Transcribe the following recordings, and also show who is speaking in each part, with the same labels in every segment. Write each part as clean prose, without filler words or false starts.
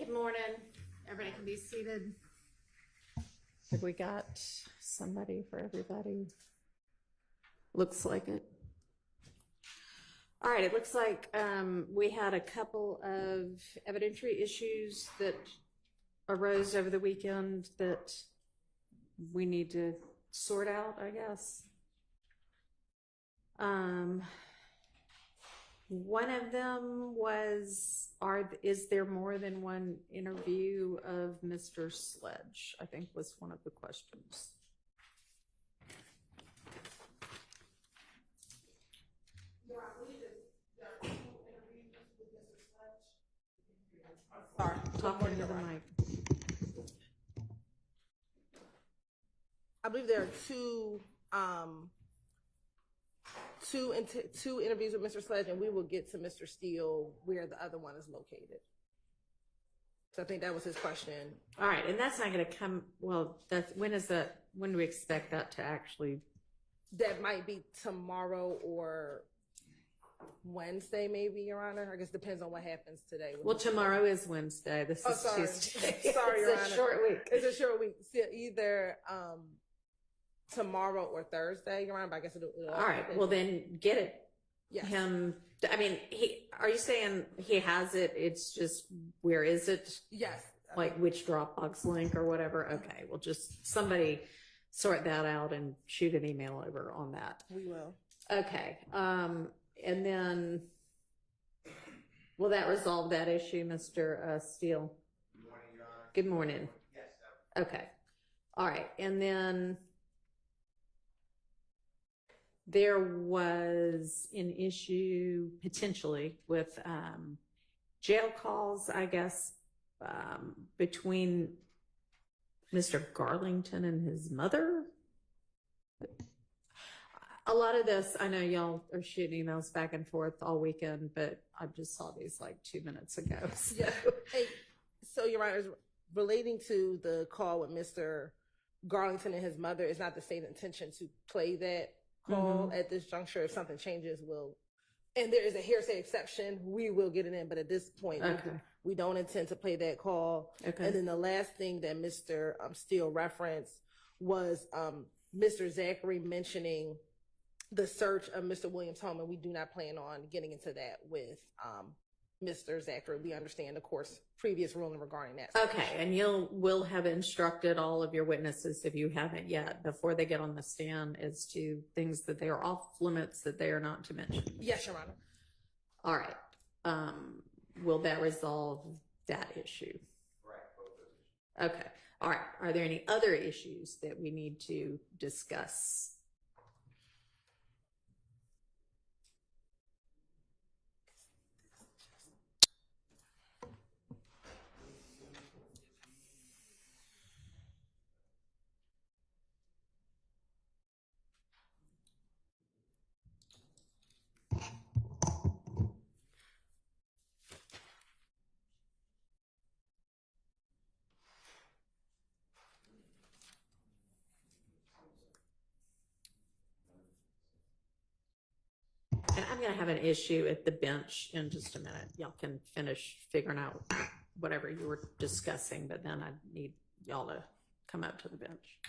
Speaker 1: Good morning. Everybody can be seated. Have we got somebody for everybody? Looks like it. All right, it looks like we had a couple of evidentiary issues that arose over the weekend that we need to sort out, I guess. One of them was, is there more than one interview of Mr. Sledge? I think was one of the questions.
Speaker 2: Sorry,
Speaker 1: Talking to the mic.
Speaker 2: I believe there are two interviews with Mr. Sledge, and we will get to Mr. Steele where the other one is located. So I think that was his question.
Speaker 1: All right, and that's not going to come. Well, that's when is that? When do we expect that to actually?
Speaker 2: That might be tomorrow or Wednesday, maybe, Your Honor. I guess depends on what happens today.
Speaker 1: Well, tomorrow is Wednesday. This is Tuesday.
Speaker 2: Sorry, Your Honor.
Speaker 1: It's a short week.
Speaker 2: It's a short week. So either tomorrow or Thursday, Your Honor. But I guess it'll
Speaker 1: all right. Well, then get it.
Speaker 2: Yes.
Speaker 1: Him. I mean, are you saying he has it? It's just where is it?
Speaker 2: Yes.
Speaker 1: Like which Dropbox link or whatever. Okay. Well, just somebody sort that out and shoot an email over on that.
Speaker 2: We will.
Speaker 1: Okay. And then, will that resolve that issue, Mr. Steele?
Speaker 3: Good morning, Your Honor.
Speaker 1: Good morning.
Speaker 3: Yes,
Speaker 1: Okay. All right. And then there was an issue potentially with jail calls, I guess, between Mr. Garlington and his mother. A lot of this, I know y'all are shooting emails back and forth all weekend, but I just saw these like 2 minutes ago. So.
Speaker 2: Yeah. Hey, so Your Honor, relating to the call with Mr. Garlington and his mother, it's not the state intention to play that call at this juncture. If something changes, and there is a hearsay exception, we will get it in. But at this point, we don't intend to play that call. Okay. And then the last thing that Mr. Steele referenced was Mr. Zachary mentioning the search of Mr. Williams' home, and we do not plan on getting into that with Mr. Zachary. We understand, of course, previous ruling regarding that search.
Speaker 1: Okay, and will have instructed all of your witnesses, if you haven't yet, before they get on the stand, as to things that they are off limits that they are not to mention.
Speaker 2: Yes, Your Honor.
Speaker 1: All right. Will that resolve that issue?
Speaker 3: right, both of those.
Speaker 1: Okay. All right. Are there any other issues that we need to discuss? And I'm going to have an issue at the bench in just a minute. Y'all can finish figuring out whatever you were discussing, but then I need y'all to come up to the bench.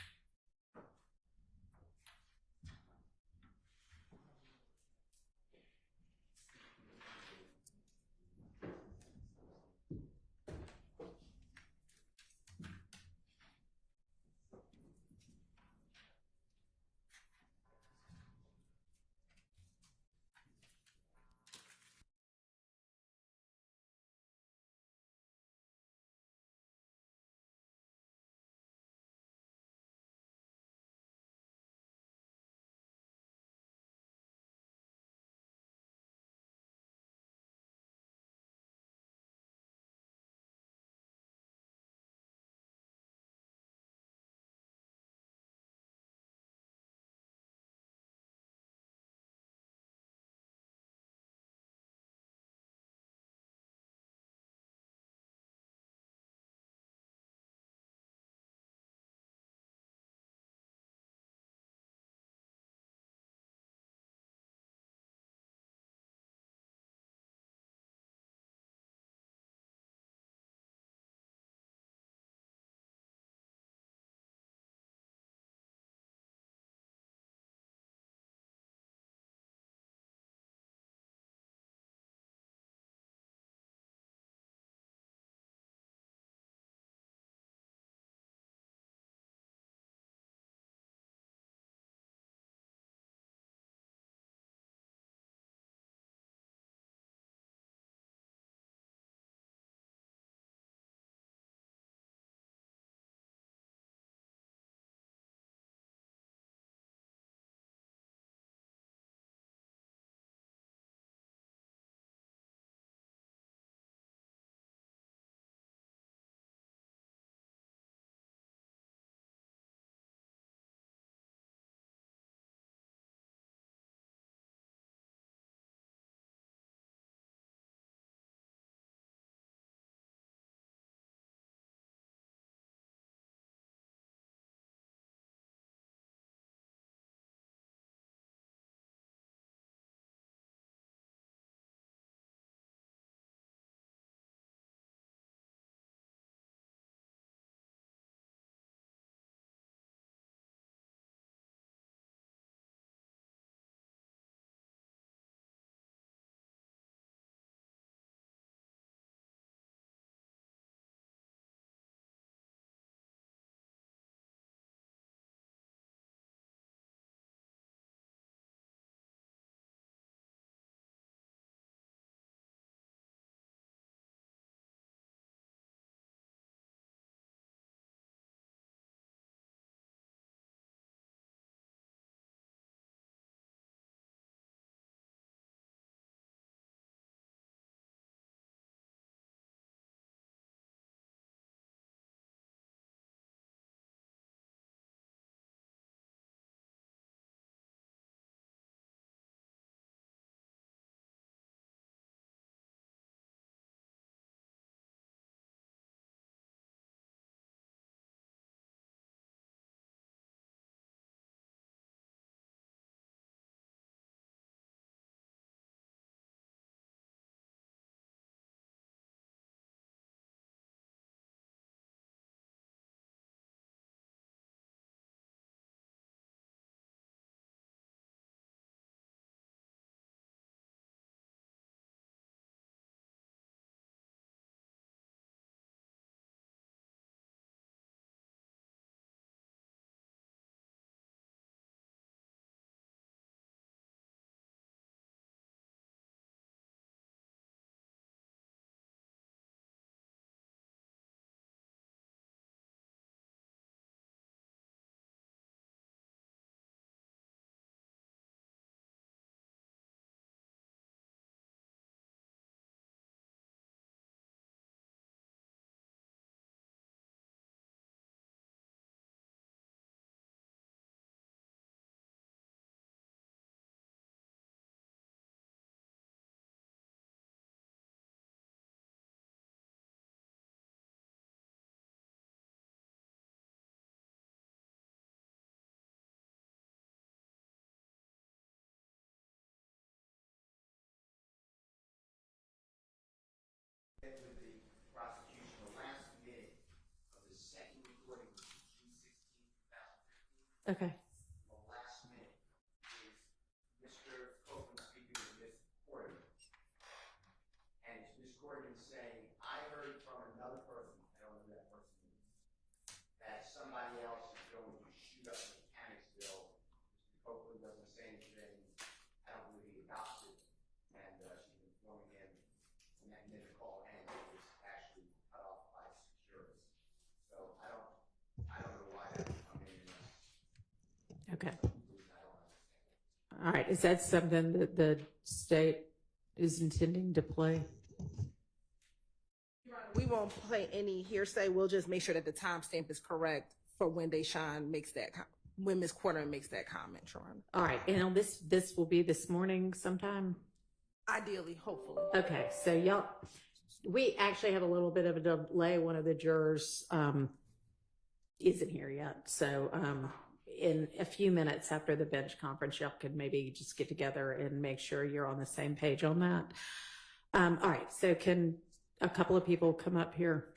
Speaker 3: with the prosecution, the last minute of the second recording was June 16, 2015.
Speaker 1: Okay.
Speaker 3: The last minute is Mr. Copeland speaking with Ms. Corrigan. And it's Ms. Corrigan saying, I heard from another person, I don't know who that person is, that somebody else is going to shoot up Mechanicsville. Mr. Copeland doesn't say anything. I don't believe he adopted. And she's informing him. And then the call ends. It was actually cut off by security. So I don't know why that would come in.
Speaker 1: Okay.
Speaker 3: I don't understand.
Speaker 1: All right. Is that something that the state is intending to play?
Speaker 2: We won't play any hearsay. We'll just make sure that the timestamp is correct for when Deshaun makes that, when Ms. Quarterman makes that comment, Sharon.
Speaker 1: All right. And this will be this morning sometime?
Speaker 2: Ideally, hopefully.
Speaker 1: Okay. So y'all, we actually have a little bit of a delay. One of the jurors isn't here yet. So in a few minutes after the bench conference, y'all could maybe just get together and make sure you're on the same page on that. All right. So can a couple of people come up here?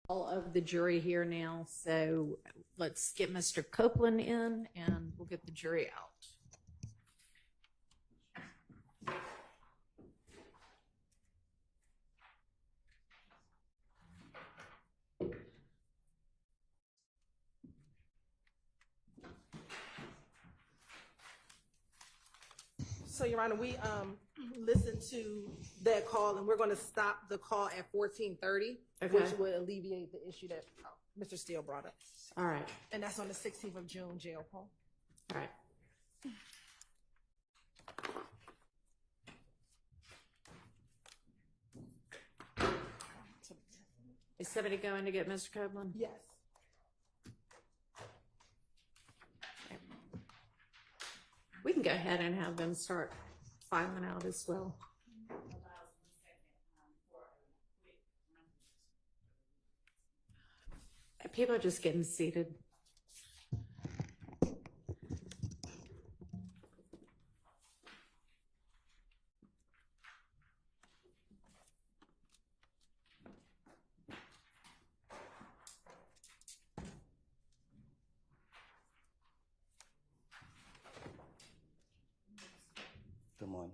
Speaker 1: all of the jury here now, so let's get Mr. Copeland in and we'll get the jury out.
Speaker 2: So, Your Honor, we listened to that call, and we're going to stop the call at 14:30,
Speaker 1: Okay.
Speaker 2: which would alleviate the issue that Mr. Steele brought up.
Speaker 1: All right,
Speaker 2: And that's on the 16th of June jail call.
Speaker 1: all right. Is somebody going to get Mr. Copeland?
Speaker 2: Yes.
Speaker 1: We can go ahead and have them start filing out as well. People are just getting seated.
Speaker 4: Good morning.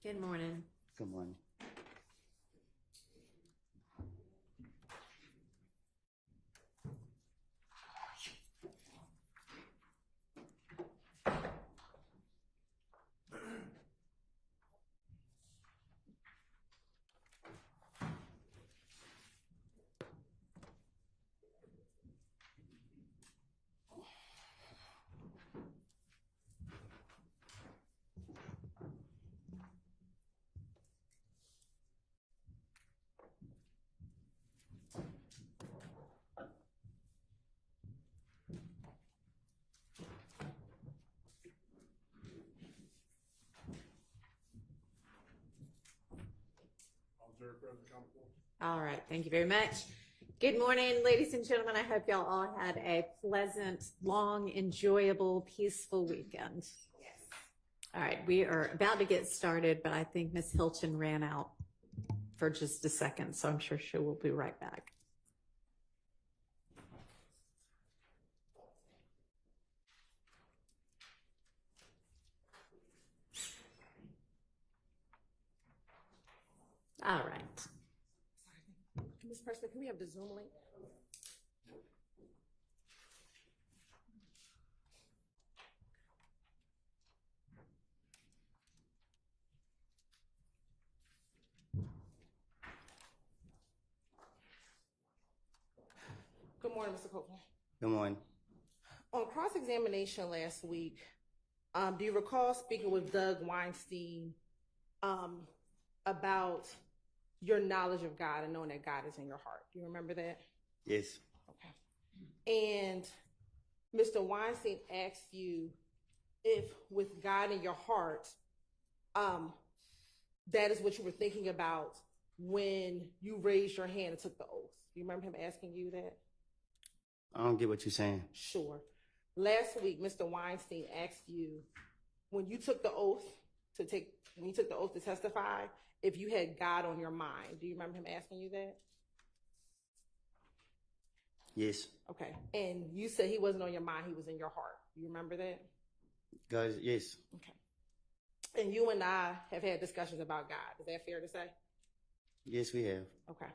Speaker 1: Good morning.
Speaker 4: Good morning.
Speaker 1: All right, thank you very much. Good morning, ladies and gentlemen. I hope y'all all had a pleasant, long, enjoyable, peaceful weekend. Yes. All right, we are about to get started, but I think Miss Hilton ran out for just a second, so I'm sure she will be right back. All right.
Speaker 2: Ms. Preston, can we have the Zoom link? Good morning, Mr. Copeland.
Speaker 4: Good morning.
Speaker 2: On cross-examination last week, do you recall speaking with Doug Weinstein about your knowledge of God and knowing that God is in your heart? Do you remember that?
Speaker 4: Yes.
Speaker 2: Okay. And Mr. Weinstein asked you if with God in your heart, that is what you were thinking about when you raised your hand and took the oath. Do you remember him asking you that?
Speaker 4: I don't get what you're saying.
Speaker 2: Sure. Last week, Mr. Weinstein asked you when you took the oath to testify, if you had God on your mind. Do you remember him asking you that?
Speaker 4: Yes.
Speaker 2: Okay. And you said he wasn't on your mind, he was in your heart. Do you remember that?
Speaker 4: God, yes.
Speaker 2: Okay. And you and I have had discussions about God. Is that fair to say?
Speaker 4: Yes, we have.
Speaker 2: Okay.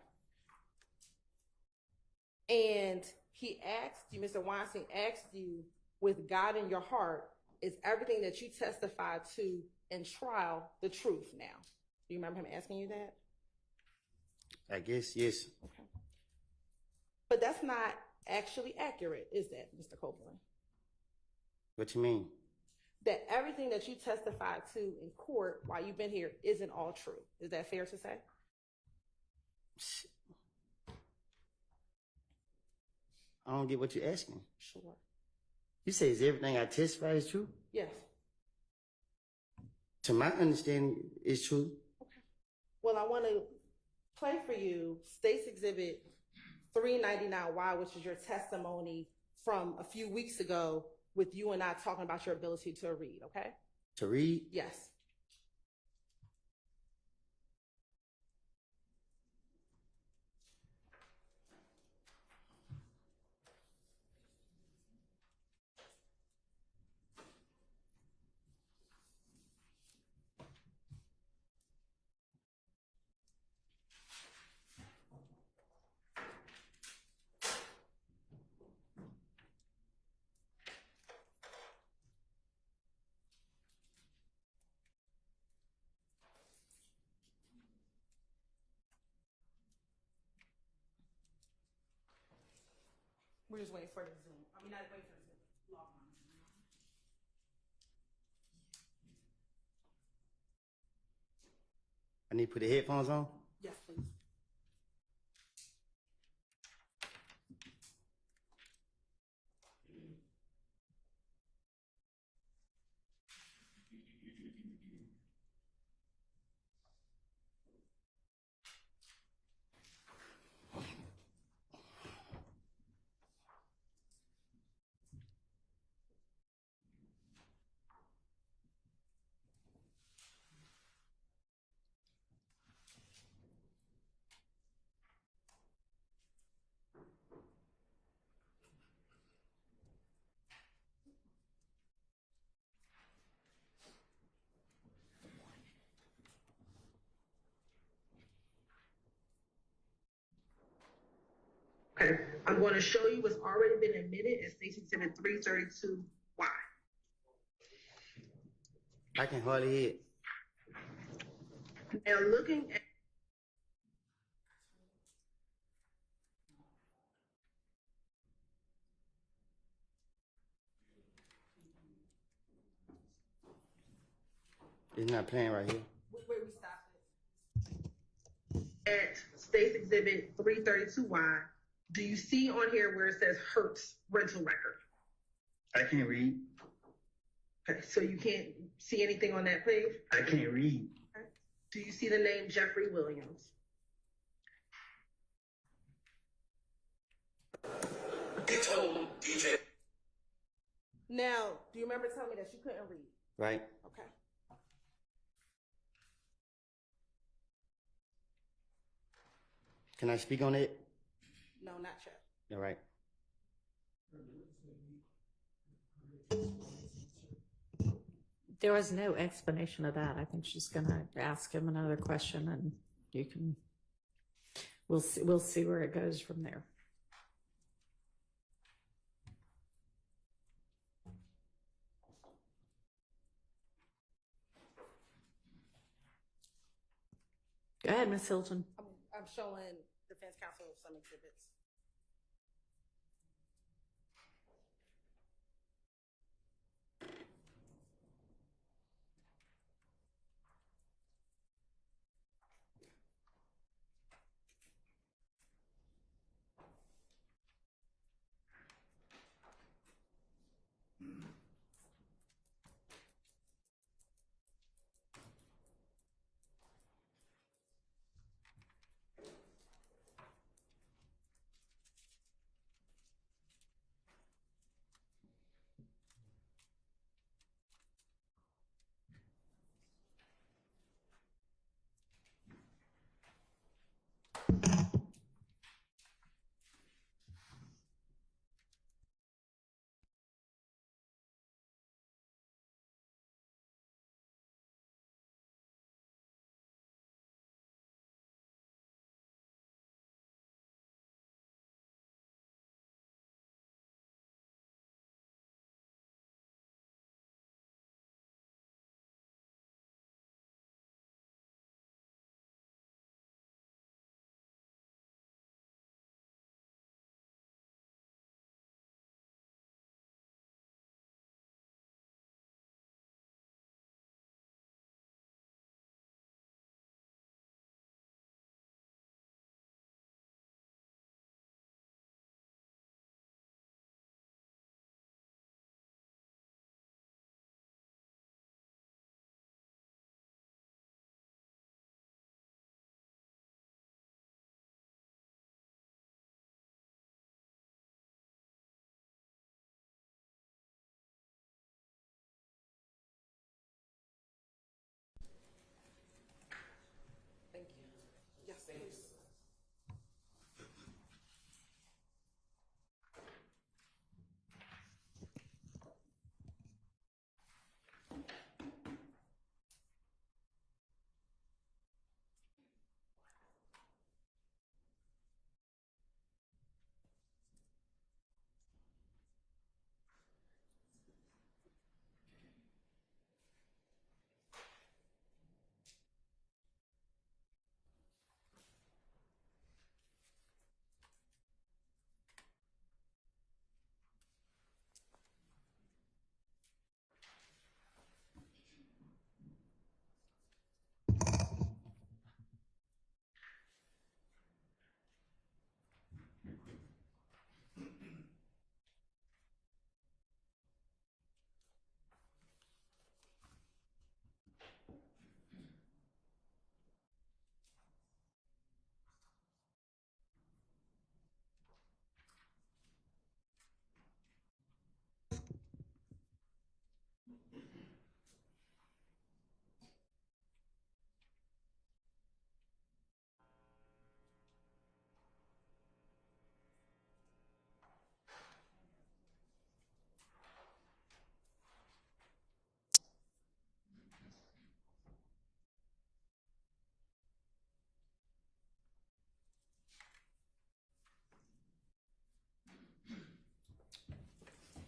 Speaker 2: And he asked you, Mr. Weinstein asked you, with God in your heart, is everything that you testified to in trial the truth now? Do you remember him asking you that?
Speaker 4: I guess, yes.
Speaker 2: Okay. But that's not actually accurate, is that, Mr. Copeland?
Speaker 4: What you mean?
Speaker 2: That everything that you testified to in court while you've been here isn't all true. Is that fair to say?
Speaker 4: I don't get what you're asking.
Speaker 2: Sure.
Speaker 4: You say is everything I testify is true?
Speaker 2: Yes.
Speaker 4: To my understanding, it's true.
Speaker 2: Okay. Well, I want to play for you State's Exhibit 399Y, which is your testimony from a few weeks ago with you and I talking about your ability to read, okay?
Speaker 4: To read?
Speaker 2: Yes. We're just waiting for the Zoom. I mean, not waiting for the Zoom. Log on.
Speaker 4: I need to put the headphones on.
Speaker 2: Yes, please. Okay, I'm going to show you what's already been admitted as Station Exhibit 332Y.
Speaker 4: I can hardly hear it.
Speaker 2: Now, looking at
Speaker 4: It's not playing right here.
Speaker 2: where we stopped it. At State Exhibit 332Y, do you see on here where it says Hertz rental record?
Speaker 5: I can't read.
Speaker 2: Okay, so you can't see anything on that page?
Speaker 5: I can't read.
Speaker 2: Okay. Do you see the name Jeffrey Williams? Now, do you remember telling me that you couldn't read?
Speaker 4: Right?
Speaker 2: Okay.
Speaker 4: Can I speak on it?
Speaker 2: No, not yet.
Speaker 4: All right.
Speaker 1: There was no explanation of that. I think she's gonna ask him another question and you can, we'll see where it goes from there. Go ahead, Ms. Hilton.
Speaker 2: I'm showing defense counsel some exhibits.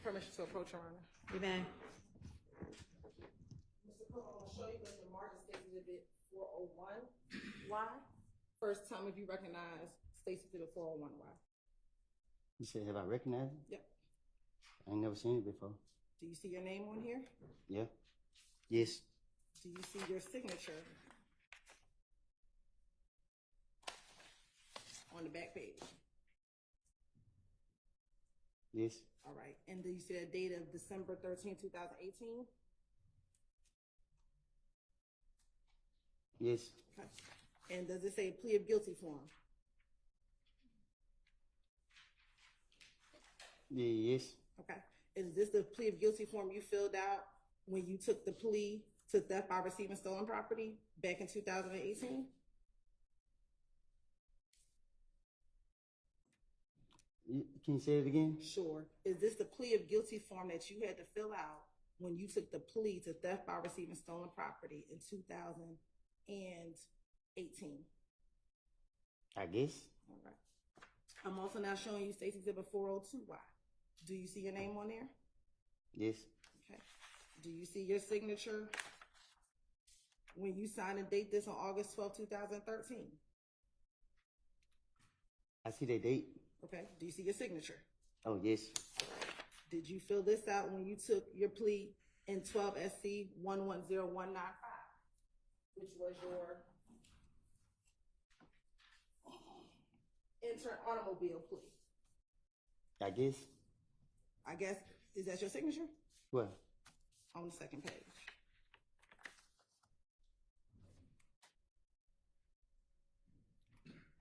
Speaker 2: Permission to approach, Your Honor.
Speaker 1: You may.
Speaker 2: Mr. Cook, I'm gonna show you Mr. Martin State Exhibit 401.
Speaker 1: Why?
Speaker 2: First time if you recognize State Exhibit 401, why?
Speaker 4: You said, have I recognized it?
Speaker 2: Yep.
Speaker 4: I ain't never seen it before.
Speaker 2: Do you see your name on here?
Speaker 4: Yeah. Yes.
Speaker 2: Do you see your signature on the back page?
Speaker 4: Yes.
Speaker 2: All right. And do you see that date of December 13, 2018?
Speaker 4: Yes.
Speaker 2: Okay. And does it say plea of guilty form?
Speaker 4: Yeah, yes.
Speaker 2: Okay. Is this the plea of guilty form you filled out when you took the plea to theft by receiving stolen property back in 2018?
Speaker 4: Can you say it again?
Speaker 2: Sure. Is this the plea of guilty form that you had to fill out when you took the plea to theft by receiving stolen property in 2018?
Speaker 4: I guess.
Speaker 2: All right. I'm also now showing you State's Exhibit 402Y. Do you see your name on there?
Speaker 4: Yes.
Speaker 2: Okay. Do you see your signature when you signed and date this on August 12, 2013?
Speaker 4: I see the date.
Speaker 2: Okay. Do you see your signature?
Speaker 4: Oh, yes.
Speaker 2: Did you fill this out when you took your plea in 12 SC 110195, which was your intern automobile plea?
Speaker 4: I guess.
Speaker 2: I guess, is that your signature?
Speaker 4: What?
Speaker 2: On the second page.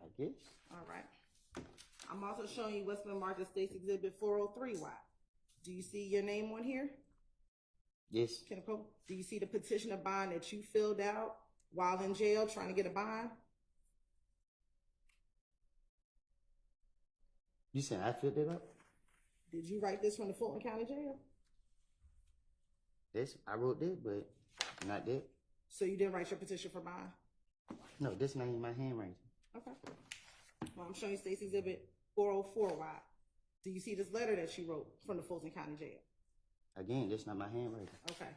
Speaker 4: I guess.
Speaker 2: All right. I'm also showing you what's been marked as State's Exhibit 403Y. Do you see your name on here?
Speaker 4: Yes.
Speaker 2: Do you see the petition of bond that you filled out while in jail trying to get a bond?
Speaker 4: You said I filled it up?
Speaker 2: Did you write this from the Fulton County Jail?
Speaker 4: This I wrote that, but not that.
Speaker 2: So you didn't write your petition for bond?
Speaker 4: No, this not in my handwriting.
Speaker 2: Okay. Well, I'm showing you State's Exhibit 404Y. Do you see this letter that she wrote from the Fulton County Jail?
Speaker 4: Again, that's not my handwriting.
Speaker 2: Okay.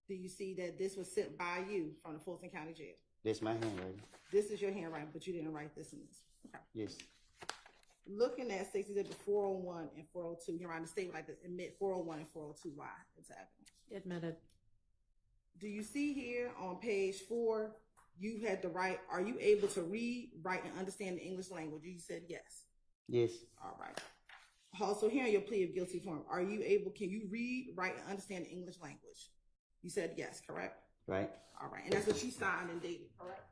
Speaker 2: Do you see that this was sent by you from the Fulton County Jail?
Speaker 4: That's my handwriting.
Speaker 2: This is your handwriting, but you didn't write this in this. Okay.
Speaker 4: Yes.
Speaker 2: Looking at State's Exhibit 401 and 402, Your Honor, the state would like to admit 401 and 402Y into evidence.
Speaker 1: Admitted.
Speaker 2: Do you see here on page 4, you had to write, are you able to read, write, and understand the English language? You said yes.
Speaker 4: Yes.
Speaker 2: All right. Also here on your plea of guilty form, are you able, can you read, write, and understand the English language? You said yes, correct?
Speaker 4: Right.
Speaker 2: All right. And that's what you signed and dated, correct?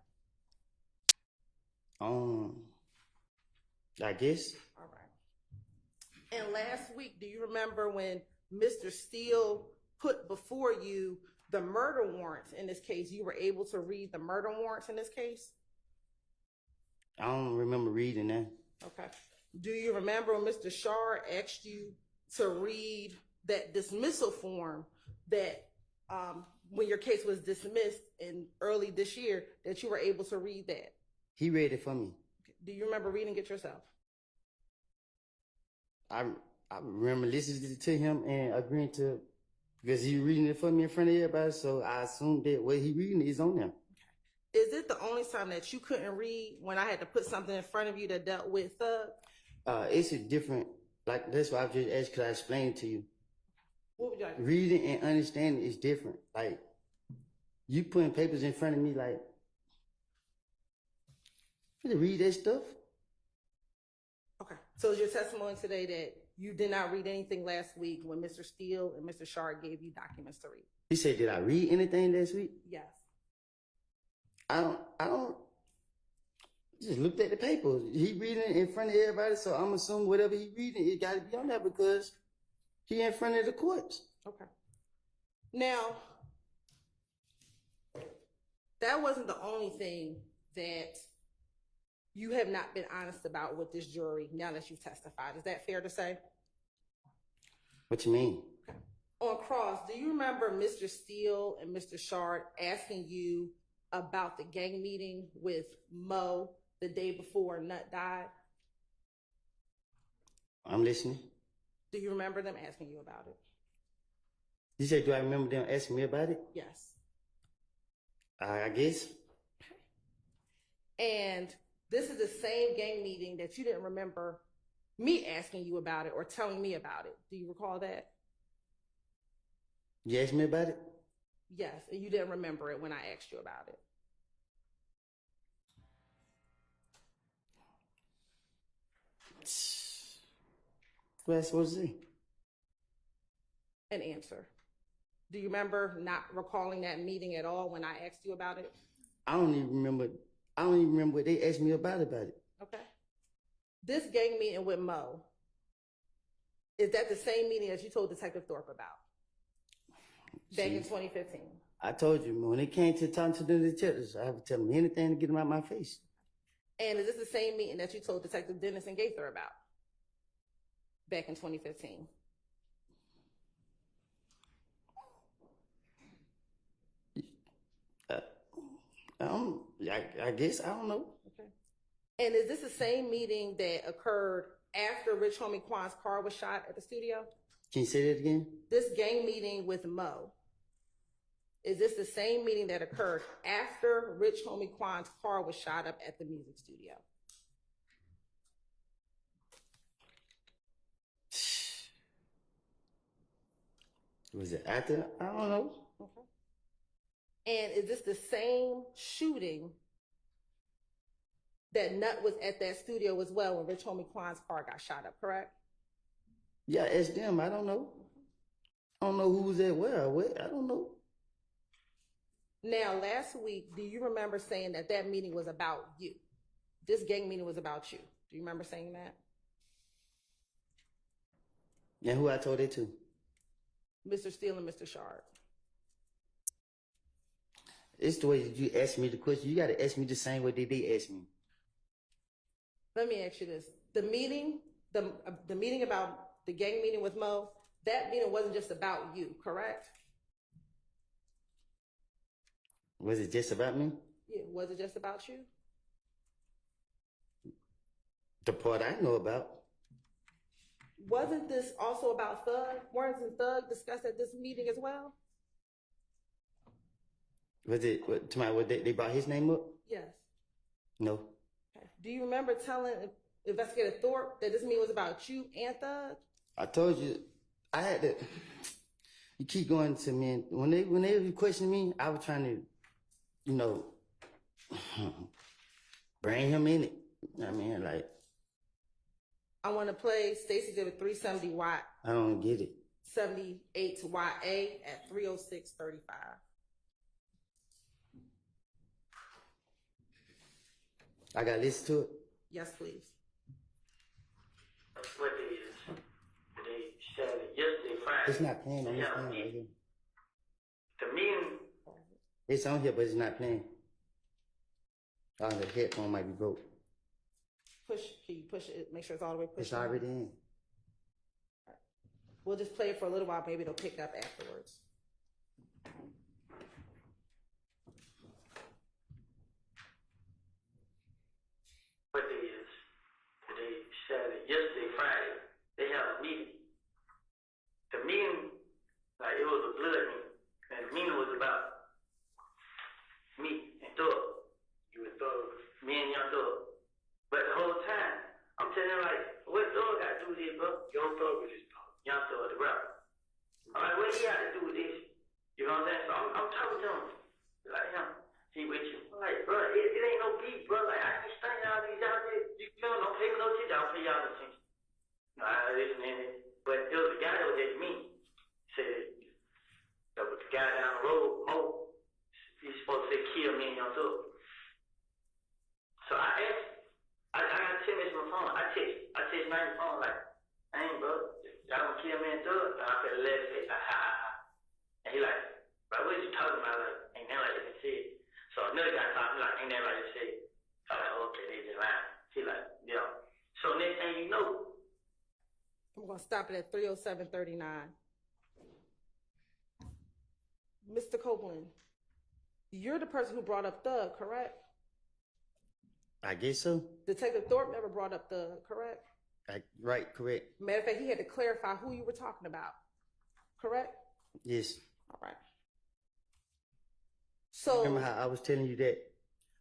Speaker 4: I guess.
Speaker 2: All right. And last week, do you remember when Mr. Steele put before you the murder warrants in this case? You were able to read the murder warrants in this case?
Speaker 4: I don't remember reading that.
Speaker 2: Okay. Do you remember when Mr. Shar asked you to read that dismissal form that when your case was dismissed in early this year, that you were able to read that?
Speaker 4: He read it for me.
Speaker 2: Do you remember reading it yourself?
Speaker 4: I remember listening to him and agreeing to, because he reading it for me in front of everybody, so I assumed that what he reading is on there.
Speaker 2: Is it the only time that you couldn't read when I had to put something in front of you that dealt with thug?
Speaker 4: It's a different, like, that's why I just asked, because I explained it to you.
Speaker 2: What would you like?
Speaker 4: Reading and understanding is different. Like, you putting papers in front of me, like, you can read that stuff.
Speaker 2: Okay. So is your testimony today that you did not read anything last week when Mr. Steele and Mr. Shard gave you documents to read?
Speaker 4: He said, did I read anything last week?
Speaker 2: Yes.
Speaker 4: I don't, just looked at the papers. He reading it in front of everybody, so I'm assuming whatever he reading, it got to be on there because he in front of the courts.
Speaker 2: Okay. Now, that wasn't the only thing that you have not been honest about with this jury now that you've testified. Is that fair to say?
Speaker 4: What you mean?
Speaker 2: Okay. On cross, do you remember Mr. Steele and Mr. Shard asking you about the gang meeting with Mo the day before Nut died?
Speaker 4: I'm listening.
Speaker 2: Do you remember them asking you about it?
Speaker 4: You said, do I remember them asking me about it?
Speaker 2: Yes.
Speaker 4: I guess.
Speaker 2: And this is the same gang meeting that you didn't remember me asking you about it or telling me about it. Do you recall that?
Speaker 4: You asked me about it?
Speaker 2: Yes, and you didn't remember it when I asked you about it.
Speaker 4: What am I supposed to say?
Speaker 2: An answer. Do you remember not recalling that meeting at all when I asked you about it?
Speaker 4: I don't even remember what they asked me about it.
Speaker 2: Okay. This gang meeting with Mo, is that the same meeting that you told Detective Thorpe about back in 2015?
Speaker 4: I told you, when it came to talking to the detectives, I would tell them anything to get them out of my face.
Speaker 2: And is this the same meeting that you told Detective Dennis and Gaither about back in 2015?
Speaker 4: I guess, I don't know.
Speaker 2: Okay. And is this the same meeting that occurred after Rich Homie Quan's car was shot at the studio?
Speaker 4: Can you say that again?
Speaker 2: This gang meeting with Mo, is this the same meeting that occurred after Rich Homie Quan's car was shot up at the music studio?
Speaker 4: Was it after? I don't know.
Speaker 2: Okay. And is this the same shooting that Nut was at that studio as well when Rich Homie Quan's car got shot up, correct?
Speaker 4: Yeah, ask them. I don't know. I don't know who was at where. I don't know.
Speaker 2: Now, last week, do you remember saying that that meeting was about you? This gang meeting was about you. Do you remember saying that?
Speaker 4: And who I told it to?
Speaker 2: Mr. Steele and Mr. Shard.
Speaker 4: It's the way that you ask me the question. You got to ask me the same way they ask me.
Speaker 2: Let me ask you this. The meeting about the gang meeting with Mo, that meeting wasn't just about you, correct?
Speaker 4: Was it just about me?
Speaker 2: Yeah, was it just about you?
Speaker 4: The part I know about.
Speaker 2: Wasn't this also about Thug? Weren't Thug discussed at this meeting as well?
Speaker 4: Was it, what they brought his name up?
Speaker 2: Yes.
Speaker 4: No.
Speaker 2: Okay. Do you remember telling Investigator Thorpe that this meeting was about you and Thug?
Speaker 4: I told you, I had to, you keep going to me, and when they questioned me, I was trying to, bring him in it. I mean, like.
Speaker 2: I want to play Stacey Exhibit 370 Watt.
Speaker 4: I don't get it.
Speaker 2: 78 YA at 306:35.
Speaker 4: I got to listen to it.
Speaker 2: Yes, please.
Speaker 6: What day is today? Saturday. Yesterday, Friday.
Speaker 4: It's not playing on this thing right here.
Speaker 6: The meeting.
Speaker 4: It's on here, but it's not playing. Oh, the headphone might be broke.
Speaker 2: Can you push it? Make sure it's all the way pushed.
Speaker 4: It's already in.
Speaker 2: We'll just play it for a little while. Maybe it'll pick up afterwards.
Speaker 6: What day is today? Saturday. Yesterday, Friday. They have a meeting. The meeting, like it was a blood meeting, and the meeting was about me and Thug. You and Thug, me and Young Thug. But the whole time, I'm telling him like, what Thug got to do with this, bro? Young Thug was his dog. Young Thug, the rapper. I'm like, what he got to do with this? You know what I'm saying? So I'm talking to him. Like, he with you. I'm like, bro, it ain't no beef, bro. Like, I can't stand y'all niggas out there. You know, don't pay me no attention. I'll pay y'all no attention. No, I listen to him. But there was a guy that was at me. Said, that was the guy down the road, Mo. He's supposed to say, kill me and Young Thug. So I asked, I got 10 minutes on my phone. I text my phone like, ain't bro, y'all gonna kill me and Thug? And I felt let it say, like, ha ha ha. And he like, bro, what you talking about? Like, ain't that like they said? So another guy talking like, ain't that like they said? I'm like, okay, they just lying. He like, yeah. So next thing you know,
Speaker 2: I'm going to stop it at 307:39. Mr. Copeland, you're the person who brought up Thug, correct?
Speaker 4: I guess so.
Speaker 2: Detective Thorpe never brought up Thug, correct?
Speaker 4: Right, correct.
Speaker 2: Matter of fact, he had to clarify who you were talking about, correct?
Speaker 4: Yes.
Speaker 2: All right. So
Speaker 4: Remember how I was telling you that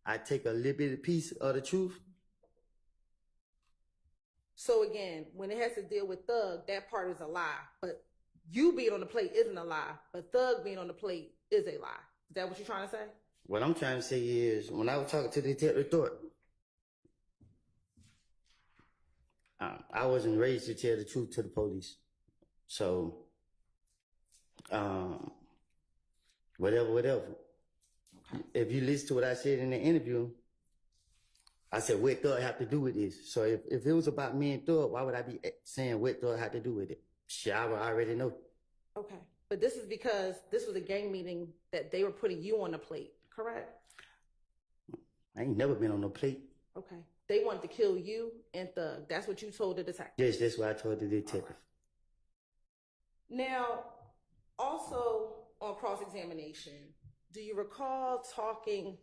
Speaker 4: I take a little bit of piece of the truth?
Speaker 2: So again, when it has to deal with Thug, that part is a lie. But you being on the plate isn't a lie. But Thug being on the plate is a lie. Is that what you're trying to say?
Speaker 4: What I'm trying to say is, when I was talking to the detective Thorpe, I wasn't raised to tell the truth to the police. So, whatever. If you listen to what I said in the interview, I said, what Thug have to do with this? So if it was about me and Thug, why would I be saying what Thug had to do with it? Shit, I would already know.
Speaker 2: Okay. But this is because this was a gang meeting that they were putting you on the plate, correct?
Speaker 4: I ain't never been on no plate.
Speaker 2: Okay. They wanted to kill you and Thug. That's what you told the detective.
Speaker 4: Yes, that's what I told the detective.
Speaker 2: Now, also on cross-examination, do you recall talking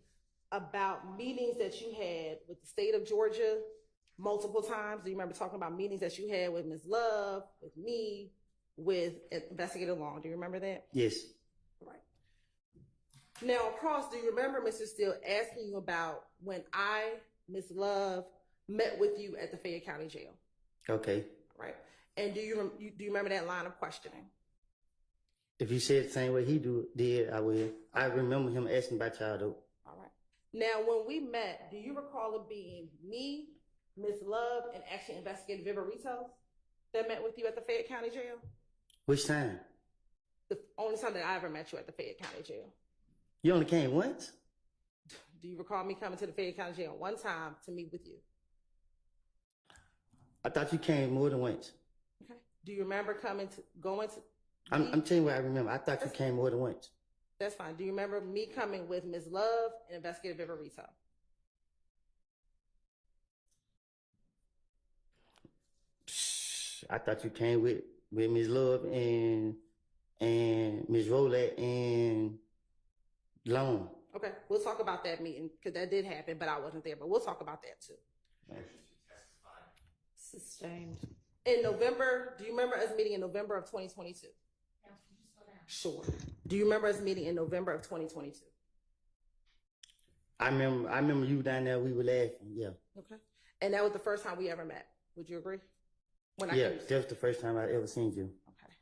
Speaker 2: about meetings that you had with the state of Georgia multiple times? Do you remember talking about meetings that you had with Ms. Love, with me, with Investigator Long? Do you remember that?
Speaker 4: Yes.
Speaker 2: Right. Now, across, do you remember Mr. Steele asking you about when I, Ms. Love, met with you at the Fayette County Jail?
Speaker 4: Okay.
Speaker 2: Right. And do you remember that line of questioning?
Speaker 4: If you said the same way he did, I will. I remember him asking about y'all though.
Speaker 2: All right. Now, when we met, do you recall it being me, Ms. Love, and actually Investigator Viverito that met with you at the Fayette County Jail?
Speaker 4: Which time?
Speaker 2: The only time that I ever met you at the Fayette County Jail.
Speaker 4: You only came once?
Speaker 2: Do you recall me coming to the Fayette County Jail one time to meet with you?
Speaker 4: I thought you came more than once.
Speaker 2: Okay. Do you remember going to?
Speaker 4: I'm telling you what I remember. I thought you came more than once.
Speaker 2: That's fine. Do you remember me coming with Ms. Love and Investigator Viverito?
Speaker 4: I thought you came with Ms. Love and Ms. Rolette and Long.
Speaker 2: Okay, we'll talk about that meeting because that did happen, but I wasn't there. But we'll talk about that too.
Speaker 1: Sustained.
Speaker 2: In November, do you remember us meeting in November of 2022? Sure. Do you remember us meeting in November of 2022?
Speaker 4: I remember you down there. We were laughing. Yeah.
Speaker 2: Okay. And that was the first time we ever met. Would you agree? When
Speaker 4: Yeah, that was the first time I ever seen you.
Speaker 2: Okay.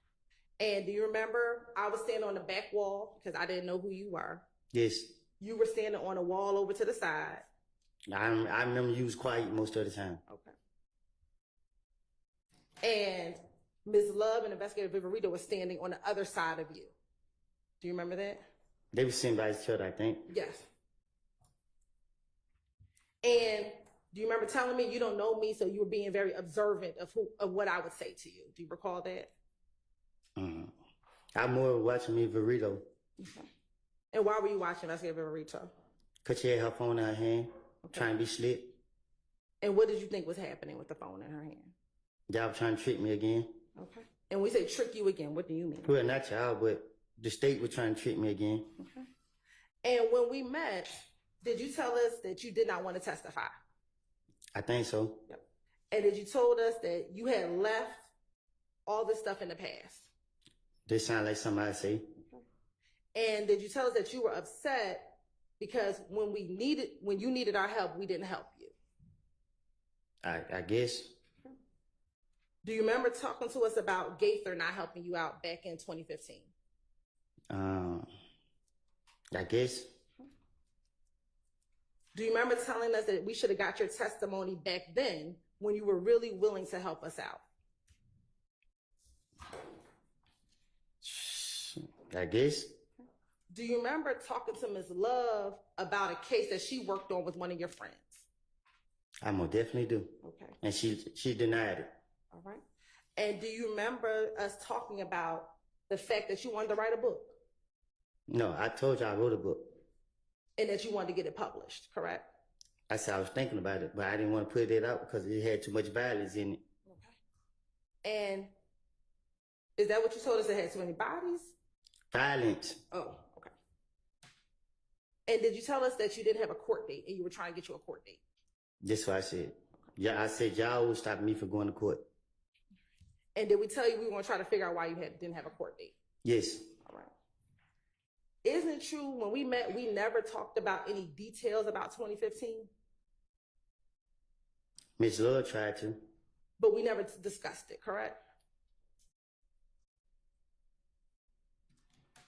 Speaker 2: And do you remember I was standing on the back wall because I didn't know who you were.
Speaker 4: Yes.
Speaker 2: You were standing on a wall over to the side.
Speaker 4: I remember you was quiet most of the time.
Speaker 2: Okay. And Ms. Love and Investigator Viverito were standing on the other side of you. Do you remember that?
Speaker 4: They were sitting by each other, I think.
Speaker 2: Yes. And do you remember telling me you don't know me, so you were being very observant of what I would say to you? Do you recall that?
Speaker 4: I'm more watching me Verito.
Speaker 2: Okay. And why were you watching Investigator Viverito?
Speaker 4: Because she had her phone in her hand, trying to be slick.
Speaker 2: And what did you think was happening with the phone in her hand?
Speaker 4: Y'all trying to trick me again.
Speaker 2: Okay. And we say trick you again. What do you mean?
Speaker 4: Well, not y'all, but the state was trying to trick me again.
Speaker 2: Okay. And when we met, did you tell us that you did not want to testify?
Speaker 4: I think so.
Speaker 2: Yep. And did you told us that you had left all this stuff in the past?
Speaker 4: They sound like somebody say.
Speaker 2: Okay. And did you tell us that you were upset because when you needed our help, we didn't help you?
Speaker 4: I guess.
Speaker 2: Do you remember talking to us about Gaither not helping you out back in 2015?
Speaker 4: I guess.
Speaker 2: Do you remember telling us that we should have got your testimony back then when you were really willing to help us out?
Speaker 4: I guess.
Speaker 2: Do you remember talking to Ms. Love about a case that she worked on with one of your friends?
Speaker 4: I most definitely do.
Speaker 2: Okay.
Speaker 4: And she denied it.
Speaker 2: All right. And do you remember us talking about the fact that you wanted to write a book?
Speaker 4: No, I told you I wrote a book.
Speaker 2: And that you wanted to get it published, correct?
Speaker 4: I said I was thinking about it, but I didn't want to put it out because it had too much violence in it.
Speaker 2: Okay. And is that what you told us, it had too many bodies?
Speaker 4: Violence.
Speaker 2: Oh, okay. And did you tell us that you didn't have a court date and you were trying to get you a court date?
Speaker 4: That's what I said. Yeah, I said y'all would stop me from going to court.
Speaker 2: And did we tell you we were going to try to figure out why you didn't have a court date?
Speaker 4: Yes.
Speaker 2: All isn't it true when we met, we never talked about any details about 2015,
Speaker 4: Miss Love tried to.
Speaker 2: but we never discussed it, correct?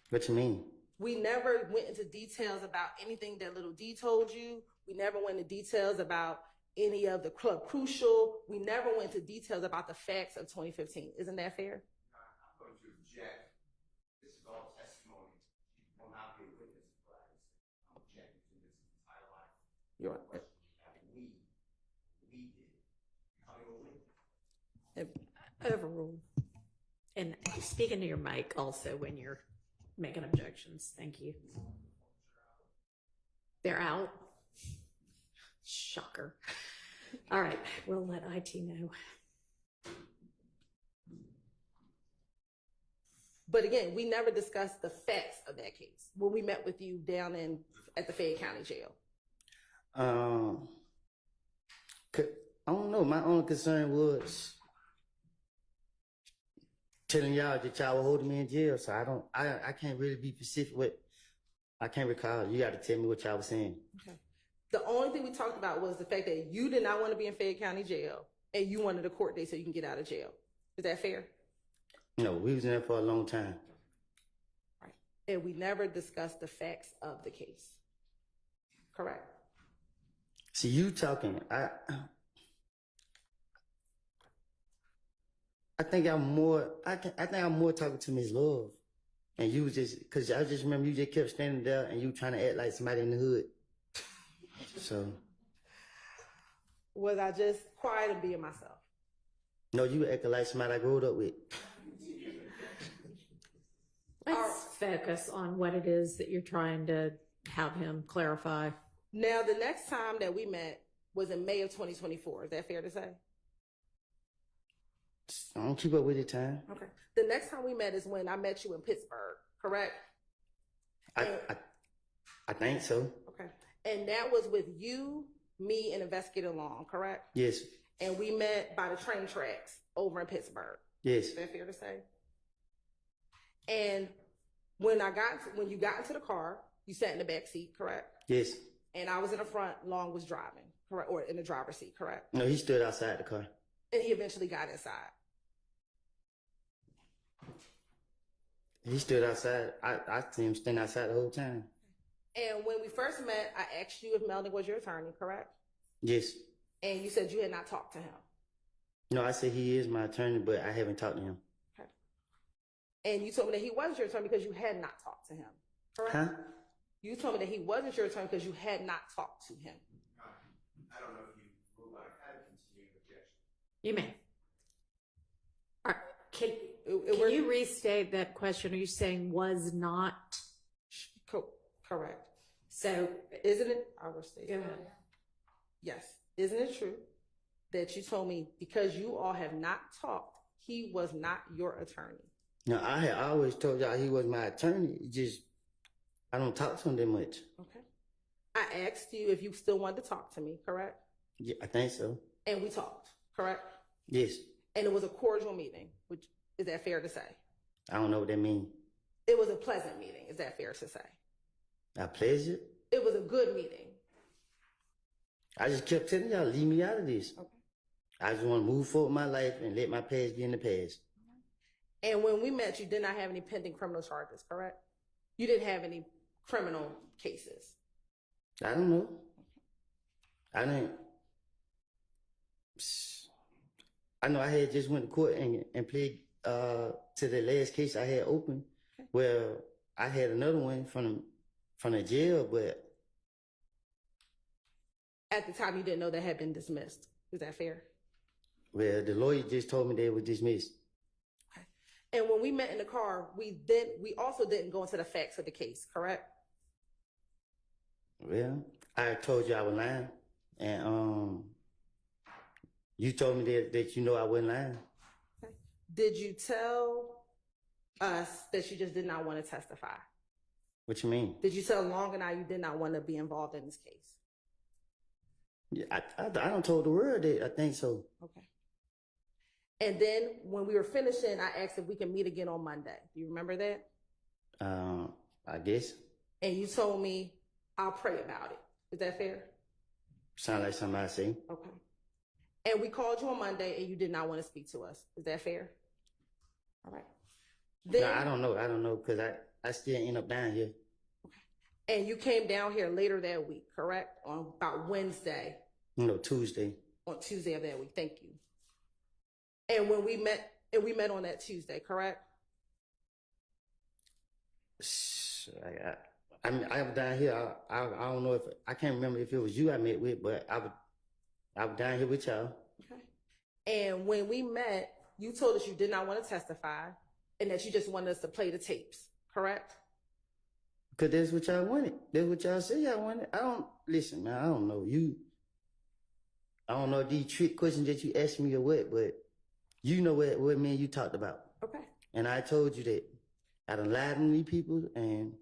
Speaker 4: What you mean?
Speaker 2: We never went into details about anything that Little D told you. We never went into details about any of the Club Crucial. We never went into details about the facts of 2015. Isn't that fair?
Speaker 3: I'm going to object. This is all testimony. You will not be a witness to what I say. I'm objecting to this entire life.
Speaker 2: You're right.
Speaker 3: We did. Becoming a witness.
Speaker 1: Overruled. And speak into your mic also when you're making objections. Thank you. They're out. Shocker. All right, we'll let IT know.
Speaker 2: But again, we never discussed the facts of that case when we met with you down at the Fayette County Jail.
Speaker 4: I don't know. My only concern was telling y'all that y'all were holding me in jail. So I can't really be specific with. I can't recall. You got to tell me what y'all was saying.
Speaker 2: Okay. The only thing we talked about was the fact that you did not want to be in Fayette County Jail and you wanted a court date so you can get out of jail. Is that fair?
Speaker 4: No, we was in there for a long time.
Speaker 2: Right. And we never discussed the facts of the case. Correct?
Speaker 4: See, you talking. I think I'm more. I think I'm more talking to Miss Love, and you was just because I just remember you just kept standing there and you trying to act like somebody in the hood. So.
Speaker 2: Was I just quiet and being myself?
Speaker 4: No, you acting like somebody I grew up with.
Speaker 1: Let's focus on what it is that you're trying to have him clarify.
Speaker 2: Now, the next time that we met was in May of 2024. Is that fair to say?
Speaker 4: I don't keep up with it time.
Speaker 2: Okay. The next time we met is when I met you in Pittsburgh, correct?
Speaker 4: I think so.
Speaker 2: Okay. And that was with you, me, and Investigator Long, correct?
Speaker 4: Yes.
Speaker 2: And we met by the train tracks over in Pittsburgh.
Speaker 4: Yes.
Speaker 2: Is that fair to say? And when you got into the car, you sat in the back seat, correct?
Speaker 4: Yes.
Speaker 2: And I was in the front, Long was driving, correct? Or in the driver's seat, correct?
Speaker 4: No, he stood outside the car.
Speaker 2: And he eventually got inside.
Speaker 4: He stood outside. I seen him stand outside the whole time.
Speaker 2: And when we first met, I asked you if Melvin was your attorney, correct?
Speaker 4: Yes.
Speaker 2: And you said you had not talked to him.
Speaker 4: No, I said he is my attorney, but I haven't talked to him.
Speaker 2: Okay. And you told me that he wasn't your attorney because you had not talked to him, correct?
Speaker 4: Huh?
Speaker 2: You told me that he wasn't your attorney because you had not talked to him.
Speaker 3: I don't know if you rule out a continuing objection.
Speaker 1: You may. All right. Can
Speaker 2: Can
Speaker 1: you restate that question? Are you saying was not?
Speaker 2: Correct.
Speaker 1: So,
Speaker 2: Isn't it? I will state.
Speaker 1: go ahead.
Speaker 2: Yes. Isn't it true that you told me because you all have not talked, he was not your attorney?
Speaker 4: No, I had always told y'all he was my attorney. It just, I don't talk to him that much.
Speaker 2: Okay. I asked you if you still wanted to talk to me, correct?
Speaker 4: Yeah, I think so.
Speaker 2: And we talked, correct?
Speaker 4: Yes.
Speaker 2: And it was a cordial meeting, which is that fair to say?
Speaker 4: I don't know what that means.
Speaker 2: It was a pleasant meeting. Is that fair to say?
Speaker 4: I pleasure.
Speaker 2: It was a good meeting.
Speaker 4: I just kept telling y'all, leave me out of this.
Speaker 2: Okay.
Speaker 4: I just want to move forward my life and let my past be in the past.
Speaker 2: And when we met, you did not have any pending criminal charges, correct? You didn't have any criminal cases.
Speaker 4: I don't know. I didn't. I know I had just went to court and played to the last case I had open.
Speaker 2: Okay.
Speaker 4: Well, I had another one from the jail, but
Speaker 2: At the time, you didn't know that had been dismissed. Is that fair?
Speaker 4: well, the lawyer just told me they were dismissed.
Speaker 2: Okay. And when we met in the car, we also didn't go into the facts of the case, correct?
Speaker 4: Well, I told you I was lying, and you told me that you know I wasn't lying.
Speaker 2: Okay. Did you tell us that you just did not want to testify?
Speaker 4: What you mean?
Speaker 2: Did you tell Long and I you did not want to be involved in this case?
Speaker 4: Yeah, I don't told the world that I think so.
Speaker 2: Okay. And then when we were finishing, I asked if we can meet again on Monday. Do you remember that?
Speaker 4: I guess.
Speaker 2: and you told me, I'll pray about it. Is that fair?
Speaker 4: Sound like something I say.
Speaker 2: Okay. And we called you on Monday and you did not want to speak to us. Is that fair? All right. Then,
Speaker 4: No, I don't know, because I still end up down here.
Speaker 2: and you came down here later that week, correct? On about Wednesday,
Speaker 4: Tuesday.
Speaker 2: on Tuesday of that week. Thank you. And when we met on that Tuesday, correct?
Speaker 4: I was down here. I don't know if I can't remember if it was you I met with, but I was down here with y'all.
Speaker 2: Okay. And when we met, you told us you did not want to testify and that you just wanted us to play the tapes, correct?
Speaker 4: Cause that's what y'all wanted. That's what y'all said y'all wanted. Listen, man. I don't know you. I don't know these trick questions that you asked me or what, but you know what me and you talked about.
Speaker 2: Okay.
Speaker 4: And I told you that I done lied to these people, and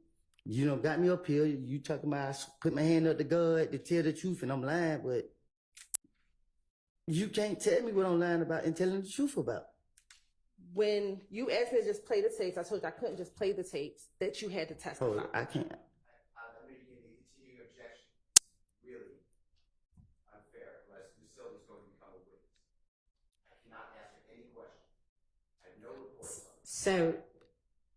Speaker 4: you got me up here. You talking about I put my hand up to God to tell the truth, and I'm lying, but you can't tell me what I'm lying about and telling the truth about.
Speaker 2: When you asked me to just play the tapes, I told you I couldn't just play the tapes, that you had to testify.
Speaker 4: Oh, I can't.
Speaker 3: Let me give you a continuing objection. Really unfair, unless Lucille is going to become a witness. I cannot answer any question. I have no reports on it.
Speaker 1: So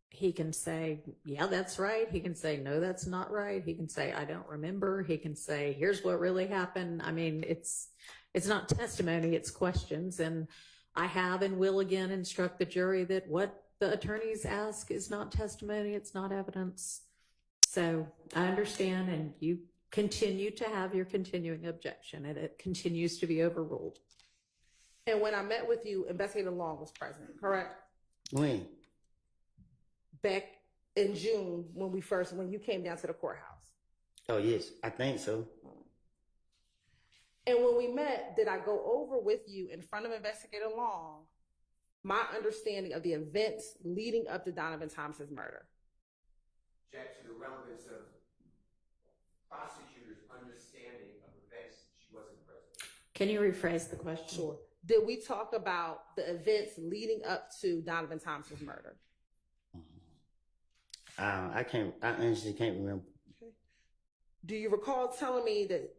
Speaker 1: he can say, yeah, that's right. He can say, no, that's not right. He can say, I don't remember. He can say, here's what really happened. I mean, it's not testimony, it's questions. And I have and will again instruct the jury that what the attorneys ask is not testimony, it's not evidence. So I understand, and you continue to have your continuing objection, and it continues to be overruled.
Speaker 2: And when I met with you, Investigator Long was present, correct?
Speaker 4: When?
Speaker 2: Back in June when you came down to the courthouse.
Speaker 4: Oh, yes, I think so.
Speaker 2: And when we met, did I go over with you in front of Investigator Long my understanding of the events leading up to Donovan Thomas's murder?
Speaker 3: Object to the relevance of prosecutors' understanding of events she wasn't present.
Speaker 1: Can you rephrase the question?
Speaker 2: Sure. Did we talk about the events leading up to Donovan Thomas's murder?
Speaker 4: I honestly can't remember.
Speaker 2: Okay. Do you recall telling me that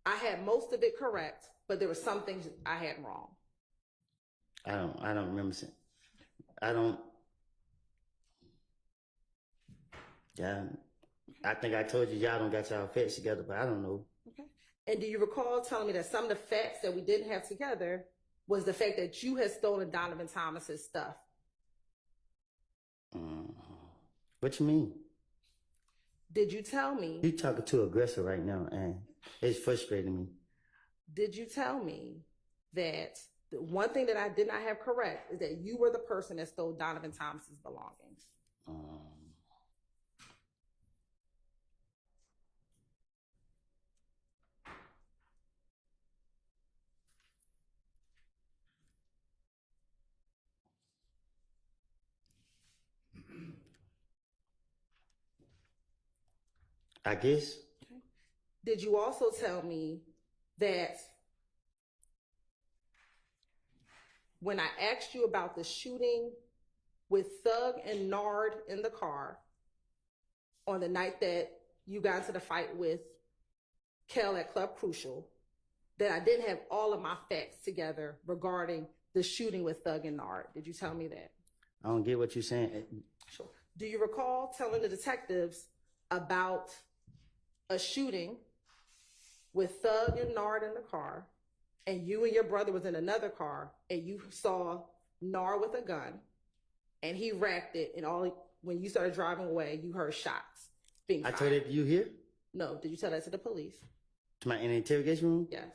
Speaker 2: I had most of it correct, but there were some things I had wrong?
Speaker 4: I don't remember. I don't. Yeah, I think I told you y'all don't got y'all facts together, but I don't know.
Speaker 2: Okay. And do you recall telling me that some of the facts that we didn't have together was the fact that you had stolen Donovan Thomas's stuff?
Speaker 4: What you mean?
Speaker 2: Did you tell me?
Speaker 4: You talking too aggressive right now, and it's frustrating me.
Speaker 2: Did you tell me that the one thing that I did not have correct is that you were the person that stole Donovan Thomas's belongings?
Speaker 4: I guess.
Speaker 2: Okay. Did you also tell me that when I asked you about the shooting with Thug and Nard in the car on the night that you got into the fight with Kel at Club Crucial, that I didn't have all of my facts together regarding the shooting with Thug and Nard? Did you tell me that?
Speaker 4: I don't get what you're saying.
Speaker 2: Sure. Do you recall telling the detectives about a shooting with Thug and Nard in the car, and you and your brother was in another car, and you saw Nard with a gun, and he racked it, and when you started driving away, you heard shots being fired?
Speaker 4: I told it to you here?
Speaker 2: No. Did you tell that to the police?
Speaker 4: In the interrogation room?
Speaker 2: Yes.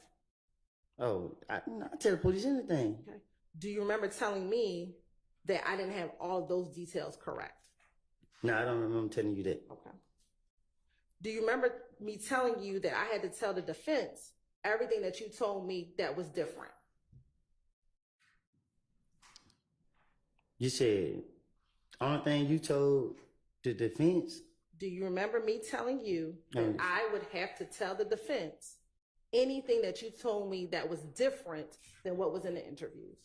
Speaker 4: Oh, I tell the police anything.
Speaker 2: Okay. Do you remember telling me that I didn't have all those details correct?
Speaker 4: No, I don't remember telling you that.
Speaker 2: Okay. Do you remember me telling you that I had to tell the defense everything that you told me that was different?
Speaker 4: You said, only thing you told the defense?
Speaker 2: Do you remember me telling you that I would have to tell the defense anything that you told me that was different than what was in the interviews?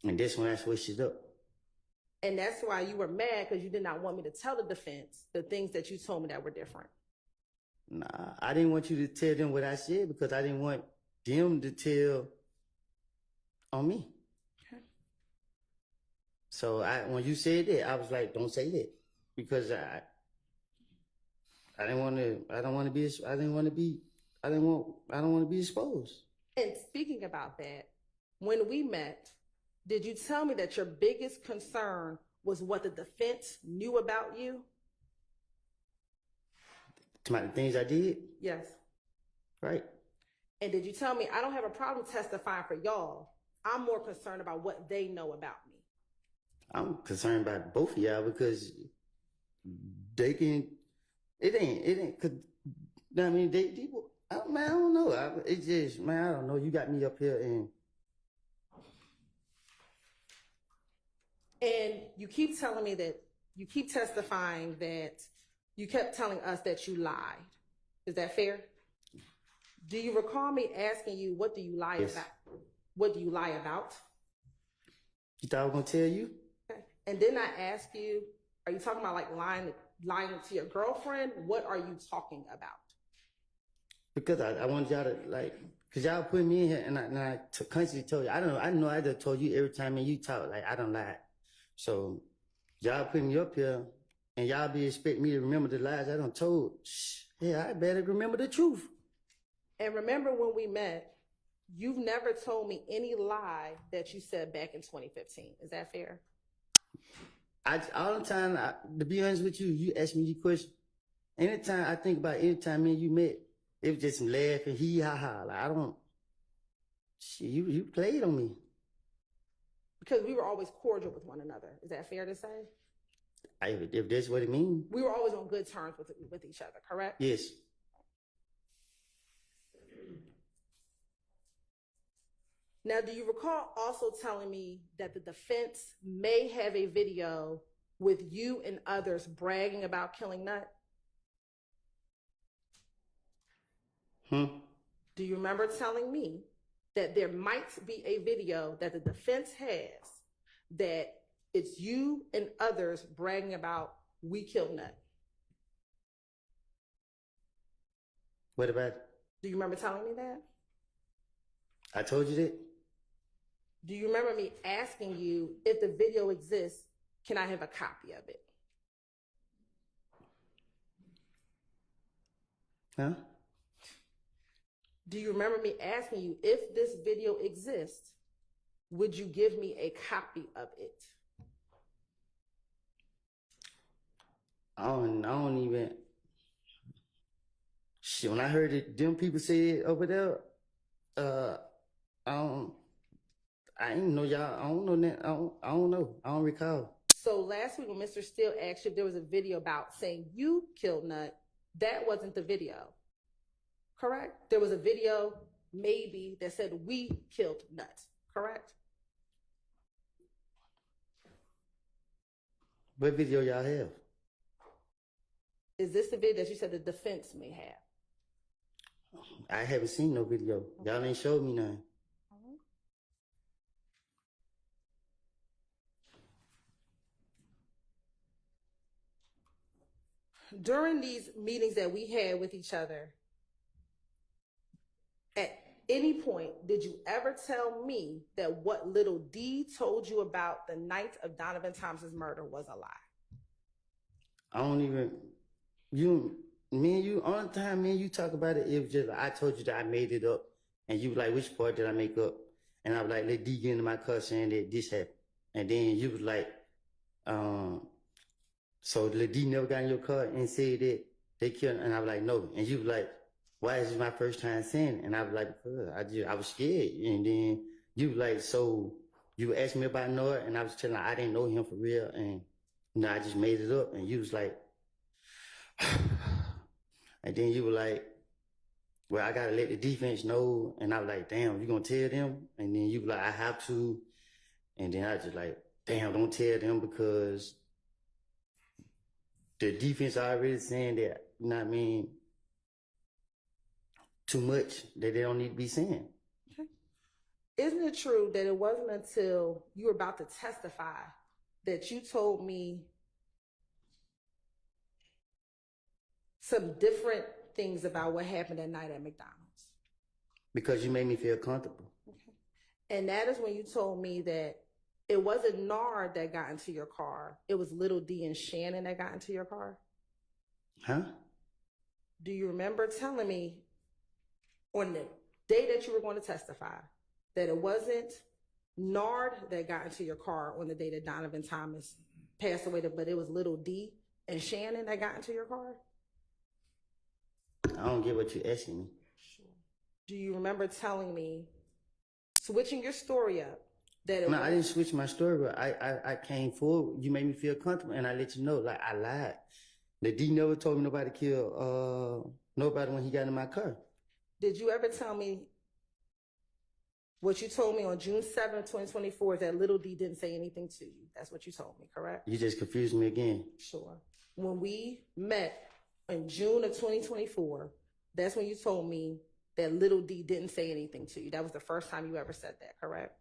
Speaker 4: And this one I switched it up.
Speaker 2: And that's why you were mad, because you did not want me to tell the defense the things that you told me that were different.
Speaker 4: Nah, I didn't want you to tell them what I said because I didn't want them to tell on me.
Speaker 2: Okay.
Speaker 4: So when you said that, I was like, don't say that, because I don't want to be exposed.
Speaker 2: And speaking about that, when we met, did you tell me that your biggest concern was what the defense knew about you?
Speaker 4: To the things I did,
Speaker 2: Yes.
Speaker 4: right?
Speaker 2: And did you tell me, I don't have a problem testifying for y'all. I'm more concerned about what they know about me.
Speaker 4: I'm concerned about both of y'all because they can. It ain't. Cause I mean, people. I don't know. I don't know. You got me up here and.
Speaker 2: And you keep telling me that, you keep testifying that you kept telling us that you lied. Is that fair? Do you recall me asking you, what do you lie
Speaker 4: Yes.
Speaker 2: about? What do you lie about?
Speaker 4: You thought I was gonna tell you?
Speaker 2: Okay. And then I ask you, are you talking about like lying to your girlfriend? What are you talking about?
Speaker 4: Because I wanted y'all to like, cause y'all put me in here and I constantly told you. I know I just told you every time and you talk like I don't lie. So y'all put me up here and y'all be expecting me to remember the lies I done told. Yeah, I better remember the truth.
Speaker 2: And remember when we met, you've never told me any lie that you said back in 2015. Is that fair?
Speaker 4: All the time, to be honest with you, you ask me these questions. Anytime I think about any time me and you met, it was just some laughing, hee ha ha. Like I don't. Shit, you played on me.
Speaker 2: Because we were always cordial with one another. Is that fair to say?
Speaker 4: If that's what it means.
Speaker 2: We were always on good terms with each other, correct?
Speaker 4: Yes.
Speaker 2: Now, do you recall also telling me that the defense may have a video with you and others bragging about killing Nut? Do you remember telling me that there might be a video that the defense has that it's you and others bragging about, we killed Nut?
Speaker 4: What about it?
Speaker 2: Do you remember telling me that?
Speaker 4: I told you that.
Speaker 2: Do you remember me asking you, if the video exists, can I have a copy of it?
Speaker 4: Huh?
Speaker 2: Do you remember me asking you, if this video exists, would you give me a copy of it?
Speaker 4: I don't even. Shit, when I heard it, them people say it over there, I didn't know y'all. I don't know that. I don't know. I don't recall.
Speaker 2: So last week when Mr. Steele asked you if there was a video about saying you killed Nut, that wasn't the video, correct? There was a video maybe that said we killed Nut, correct?
Speaker 4: What video y'all have?
Speaker 2: Is this the video that you said the defense may have?
Speaker 4: I haven't seen no video. Y'all ain't showed me none.
Speaker 2: During these meetings that we had with each other, at any point, did you ever tell me that what little D told you about the night of Donovan Thompson's murder was a lie?
Speaker 4: I don't even. Me and you, only time me and you talk about it, it was just I told you that I made it up, and you were like, which part did I make up? And I was like, let D get into my car saying that this happened, and then you was like, so let D never got in your car and said that they killed, and I was like, no, and you was like, why is this my first time saying it? And I was like, because I was scared, and then you was like, so you asked me about Noah, and I was telling her I didn't know him for real, and I just made it up, and you was like. And then you were like, well, I got to let the defense know. And I was like, damn, you going to tell them? And then you were like, I have to. And then I was just like, damn, don't tell them because the defense already saying that, you know what I mean, too much that they don't need to be saying.
Speaker 2: Okay. Isn't it true that it wasn't until you were about to testify that you told me some different things about what happened that night at McDonald's.
Speaker 4: Because you made me feel comfortable.
Speaker 2: Okay. And that is when you told me that it wasn't Nard that got into your car. It was Little D and Shannon that got into your car.
Speaker 4: Huh?
Speaker 2: Do you remember telling me on the day that you were going to testify that it wasn't Nard that got into your car on the day that Donovan Thomas passed away, but it was Little D and Shannon that got into your car?
Speaker 4: I don't get what you're asking me.
Speaker 2: Sure. Do you remember telling me, switching your story up, that it
Speaker 4: No,
Speaker 2: was...
Speaker 4: I didn't switch my story, but I came forward. You made me feel comfortable, and I let you know, like, I lied. The D never told me nobody killed nobody when he got in my car.
Speaker 2: Did you ever tell me what you told me on June 7th, 2024, that Little D didn't say anything to you? That's what you told me, correct?
Speaker 4: You just confused me again.
Speaker 2: Sure. When we met in June of 2024, that's when you told me that Little D didn't say anything to you. That was the first time you ever said that, correct?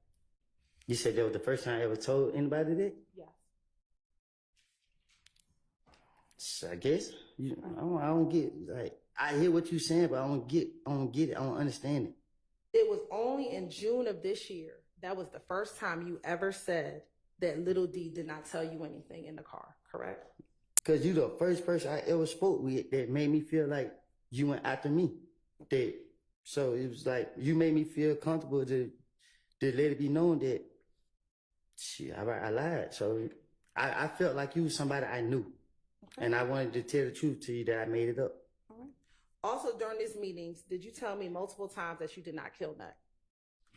Speaker 4: You said that was the first time I ever told anybody that?
Speaker 2: Yes.
Speaker 4: So I guess I don't get, like, I hear what you're saying, but I don't get it. I don't understand it.
Speaker 2: It was only in June of this year, that was the first time you ever said that Little D did not tell you anything in the car, correct?
Speaker 4: Because you the first person I ever spoke with that made me feel like you went after me. So it was like, you made me feel comfortable to let it be known that, shit, I lied. So I felt like you was somebody I knew. Okay. And I wanted to tell the truth to you that I made it up.
Speaker 2: All right. Also, during these meetings, did you tell me multiple times that you did not kill Nut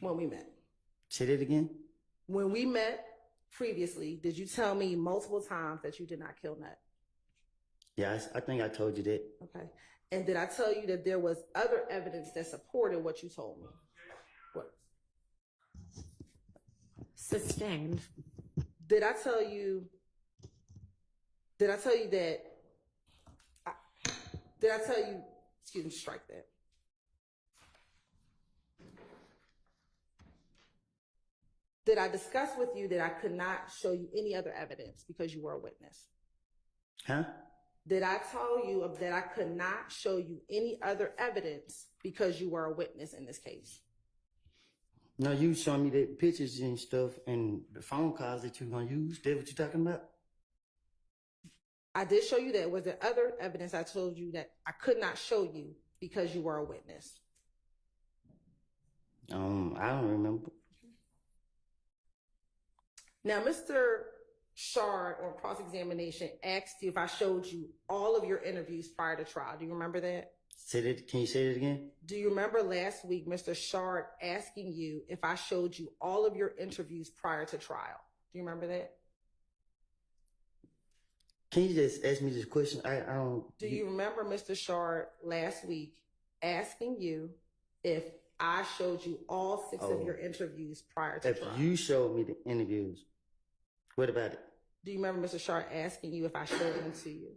Speaker 2: when we met?
Speaker 4: Say that again?
Speaker 2: When we met previously, did you tell me multiple times that you did not kill Nut?
Speaker 4: Yeah, I think I told you that.
Speaker 2: Okay. And did I tell you that there was other evidence that supported what you told me? What?
Speaker 1: Sustained.
Speaker 2: Did I tell you that, excuse me, strike that. Did I discuss with you that I could not show you any other evidence because you were a witness?
Speaker 4: Huh?
Speaker 2: Did I tell you that I could not show you any other evidence because you were a witness in this case?
Speaker 4: No, you showed me the pictures and stuff and the phone calls that you're going to use. That's what you're talking about?
Speaker 2: I did show you that. Was there other evidence I told you that I could not show you because you were a witness?
Speaker 4: I don't remember.
Speaker 2: Now, Mr. Shard on cross-examination asked you if I showed you all of your interviews prior to trial. Do you remember that?
Speaker 4: Can you say that again?
Speaker 2: Do you remember last week Mr. Shard asking you if I showed you all of your interviews prior to trial? Do you remember that?
Speaker 4: Can you just ask me this question? I don't.
Speaker 2: Do you remember Mr. Shard last week asking you if I showed you all 6 of your interviews prior to trial?
Speaker 4: If you showed me the interviews, what about it?
Speaker 2: Do you remember Mr. Shard asking you if I showed them to you?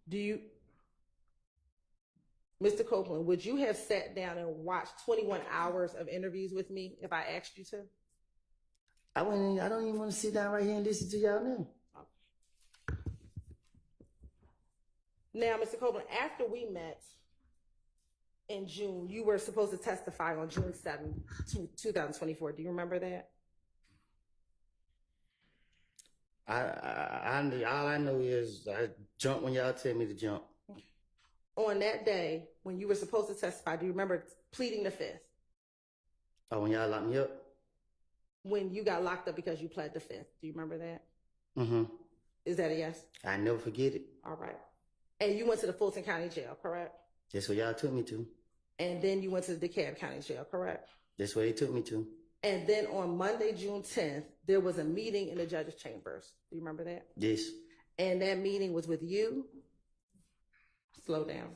Speaker 2: Do you, Mr. Copeland, would you have sat down and watched 21 hours of interviews with me if I asked you to?
Speaker 4: I don't even want to sit down right here and listen to y'all now.
Speaker 2: Now, Mr. Copeland, after we met in June, you were supposed to testify on June 7th, 2024. Do you remember that?
Speaker 4: All I know is I jump when y'all tell me to jump.
Speaker 2: On that day, when you were supposed to testify, do you remember pleading the 5th?
Speaker 4: Oh, when y'all locked me up?
Speaker 2: When you got locked up because you pled the 5th. Do you remember that?
Speaker 4: Mm-hmm.
Speaker 2: Is that a yes?
Speaker 4: I never forget it.
Speaker 2: All right. And you went to the Fulton County Jail, correct?
Speaker 4: That's what y'all took me to.
Speaker 2: And then you went to the DeKalb County Jail, correct?
Speaker 4: That's where they took me to.
Speaker 2: And then on Monday, June 10th, there was a meeting in the judge's chambers. Do you remember that?
Speaker 4: Yes.
Speaker 2: And that meeting was with you? Slow down.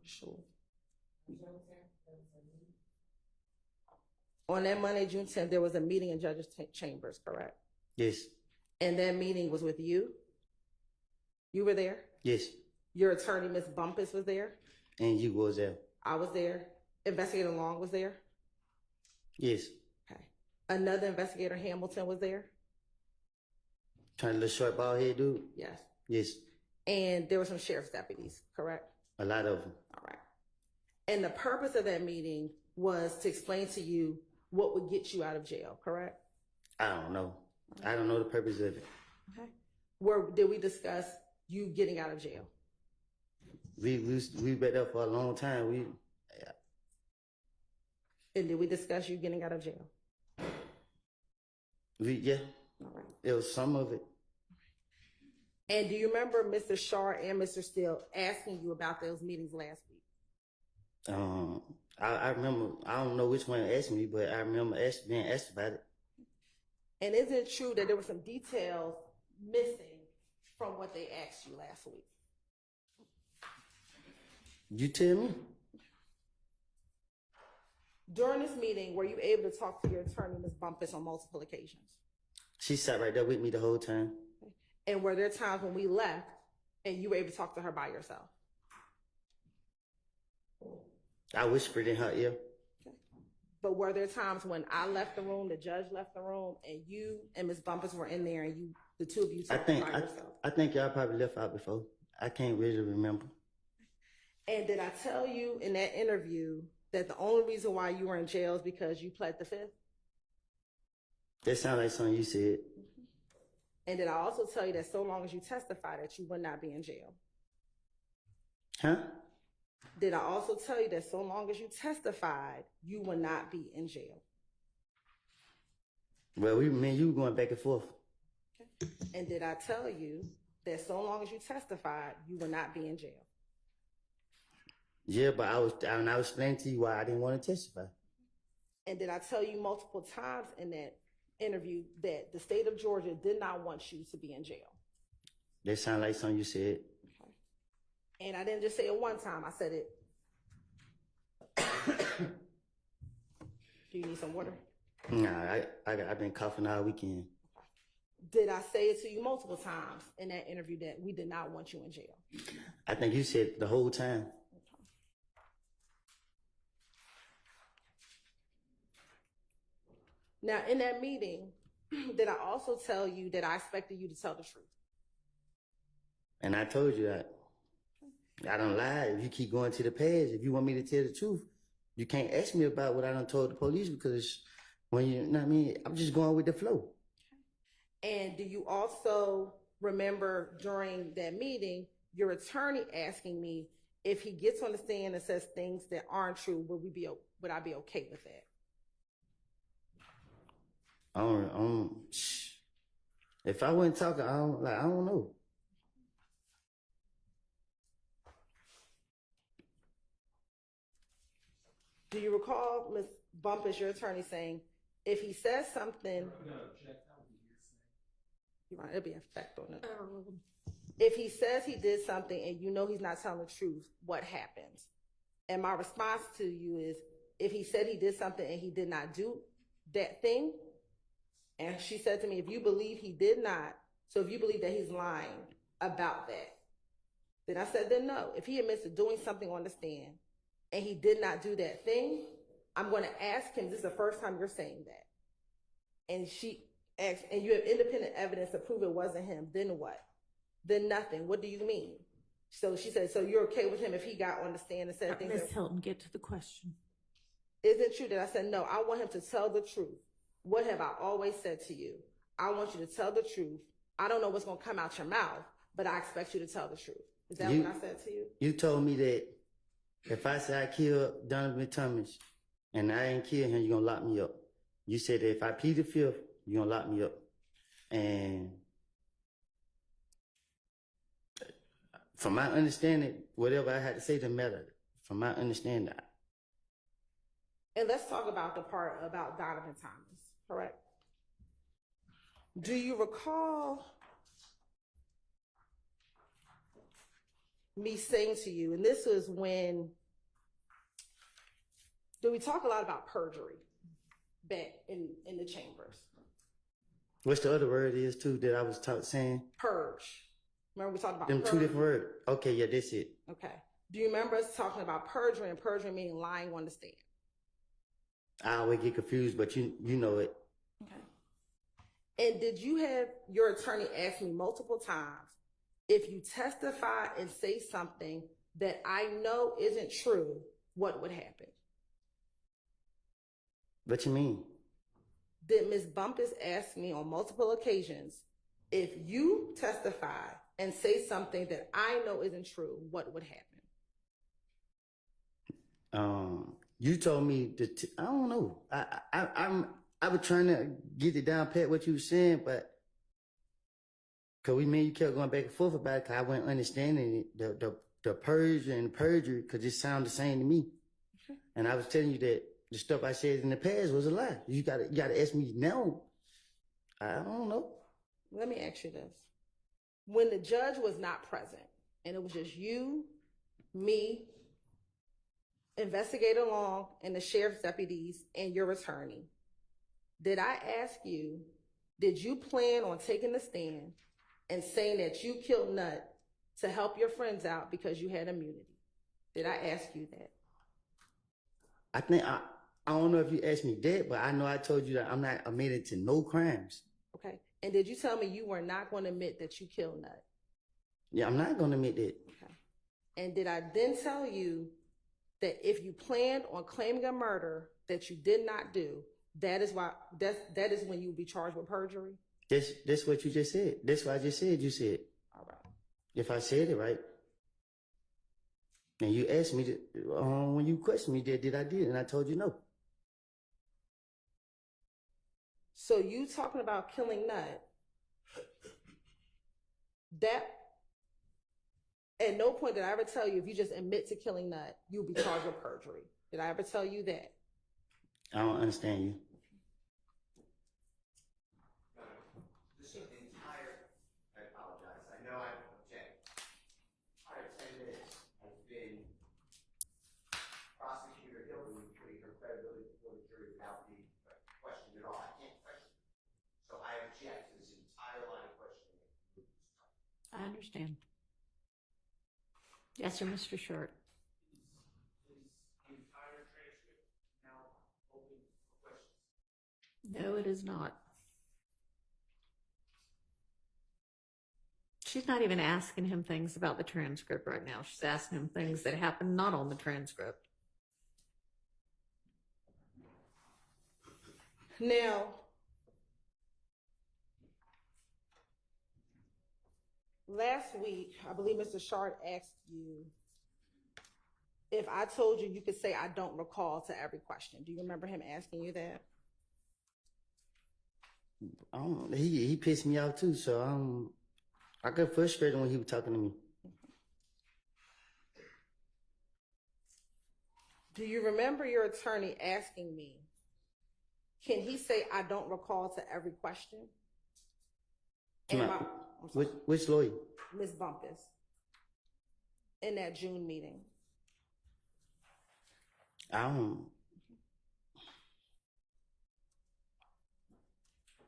Speaker 2: Sure. On that Monday, June 10th, there was a meeting in judge's chambers, correct?
Speaker 4: Yes.
Speaker 2: And that meeting was with you? You were there?
Speaker 4: Yes.
Speaker 2: Your attorney, Ms. Bumpus, was there?
Speaker 4: And you was there?
Speaker 2: I was there. Investigator Long was there?
Speaker 4: Yes.
Speaker 2: Okay. Another investigator, Hamilton, was there?
Speaker 4: Trying to little short bald head dude?
Speaker 2: Yes.
Speaker 4: Yes.
Speaker 2: And there were some sheriff's deputies, correct?
Speaker 4: A lot of them.
Speaker 2: All right. And the purpose of that meeting was to explain to you what would get you out of jail, correct?
Speaker 4: I don't know. I don't know the purpose of it.
Speaker 2: Okay. Did we discuss you getting out of jail?
Speaker 4: We been there for a long time.
Speaker 2: And did we discuss you getting out of jail?
Speaker 4: Yeah.
Speaker 2: All right.
Speaker 4: It was some of it.
Speaker 2: And do you remember Mr. Shaw and Mr. Steele asking you about those meetings last week?
Speaker 4: I remember, I don't know which one asked me, but I remember being asked about it.
Speaker 2: And is it true that there were some details missing from what they asked you last week?
Speaker 4: You tell me.
Speaker 2: During this meeting, were you able to talk to your attorney, Ms. Bumpus, on multiple occasions?
Speaker 4: She sat right there with me the whole time.
Speaker 2: And were there times when we left and you were able to talk to her by yourself?
Speaker 4: I whispered in her ear.
Speaker 2: Okay. But were there times when I left the room, the judge left the room, and you and Ms. Bumpus were in there and the two of you talked by yourself?
Speaker 4: I think y'all probably left out before. I can't really remember.
Speaker 2: And did I tell you in that interview that the only reason why you were in jail is because you pled the fifth?
Speaker 4: That sounds like something you said.
Speaker 2: And did I also tell you that so long as you testify that you would not be in jail?
Speaker 4: Huh?
Speaker 2: Did I also tell you that so long as you testified, you would not be in jail?
Speaker 4: Well, me and you going back and forth.
Speaker 2: Okay. And did I tell you that so long as you testified, you would not be in jail?
Speaker 4: Yeah, but I was explaining to you why I didn't want to testify.
Speaker 2: And did I tell you multiple times in that interview that the state of Georgia did not want you to be in jail?
Speaker 4: That sounds like something you said.
Speaker 2: Okay. And I didn't just say it one time, I said it. Do you need some water?
Speaker 4: Nah, I've been coughing all weekend.
Speaker 2: Did I say it to you multiple times in that interview that we did not want you in jail?
Speaker 4: I think you said the whole time.
Speaker 2: Now, in that meeting, did I also tell you that I expected you to tell the truth?
Speaker 4: And I told you that. I don't lie. If you keep going to the past, if you want me to tell the truth, you can't ask me about what I done told the police because when you know what I mean, I'm just going with the flow.
Speaker 2: And do you also remember during that meeting, your attorney asking me if he gets on the stand and says things that aren't true, would I be okay with that?
Speaker 4: If I wasn't talking, I don't know.
Speaker 2: Do you recall Ms. Bumpus, your attorney, saying if he says something, you're right, it'll be an effect on it. If he says he did something and you know he's not telling the truth, what happens? And my response to you is, if he said he did something and he did not do that thing, and she said to me, if you believe he did not, so if you believe that he's lying about that, then I said, then no. If he admits to doing something on the stand and he did not do that thing, I'm going to ask him, this is the first time you're saying that. And she asked, and you have independent evidence to prove it wasn't him, then what? Then nothing. What do you mean? So she said, so you're okay with him if he got on the stand and said things?
Speaker 1: Ms. Hilton, get to the question.
Speaker 2: Is it true that I said, no, I want him to tell the truth? What have I always said to you? I want you to tell the truth. I don't know what's going to come out your mouth, but I expect you to tell the truth. Is that what I said to you?
Speaker 4: You told me that if I say I killed Donovan Thomas and I ain't killed him, you're going to lock me up. You said that if I plead the fifth, you're going to lock me up. And from my understanding, whatever I had to say didn't matter. From my understanding.
Speaker 2: And let's talk about the part about Donovan Thomas, correct? Do you recall me saying to you, and this was when, we talk a lot about perjury back in the chambers.
Speaker 4: What's the other word is too that I was saying?
Speaker 2: Purge. Remember we talked about
Speaker 4: them
Speaker 2: purge?
Speaker 4: Two different words. Okay, yeah, that's it.
Speaker 2: Okay. Do you remember us talking about perjury and perjury meaning lying on the stand?
Speaker 4: I always get confused, but you know it.
Speaker 2: Okay. And did you have your attorney ask me multiple times, if you testify and say something that I know isn't true, what would happen?
Speaker 4: What you mean?
Speaker 2: Did Ms. Bumpus ask me on multiple occasions, if you testify and say something that I know isn't true, what would happen?
Speaker 4: You told me I don't know. I was trying to get it down pat what you were saying, but cause you kept going back and forth about it, cause I wasn't understanding it, the purge and perjury, cause it sounded the same to me. And I was telling you that the stuff I said in the past was a lie. You gotta ask me now. I don't know.
Speaker 2: Let me ask you this. When the judge was not present and it was just you, me, investigator Long, and the sheriff's deputies and your attorney, did I ask you, did you plan on taking the stand and saying that you killed Nut to help your friends out because you had immunity? Did I ask you that?
Speaker 4: I think I don't know if you asked me that, but I know I told you that I'm not admitted to no crimes.
Speaker 2: Okay. And did you tell me you were not going to admit that you killed Nut?
Speaker 4: Yeah, I'm not gonna admit that.
Speaker 2: Okay. And did I then tell you that if you planned on claiming a murder that you did not do, that is when you would be charged with perjury?
Speaker 4: That's what you just said. That's what I just said. You said.
Speaker 2: All right.
Speaker 4: If I said it right. And you asked me when you questioned me, did I did, and I told you no.
Speaker 2: So you talking about killing Nut, that at no point did I ever tell you if you just admit to killing Nut, you'll be charged with perjury. Did I ever tell you that?
Speaker 4: I don't understand you.
Speaker 3: This entire, I apologize, I know I object. Entire 10 minutes has been Prosecutor Hillary putting her credibility before the jury without being questioned at all. I can't question. So I object to this entire line of questioning.
Speaker 1: I understand. Yes, sir, Mr. Short.
Speaker 6: Is the entire transcript now open for questions?
Speaker 1: No, it is not. She's not even asking him things about the transcript right now. She's asking him things that happened not on the transcript.
Speaker 2: Now, last week, I believe Mr. Shard asked you if I told you you could say I don't recall to every question. Do you remember him asking you that?
Speaker 4: I don't know. He pissed me off too, so I got frustrated when he was talking to me.
Speaker 2: Do you remember your attorney asking me, can he say I don't recall to every question?
Speaker 4: Which lawyer?
Speaker 2: Ms. Bumpus, in that June meeting.
Speaker 4: I don't.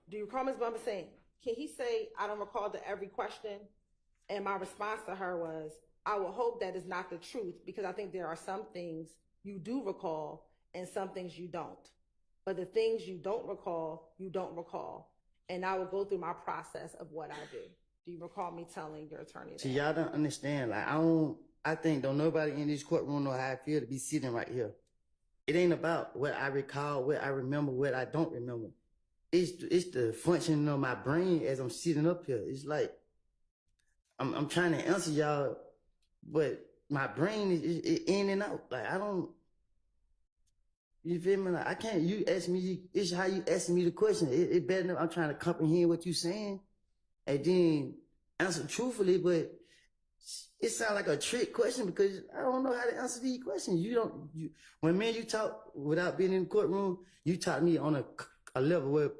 Speaker 2: Do you recall Ms. Bumpus saying, can he say I don't recall to every question? And my response to her was, I will hope that is not the truth, because I think there are some things you do recall and some things you don't. But the things you don't recall, you don't recall. And I will go through my process of what I do. Do you recall me telling your attorney that?
Speaker 4: See, y'all don't understand. Like, I think don't nobody in this courtroom know how I feel to be sitting right here. It ain't about what I recall, what I remember, what I don't remember. It's the functioning of my brain as I'm sitting up here. It's like, I'm trying to answer y'all, but my brain is in and out. Like, I don't, you feel me? Like, I can't, you ask me, it's how you asking me the question. It better than I'm trying to comprehend what you saying and then answer truthfully, but it sounds like a trick question because I don't know how to answer these questions. When me and you talk without being in the courtroom, you taught me on a level where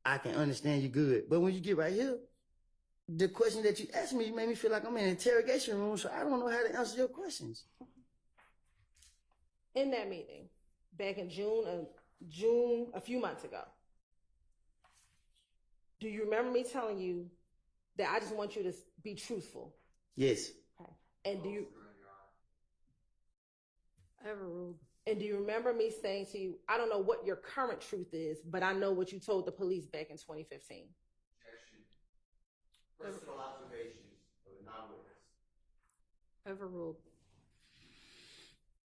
Speaker 4: I can understand you good. But when you get right here, the question that you asked me made me feel like I'm in an interrogation room, so I don't know how to answer your questions.
Speaker 2: In that meeting, back in June, a few months ago, do you remember me telling you that I just want you to be truthful?
Speaker 4: Yes.
Speaker 2: Okay. And do you...
Speaker 1: Overruled.
Speaker 2: And do you remember me saying to you, I don't know what your current truth is, but I know what you told the police back in 2015?
Speaker 3: Objection. Personal observations of a non-witness.
Speaker 1: Overruled.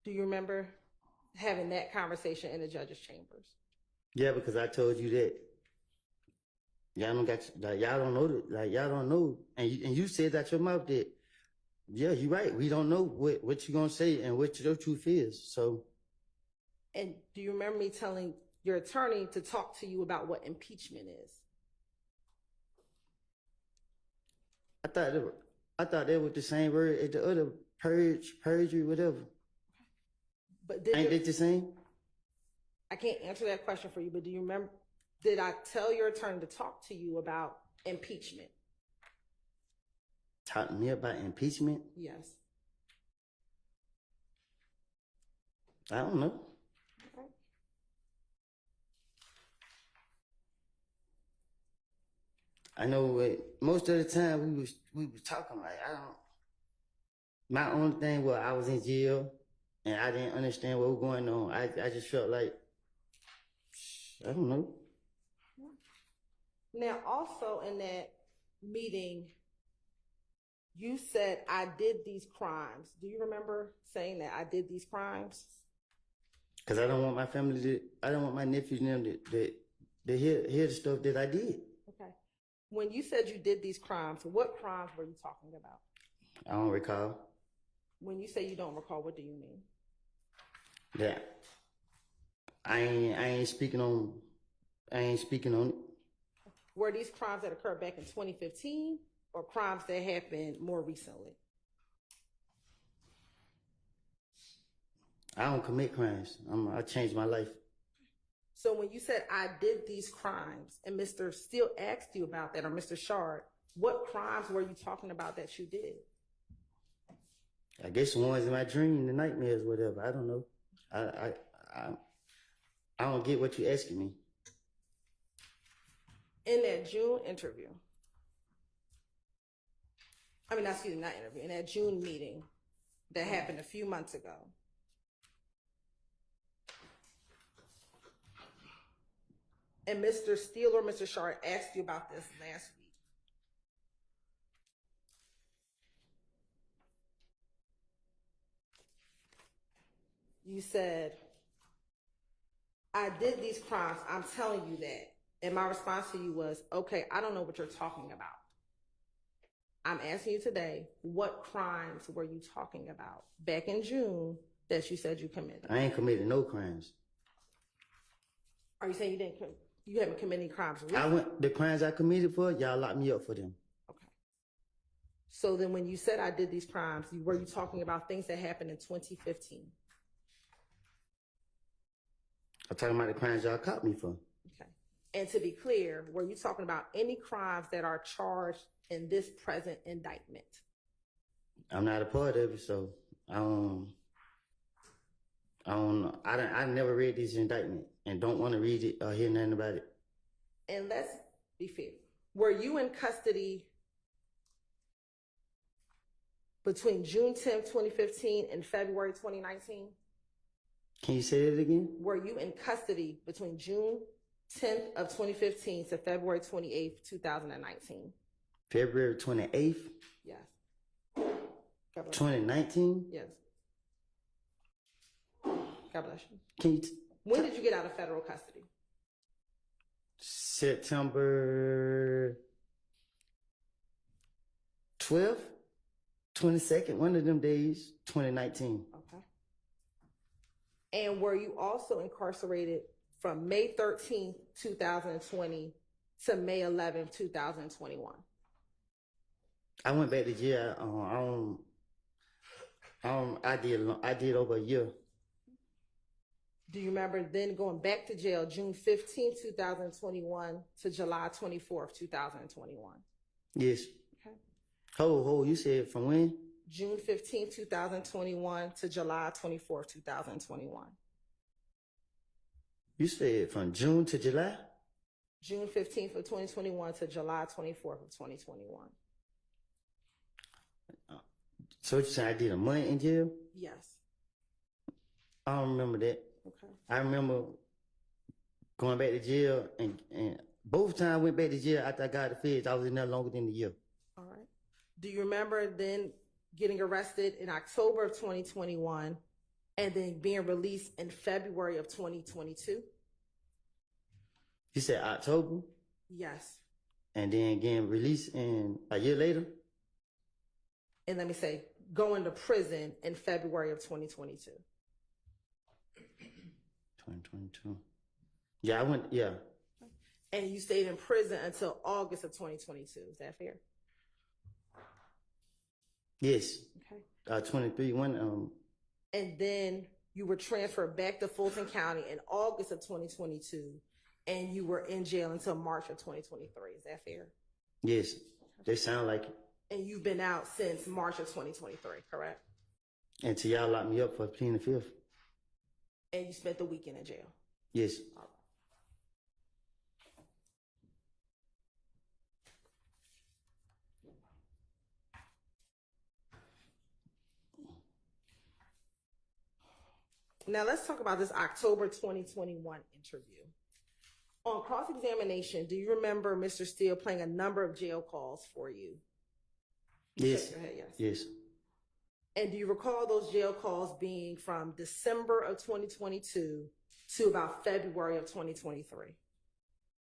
Speaker 2: Do you remember having that conversation in the judge's chambers?
Speaker 4: Yeah, because I told you that. Y'all don't got, like, y'all don't know that, like, y'all don't know. And you said out your mouth that, yeah, you're right. We don't know what you're going to say and what your truth is. So.
Speaker 2: And do you remember me telling your attorney to talk to you about what impeachment is?
Speaker 4: I thought that was the same word as the other perjury, whatever.
Speaker 2: But
Speaker 4: Ain't it the same?
Speaker 2: I can't answer that question for you, but do you remember, did I tell your attorney to talk to you about impeachment?
Speaker 4: Talk to me about impeachment?
Speaker 2: Yes.
Speaker 4: I don't know.
Speaker 2: Okay.
Speaker 4: I know most of the time we was talking like, I don't. My only thing was I was in jail and I didn't understand what was going on. I just felt like, I don't know.
Speaker 2: Now, also in that meeting, you said, I did these crimes. Do you remember saying that I did these crimes?
Speaker 4: Because I don't want my family I don't want my nephews and them to hear the stuff that I did.
Speaker 2: Okay. When you said you did these crimes, what crimes were you talking about?
Speaker 4: I don't recall.
Speaker 2: When you say you don't recall, what do you mean?
Speaker 4: That I ain't speaking on it.
Speaker 2: Were these crimes that occurred back in 2015 or crimes that happened more recently?
Speaker 4: I don't commit crimes. I changed my life.
Speaker 2: So when you said I did these crimes and Mr. Steele asked you about that, or Mr. Shard, what crimes were you talking about that you did?
Speaker 4: I guess the ones in my dream, the nightmares, whatever. I don't know. I don't get what you're asking me.
Speaker 2: In that June interview, not interview, in that June meeting that happened a few months ago, and Mr. Steele or Mr. Shard asked you about this last week, you said, I did these crimes, I'm telling you that. And my response to you was, okay, I don't know what you're talking about. I'm asking you today, what crimes were you talking about back in June that you said you committed?
Speaker 4: I ain't committed no crimes.
Speaker 2: Are you saying you haven't committed any crimes recently?
Speaker 4: The crimes I committed for, y'all locked me up for them.
Speaker 2: Okay. So then when you said I did these crimes, were you talking about things that happened in 2015?
Speaker 4: I'm talking about the crimes y'all caught me for.
Speaker 2: Okay. And to be clear, were you talking about any crimes that are charged in this present indictment?
Speaker 4: I'm not a part of it, so I don't know. I never read this indictment and don't want to read it or hear nothing about it.
Speaker 2: And let's be fair. Were you in custody between June 10th, 2015 and February 2019?
Speaker 4: Can you say that again?
Speaker 2: Were you in custody between June 10th of 2015 to February 28th, 2019?
Speaker 4: February 28th,
Speaker 2: Yes. God bless you.
Speaker 4: 2019?
Speaker 2: Yes. God bless you.
Speaker 4: Can you
Speaker 2: When did you get out of federal custody?
Speaker 4: September 12th, 22nd, one of them days, 2019.
Speaker 2: Okay. And were you also incarcerated from May 13th, 2020 to May 11th, 2021?
Speaker 4: I went back to jail. I did over a year.
Speaker 2: Do you remember then going back to jail June 15th, 2021 to July 24th, 2021?
Speaker 4: Yes.
Speaker 2: Okay.
Speaker 4: You said from when?
Speaker 2: June 15th, 2021 to July 24th, 2021.
Speaker 4: You said from June to July?
Speaker 2: June 15th of 2021 to July 24th of 2021.
Speaker 4: So what you saying, I did a month in jail?
Speaker 2: Yes.
Speaker 4: I don't remember that.
Speaker 2: Okay.
Speaker 4: I remember going back to jail, and both times I went back to jail after I got the feds. I was in there longer than a year.
Speaker 2: All right. Do you remember then getting arrested in October of 2021 and then being released in February of 2022?
Speaker 4: You said October,
Speaker 2: Yes.
Speaker 4: and then getting released in a year later.
Speaker 2: And let me say, going to prison in February of 2022.
Speaker 4: 2022. Yeah, I went. Yeah,
Speaker 2: And you stayed in prison until August of 2022. Is that fair?
Speaker 4: yes.
Speaker 2: Okay.
Speaker 4: 23.
Speaker 2: And then you were transferred back to Fulton County in August of 2022, and you were in jail until March of 2023. Is that fair?
Speaker 4: Yes, they sound like it.
Speaker 2: And you've been out since March of 2023, correct?
Speaker 4: Until y'all locked me up for pleading the fifth.
Speaker 2: And you spent the weekend in jail.
Speaker 4: Yes.
Speaker 2: All right. Now let's talk about this October 2021 interview. On cross-examination, do you remember Mr. Steele playing a number of jail calls for you?
Speaker 4: Yes.
Speaker 2: Shake your head, yes.
Speaker 4: Yes.
Speaker 2: And do you recall those jail calls being from December of 2022 to about February of 2023?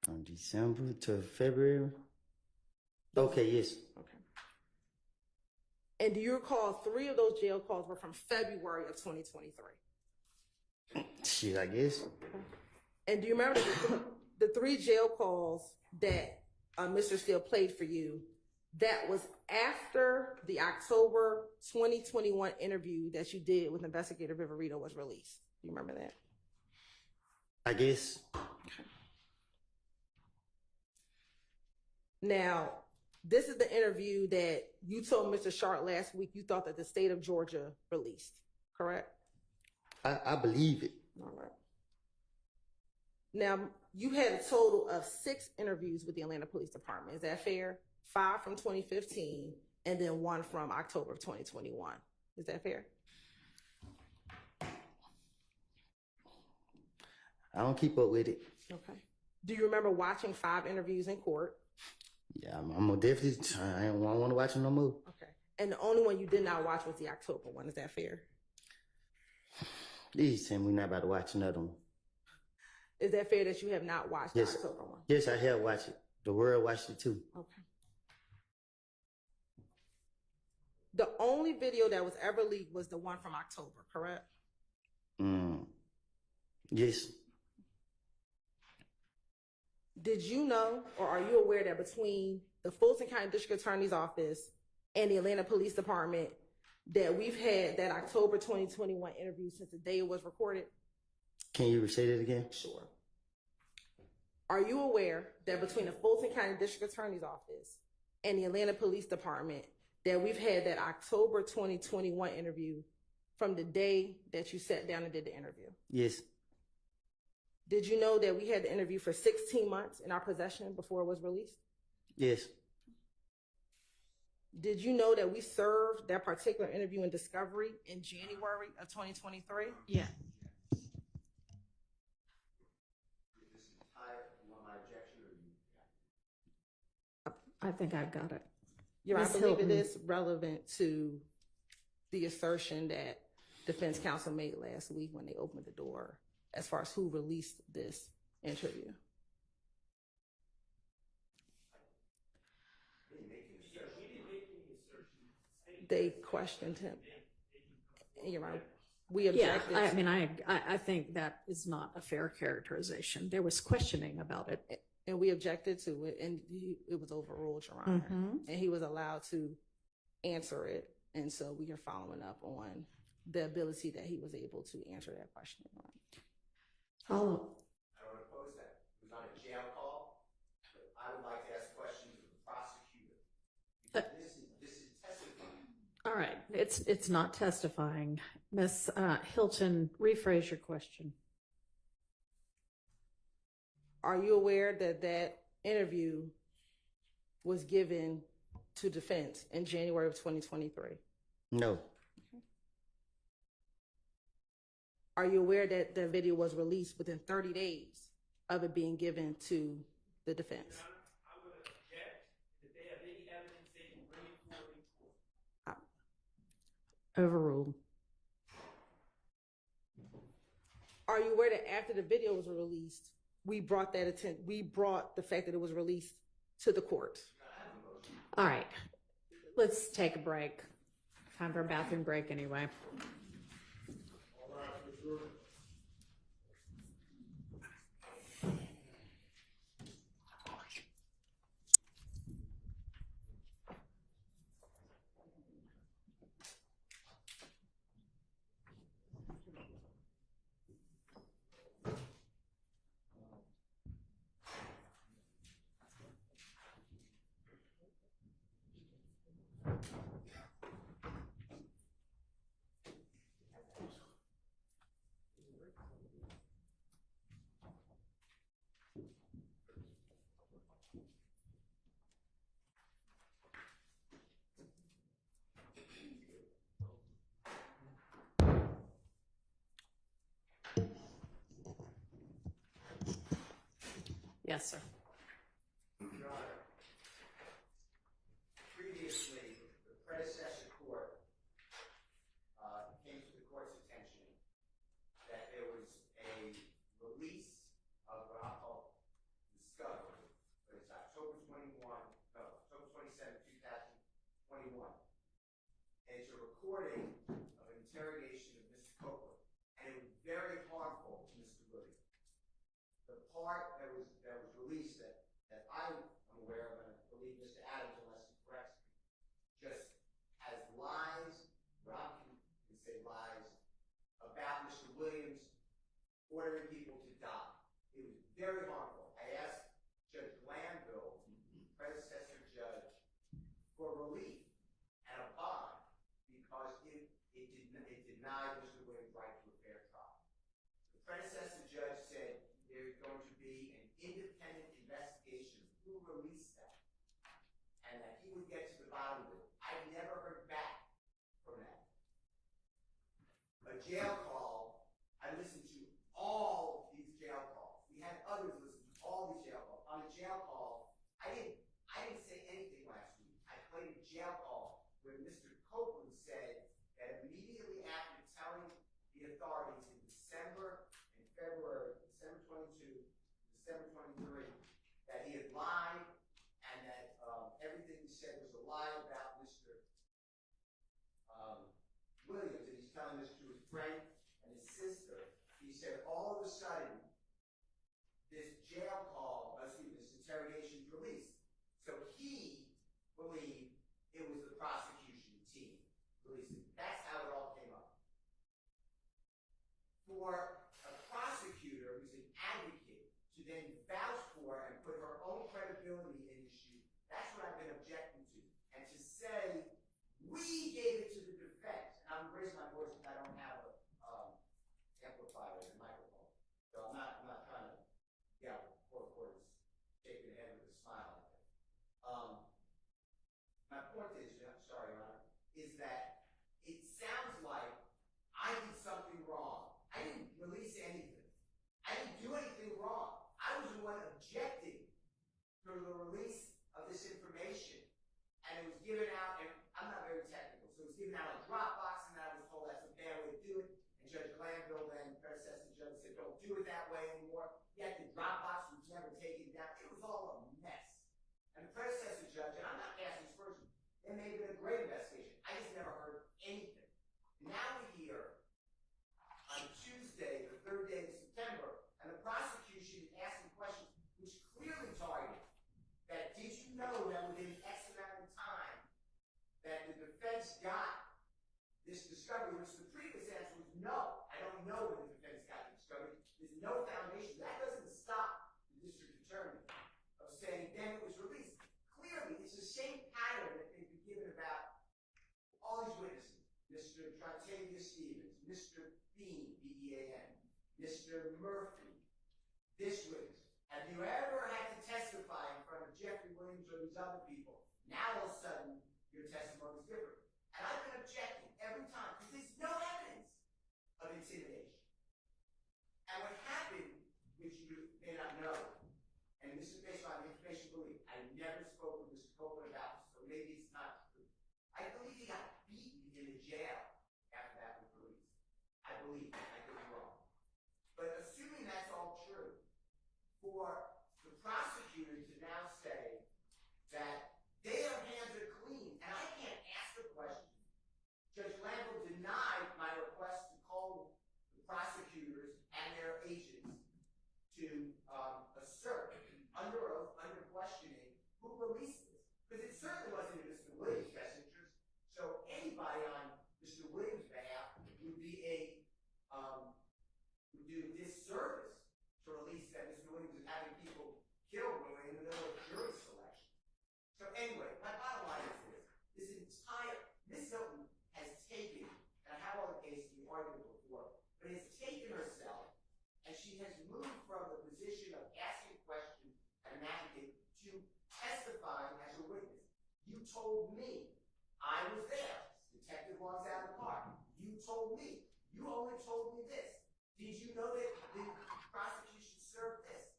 Speaker 4: From December to February. Okay. Yes.
Speaker 2: Okay. And do you recall 3 of those jail calls were from February of 2023?
Speaker 4: Shit, I guess.
Speaker 2: And do you remember the 3 jail calls that Mr. Steele played for you? That was after the October 2021 interview that you did with Investigator Viverito was released. Do you remember that?
Speaker 4: I guess.
Speaker 2: Now, this is the interview that you told Mr. Sharp last week you thought that the state of Georgia released, correct?
Speaker 4: I believe it.
Speaker 2: All right. Now, you had a total of 6 interviews with the Atlanta Police Department. Is that fair? 5 from 2015 and then 1 from October of 2021. Is that fair?
Speaker 4: I don't keep up with it.
Speaker 2: Okay. Do you remember watching 5 interviews in court?
Speaker 4: Yeah, I'm gonna definitely. I don't want to watch them no more.
Speaker 2: Okay. And the only one you did not watch was the October one. Is that fair?
Speaker 4: Please tell me we're not about to watch another one.
Speaker 2: Is that fair that you have not watched
Speaker 4: Yes.
Speaker 2: the October one?
Speaker 4: Yes, I have watched it. The world watched it too.
Speaker 2: Okay. The only video that was ever leaked was the one from October, correct?
Speaker 4: Yes.
Speaker 2: Did you know, or are you aware that between the Fulton County District Attorney's Office and the Atlanta Police Department that we've had that October 2021 interview since the day it was recorded?
Speaker 4: Can you say that again?
Speaker 2: Sure. Are you aware that between the Fulton County District Attorney's Office and the Atlanta Police Department that we've had that October 2021 interview from the day that you sat down and did the interview?
Speaker 4: Yes.
Speaker 2: Did you know that we had the interview for 16 months in our possession before it was released?
Speaker 4: Yes.
Speaker 2: Did you know that we served that particular interview in discovery in January of 2023?
Speaker 1: Yeah. I think I've got it.
Speaker 2: I
Speaker 1: Ms.
Speaker 2: believe
Speaker 1: Hilton.
Speaker 2: it is relevant to the assertion that defense counsel made last week when they opened the door as far as who released this interview. They questioned him. You're right. We
Speaker 1: Yeah,
Speaker 2: objected.
Speaker 1: I mean, I think that is not a fair characterization. There was questioning about it.
Speaker 2: And we objected to it, and it was overruled, Your Honor. And he was allowed to answer it. And so we are following up on the ability that he was able to answer that question.
Speaker 1: Oh,
Speaker 3: I don't oppose that. It was on a jail call, but I would like to ask questions of the prosecutor. Because this is testifying.
Speaker 1: all right. It's not testifying. Ms. Hilton, rephrase your question.
Speaker 2: Are you aware that that interview was given to defense in January of 2023?
Speaker 4: No.
Speaker 2: Are you aware that the video was released within 30 days of it being given to the defense?
Speaker 6: I would object if they have any evidence they can bring it forward in court.
Speaker 1: Overruled.
Speaker 2: Are you aware that after the video was released, we brought the fact that it was released to the court?
Speaker 1: All right, let's take a break. Time for a bathroom break anyway. Yes, sir.
Speaker 3: Your Honor, previously, the predecessor court came to the court's attention that there was a release of what I'll call discovery, but it's October 27, 2021. And it's a recording of an interrogation of Mr. Copeland, and it was very harmful to Mr. Williams. The part that was released that I'm aware of, and I believe Mr. Adams, unless he corrects me, just has lies, what I can say lies, about Mr. Williams ordering people to die. It was very harmful. I asked Judge Glanville, predecessor judge, for relief and a bond because it denied Mr. Williams' right to a fair trial. The predecessor judge said there's going to be an independent investigation of who released that, and that he would get to the bottom of it. I never heard back from that. A jail call, I listened to all these jail calls. We had others listen to all these jail calls. On a jail call, I didn't say anything last week. I played a jail call where Mr. Copeland said that immediately after telling the authorities in December and February, December 22, December 23, that he had lied and that everything he said was a lie about Mr. Williams, and he's telling this to his friend and his sister. He said all of a sudden this interrogation is released. So he believed it was the prosecution team releasing it. That's how it all came up. For a prosecutor who's an advocate to then vouch for and put her own credibility in issue, that's what I've been objecting to. And to say, we gave it to the defense, and I'm raising my voice because I don't have a amplifier and microphone. So I'm not trying to, court is shaking the head with a smile. My point is, sorry, Your Honor, is that it sounds like I did something wrong. I didn't release anything. I didn't do anything wrong. I was the one objecting to the release of this information. And it was given out, and I'm not very technical, so it was given out on Dropbox, and I was told that's a bad way to do it. And Judge Glanville, then predecessor judge, said, don't do it that way anymore. Yet the Dropbox was never taken down. It was all a mess. And the predecessor judge, and I'm not asking this person, it may have been a great investigation. I just never heard anything. Now we hear on Tuesday, the third day of September, and the prosecution is asking questions which clearly target that did you know that within X amount of time that the defense got this discovery, which the previous answer was no. I don't know when the defense got the discovery. There's no foundation. That doesn't stop the district attorney of saying then it was released. Clearly, it's the same pattern that they've been given about all these witnesses. Mr. Trontavious Stevens, Mr. Bean, B-E-A-N, Mr. Murphy, this witness. Have you ever had to testify in front of Jeffrey Williams or these other people? Now all of a sudden, your testimony is different. And I've been objecting every time because there's no evidence of intimidation. told me, I was there, Detective walks out of the car, you told me, you only told me this. Did you know that the prosecution served this?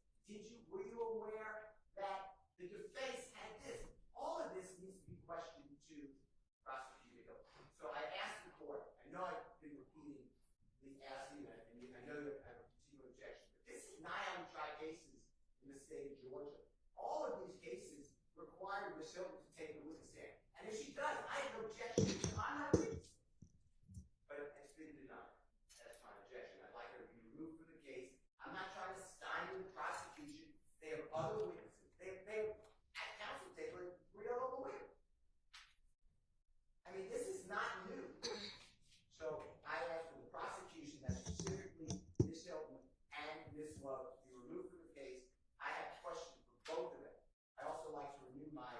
Speaker 3: Were you aware that the defense had this? All of this needs to be questioned to prosecutor. So I asked the court, I know I've been repeatedly asking that, and I know you have a continual objection, but this is not how we try cases in the state of Georgia. All of these cases require Ms. Hilton to take a witness stand. And if she does, I have no objection to I'm not witness. But it's been denied. That's my objection. I'd like her to be removed from the case. I'm not trying to stymie the prosecution. They have other witnesses. They have at counsel table 3 other lawyers. I mean, this is not new. So I ask for the prosecution that specifically Ms. Hilton and Ms. Love be removed from the case. I have questions for both of them. I also like to renew my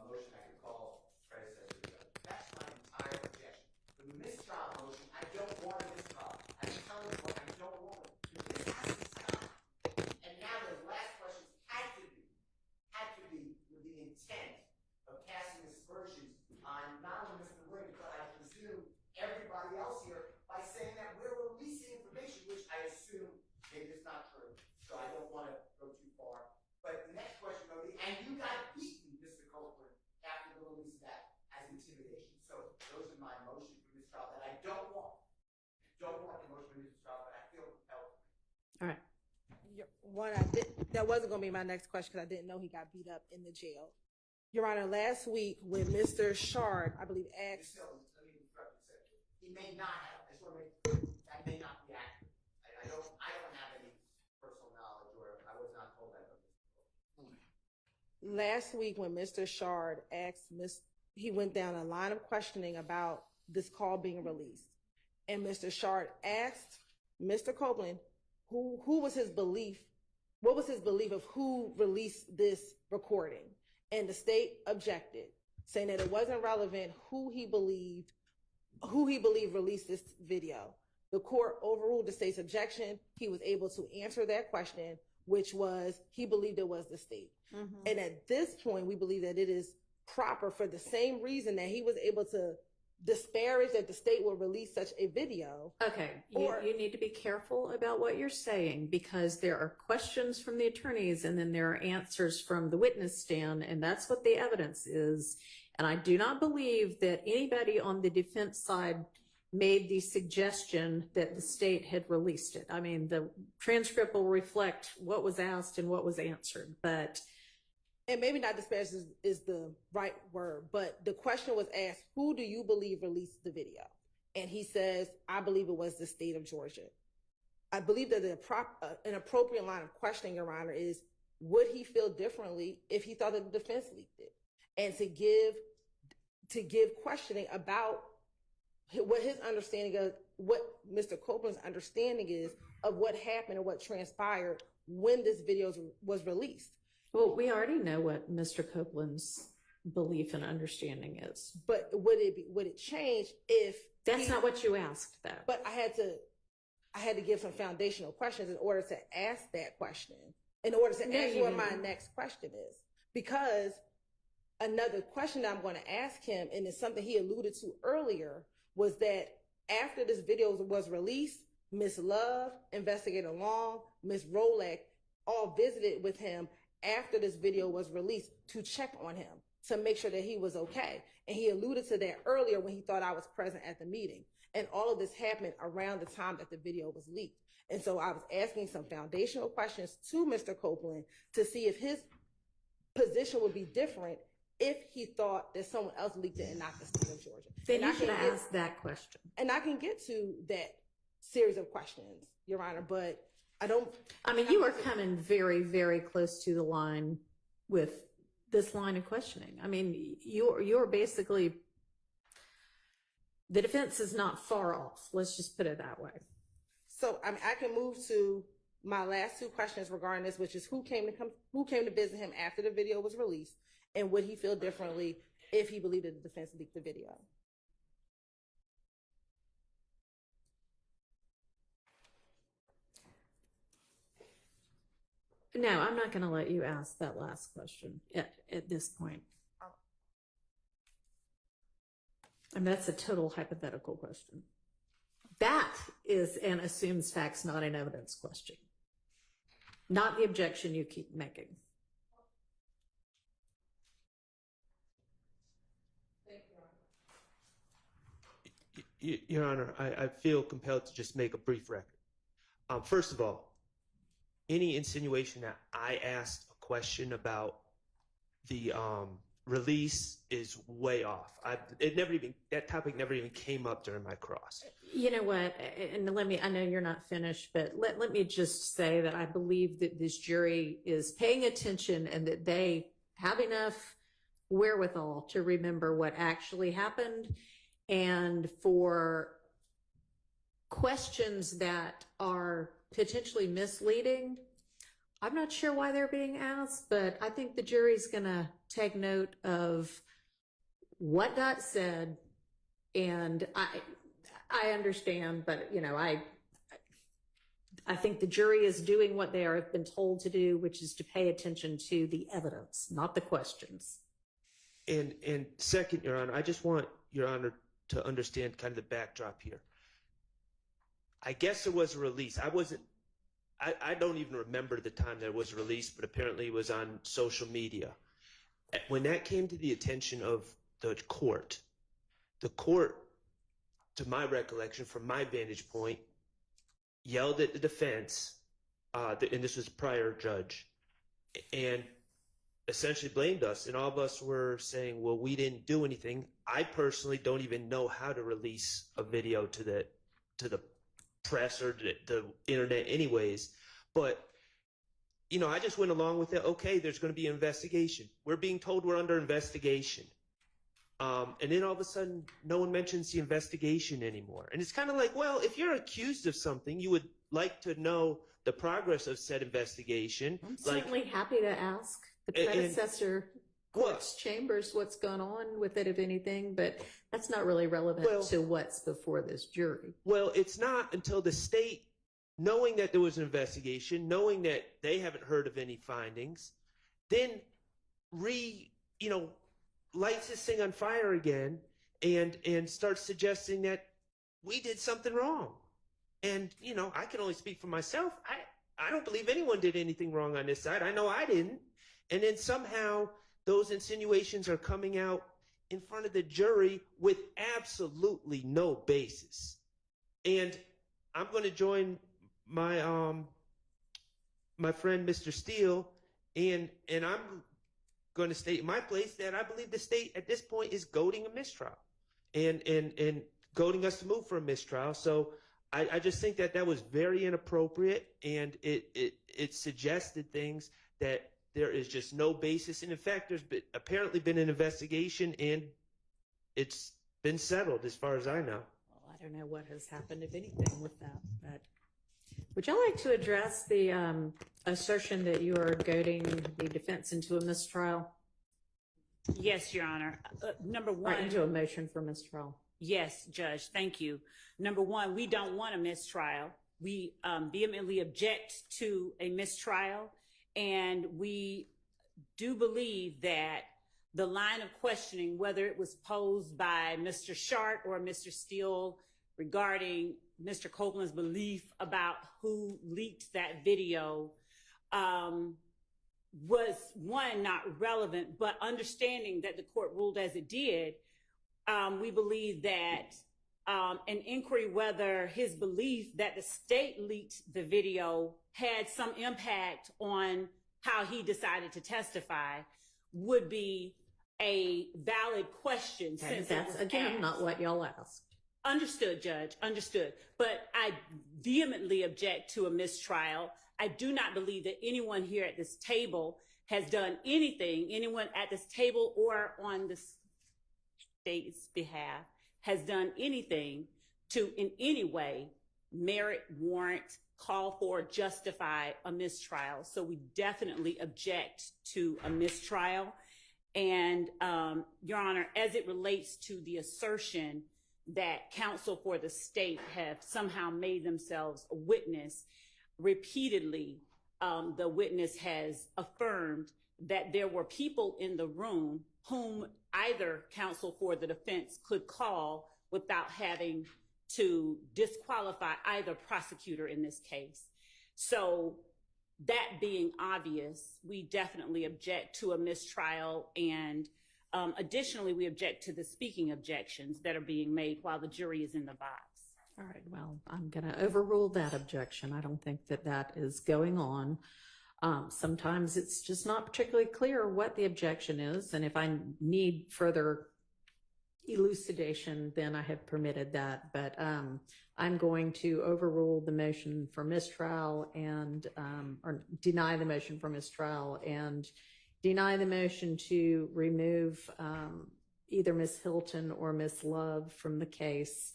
Speaker 3: motion. I could call predecessor judge. That's my entire objection. For the mistrial motion, I don't want a mistrial. I'm telling you what I don't want. This has to stop. And now the last questions had to be with the intent of casting aspersions on not only Mr. Williams, but I presume everybody else here by saying that we're releasing information, which I assume maybe it's not true. So I don't want to go too far. But the next question will be, and you got beaten, Mr. Copeland, after the release of that as intimidation. So those are my motions for mistrial that I don't want. Don't want the motion for mistrial, but I feel compelled.
Speaker 1: All right.
Speaker 2: That wasn't going to be my next question because I didn't know he got beat up in the jail. Your Honor, last week when Mr. Shard, I believe, asked.
Speaker 3: Let me interrupt you a second. He may not have. I just want to make that may not be accurate. I don't have any personal knowledge, or I was not told that.
Speaker 2: Last week when Mr. Shard asked he went down a line of questioning about this call being released. And Mr. Shard asked Mr. Copeland who was his belief, what was his belief of who released this recording? And the state objected, saying that it wasn't relevant who he believed released this video. The court overruled the state's objection. He was able to answer that question, which was he believed it was the state. Mm-hmm. And at this point, we believe that it is proper for the same reason that he was able to disparage that the state will release such a video.
Speaker 1: Okay, you need to be careful about what you're saying, because there are questions from the attorneys and then there are answers from the witness stand, and that's what the evidence is. And I do not believe that anybody on the defense side made the suggestion that the state had released it. I mean, the transcript will reflect what was asked and what was answered, but...
Speaker 2: And maybe not disparage is the right word, but the question was asked, who do you believe released the video? And he says, I believe it was the state of Georgia. I believe that an appropriate line of questioning, Your Honor, is would he feel differently if he thought that the defense leaked it? And to give questioning about what his understanding of, what Mr. Copeland's understanding is of what happened and what transpired when this video was released.
Speaker 1: Well, we already know what Mr. Copeland's belief and understanding is.
Speaker 2: But would it change if
Speaker 1: that's not what you asked, though?
Speaker 2: But I had to give some foundational questions in order to ask that question, in order to ask what my next question is. Because another question that I'm going to ask him, and it's something he alluded to earlier, was that after this video was released, Ms. Love, Investigator Long, Ms. Rolak all visited with him after this video was released to check on him, to make sure that he was okay. And he alluded to that earlier when he thought I was present at the meeting. And all of this happened around the time that the video was leaked. And so I was asking some foundational questions to Mr. Copeland to see if his position would be different if he thought that someone else leaked it and not the state of Georgia.
Speaker 1: Then you should ask that question.
Speaker 2: And I can get to that series of questions, Your Honor, but
Speaker 1: you are coming very, very close to the line with this line of questioning. I mean, you're basically, the defense is not far off. Let's just put it that way.
Speaker 2: So I can move to my last two questions regarding this, which is who came to visit him after the video was released, and would he feel differently if he believed that the defense leaked the video?
Speaker 1: No, I'm not going to let you ask that last question at this point. And that's a total hypothetical question. That is an assumes facts, not an evidence question. Not the objection you keep making.
Speaker 7: Your Honor, I feel compelled to just make a brief record. First of all, any insinuation that I asked a question about the release is way off. That topic never even came up during my cross.
Speaker 1: You know what, and I know you're not finished, but let me just say that I believe that this jury is paying attention and that they have enough wherewithal to remember what actually happened, and for questions that are potentially misleading, I'm not sure why they're being asked, but I think the jury's gonna take note of what got said, and I understand, but I think the jury is doing what they have been told to do, which is to pay attention to the evidence, not the questions.
Speaker 7: And second, Your Honor, I just want Your Honor to understand kind of the backdrop here. I guess there was a release. I don't even remember the time that it was released, but apparently it was on social media. When that came to the attention of the court, to my recollection, from my vantage point, yelled at the defense, and this was a prior judge, and essentially blamed us. And all of us were saying, well, we didn't do anything. I personally don't even know how to release a video to the press or the internet anyways. But, I just went along with it. Okay, there's going to be an investigation. We're being told we're under investigation. And then all of a sudden, no one mentions the investigation anymore. And it's kind of like, well, if you're accused of something, you would like to know the progress of said investigation.
Speaker 1: I'm certainly happy to ask the predecessor court's chambers what's gone on with it, if anything, but that's not really relevant to what's before this jury.
Speaker 7: Well, it's not until the state, knowing that there was an investigation, knowing that they haven't heard of any findings, then lights this thing on fire again and starts suggesting that we did something wrong. And, I can only speak for myself. I don't believe anyone did anything wrong on this side. I know I didn't. And then somehow those insinuations are coming out in front of the jury with absolutely no basis. And I'm going to join my my friend Mr. Steele, and I'm going to state in my place that I believe the state at this point is goading a mistrial and goading us to move for a mistrial. So I just think that was very inappropriate, and it suggested things that there is just no basis. And in fact, there's apparently been an investigation, and it's been settled as far as I know.
Speaker 1: Well, I don't know what has happened, if anything, with that. But would y'all like to address the assertion that you are goading the defense into a mistrial?
Speaker 8: Yes, Your Honor. Number one.
Speaker 1: Or into a motion for mistrial?
Speaker 8: Yes, Judge. Thank you. Number one, we don't want a mistrial. We vehemently object to a mistrial, and we do believe that the line of questioning, whether it was posed by Mr. Shart or Mr. Steele regarding Mr. Copeland's belief about who leaked that video, was, one, not relevant, but understanding that the court ruled as it did, we believe that an inquiry whether his belief that the state leaked the video had some impact on how he decided to testify would be a valid question.
Speaker 1: Okay, that's, again, not what y'all asked.
Speaker 8: Understood, Judge, understood. But I vehemently object to a mistrial. I do not believe that anyone here at this table has done anything, anyone at this table or on the state's behalf has done anything to in any way merit, warrant, call for, justify a mistrial. So we definitely object to a mistrial. And Your Honor, as it relates to the assertion that counsel for the state have somehow made themselves a witness, repeatedly the witness has affirmed that there were people in the room whom either counsel for the defense could call without having to disqualify either prosecutor in this case. So that being obvious, we definitely object to a mistrial, and additionally, we object to the speaking objections that are being made while the jury is in the box.
Speaker 1: All right, well, I'm going to overrule that objection. I don't think that that is going on. Sometimes it's just not particularly clear what the objection is, and if I need further elucidation, then I have permitted that. But I'm going to overrule the motion for mistrial and or deny the motion for mistrial and deny the motion to remove either Ms. Hilton or Ms. Love from the case.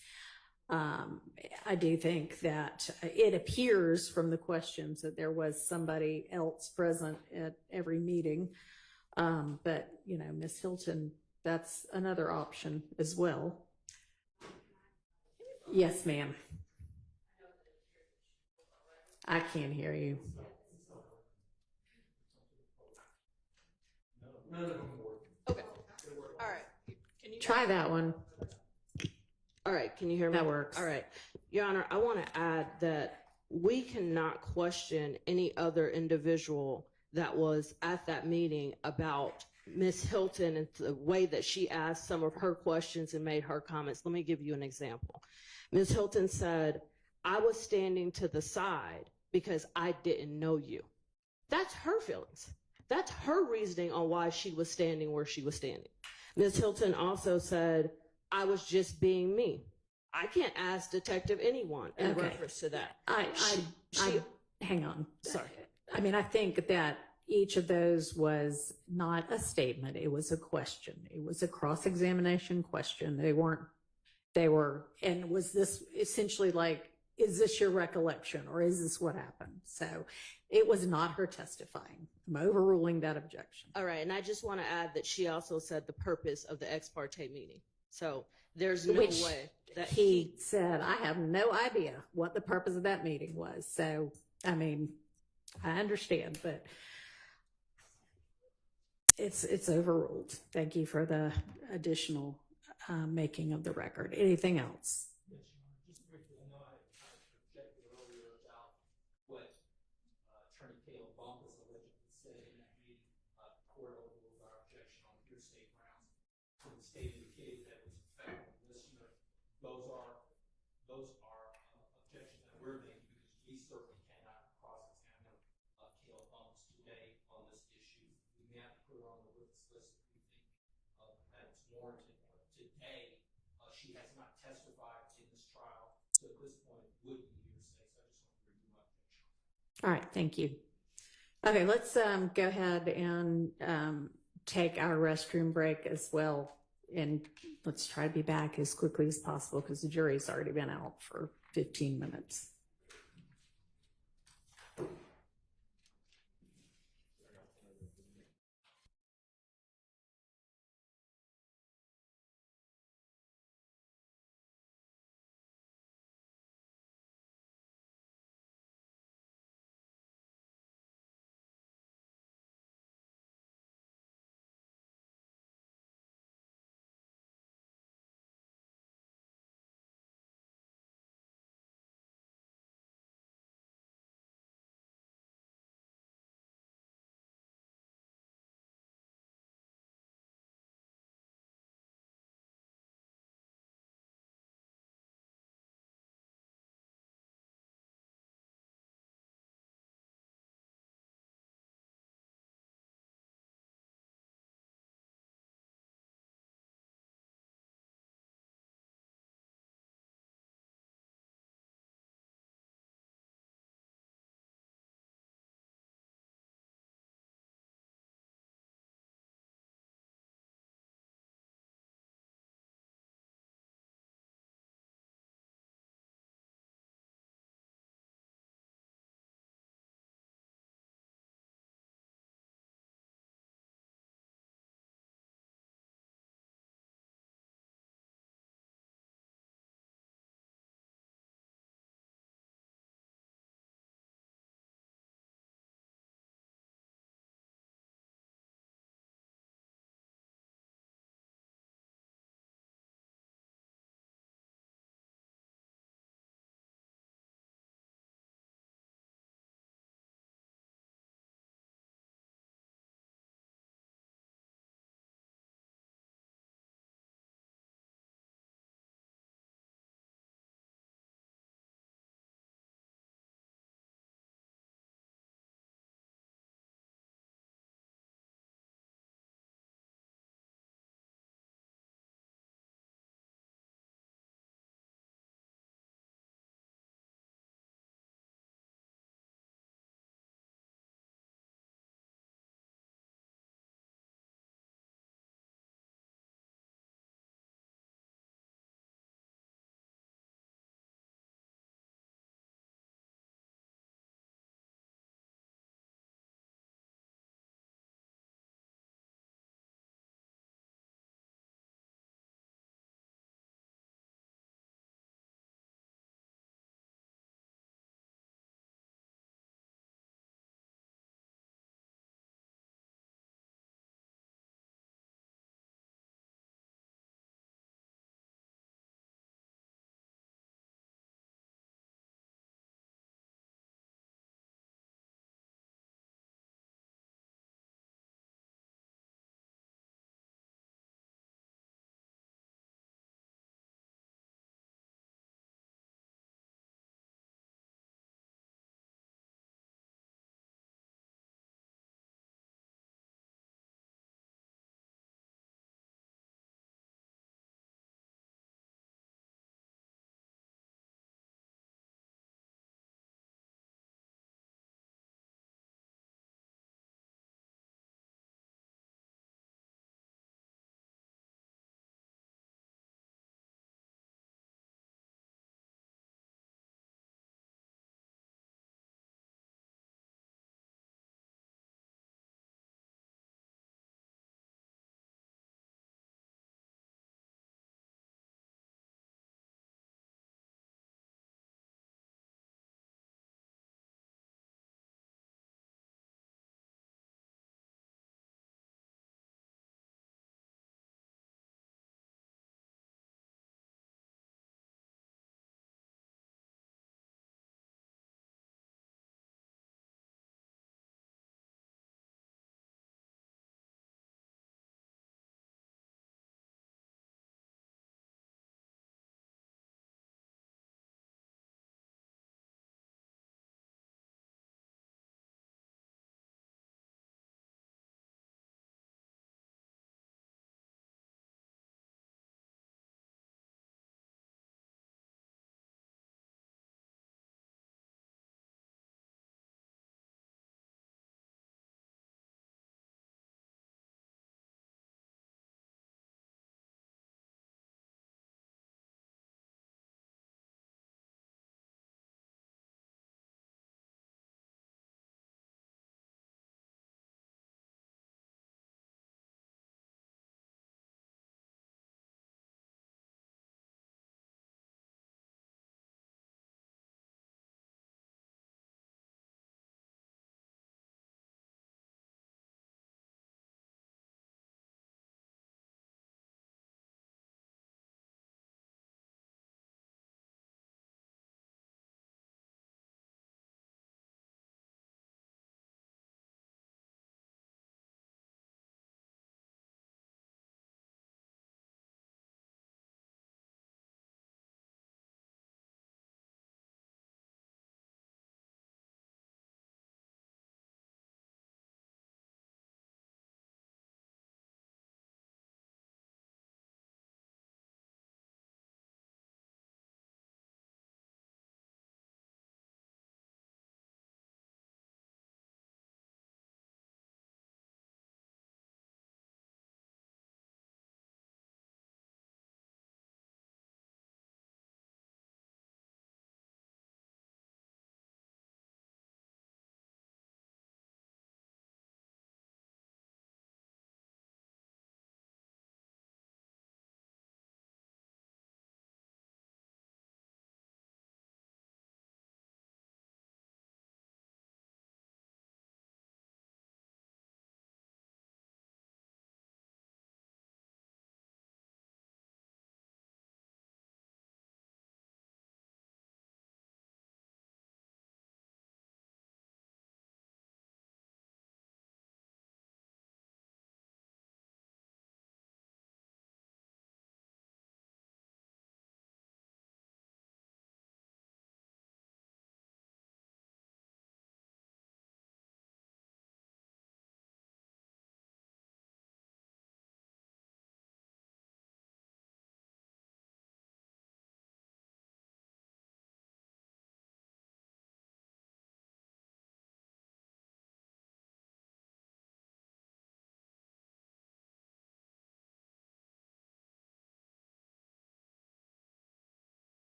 Speaker 1: I do think that it appears from the questions that there was somebody else present at every meeting. But, you know, Ms. Hilton, that's another option as well. Yes, ma'am. I can't hear you.
Speaker 9: Okay. All right. Can you
Speaker 1: Try that one.
Speaker 9: All right. Can you hear me?
Speaker 1: That works.
Speaker 9: All right. Your Honor, I want to add that we cannot question any other individual that was at that meeting about Ms. Hilton and the way that she asked some of her questions and made her comments. Let me give you an example. Ms. Hilton said, "I was standing to the side because I didn't know you." That's her feelings. That's her reasoning on why she was standing where she was standing. Ms. Hilton also said, "I was just being me." I can't ask Detective anyone in reference to that.
Speaker 1: Hang on. Sorry. I mean, I think that each of those was not a statement. It was a question. It was a cross-examination question. And was this essentially like, is this your recollection or is this what happened? So it was not her testifying. I'm overruling that objection.
Speaker 9: All right. And I just want to add that she also said the purpose of the ex parte meeting. So there's no way that
Speaker 1: he said, I have no idea what the purpose of that meeting was. So, I mean, I understand, but it's overruled. Thank you for the additional making of the record. Anything else?
Speaker 10: Yes, Your Honor. Just briefly, I know I objected earlier about what Attorney Caleb Bumpus allegedly said in that meeting. Court overruled our objection on hearsay grounds. So the state indicated that it was a fact listener. Those are objections that we're making because we certainly cannot cross-examine Caleb Bumpus today on this issue. We may have to put her on the witness list if we think that it's warranted. But today, she has not testified in this trial, so at this point it would be hearsay. So I just want to review my objection.
Speaker 1: All right, thank you. Okay, let's go ahead and take our restroom break as well. And let's try to be back as quickly as possible because the jury's already been out for 15 minutes.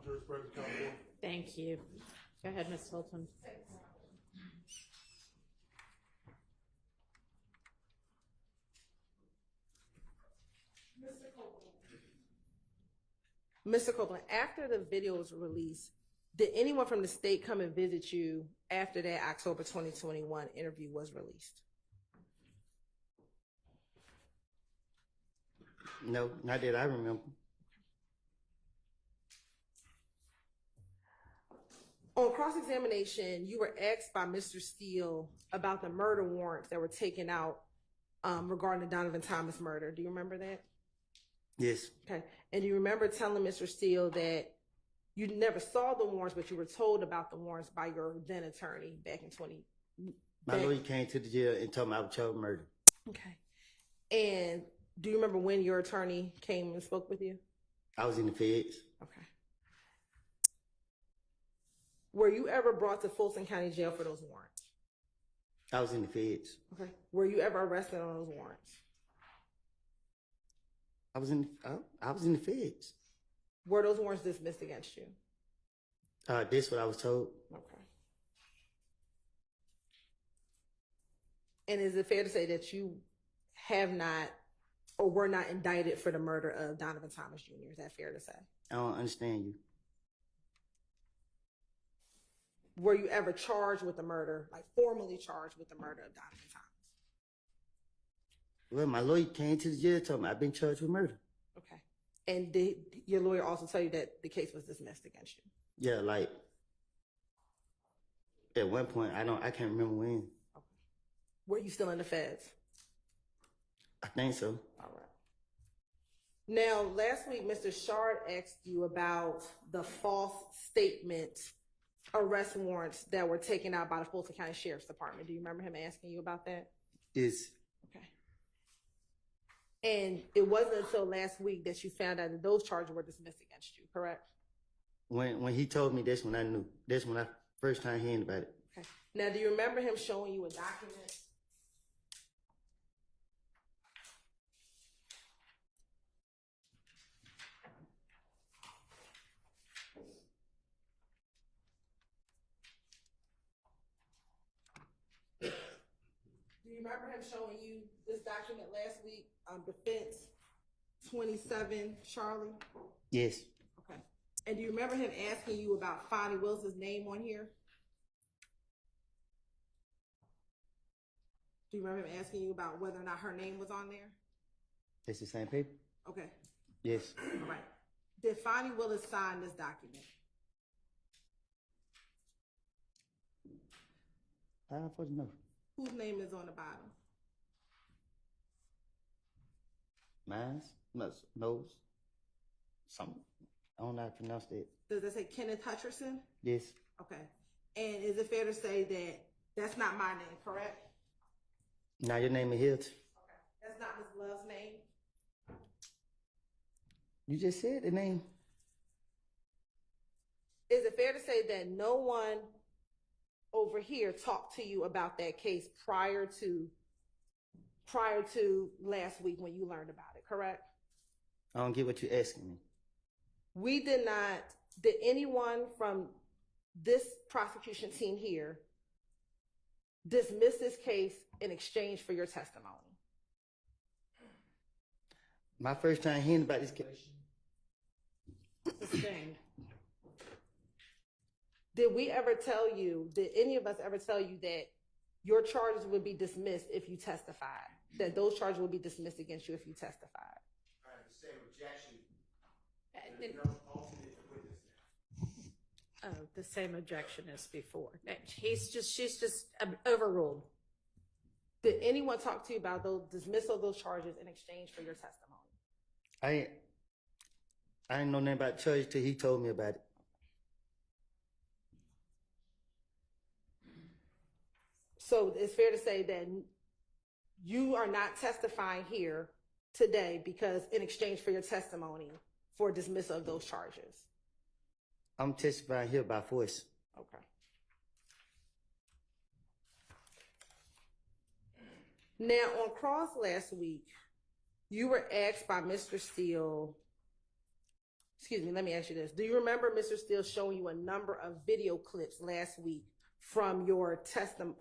Speaker 11: Jurisprudence Count 4.
Speaker 1: Thank you. Go ahead, Ms. Hilton.
Speaker 2: Mr. Copeland, after the video was released, did anyone from the state come and visit you after that October 2021 interview was released?
Speaker 4: No, not that I remember.
Speaker 2: On cross-examination, you were asked by Mr. Steele about the murder warrants that were taken out regarding the Donovan Thomas murder. Do you remember that?
Speaker 4: Yes.
Speaker 2: Okay. And do you remember telling Mr. Steele that you never saw the warrants, but you were told about the warrants by your then attorney back in 20?
Speaker 4: My lawyer came to the jail and told me I was child murder.
Speaker 2: Okay. And do you remember when your attorney came and spoke with you?
Speaker 4: I was in the feds.
Speaker 2: Okay. Were you ever brought to Fulton County Jail for those warrants?
Speaker 4: I was in the feds.
Speaker 2: Okay. Were you ever arrested on those warrants?
Speaker 4: I was in the feds.
Speaker 2: Were those warrants dismissed against you?
Speaker 4: That's what I was told.
Speaker 2: Okay. And is it fair to say that you have not or were not indicted for the murder of Donovan Thomas Jr.? Is that fair to say?
Speaker 4: I don't understand you.
Speaker 2: Were you ever charged with the murder, like formally charged with the murder of Donovan Thomas?
Speaker 4: Well, my lawyer came to the jail and told me I've been charged with murder.
Speaker 2: Okay. And did your lawyer also tell you that the case was dismissed against you?
Speaker 4: Yeah, like at one point, I can't remember when.
Speaker 2: Okay. Were you still in the feds?
Speaker 4: I think so.
Speaker 2: All right. Now, last week, Mr. Shard asked you about the false statement arrest warrants that were taken out by the Fulton County Sheriff's Department. Do you remember him asking you about that?
Speaker 4: Yes.
Speaker 2: Okay. And it wasn't until last week that you found out that those charges were dismissed against you, correct?
Speaker 4: When he told me, that's when I knew. That's when I first time hearing about it.
Speaker 2: Okay. Now, do you remember him showing you a document? Do you remember him showing you this document last week? Defense 27, Charlie?
Speaker 4: Yes.
Speaker 2: Okay. And do you remember him asking you about Fonnie Wilson's name on here? Do you remember him asking you about whether or not her name was on there?
Speaker 4: It's the same paper?
Speaker 2: Okay.
Speaker 4: Yes.
Speaker 2: All right. Did Fonnie Willis sign this document?
Speaker 4: I don't know.
Speaker 2: Whose name is on the bottom?
Speaker 4: Mine's? Nose? Something. I don't know how to pronounce that.
Speaker 2: Does it say Kenneth Hutcherson?
Speaker 4: Yes.
Speaker 2: Okay. And is it fair to say that that's not my name, correct?
Speaker 4: Now your name is Hilt.
Speaker 2: Okay. That's not Ms. Love's name?
Speaker 4: You just said the name.
Speaker 2: Is it fair to say that no one over here talked to you about that case prior to last week when you learned about it, correct?
Speaker 4: I don't get what you're asking me.
Speaker 2: We did not, did anyone from this prosecution team here dismiss this case in exchange for your testimony?
Speaker 4: My first time hearing about this case.
Speaker 1: Sustained.
Speaker 2: Did any of us ever tell you that your charges would be dismissed if you testified? That those charges would be dismissed against you if you testified?
Speaker 3: I have the same objection. There's no alternate witness now.
Speaker 1: Oh, the same objection as before. She's just overruled.
Speaker 2: Did anyone talk to you about those dismissal of those charges in exchange for your testimony?
Speaker 4: I didn't know nothing about charge till he told me about it.
Speaker 2: So it's fair to say that you are not testifying here today because in exchange for your testimony for dismissal of those charges.
Speaker 4: I'm testifying here by force.
Speaker 2: Okay. Now, on cross last week, you were asked by Mr. Steele excuse me, let me ask you this. Do you remember Mr. Steele showing you a number of video clips last week from your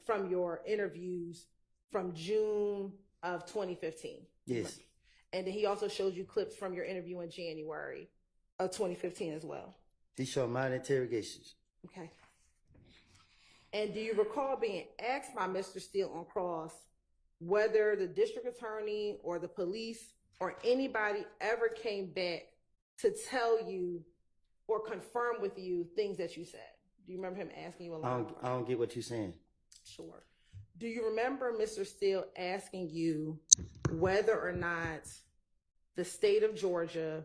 Speaker 2: from your interviews from June of 2015?
Speaker 4: Yes.
Speaker 2: And then he also showed you clips from your interview in January of 2015 as well.
Speaker 4: He showed my interrogations.
Speaker 2: Okay. And do you recall being asked by Mr. Steele on cross whether the district attorney or the police or anybody ever came back to tell you or confirm with you things that you said? Do you remember him asking you a lot?
Speaker 4: I don't get what you're saying.
Speaker 2: Sure. Do you remember Mr. Steele asking you whether or not the state of Georgia,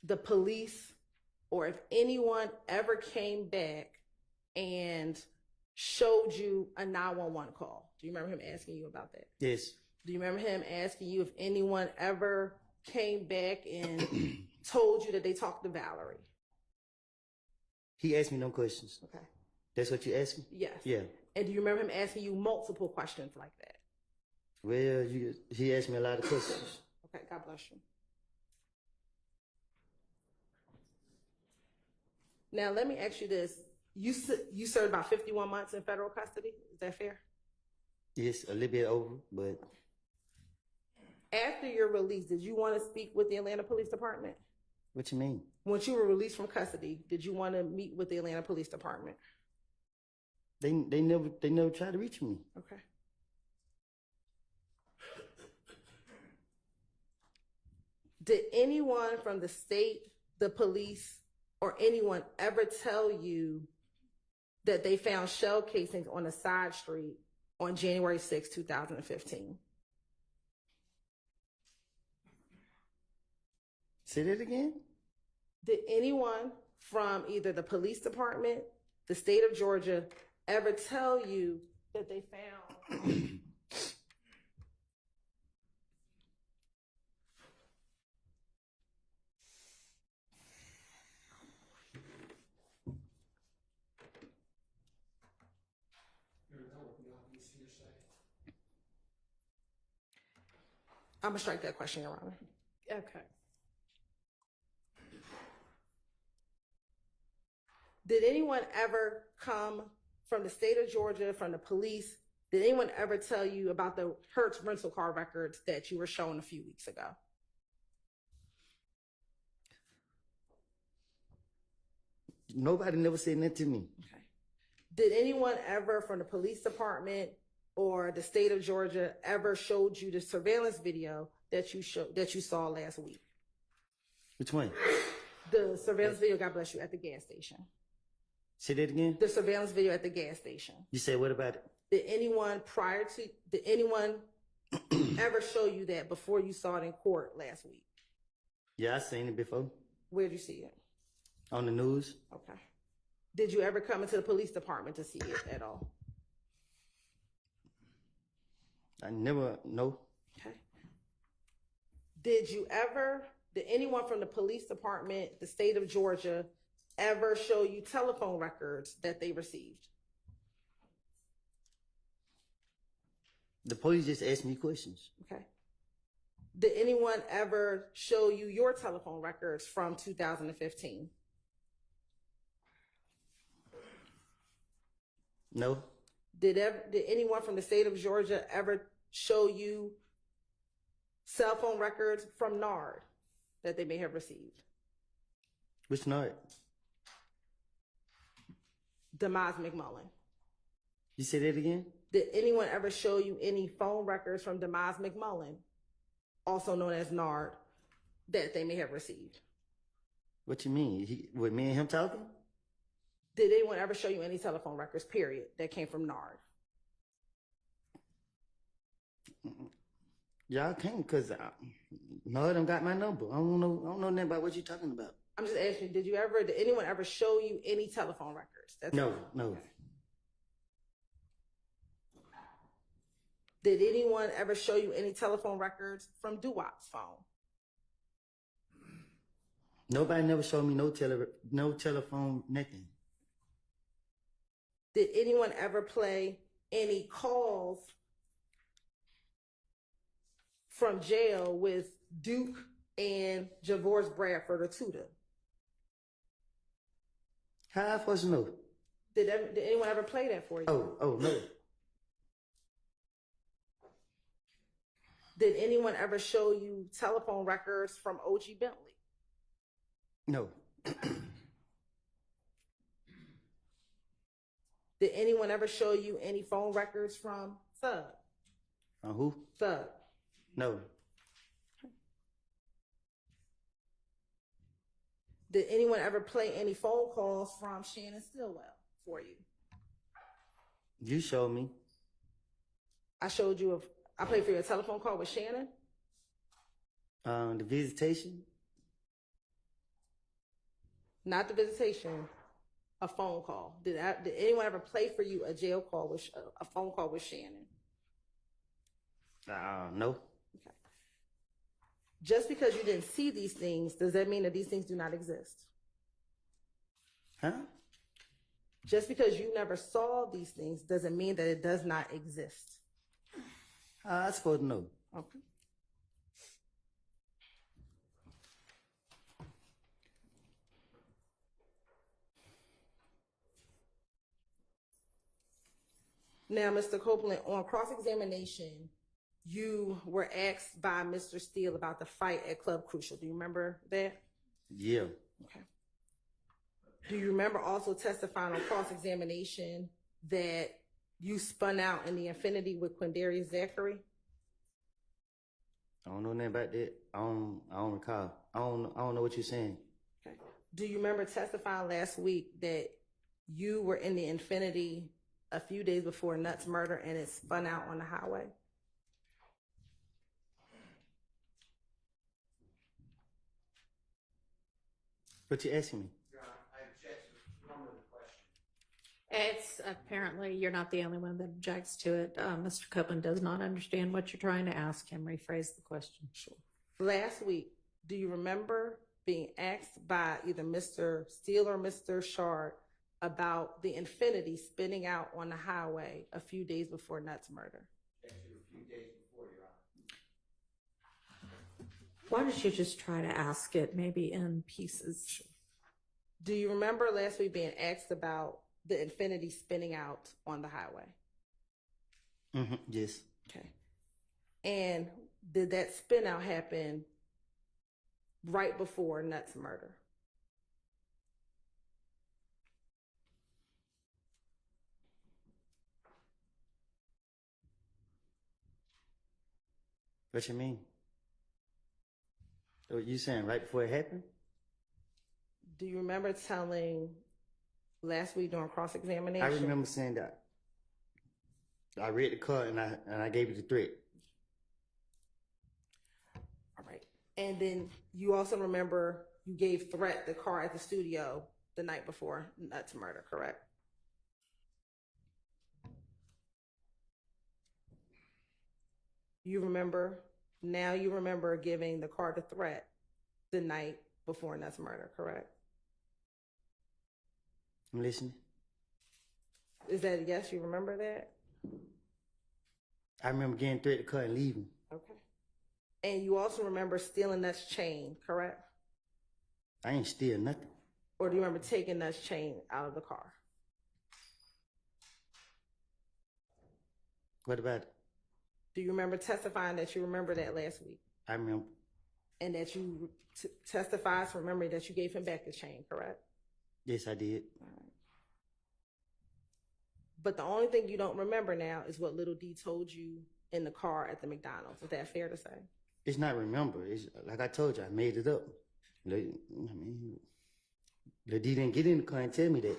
Speaker 2: the police, or if anyone ever came back and showed you a 911 call? Do you remember him asking you about that?
Speaker 4: Yes.
Speaker 2: Do you remember him asking you if anyone ever came back and told you that they talked to Valerie?
Speaker 4: He asked me no questions.
Speaker 2: Okay.
Speaker 4: That's what you asked me?
Speaker 2: Yes.
Speaker 4: Yeah.
Speaker 2: And do you remember him asking you multiple questions like that?
Speaker 4: Well, he asked me a lot of questions.
Speaker 2: Okay, God bless you. Now, let me ask you this. You served about 51 months in federal custody. Is that fair?
Speaker 4: Yes, a little bit over, but
Speaker 2: After your release, did you want to speak with the Atlanta Police Department?
Speaker 4: what you mean?
Speaker 2: Once you were released from custody, did you want to meet with the Atlanta Police Department?
Speaker 4: They never tried to reach me.
Speaker 2: Okay. Did anyone from the state, the police, or anyone ever tell you that they found shell casings on a side street on January 6, 2015?
Speaker 4: Say that again?
Speaker 2: Did anyone from either the police department, the state of Georgia, ever tell you that they found I'm gonna strike that question, Your Honor.
Speaker 1: Okay.
Speaker 2: Did anyone ever come from the state of Georgia, from the police? Did anyone ever tell you about the Hertz rental car records that you were shown a few weeks ago?
Speaker 4: Nobody never said nothing to me.
Speaker 2: Okay. Did anyone ever from the police department or the state of Georgia ever showed you the surveillance video that you saw last week?
Speaker 4: Which one?
Speaker 2: The surveillance video, God bless you, at the gas station.
Speaker 4: Say that again?
Speaker 2: The surveillance video at the gas station.
Speaker 4: You said what about it?
Speaker 2: Did anyone ever show you that before you saw it in court last week?
Speaker 4: Yeah, I seen it before.
Speaker 2: Where'd you see it?
Speaker 4: On the news.
Speaker 2: Okay. Did you ever come into the police department to see it at all?
Speaker 4: I never, no.
Speaker 2: Okay. Did anyone from the police department, the state of Georgia, ever show you telephone records that they received?
Speaker 4: The police just asked me questions.
Speaker 2: Okay. Did anyone ever show you your telephone records from 2015?
Speaker 4: No.
Speaker 2: Did anyone from the state of Georgia ever show you cell phone records from NARD that they may have received?
Speaker 4: Which night?
Speaker 2: Demise McMullen.
Speaker 4: You say that again?
Speaker 2: Did anyone ever show you any phone records from Demise McMullen, also known as NARD, that they may have received?
Speaker 4: What you mean? With me and him talking?
Speaker 2: Did anyone ever show you any telephone records, period, that came from NARD?
Speaker 4: Y'all can't, because none of them got my number. I don't know nothing about what you're talking about.
Speaker 2: I'm just asking, did anyone ever show you any telephone records?
Speaker 4: No.
Speaker 2: Did anyone ever show you any telephone records from Duwop's phone?
Speaker 4: Nobody never showed me no telephone, nothing.
Speaker 2: Did anyone ever play any calls from jail with Duke and Javor's Bradford, a tutor.
Speaker 4: How I supposed to know?
Speaker 2: Did anyone ever play that for you?
Speaker 4: Oh, no.
Speaker 2: Did anyone ever show you telephone records from OG Bentley?
Speaker 4: No.
Speaker 2: Did anyone ever show you any phone records from Thug?
Speaker 4: Who?
Speaker 2: Thug.
Speaker 4: No.
Speaker 2: Did anyone ever play any phone calls from Shannon Stillwell for you?
Speaker 4: You showed me.
Speaker 2: I showed you I played for you a telephone call with Shannon.
Speaker 4: The visitation.
Speaker 2: Not the visitation, a phone call. Did anyone ever play for you a jail call with a phone call with Shannon?
Speaker 4: No.
Speaker 2: Okay. Just because you didn't see these things, does that mean that these things do not exist?
Speaker 4: Huh?
Speaker 2: Just because you never saw these things doesn't mean that it does not exist.
Speaker 4: I supposed to know.
Speaker 2: Okay. Now, Mr. Copeland, on cross-examination, you were asked by Mr. Steele about the fight at Club Crucial. Do you remember that?
Speaker 4: Yeah.
Speaker 2: Okay. Do you remember also testifying on cross-examination that you spun out in the Infinity with Quindarius Zachary?
Speaker 4: I don't know nothing about that. I don't recall. I don't know what you're saying.
Speaker 2: Okay. Do you remember testifying last week that you were in the Infinity a few days before Nutt's murder and it spun out on the highway?
Speaker 4: What you asking me?
Speaker 3: Your Honor, I object to the form of the question.
Speaker 1: It's apparently you're not the only one that objects to it. Mr. Copeland does not understand what you're trying to ask him. Rephrase the question. Sure.
Speaker 2: Last week, do you remember being asked by either Mr. Steele or Mr. Shard about the Infinity spinning out on the highway a few days before Nutt's murder?
Speaker 3: Object to a few days before, Your Honor.
Speaker 1: Why don't you just try to ask it maybe in pieces?
Speaker 2: Do you remember last week being asked about the Infinity spinning out on the highway?
Speaker 4: Mm-hmm. Yes.
Speaker 2: Okay. And did that spin out happen right before Nutt's murder?
Speaker 4: What you mean? What you saying right before it happened?
Speaker 2: Do you remember telling last week during cross-examination?
Speaker 4: I remember saying that. I read the card and I gave you the threat.
Speaker 2: All right. And then you also remember you gave Threat the car at the studio the night before Nutt's murder, correct? You remember giving the car to Threat the night before Nutt's murder, correct?
Speaker 4: I'm listening.
Speaker 2: Is that a yes? You remember that?
Speaker 4: I remember getting threat the car and leaving.
Speaker 2: Okay. And you also remember stealing Nutt's chain, correct?
Speaker 4: I ain't steal nothing.
Speaker 2: Or do you remember taking Nutt's chain out of the car?
Speaker 4: What about it?
Speaker 2: Do you remember testifying that you remember that last week?
Speaker 4: I remember.
Speaker 2: And that you testified from memory that you gave him back the chain, correct?
Speaker 4: Yes, I did.
Speaker 2: All right. But the only thing you don't remember now is what Little D told you in the car at the McDonald's. Is that fair to say?
Speaker 4: It's not remember. It's like I told you, I made it up. Lil D didn't get in the car and tell me that.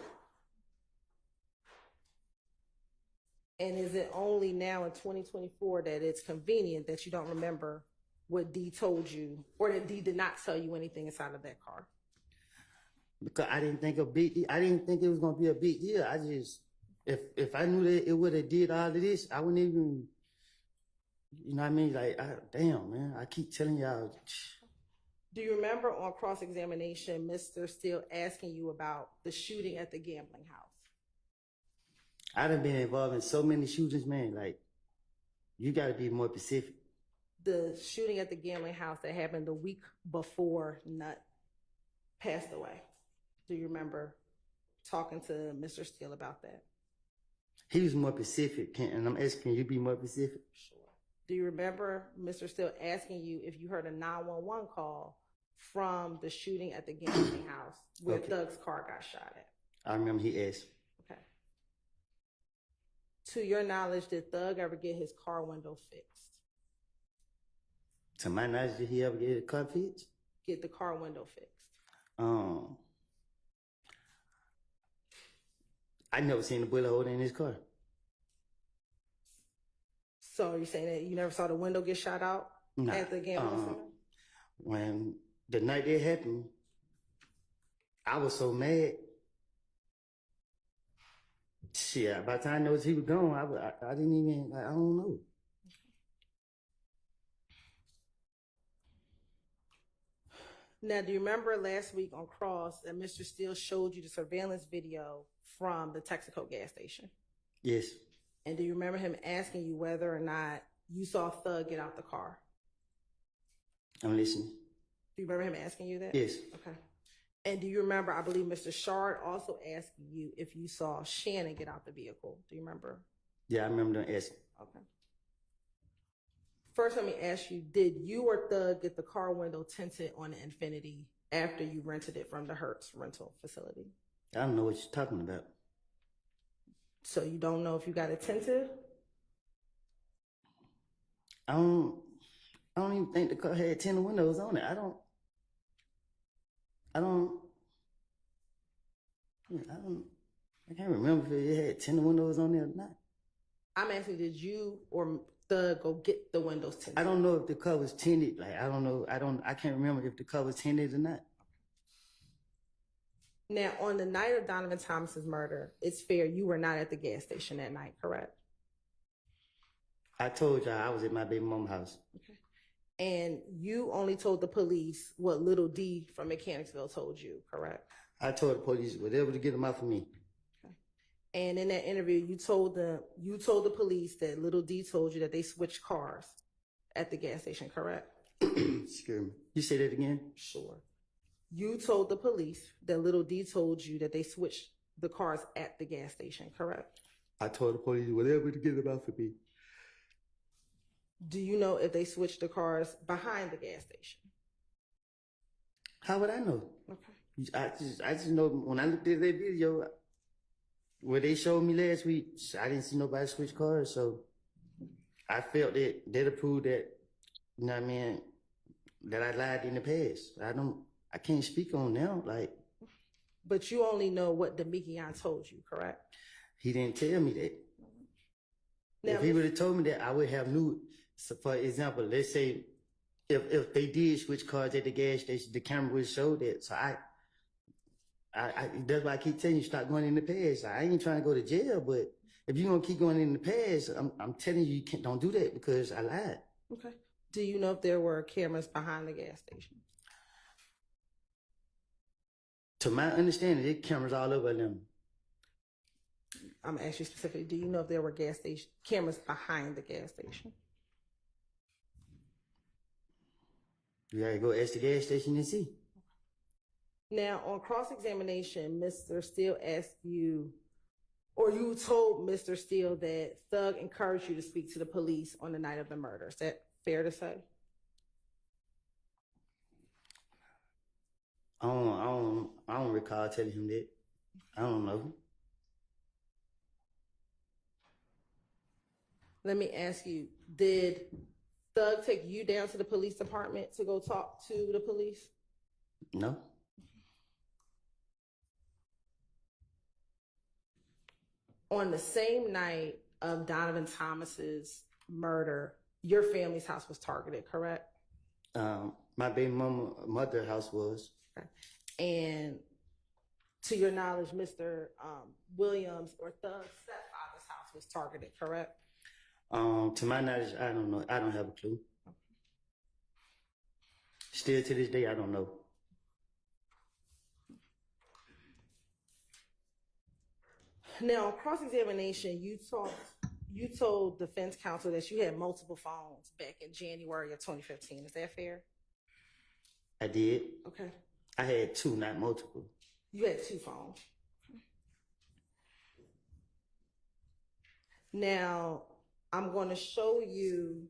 Speaker 2: And is it only now in 2024 that it's convenient that you don't remember what D told you, or that D did not tell you anything inside of that car?
Speaker 4: Because I didn't think I didn't think it was gonna be a big deal. I just, if I knew that it would have did all of this, I wouldn't even, you know what I mean? Like, damn, man, I keep telling y'all.
Speaker 2: Do you remember on cross-examination, Mr. Steele asking you about the shooting at the gambling house?
Speaker 4: I done been involved in so many shootings, man. Like, you gotta be more specific.
Speaker 2: the shooting at the gambling house that happened the week before Nutt passed away. Do you remember talking to Mr. Steele about that?
Speaker 4: He was more specific, and I'm asking you to be more specific.
Speaker 2: Sure. Do you remember Mr. Steele asking you if you heard a 911 call from the shooting at the gambling house where Thug's car got shot at?
Speaker 4: I remember he asked.
Speaker 2: Okay. To your knowledge, did Thug ever get his car window fixed?
Speaker 4: To my knowledge, did he ever get a car fixed?
Speaker 2: Get the car window fixed?
Speaker 4: I never seen a bullet hole in his car.
Speaker 2: So you're saying that you never saw the window get shot out at the gambling center?
Speaker 4: When the night it happened, I was so mad. Shit, by the time I noticed he was gone, I didn't even, I don't know.
Speaker 2: Now, do you remember last week on Cross that Mr. Steele showed you the surveillance video from the Texaco gas station?
Speaker 4: Yes.
Speaker 2: And do you remember him asking you whether or not you saw Thug get out the car?
Speaker 4: I'm listening.
Speaker 2: Do you remember him asking you that?
Speaker 4: Yes.
Speaker 2: Okay. And do you remember, I believe Mr. Shard also asking you if you saw Shannon get out the vehicle? Do you remember?
Speaker 4: Yeah, I remember them asking.
Speaker 2: Okay. First, let me ask you, did you or Thug get the car window tinted on the Infiniti after you rented it from the Hertz rental facility?
Speaker 4: I don't know what you're talking about.
Speaker 2: So you don't know if you got it tinted?
Speaker 4: I don't even think the car had tinted windows on it. I can't remember if it had tinted windows on there or not.
Speaker 2: I'm asking, did you or Thug go get the windows tinted?
Speaker 4: I don't know if the car was tinted. Like, I don't know. I can't remember if the car was tinted or not.
Speaker 2: Now, on the night of Donovan Thomas's murder, it's fair you were not at the gas station that night, correct?
Speaker 4: I told y'all I was at my baby mom's house.
Speaker 2: Okay. And you only told the police what Little D from Mechanicsville told you, correct?
Speaker 4: I told the police whatever to get them out for me.
Speaker 2: Okay. And in that interview, you told the police that Little D told you that they switched cars at the gas station, correct?
Speaker 4: Excuse me. You say that again?
Speaker 2: Sure. You told the police that Little D told you that they switched the cars at the gas station, correct?
Speaker 4: I told the police whatever to get them out for me.
Speaker 2: Do you know if they switched the cars behind the gas station?
Speaker 4: How would I know?
Speaker 2: Okay.
Speaker 4: I just know when I looked at that video where they showed me last week, I didn't see nobody switch cars, so I felt that that'll prove that, you know what I mean, that I lied in the past. I can't speak on now, like.
Speaker 2: But you only know what Demekion told you, correct?
Speaker 4: He didn't tell me that.
Speaker 2: Now,
Speaker 4: if he would have told me that, I would have knew. So for example, let's say if they did switch cars at the gas station, the camera would show that. So I that's why I keep telling you, stop going in the past. I ain't trying to go to jail, but if you're gonna keep going in the past, I'm telling you, don't do that because I lied.
Speaker 2: Okay. Do you know if there were cameras behind the gas station?
Speaker 4: To my understanding, there are cameras all over them.
Speaker 2: I'm asking you specifically, do you know if there were cameras behind the gas station?
Speaker 4: You gotta go ask the gas station and see.
Speaker 2: Now, on cross-examination, Mr. Steele asked you, or you told Mr. Steele that Thug encouraged you to speak to the police on the night of the murder. Is that fair to say?
Speaker 4: I don't recall telling him that. I don't know.
Speaker 2: Let me ask you, did Thug take you down to the police department to go talk to the police?
Speaker 4: No.
Speaker 2: On the same night of Donovan Thomas's murder, your family's house was targeted, correct?
Speaker 4: My baby mother's house was.
Speaker 2: Okay. And to your knowledge, Mr. Williams or Thug's stepfather's house was targeted, correct?
Speaker 4: To my knowledge, I don't know. I don't have a clue. Still to this day, I don't know.
Speaker 2: Now, on cross-examination, you talked you told defense counsel that you had multiple phones back in January of 2015. Is that fair?
Speaker 4: I did.
Speaker 2: Okay.
Speaker 4: I had 2, not multiple.
Speaker 2: You had 2 phones. Now, I'm going to show you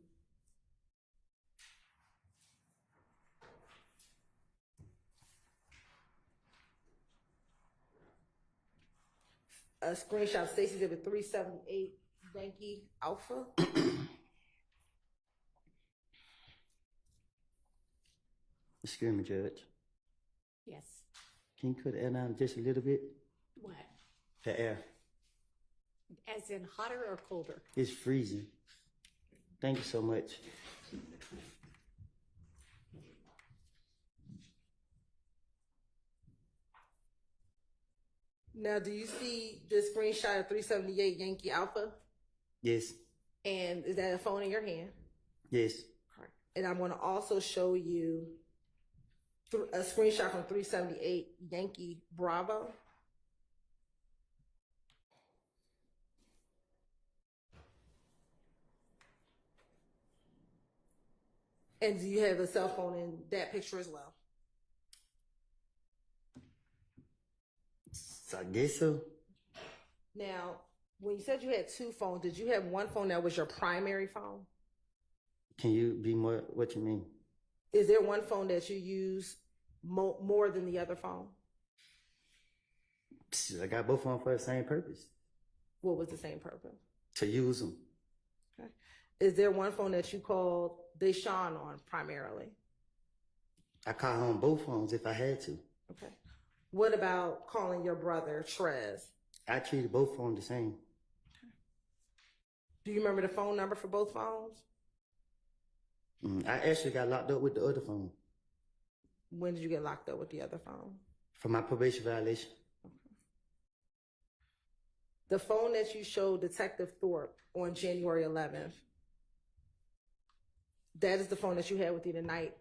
Speaker 2: a screenshot of Stacey's exhibit 378 Yankee Alpha.
Speaker 4: Excuse me, Judge.
Speaker 1: Yes.
Speaker 4: Can you cut the air down just a little bit?
Speaker 1: What?
Speaker 4: The air.
Speaker 1: As in hotter or colder?
Speaker 4: It's freezing. Thank you so much.
Speaker 2: Now, do you see this screenshot of 378 Yankee Alpha?
Speaker 4: Yes.
Speaker 2: And is that a phone in your hand?
Speaker 4: Yes.
Speaker 2: Correct. And I'm going to also show you a screenshot from 378 Yankee Bravo. And do you have a cell phone in that picture as well?
Speaker 4: So I guess so.
Speaker 2: Now, when you said you had 2 phones, did you have one phone that was your primary phone?
Speaker 4: Can you be more, what you mean?
Speaker 2: Is there one phone that you use more than the other phone?
Speaker 4: I got both of them for the same purpose.
Speaker 2: What was the same purpose?
Speaker 4: To use them.
Speaker 2: Okay. Is there one phone that you called Deshaun on primarily?
Speaker 4: I call on both phones if I had to.
Speaker 2: Okay. What about calling your brother Trez?
Speaker 4: I treated both phones the same.
Speaker 2: Do you remember the phone number for both phones?
Speaker 4: I actually got locked up with the other phone
Speaker 2: When did you get locked up with the other phone?
Speaker 4: for my probation violation.
Speaker 2: The phone that you showed Detective Thorpe on January 11th, that is the phone that you had with you the night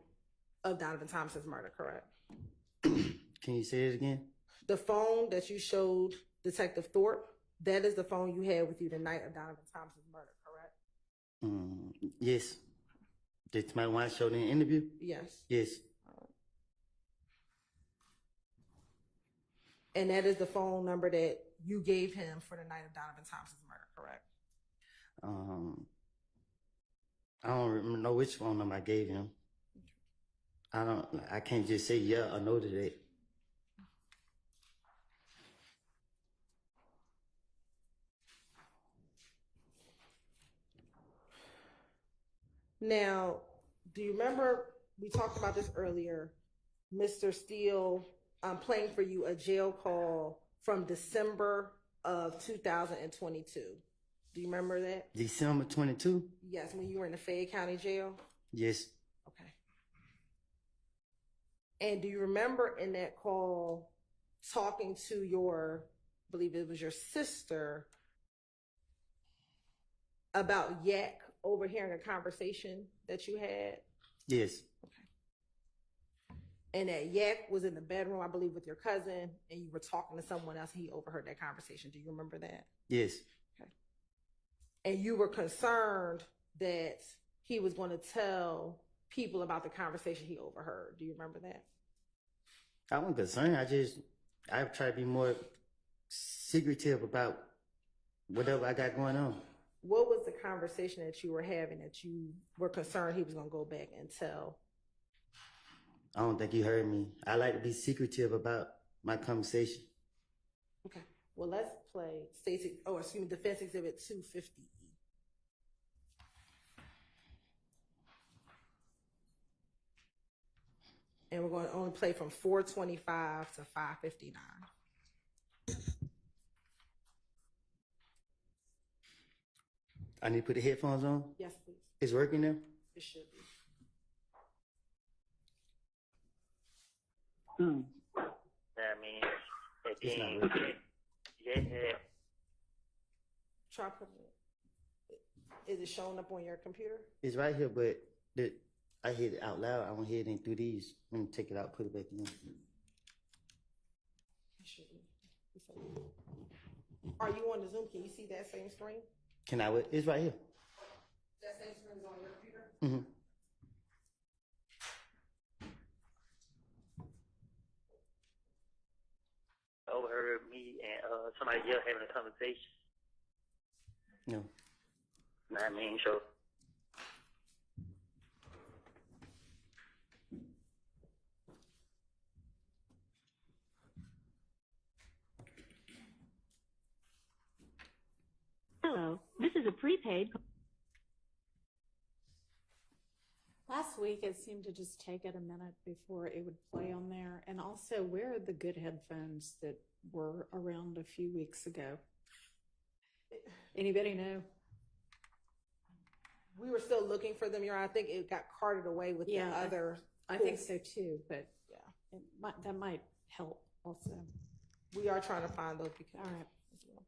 Speaker 2: of Donovan Thompson's murder, correct?
Speaker 4: Can you say it again?
Speaker 2: The phone that you showed Detective Thorpe, that is the phone you had with you the night of Donovan Thompson's murder, correct?
Speaker 4: Yes. Did my one showed in the interview?
Speaker 2: Yes.
Speaker 4: Yes.
Speaker 2: And that is the phone number that you gave him for the night of Donovan Thompson's murder, correct?
Speaker 4: I don't know which phone number I gave him. I can't just say yeah or no to that.
Speaker 2: Now, do you remember we talked about this earlier? Mr. Steele playing for you a jail call from December of 2022. Do you remember that?
Speaker 4: December 22?
Speaker 2: Yes, when you were in the Fayette County Jail?
Speaker 4: Yes.
Speaker 2: Okay. And do you remember in that call talking to your, I believe it was your sister, about Yak overhearing a conversation that you had?
Speaker 4: Yes.
Speaker 2: And that Yak was in the bedroom, I believe, with your cousin, and you were talking to someone else, and he overheard that conversation. Do you remember that?
Speaker 4: Yes.
Speaker 2: Okay. And you were concerned that he was going to tell people about the conversation he overheard. Do you remember that?
Speaker 4: I wasn't concerned. I try to be more secretive about whatever I got going on.
Speaker 2: What was the conversation that you were having that you were concerned he was going to go back and tell?
Speaker 4: I don't think you heard me. I like to be secretive about my conversation.
Speaker 2: Okay. Well, let's play Defense Exhibit 250E. And we're going to only play from 425 to 559.
Speaker 4: I need to put the headphones on?
Speaker 2: Yes, please.
Speaker 4: It's working now?
Speaker 2: It should be.
Speaker 6: That means
Speaker 4: It's not working.
Speaker 2: Try putting it. Is it showing up on your computer?
Speaker 4: It's right here, but I hear it out loud. I want to hear it in through these. Let me take it out, put it back in.
Speaker 2: It should be. Are you on the Zoom? Can you see that same screen?
Speaker 4: Can I? It's right here.
Speaker 2: That same screen is on your computer?
Speaker 4: Mm-hmm.
Speaker 6: Overheard me and somebody else having a conversation.
Speaker 4: No.
Speaker 6: Know what I mean? So
Speaker 11: Hello, this is a prepaid.
Speaker 1: Last week, it seemed to just take it a minute before it would play on there. And also, where are the good headphones that were around a few weeks ago? Anybody know?
Speaker 2: We were still looking for them, Your Honor. I think it got carted away with the other.
Speaker 1: I think so too, but
Speaker 2: Yeah.
Speaker 1: that might help also.
Speaker 2: We are trying to find those because.
Speaker 1: All right.
Speaker 2: as well.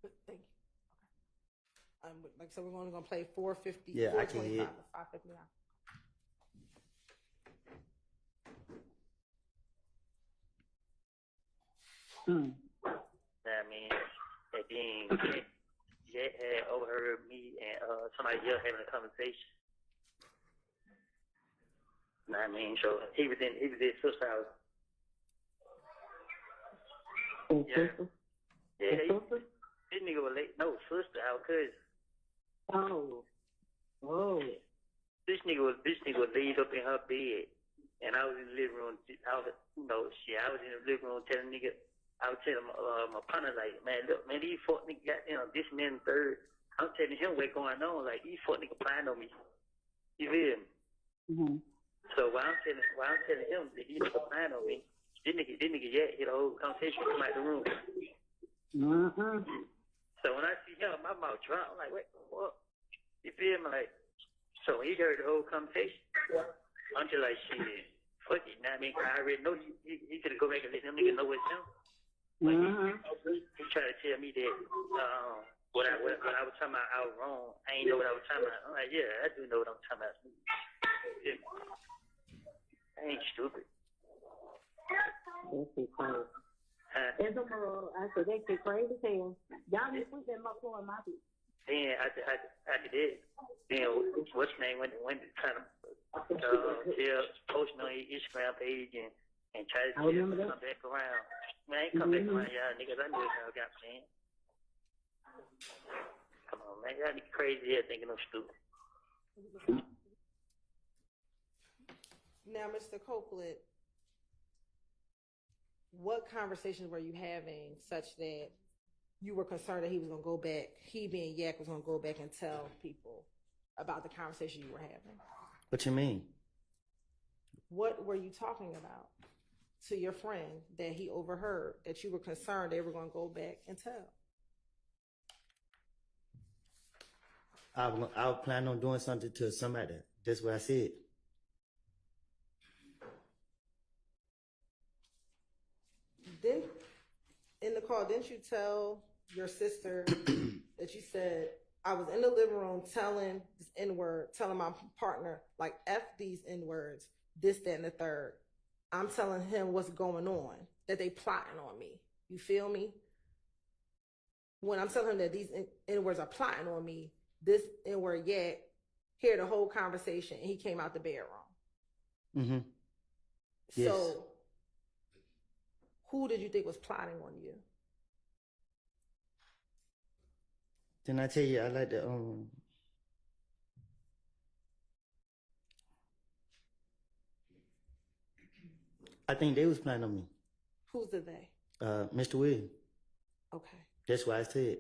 Speaker 2: Thank you. Okay. Like I said, we're only gonna play 450.
Speaker 4: Yeah, I can hear it.
Speaker 2: 559.
Speaker 6: I mean, and then Jet had overheard me and somebody else having a conversation. Know what I mean? So he was in his sister's house. Yeah. Yeah, this nigga was late. No, sister house, cousin.
Speaker 11: Oh. Whoa.
Speaker 6: This nigga was laid up in her bed, and I was in the living room. I was in the living room telling nigga. I was telling my partner, like, man, look, man, these fuck niggas got, this and then third. I'm telling him what's going on. Like, these fuck niggas playing on me. You feel me?
Speaker 11: Mm-hmm.
Speaker 6: So while I'm telling him that these niggas playing on me, this nigga hit the whole conversation, come out the room.
Speaker 11: Mm-hmm.
Speaker 6: So when I see him, my mouth dropped. I'm like, what? You feel me? Like, so when he heard the whole conversation, I'm just like, shit, fuck it. Now, I mean, I already know he could go back and let them niggas know it's him. Like, he tried to tell me that what I was talking about, I was wrong. I ain't know what I was talking about. I'm like, yeah, I do know what I'm talking about. Yeah. I ain't stupid.
Speaker 11: That's it, crazy. As a moral, I said that shit crazy as hell. Y'all need to put that up for my people.
Speaker 6: Then after that, then what's his name when trying to post me on his Instagram page and try to tell me to come back around. Man, I ain't come back around y'all niggas. I knew what y'all got playing. Come on, man. Y'all niggas crazy here thinking I'm stupid.
Speaker 2: Now, Mr. Copeland, what conversations were you having such that you were concerned that he was going to go back, he being Yak was going to go back and tell people about the conversation you were having?
Speaker 4: What you mean?
Speaker 2: What were you talking about to your friend that he overheard that you were concerned they were going to go back and tell?
Speaker 4: I was planning on doing something to somebody. That's what I said.
Speaker 2: Then in the call, didn't you tell your sister that you said, I was in the living room telling this N-word, telling my partner, like, F these N-words, this, that, and the third. I'm telling him what's going on, that they plotting on me. You feel me? When I'm telling him that these N-words are plotting on me, this N-word Yak heard the whole conversation and he came out the bedroom.
Speaker 4: Mm-hmm. Yes.
Speaker 2: So who did you think was plotting on you?
Speaker 4: Didn't I tell you I like to I think they was planning on me.
Speaker 2: Who's the they?
Speaker 4: Mr. Williams.
Speaker 2: Okay.
Speaker 4: That's why I said.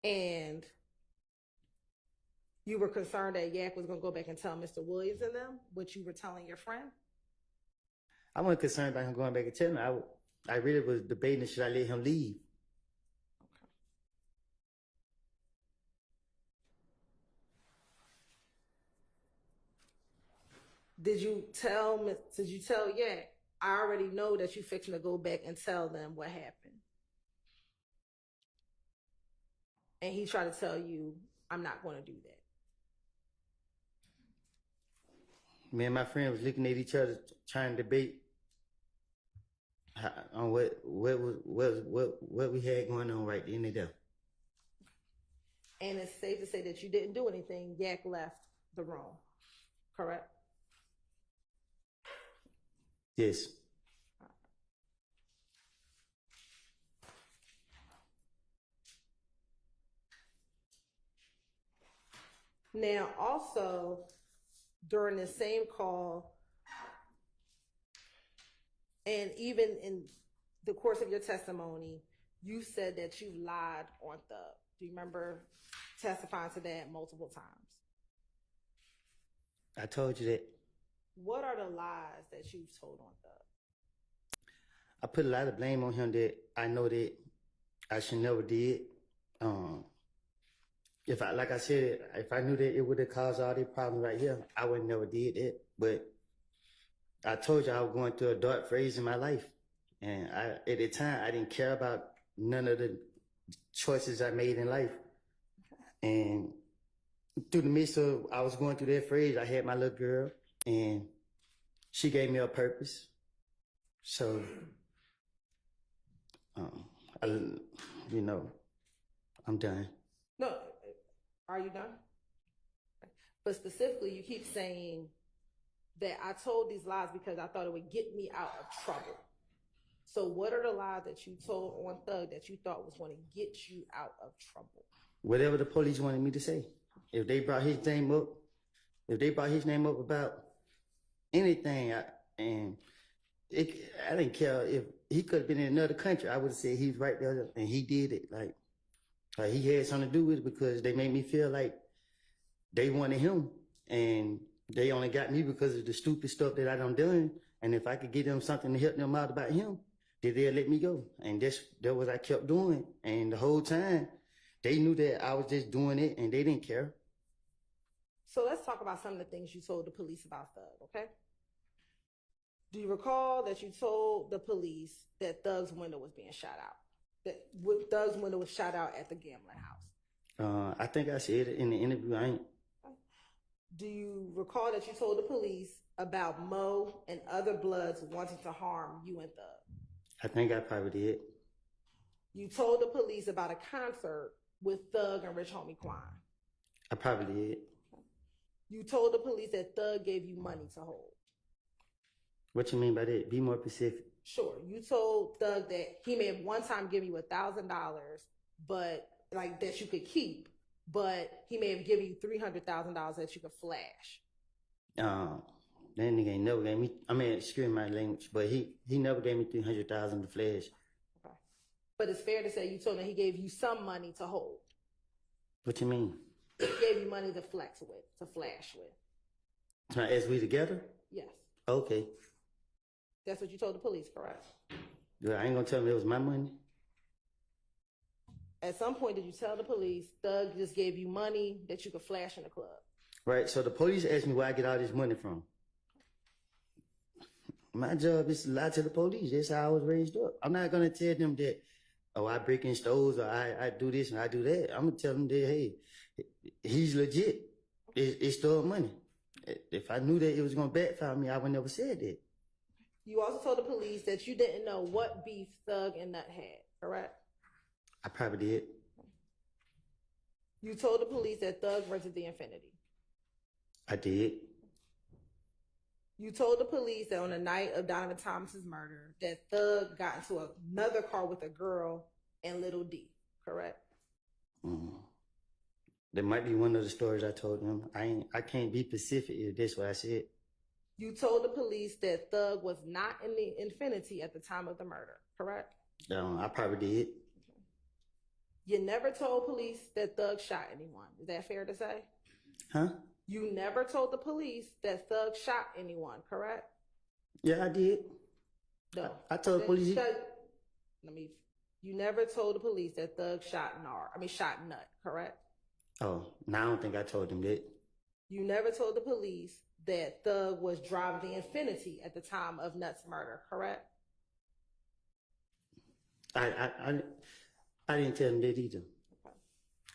Speaker 2: And you were concerned that Yak was going to go back and tell Mr. Williams and them what you were telling your friend?
Speaker 4: I wasn't concerned about him going back and telling me. I really was debating, should I let him leave?
Speaker 2: Okay. Did you tell Yak I already know that you fixing to go back and tell them what happened. And he tried to tell you, I'm not going to do that.
Speaker 4: Me and my friend was looking at each other, trying to debate on what we had going on right then and there.
Speaker 2: And it's safe to say that you didn't do anything. Yak left the room, correct?
Speaker 4: Yes.
Speaker 2: Now, also, during the same call, and even in the course of your testimony, you said that you lied on Thug. Do you remember testifying to that multiple times?
Speaker 4: I told you that.
Speaker 2: What are the lies that you've told on Thug?
Speaker 4: I put a lot of blame on him that I know that I should never did. If I, like I said, if I knew that it would have caused all these problems right here, I would never did it. But I told you I was going through a dark phase in my life. And at the time, I didn't care about none of the choices I made in life. And through the midst of, I was going through that phase, I had my little girl, and she gave me a purpose. So, I'm done.
Speaker 2: No, are you done? But specifically, you keep saying that I told these lies because I thought it would get me out of trouble. So what are the lies that you told on Thug that you thought was going to get you out of trouble?
Speaker 4: Whatever the police wanted me to say. If they brought his name up, about anything, I didn't care if he could have been in another country. I would have said he's right there, and he did it. Like he had something to do with it because they made me feel like they wanted him, and they only got me because of the stupid stuff that I done done. And if I could get them something to help them out about him, then they'll let me go. And that's what I kept doing. And the whole time, they knew that I was just doing it, and they didn't care.
Speaker 2: So let's talk about some of the things you told the police about Thug, okay? Do you recall that you told the police that Thug's window was being shot out? That Thug's window was shot out at the gambling house?
Speaker 4: I think I said it in the interview.
Speaker 2: Do you recall that you told the police about Mo and other Bloods wanting to harm you and Thug?
Speaker 4: I think I probably did.
Speaker 2: You told the police about a concert with Thug and Rich Homie Quan?
Speaker 4: I probably did.
Speaker 2: You told the police that Thug gave you money to hold?
Speaker 4: What you mean by that? Be more specific.
Speaker 2: Sure. You told Thug that he may have one time given you $1,000, but like that you could keep, but he may have given you $300,000 that you could flash.
Speaker 4: That nigga ain't never gave me. I mean, excuse my language, but he never gave me $300,000 to flash.
Speaker 2: Okay. But it's fair to say you told him he gave you some money to hold.
Speaker 4: What you mean?
Speaker 2: He gave you money to flex with, to flash with.
Speaker 4: As we together?
Speaker 2: Yes.
Speaker 4: Okay.
Speaker 2: That's what you told the police, correct?
Speaker 4: Well, I ain't gonna tell them it was my money.
Speaker 2: At some point, did you tell the police Thug just gave you money that you could flash in the club?
Speaker 4: Right. So the police asked me where I get all this money from. My job is to lie to the police. That's how I was raised up. I'm not gonna tell them that, oh, I break in stores or I do this and I do that. I'm gonna tell them that, hey, he's legit. It's still money. If I knew that it was gonna backfire me, I would never said that.
Speaker 2: You also told the police that you didn't know what beef Thug and Nut had, correct?
Speaker 4: I probably did.
Speaker 2: You told the police that Thug rented the Infinity.
Speaker 4: I did.
Speaker 2: You told the police that on the night of Donovan Thomas's murder, that Thug got into another car with a girl and Little D, correct?
Speaker 4: That might be one of the stories I told them. I can't be specific if that's what I said.
Speaker 2: You told the police that Thug was not in the Infinity at the time of the murder, correct?
Speaker 4: I probably did.
Speaker 2: You never told police that Thug shot anyone. Is that fair to say?
Speaker 4: Huh?
Speaker 2: You never told the police that Thug shot anyone, correct?
Speaker 4: Yeah, I did.
Speaker 2: No.
Speaker 4: I told the police.
Speaker 2: You never told the police that Thug shot Nut, correct?
Speaker 4: Oh, no, I don't think I told them that.
Speaker 2: You never told the police that Thug was driving the Infinity at the time of Nutt's murder, correct?
Speaker 4: I didn't tell him that either.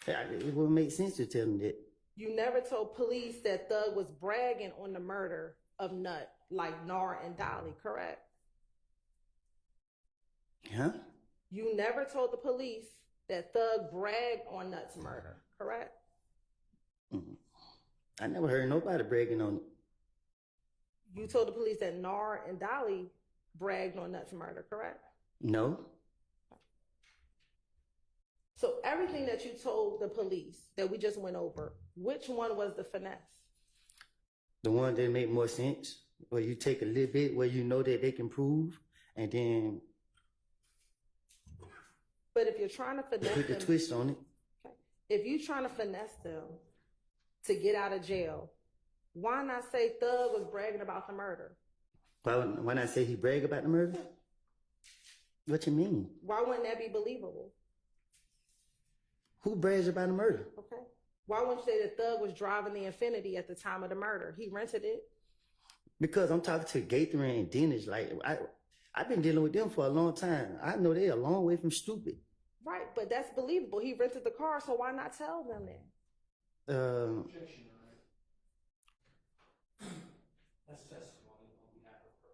Speaker 4: It wouldn't make sense to tell him that.
Speaker 2: You never told police that Thug was bragging on the murder of Nutt, like Nar and Dolly, correct?
Speaker 4: Huh?
Speaker 2: You never told the police that Thug bragged on Nutt's murder, correct?
Speaker 4: I never heard nobody bragging on it.
Speaker 2: You told the police that Nar and Dolly bragged on Nutt's murder, correct?
Speaker 4: No.
Speaker 2: So everything that you told the police that we just went over, which one was the finesse?
Speaker 4: The one that make more sense, where you take a little bit where you know that they can prove, and then
Speaker 2: But if you're trying to finesse
Speaker 4: put the
Speaker 2: them,
Speaker 4: twist on it.
Speaker 2: okay, if you're trying to finesse them to get out of jail, why not say Thug was bragging about the murder?
Speaker 4: When I say he brag about the murder, what you mean?
Speaker 2: Why wouldn't that be believable?
Speaker 4: Who brags about the murder?
Speaker 2: Okay. Why wouldn't you say that Thug was driving the Infinity at the time of the murder? He rented it.
Speaker 4: Because I'm talking to Gaither and Dennis. Like I've been dealing with them for a long time. I know they're a long way from stupid.
Speaker 2: Right, but that's believable. He rented the car, so why not tell them then?
Speaker 10: Objection, Your Honor. That's testimony on behalf of the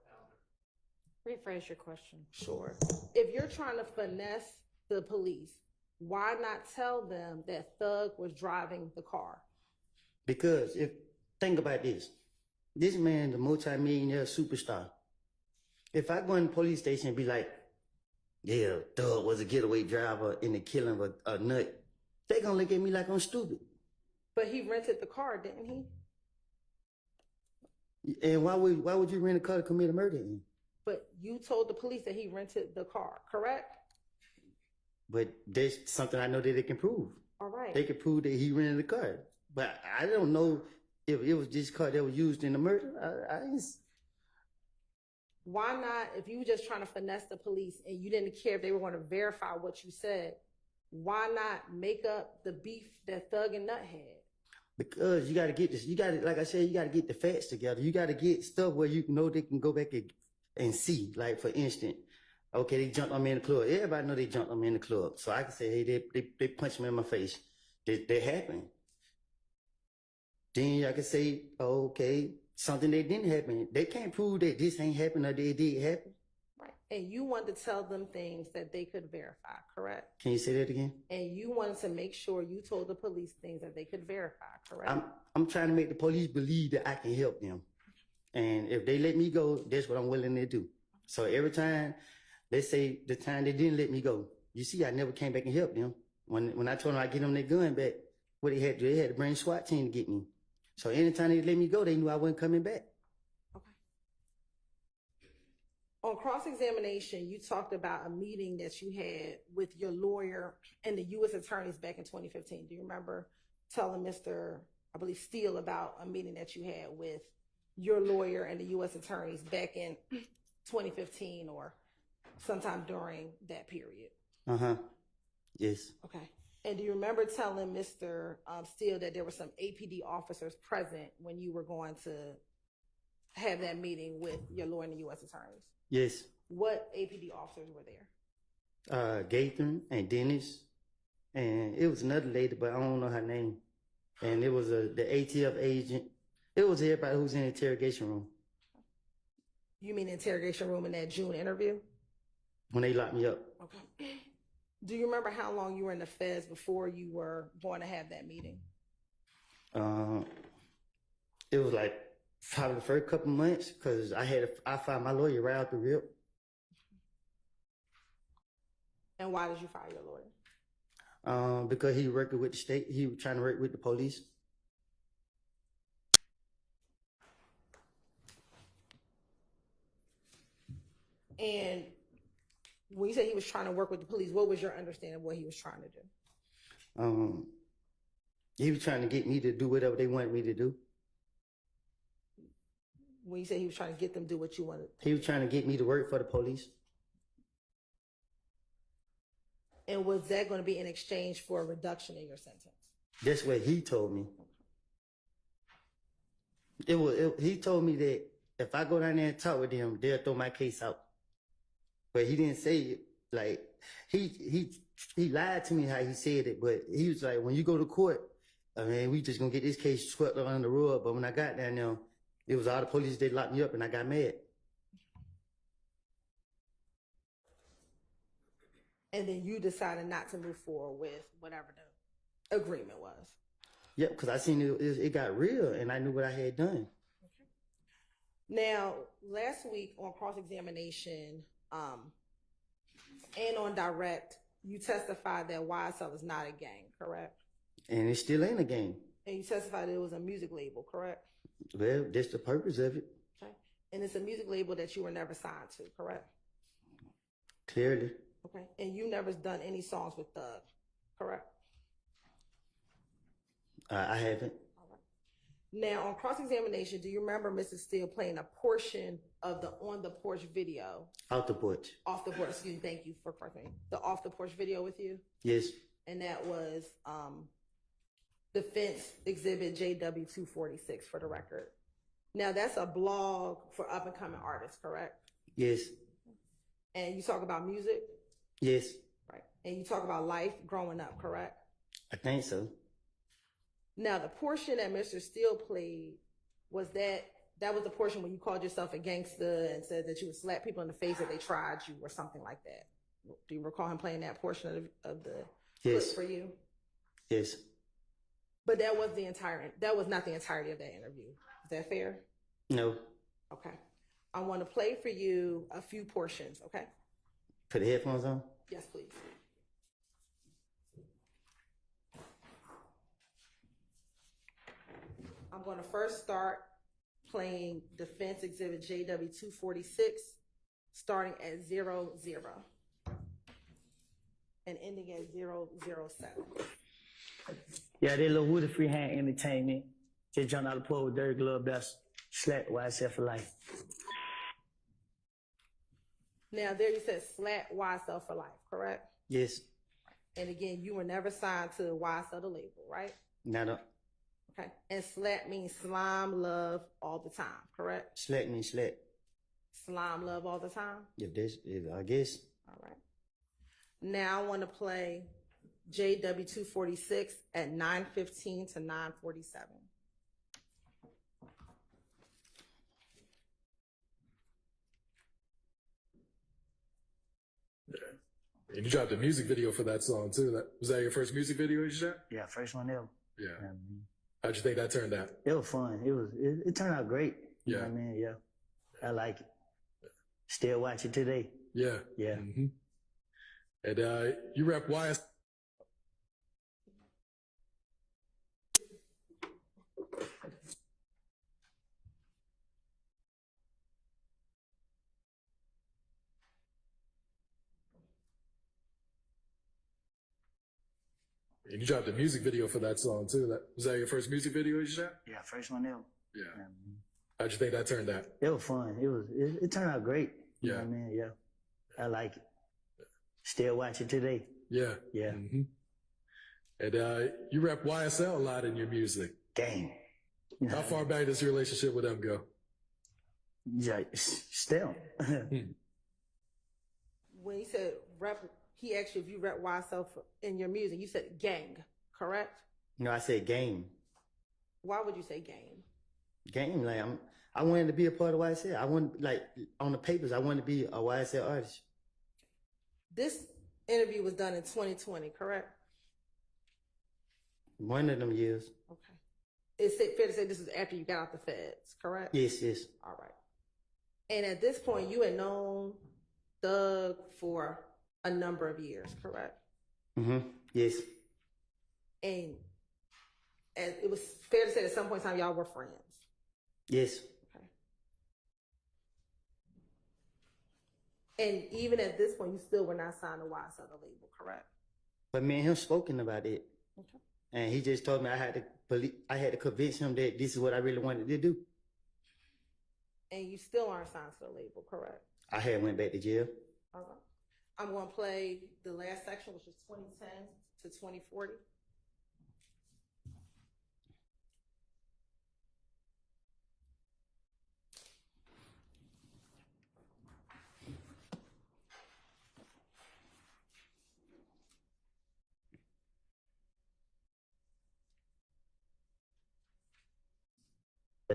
Speaker 10: propounder.
Speaker 1: Rephrase your question.
Speaker 2: Sure. If you're trying to finesse the police, why not tell them that Thug was driving the car?
Speaker 4: Because think about this. This man is a multi-millionaire superstar. If I go in the police station and be like, yeah, Thug was a getaway driver in the killing of a nut, they gonna look at me like I'm stupid.
Speaker 2: But he rented the car, didn't he?
Speaker 4: And why would you rent a car to commit a murder in?
Speaker 2: But you told the police that he rented the car, correct?
Speaker 4: But there's something I know that they can prove.
Speaker 2: All right.
Speaker 4: They can prove that he rented the car. But I don't know if it was this car that was used in the murder.
Speaker 2: Why not, if you were just trying to finesse the police and you didn't care if they were going to verify what you said, why not make up the beef that Thug and Nut had?
Speaker 4: Because you got to get this. You got to, like I said, you got to get the facts together. You got to get stuff where you know they can go back and see. Like, for instance, okay, they jumped on me in the club. Everybody know they jumped on me in the club. So I can say, hey, they punched me in my face. That happened. Then I can say, oh, okay, something that didn't happen. They can't prove that this ain't happened or that it did happen.
Speaker 2: Right. And you wanted to tell them things that they could verify, correct?
Speaker 4: Can you say that again?
Speaker 2: And you wanted to make sure you told the police things that they could verify, correct?
Speaker 4: I'm trying to make the police believe that I can help them. And if they let me go, that's what I'm willing to do. So every time, let's say the time they didn't let me go, you see, I never came back and helped them. When I told them I'd get them their gun back, what they had to do, they had to bring SWAT team to get me. So anytime they let me go, they knew I wasn't coming back.
Speaker 2: Okay. On cross-examination, you talked about a meeting that you had with your lawyer and the U.S. attorneys back in 2015. Do you remember telling Mr., I believe, Steele about a meeting that you had with your lawyer and the U.S. attorneys back in 2015 or sometime during that period?
Speaker 4: Uh-huh. Yes.
Speaker 2: Okay. And do you remember telling Mr. Steele that there were some APD officers present when you were going to have that meeting with your lawyer and the U.S. attorneys?
Speaker 4: Yes.
Speaker 2: What APD officers were there?
Speaker 4: Gaither and Dennis. And it was another lady, but I don't know her name. And it was the ATF agent. It was everybody who was in the interrogation room.
Speaker 2: You mean the interrogation room in that June interview?
Speaker 4: When they locked me up.
Speaker 2: Okay. Do you remember how long you were in the feds before you were going to have that meeting?
Speaker 4: It was like probably the first couple months because I found my lawyer right out the rip.
Speaker 2: And why did you fire your lawyer?
Speaker 4: Because he worked with the state. He was trying to work with the police.
Speaker 2: And when you said he was trying to work with the police, what was your understanding of what he was trying to do?
Speaker 4: He was trying to get me to do whatever they wanted me to do.
Speaker 2: When you said he was trying to get them to do what you wanted.
Speaker 4: He was trying to get me to work for the police.
Speaker 2: And was that going to be in exchange for a reduction in your sentence?
Speaker 4: That's what he told me. He told me that if I go down there and talk with them, they'll throw my case out. But he didn't say it. Like, he lied to me how he said it, but he was like, when you go to court, I mean, we just gonna get this case swept under the rug. But when I got down there, it was all the police, they locked me up and I got mad.
Speaker 2: And then you decided not to move forward with whatever the agreement was.
Speaker 4: Yep, because I seen it got real and I knew what I had done.
Speaker 2: Now, last week on cross-examination and on direct, you testified that YSL is not a gang, correct?
Speaker 4: And it still ain't a game.
Speaker 2: And you testified that it was a music label, correct?
Speaker 4: Well, that's the purpose of it.
Speaker 2: Okay. And it's a music label that you were never signed to, correct?
Speaker 4: Clearly.
Speaker 2: Okay. And you never done any songs with Thug, correct?
Speaker 4: I haven't.
Speaker 2: All right. Now, on cross-examination, do you remember Mrs. Steele playing a portion of the On the Porch video?
Speaker 4: Out the porch.
Speaker 2: Off the porch, excuse me, thank you for correcting me. The Off the Porch video with you?
Speaker 4: Yes.
Speaker 2: And that was Defense Exhibit JW246 for the record. Now, that's a blog for up-and-coming artists, correct?
Speaker 4: Yes.
Speaker 2: And you talk about music?
Speaker 4: Yes.
Speaker 2: Right. And you talk about life growing up, correct?
Speaker 4: I think so.
Speaker 2: Now, the portion that Mr. Steele played, was that was the portion when you called yourself a gangster and said that you would slap people in the face if they tried you or something like that. Do you recall him playing that portion of the clip for you?
Speaker 4: Yes.
Speaker 2: But that was not the entirety of that interview. Is that fair?
Speaker 4: No.
Speaker 2: Okay. I want to play for you a few portions, okay?
Speaker 4: Put the headphones on?
Speaker 2: Yes, please. I'm going to first start playing Defense Exhibit JW246, starting at 00 and ending at 007.
Speaker 12: Yeah, they little Woody Freehand Entertainment. Just jumped out of the pool with Dirty Glove Best. Slap YSL for life.
Speaker 2: Now, there you said slap YSL for life, correct?
Speaker 4: Yes.
Speaker 2: And again, you were never signed to YSL, the label, right?
Speaker 4: No.
Speaker 2: Okay. And slap means slime love all the time, correct?
Speaker 4: Slack means slack.
Speaker 2: Slime love all the time?
Speaker 4: I guess.
Speaker 2: All right. Now I want to play JW246 at 9:15 to 9:47.
Speaker 13: And you dropped a music video for that song too. Was that your first music video you shot?
Speaker 12: Yeah, first one ever.
Speaker 13: Yeah. How'd you think that turned out?
Speaker 12: It was fun. It turned out great. You know what I mean? Yeah. I like it. Still watch it today.
Speaker 13: Yeah.
Speaker 12: Yeah.
Speaker 13: Mm-hmm. And you rep YS. And you dropped a music video for that song too. Was that your first music video you shot?
Speaker 12: Yeah, first one ever.
Speaker 13: Yeah. How'd you think that turned out?
Speaker 12: It was fun. It turned out great. You know
Speaker 13: Yeah.
Speaker 12: what I mean? Yeah. I like it. Still watch it today.
Speaker 13: Yeah.
Speaker 12: Yeah.
Speaker 13: Mm-hmm. And you rep YSL a lot in your music.
Speaker 12: Gang.
Speaker 13: How far back does your relationship with them go?
Speaker 12: Yeah, still.
Speaker 2: When he said rep, he asked you if you rep YSL in your music. You said gang, correct?
Speaker 4: No, I said game.
Speaker 2: Why would you say gang?
Speaker 4: Game, like I wanted to be a part of YSL. I wanted, like, on the papers, I wanted to be a YSL artist.
Speaker 2: This interview was done in 2020, correct?
Speaker 4: One of them years.
Speaker 2: Okay. Is it fair to say this is after you got out the feds, correct?
Speaker 4: Yes.
Speaker 2: All right. And at this point, you had known Thug for a number of years, correct?
Speaker 4: Mm-hmm. Yes.
Speaker 2: And it was fair to say at some point in time y'all were friends.
Speaker 4: Yes.
Speaker 2: Okay. And even at this point, you still were not signed to YSL, the label, correct?
Speaker 4: But me and him spoken about it.
Speaker 2: Okay.
Speaker 4: And he just told me I had to convince him that this is what I really wanted to do.
Speaker 2: And you still aren't signed to the label, correct?
Speaker 4: I had went back to jail.
Speaker 2: All right. I'm going to play the last section, which is 2010 to 2040.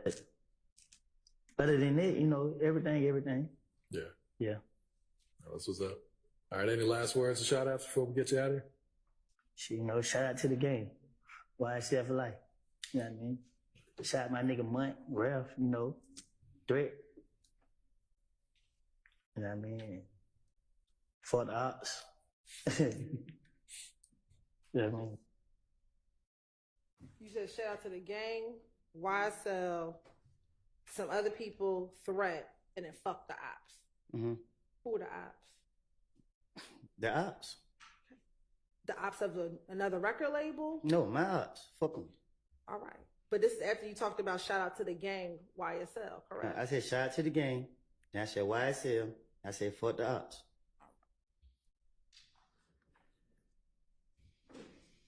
Speaker 12: But other than that, you know, everything.
Speaker 13: Yeah.
Speaker 12: Yeah.
Speaker 13: That's what's up. All right. Any last words or shout outs before we get you out of here?
Speaker 12: You know, shout out to the game. YSL for life. You know what I mean? Shout out my nigga Munt, Ralph, you know, Threat. You know what I mean? For the ops. You know what I mean?
Speaker 2: You said shout out to the gang, YSL, some other people, Threat, and then fuck the ops.
Speaker 4: Mm-hmm.
Speaker 2: Who are the ops?
Speaker 4: The ops.
Speaker 2: The ops of another record label?
Speaker 4: No, my ops. Fuck them.
Speaker 2: All right. But this is after you talked about shout out to the gang, YSL, correct?
Speaker 4: I said shout out to the gang. Then I said YSL. I said fuck the ops.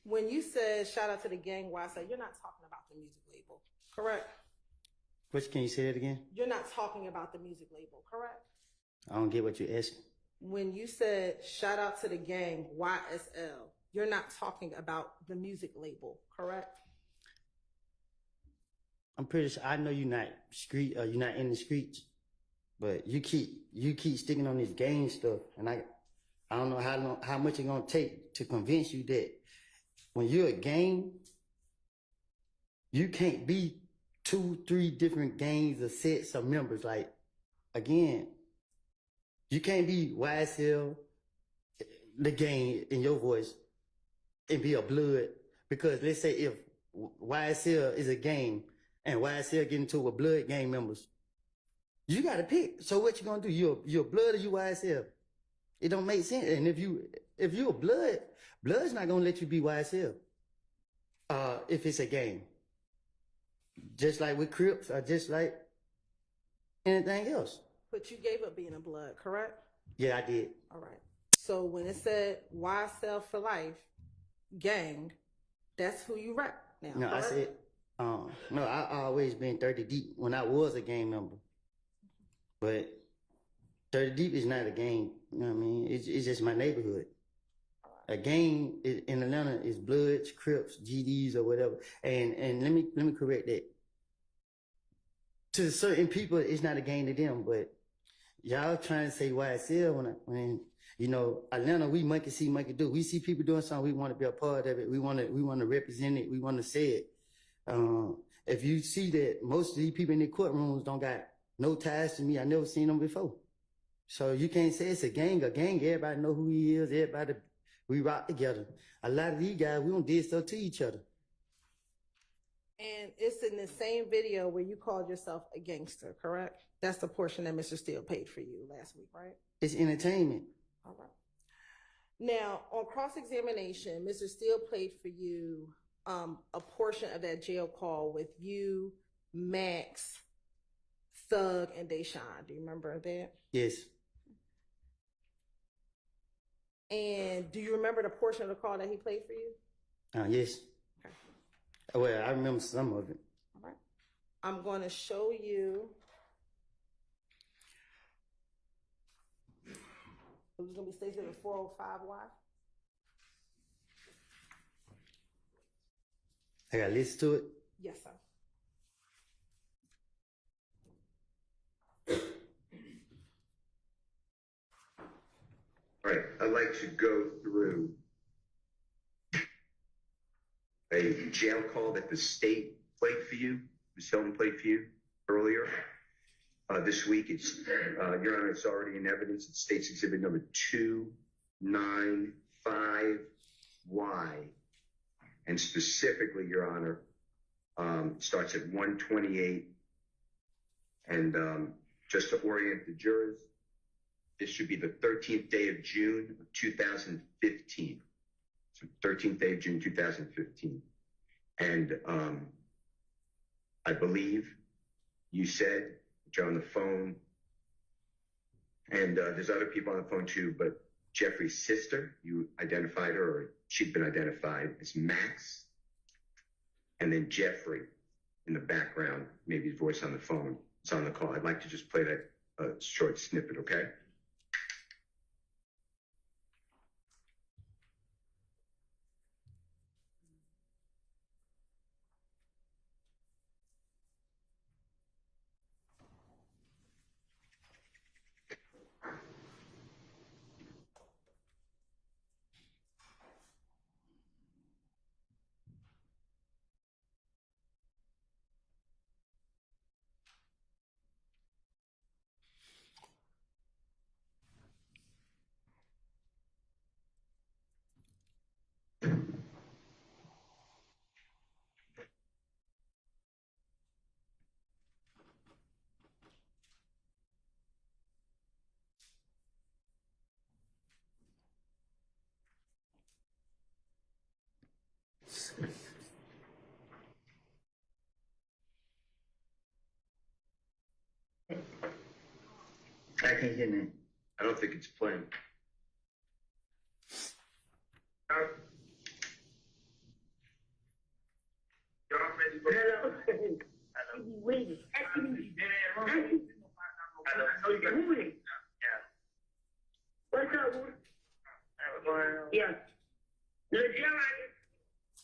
Speaker 2: When you said shout out to the gang, YSL, you're not talking about the music label, correct?
Speaker 4: Which, can you say that again?
Speaker 2: You're not talking about the music label, correct?
Speaker 4: I don't get what you're asking.
Speaker 2: When you said shout out to the gang, YSL, you're not talking about the music label, correct?
Speaker 4: I'm pretty sure I know you're not in the streets, but you keep sticking on this gang stuff, and I don't know how much it's gonna take to convince you that when you're a gang, you can't be 2-3 different gangs or sets of members. Like, again, you can't be YSL, the gang in your voice, and be a blood, because let's say if YSL is a gang and YSL get into a blood gang members, you gotta pick. So what you gonna do? You're blood or you YSL? It don't make sense. And if you're a blood's not gonna let you be YSL. If it's a gang. Just like with Crips or just like anything else.
Speaker 2: But you gave up being a blood, correct?
Speaker 4: Yeah, I did.
Speaker 2: All right. So when it said YSL for life, gang, that's who you rep now.
Speaker 4: No,
Speaker 2: correct?
Speaker 4: I said, no, I always been 30 deep when I was a gang member. But 30 deep is not a gang. You know what I mean? It's just my neighborhood. A gang in Atlanta is Bloods, Crips, GDs, or whatever. And let me correct that. To certain people, it's not a gang to them, but y'all trying to say YSL when you know, Atlanta, we monkey see, monkey do. We see people doing something, we want to be a part of it. We want to represent it. We want to say it. If you see that most of these people in the courtrooms don't got no ties to me, I never seen them before. So you can't say it's a gang. A gang, everybody know who he is. Everybody, we rock together. A lot of these guys, we don't did stuff to each other.
Speaker 2: And it's in the same video where you called yourself a gangster, correct? That's the portion that Mr. Steele paid for you last week, right?
Speaker 4: It's entertainment.
Speaker 2: All right. Now, on cross-examination, Mr. Steele played for you a portion of that jail call with you, Max, Thug, and Deshaun. Do you remember that?
Speaker 4: Yes.
Speaker 2: And do you remember the portion of the call that he played for you?
Speaker 4: Yes.
Speaker 2: Okay.
Speaker 4: Well, I remember some of it.
Speaker 2: All right. I'm going to show you. It's going to be stationed at 405Y.
Speaker 4: I got to listen to it.
Speaker 2: Yes, sir.
Speaker 14: All right, I'd like to go through a jail call that the state played for you, Ms. Hilton played for you earlier this week. It's, Your Honor, it's already in evidence. It's State's Exhibit number 295Y. And specifically, Your Honor, starts at 128. And just to orient the jurors, this should be the 13th day of June of 2015. So 13th day of June 2015. And I believe you said that you're on the phone, and there's other people on the phone too, but Jeffrey's sister, you identified her, or she'd been identified as Max. And then Jeffrey in the background, maybe his voice on the phone, it's on the call. I'd like to just play that short snippet, okay?
Speaker 5: I can't hear nothing.
Speaker 14: I don't think it's playing.
Speaker 11: Hello. You waiting. What's up, Woody? Yeah. Look, John,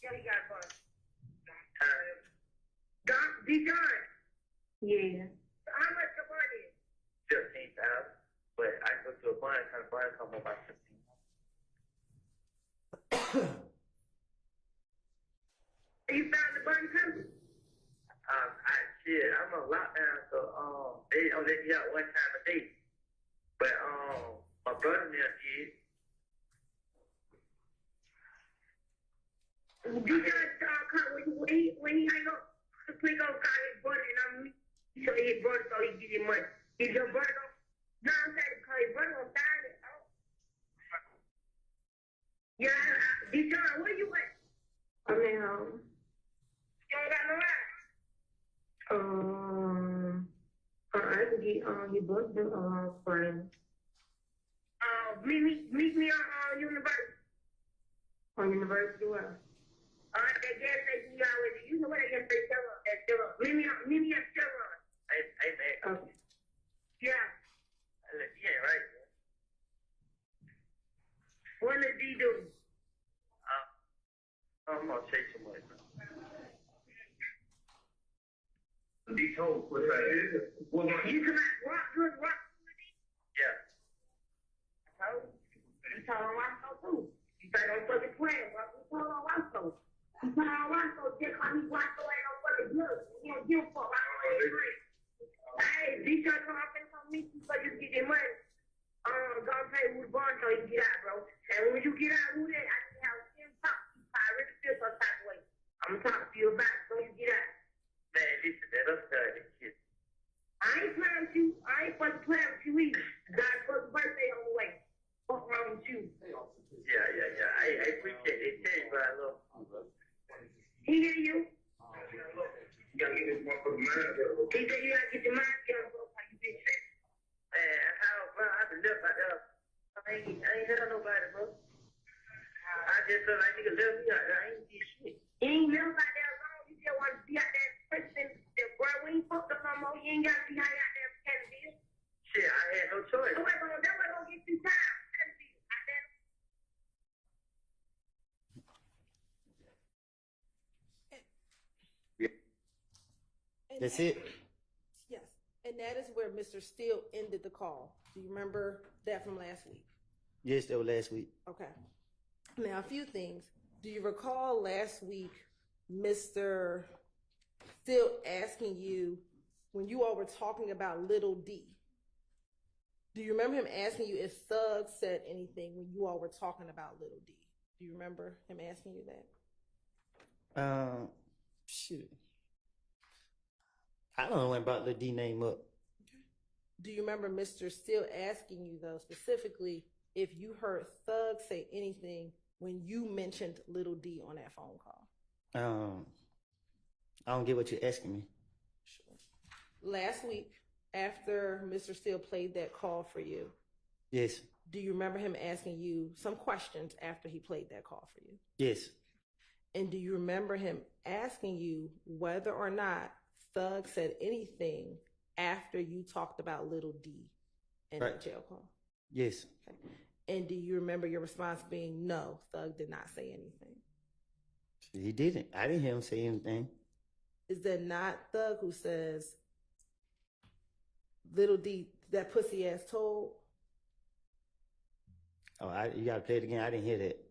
Speaker 11: yeah, you got fun. Don, John. Yeah. How much the money?
Speaker 6: 15,000, but I go to a blind kind of blind come about 15.
Speaker 11: You found the button company?
Speaker 6: I'm on lockdown, so they only let me out one time a day. But my brother there did.
Speaker 11: When he hang up, please don't call his brother and I'm so his brother so he get his money. Is your brother? No, I'm saying because his brother will sign it. Oh. Yeah, Deshaun, where you at? I'm at home. You don't got no ride? I can get your brother friend. Meet me on University. On University where? That gas station you always, you know what I gas station at Chevron. Meet me at Chevron.
Speaker 6: Hey, man.
Speaker 11: Okay. Yeah.
Speaker 6: You ain't right, man.
Speaker 11: What did he do?
Speaker 6: I'm gonna say too much.
Speaker 5: He told what I did. Well,
Speaker 11: You come out rock.
Speaker 6: Yeah.
Speaker 11: You told him Roscoe too. You said don't fucking play, bro. You told him Roscoe. You told him Roscoe just call me Roscoe ain't no fucking good. You don't give a fuck. Roscoe ain't free. Hey, Deshaun come up and come meet you so you get your money. Go pay with Bond so you can get out, bro. And when you get out with it, I can have him talk to you. I really feel some type of way. I'm gonna talk to you about it so you get out.
Speaker 6: Man, listen, man, I'm sorry, shit.
Speaker 11: I ain't playing with you. I ain't fucking playing with you either. God's first birthday on the way. What's wrong with you?
Speaker 6: Yeah. I appreciate it. Tell you, but I love.
Speaker 11: He hear you?
Speaker 5: You gotta get this motherfucker mind together.
Speaker 11: He said you gotta get your mind together, bro. How you been sick?
Speaker 6: Man, bro, I've been left out there. I ain't heard nobody, bro. I just feel like nigga left me out there. I ain't did shit.
Speaker 11: You ain't never out there alone. You just want to be out there pressing the bro. We ain't fucked up no more. You ain't got to be out there pretending to you.
Speaker 6: Shit, I had no choice.
Speaker 11: That way gonna get you time.
Speaker 4: That's it.
Speaker 2: Yes. And that is where Mr. Steele ended the call. Do you remember that from last week?
Speaker 4: Yes, that was last week.
Speaker 2: Okay. Now, a few things. Do you recall last week Mr. Steele asking you when you all were talking about Little D? Do you remember him asking you if Thug said anything when you all were talking about Little D? Do you remember him asking you that?
Speaker 4: Shoot. I don't know when brought the D name up.
Speaker 2: Do you remember Mr. Steele asking you, though, specifically, if you heard Thug say anything when you mentioned Little D on that phone call?
Speaker 4: I don't get what you're asking me.
Speaker 2: Sure. Last week, after Mr. Steele played that call for you,
Speaker 4: Yes.
Speaker 2: do you remember him asking you some questions after he played that call for you?
Speaker 4: Yes.
Speaker 2: And do you remember him asking you whether or not Thug said anything after you talked about Little D in
Speaker 4: Right.
Speaker 2: that jail call?
Speaker 4: Yes.
Speaker 2: Okay. And do you remember your response being no, Thug did not say anything?
Speaker 4: He didn't. I didn't hear him say anything.
Speaker 2: Is that not Thug who says Little D, that pussy ass told?
Speaker 4: Oh, you gotta play it again. I didn't hear that.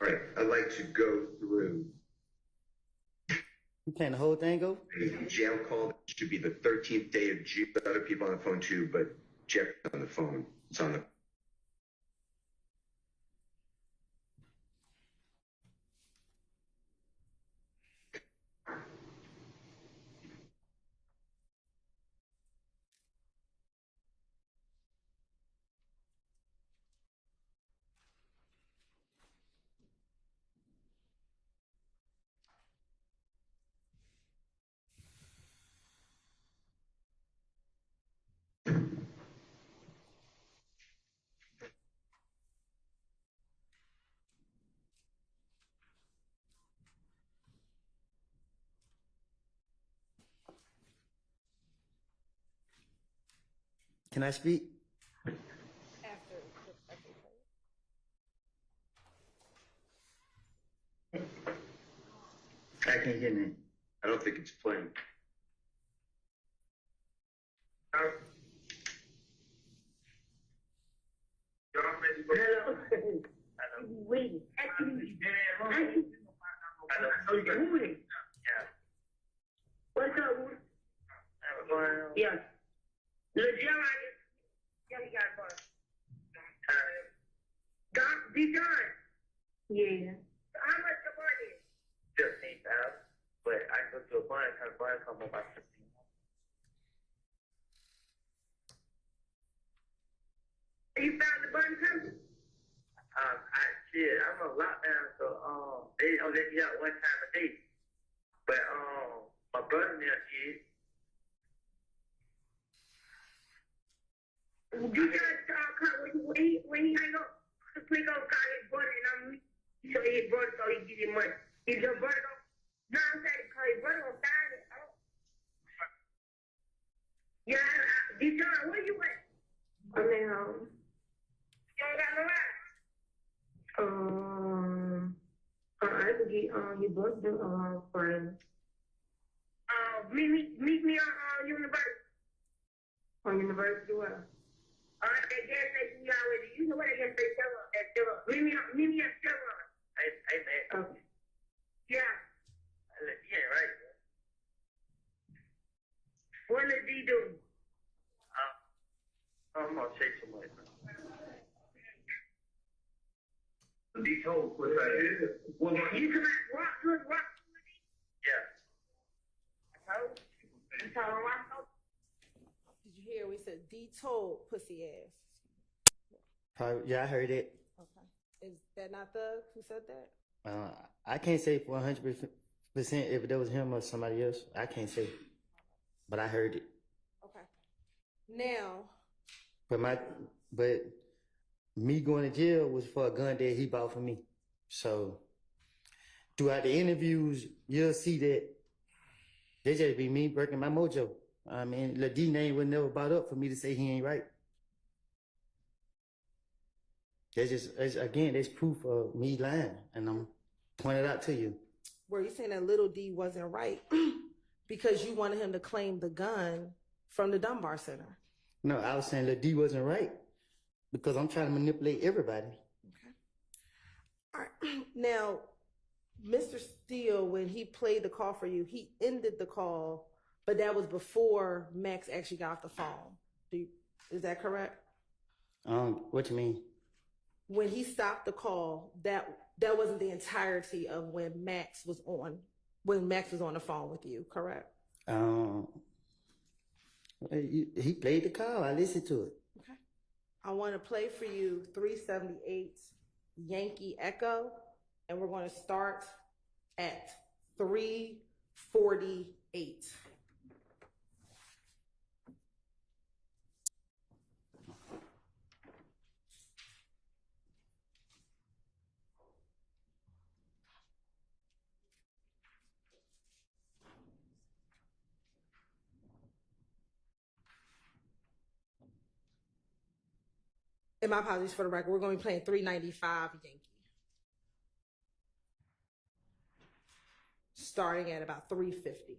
Speaker 14: All right, I'd like to go through
Speaker 4: You playing the whole thing over?
Speaker 14: a jail call. It should be the 13th day of June. Other people on the phone too, but Jeff's on the phone. It's on the.
Speaker 4: Can I speak?
Speaker 2: After.
Speaker 12: I can't hear me.
Speaker 14: I don't think it's playing.
Speaker 11: Hello. Wait. I know you got it. What's up, Woody? Yeah. Look, yeah, he got it. Be done. Yeah. How much the money is?
Speaker 6: 15,000, but I go to a bond, because bond come about 15.
Speaker 11: You found the button company?
Speaker 6: I'm on lockdown, so they only let me out one time a day. But my brother there is.
Speaker 11: You just when he hang up, please go call his brother and I'm so his brother so he give you money. If your brother don't, no, I'm saying call his brother gonna sign it. Yeah, Deshaun, where you at? I'm at home. You don't got no ride? I could get your brother friend. Meet me on University. On University what? That gas station you already. You know what that gas station is? Meet me at Chevron.
Speaker 6: Hey, man.
Speaker 11: Okay. Yeah.
Speaker 6: You ain't right, man.
Speaker 11: What did he do?
Speaker 6: I'm gonna say too much, man.
Speaker 5: Be told what that is. Well,
Speaker 11: You come out rock.
Speaker 6: Yeah.
Speaker 11: You told him rock.
Speaker 2: Did you hear? We said D-told pussy ass.
Speaker 4: Probably, yeah, I heard it.
Speaker 2: Okay. Is that not Thug who said that?
Speaker 4: I can't say 100% if that was him or somebody else. I can't say, but I heard it.
Speaker 2: Okay. Now.
Speaker 4: But me going to jail was for a gun that he bought for me. So throughout the interviews, you'll see that they just be me breaking my mojo. I mean, Lil D name was never brought up for me to say he ain't right. That's proof of me lying, and I'm pointing it out to you.
Speaker 2: Were you saying that Little D wasn't right because you wanted him to claim the gun from the Dunbar Center?
Speaker 4: No, I was saying Lil D wasn't right because I'm trying to manipulate everybody.
Speaker 2: Okay. All right. Now, Mr. Steele, when he played the call for you, he ended the call, but that was before Max actually got off the phone. Is that correct?
Speaker 4: What you mean?
Speaker 2: When he stopped the call, that wasn't the entirety of when Max was on the phone with you, correct?
Speaker 4: He played the call. I listened to it.
Speaker 2: Okay. I want to play for you 378 Yankee Echo, and we're going to start at 3:48. And my apologies for the record. We're going to be playing 395 Yankee. Starting at about 350.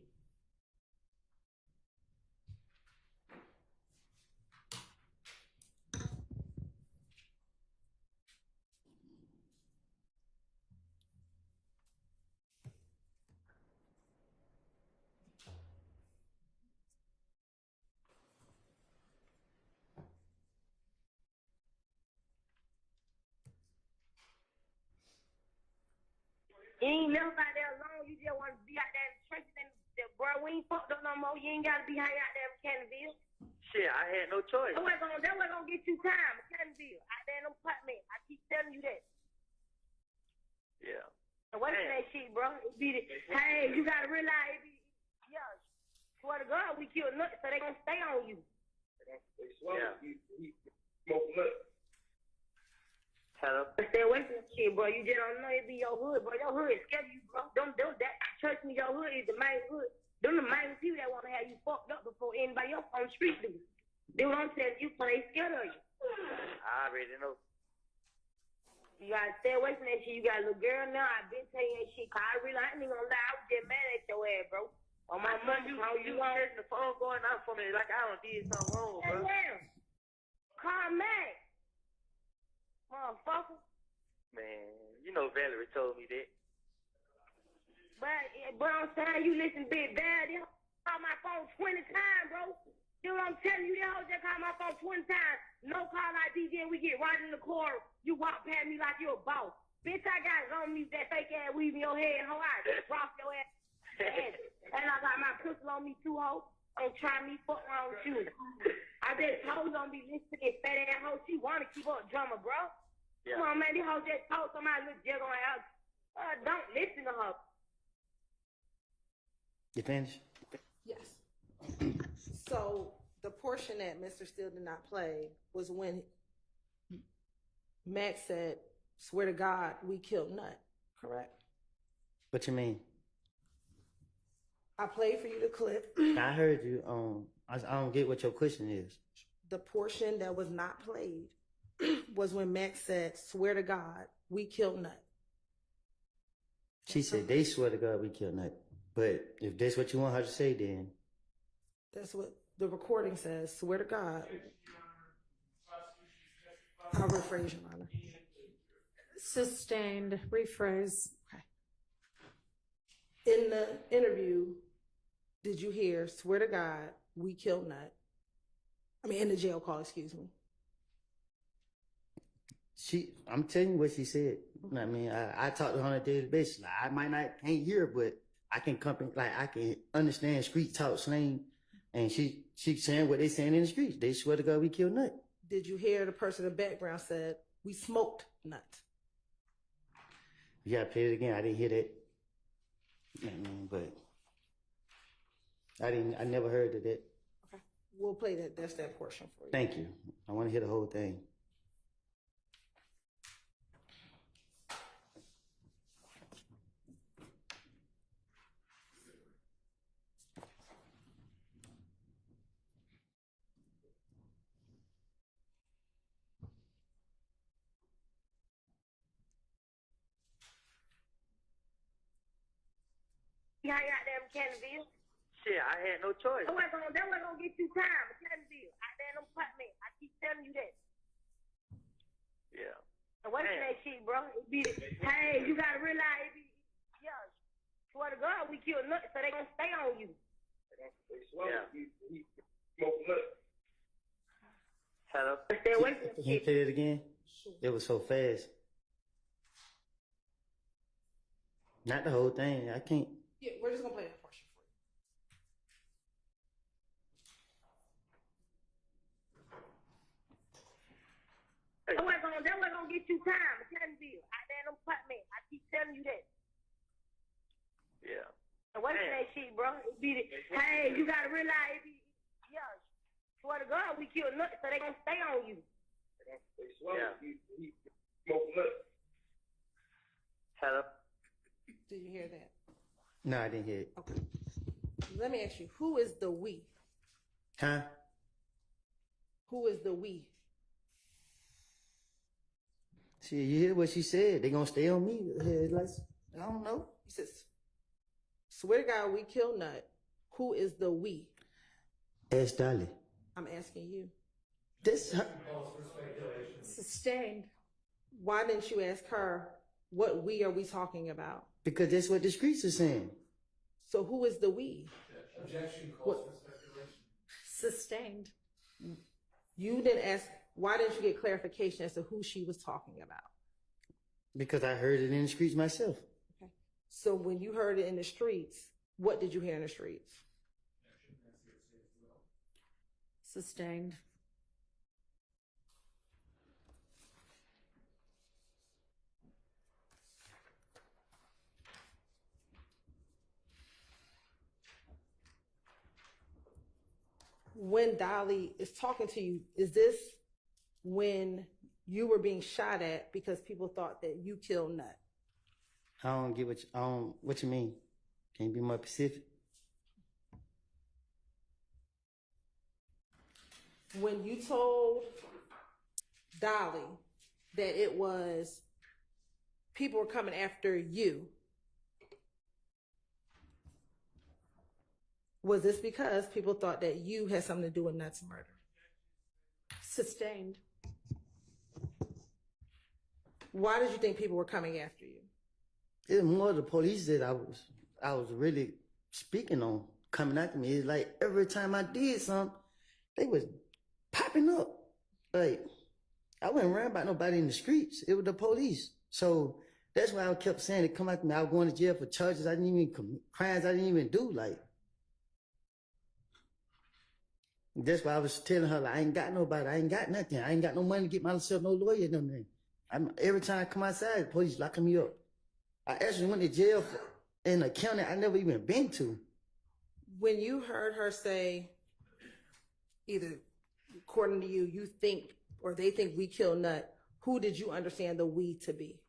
Speaker 11: You ain't never out there alone. You just want to be out there in the church. And bro, we ain't fucked up no more. You ain't got to be hanging out there in Canterville.
Speaker 6: Shit, I had no choice.
Speaker 11: That way gonna get you time, Canterville. Out there in them apartments. I keep telling you that.
Speaker 6: Yeah.
Speaker 11: So wait for that shit, bro. Hey, you got to realize, swear to God, we killed nuts, so they gonna stay on you.
Speaker 6: Yeah.
Speaker 5: Smoke nuts.
Speaker 6: Hello?
Speaker 11: Stay away from that shit, bro. You just don't know it be your hood, bro. Your hood scared you, bro. Trust me, your hood is the main hood. Them the main people that want to have you fucked up before anybody else on the street do. Do what I'm telling you, play scared of you.
Speaker 6: I already know.
Speaker 11: You gotta stay away from that shit. You got a little girl now. I've been telling you that shit. Cause I ain't even gonna lie. I was just mad at your ass, bro. On my money,
Speaker 6: You getting the phone going out for me like I don't did something wrong, bro.
Speaker 11: Yeah. Call Mac. Motherfucker.
Speaker 6: Man, you know Valerie told me that.
Speaker 11: But I'm saying you listen big bad. You call my phone 20 times, bro. You know what I'm telling you? They all just call my phone 20 times. No call ID, then we get right in the car. You walk past me like you're a boss. Bitch, I got it on me, that fake ass weave in your head, hoe. I just drop your ass. And I got my pistol on me too, hoe. Don't try me, fuck wrong with you. I just told you don't be listening to this fat ass hoe. She wanna keep up drama, bro.
Speaker 6: Yeah.
Speaker 11: Come on, man. This hoe just told somebody look jig on her house. Don't listen to her.
Speaker 4: You finished?
Speaker 2: Yes. So the portion that Mr. Steele did not play was when Max said, "Swear to God, we killed Nut." Correct?
Speaker 4: What you mean?
Speaker 2: I played for you the clip.
Speaker 4: I heard you. I don't get what your question is.
Speaker 2: The portion that was not played was when Max said, "Swear to God, we killed Nut."
Speaker 4: She said they swear to God we killed Nut. But if that's what you want her to say, then
Speaker 2: That's what the recording says. Swear to God. I'll rephrase, Your Honor.
Speaker 1: Sustained. Rephrase.
Speaker 2: In the interview, did you hear, "Swear to God, we killed Nut"? I mean, in the jail call, excuse me.
Speaker 4: I'm telling you what she said. I mean, I talk to her on a daily basis. Like, I might not can't hear her, but I can I can understand street talk slang, and she saying what they saying in the streets. They swear to God we killed Nut.
Speaker 2: Did you hear the person in the background said, "We smoked Nut"?
Speaker 4: You gotta play it again. I didn't hear that. But I never heard of that.
Speaker 2: Okay, we'll play that. That's that portion for you.
Speaker 4: Thank you. I want to hear the whole thing.
Speaker 11: See how you out there in Canterville?
Speaker 6: Shit, I had no choice.
Speaker 11: That wasn't gonna get you time, Canterville. Out there in them apartments. I keep telling you that.
Speaker 6: Yeah.
Speaker 11: And wait for that shit, bro. Hey, you gotta realize yeah. Swear to God, we killed Nut, so they gonna stay on you.
Speaker 6: Yeah. Hello?
Speaker 11: Stay away from
Speaker 4: Can you play it again? It was so fast. Not the whole thing. I can't.
Speaker 2: Yeah, we're just gonna play that portion for you.
Speaker 11: That wasn't gonna get you time, Canterville. Out there in them apartments. I keep telling you that.
Speaker 6: Yeah.
Speaker 11: And wait for that shit, bro. Hey, you gotta realize yeah. Swear to God, we killed Nut, so they gonna stay on you.
Speaker 6: Yeah. Hello?
Speaker 2: Did you hear that?
Speaker 4: No, I didn't hear it.
Speaker 2: Okay. Let me ask you, who is the we?
Speaker 4: Huh?
Speaker 2: Who is the we?
Speaker 4: See, you hear what she said? They gonna stay on me. Like, I don't know.
Speaker 2: He says, "Swear to God, we killed Nut." Who is the we?
Speaker 4: Ask Dolly.
Speaker 2: I'm asking you.
Speaker 4: This her.
Speaker 1: Sustained.
Speaker 2: Why didn't you ask her, what we are we talking about?
Speaker 4: Because that's what the streets are saying.
Speaker 2: So who is the we?
Speaker 13: Objection calls for speculation.
Speaker 1: Sustained.
Speaker 2: You didn't ask, why didn't you get clarification as to who she was talking about?
Speaker 4: Because I heard it in the streets myself.
Speaker 2: Okay. So when you heard it in the streets, what did you hear in the streets?
Speaker 1: Sustained.
Speaker 2: When Dolly is talking to you, is this when you were being shot at because people thought that you killed Nut?
Speaker 4: I don't get what you mean. Can you be more specific?
Speaker 2: when you told Dolly that it was people were coming after you, was this because people thought that you had something to do with Nutt's murder?
Speaker 1: Sustained.
Speaker 2: Why did you think people were coming after you?
Speaker 4: It's more the police that I was really speaking on coming after me. It's like every time I did something, they was popping up. Like I wasn't worrying about nobody in the streets. It was the police. So that's why I kept saying they come after me. I was going to jail for charges I didn't even commit, crimes I didn't even do. Like that's why I was telling her like, I ain't got nobody. I ain't got nothing. I ain't got no money to get myself no lawyer. Nothing. Every time I come outside, the police locking me up. I actually went to jail in a county I never even been to.
Speaker 2: When you heard her say, either according to you, you think or they think we killed Nutt, who did you understand the we to be?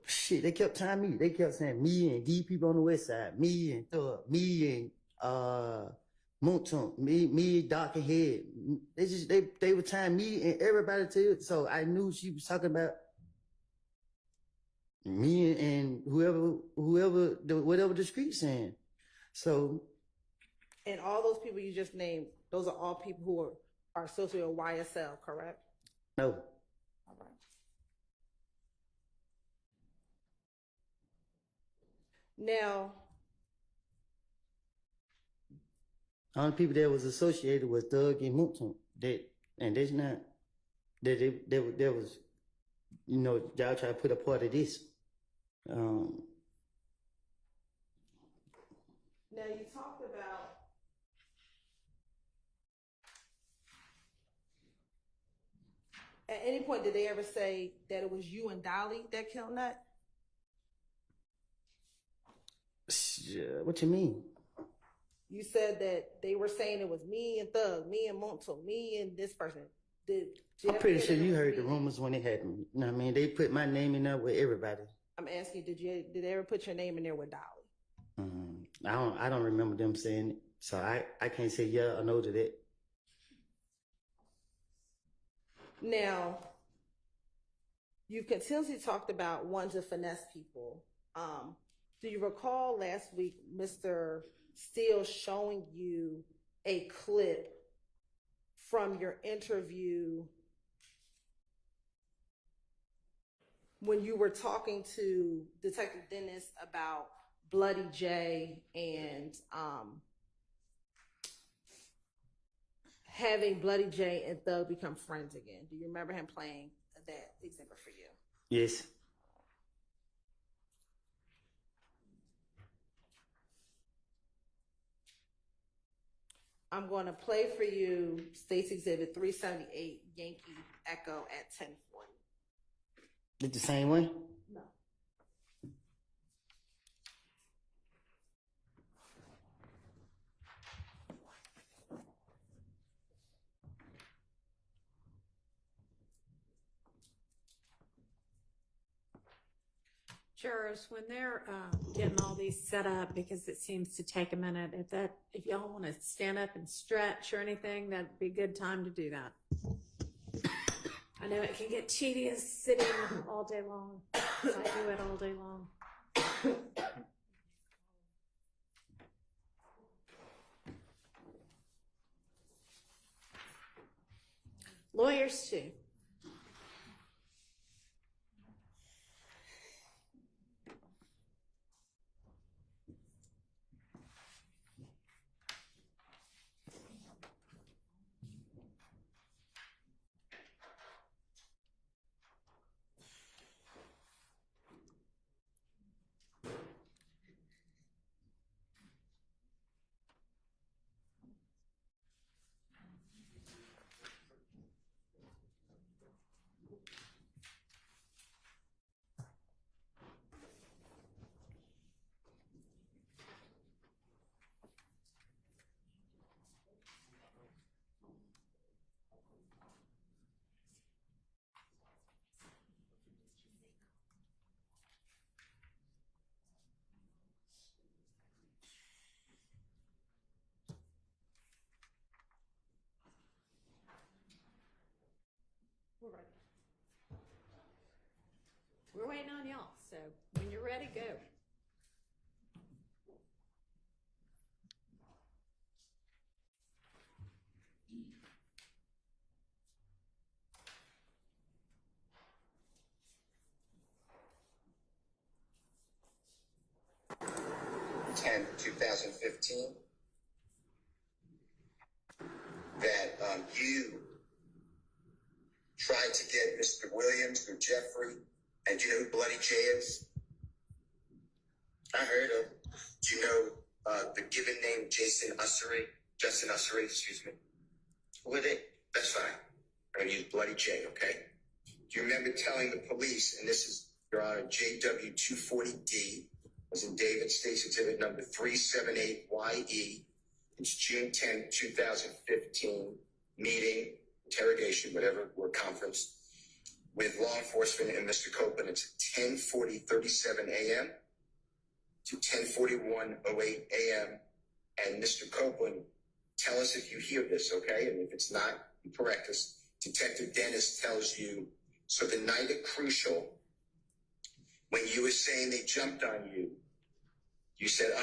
Speaker 4: Shit, they kept telling me. They kept saying me and D people on the west side, me and Thug, me and Moonton, me Doc and Head. They were telling me and everybody to it. So I knew she was talking about me and whatever the street saying. So,
Speaker 2: and all those people you just named, those are all people who are associated with YSL, correct?
Speaker 4: No.
Speaker 2: All right. Now,
Speaker 4: only people that was associated was Thug and Moonton. That's not that was, you know, y'all try to put a part of this.
Speaker 2: Now you talked about at any point did they ever say that it was you and Dolly that killed Nutt?
Speaker 4: What you mean?
Speaker 2: You said that they were saying it was me and Thug, me and Montel, me and this person.
Speaker 4: I'm pretty sure you heard the rumors when it happened. You know what I mean? They put my name in there with everybody.
Speaker 2: I'm asking you, did they ever put your name in there with Dolly?
Speaker 4: I don't remember them saying it, so I can't say yeah or no to that.
Speaker 2: Now, you've continuously talked about wanting to finesse people. Do you recall last week Mr. Steele showing you a clip from your interview when you were talking to Detective Dennis about Bloody J and having Bloody J and Thug become friends again? Do you remember him playing that exhibit for you?
Speaker 4: Yes.
Speaker 2: I'm going to play for you State's Exhibit 378, Yankee Echo at 10:40.
Speaker 4: It's the same one?
Speaker 2: No.
Speaker 1: Jurors, when they're getting all these set up, because it seems to take a minute, if y'all want to stand up and stretch or anything, that'd be a good time to do that. I know it can get tedious sitting all day long. I do it all day long. Lawyers too. We're ready. We're waiting on y'all, so when you're ready, go.
Speaker 3: Ten, 2015, that you tried to get Mr. Williams or Jeffrey, and do you know who Bloody J is? I heard of. Do you know the given name Justin Ussery, excuse me? Who are they? That's fine. I'm gonna use Bloody J, okay? Do you remember telling the police, and this is, Your Honor, JW240D, was in David State's exhibit number 378YE. It's June 10, 2015, meeting, interrogation, whatever, or conference, with law enforcement and Mr. Copeland. It's 10:40:37 a.m. to 10:41:08 a.m. And Mr. Copeland, tell us if you hear this, okay? And if it's not, you correct us. Detective Dennis tells you, so the night at Crucial, when you were saying they jumped on you, you said,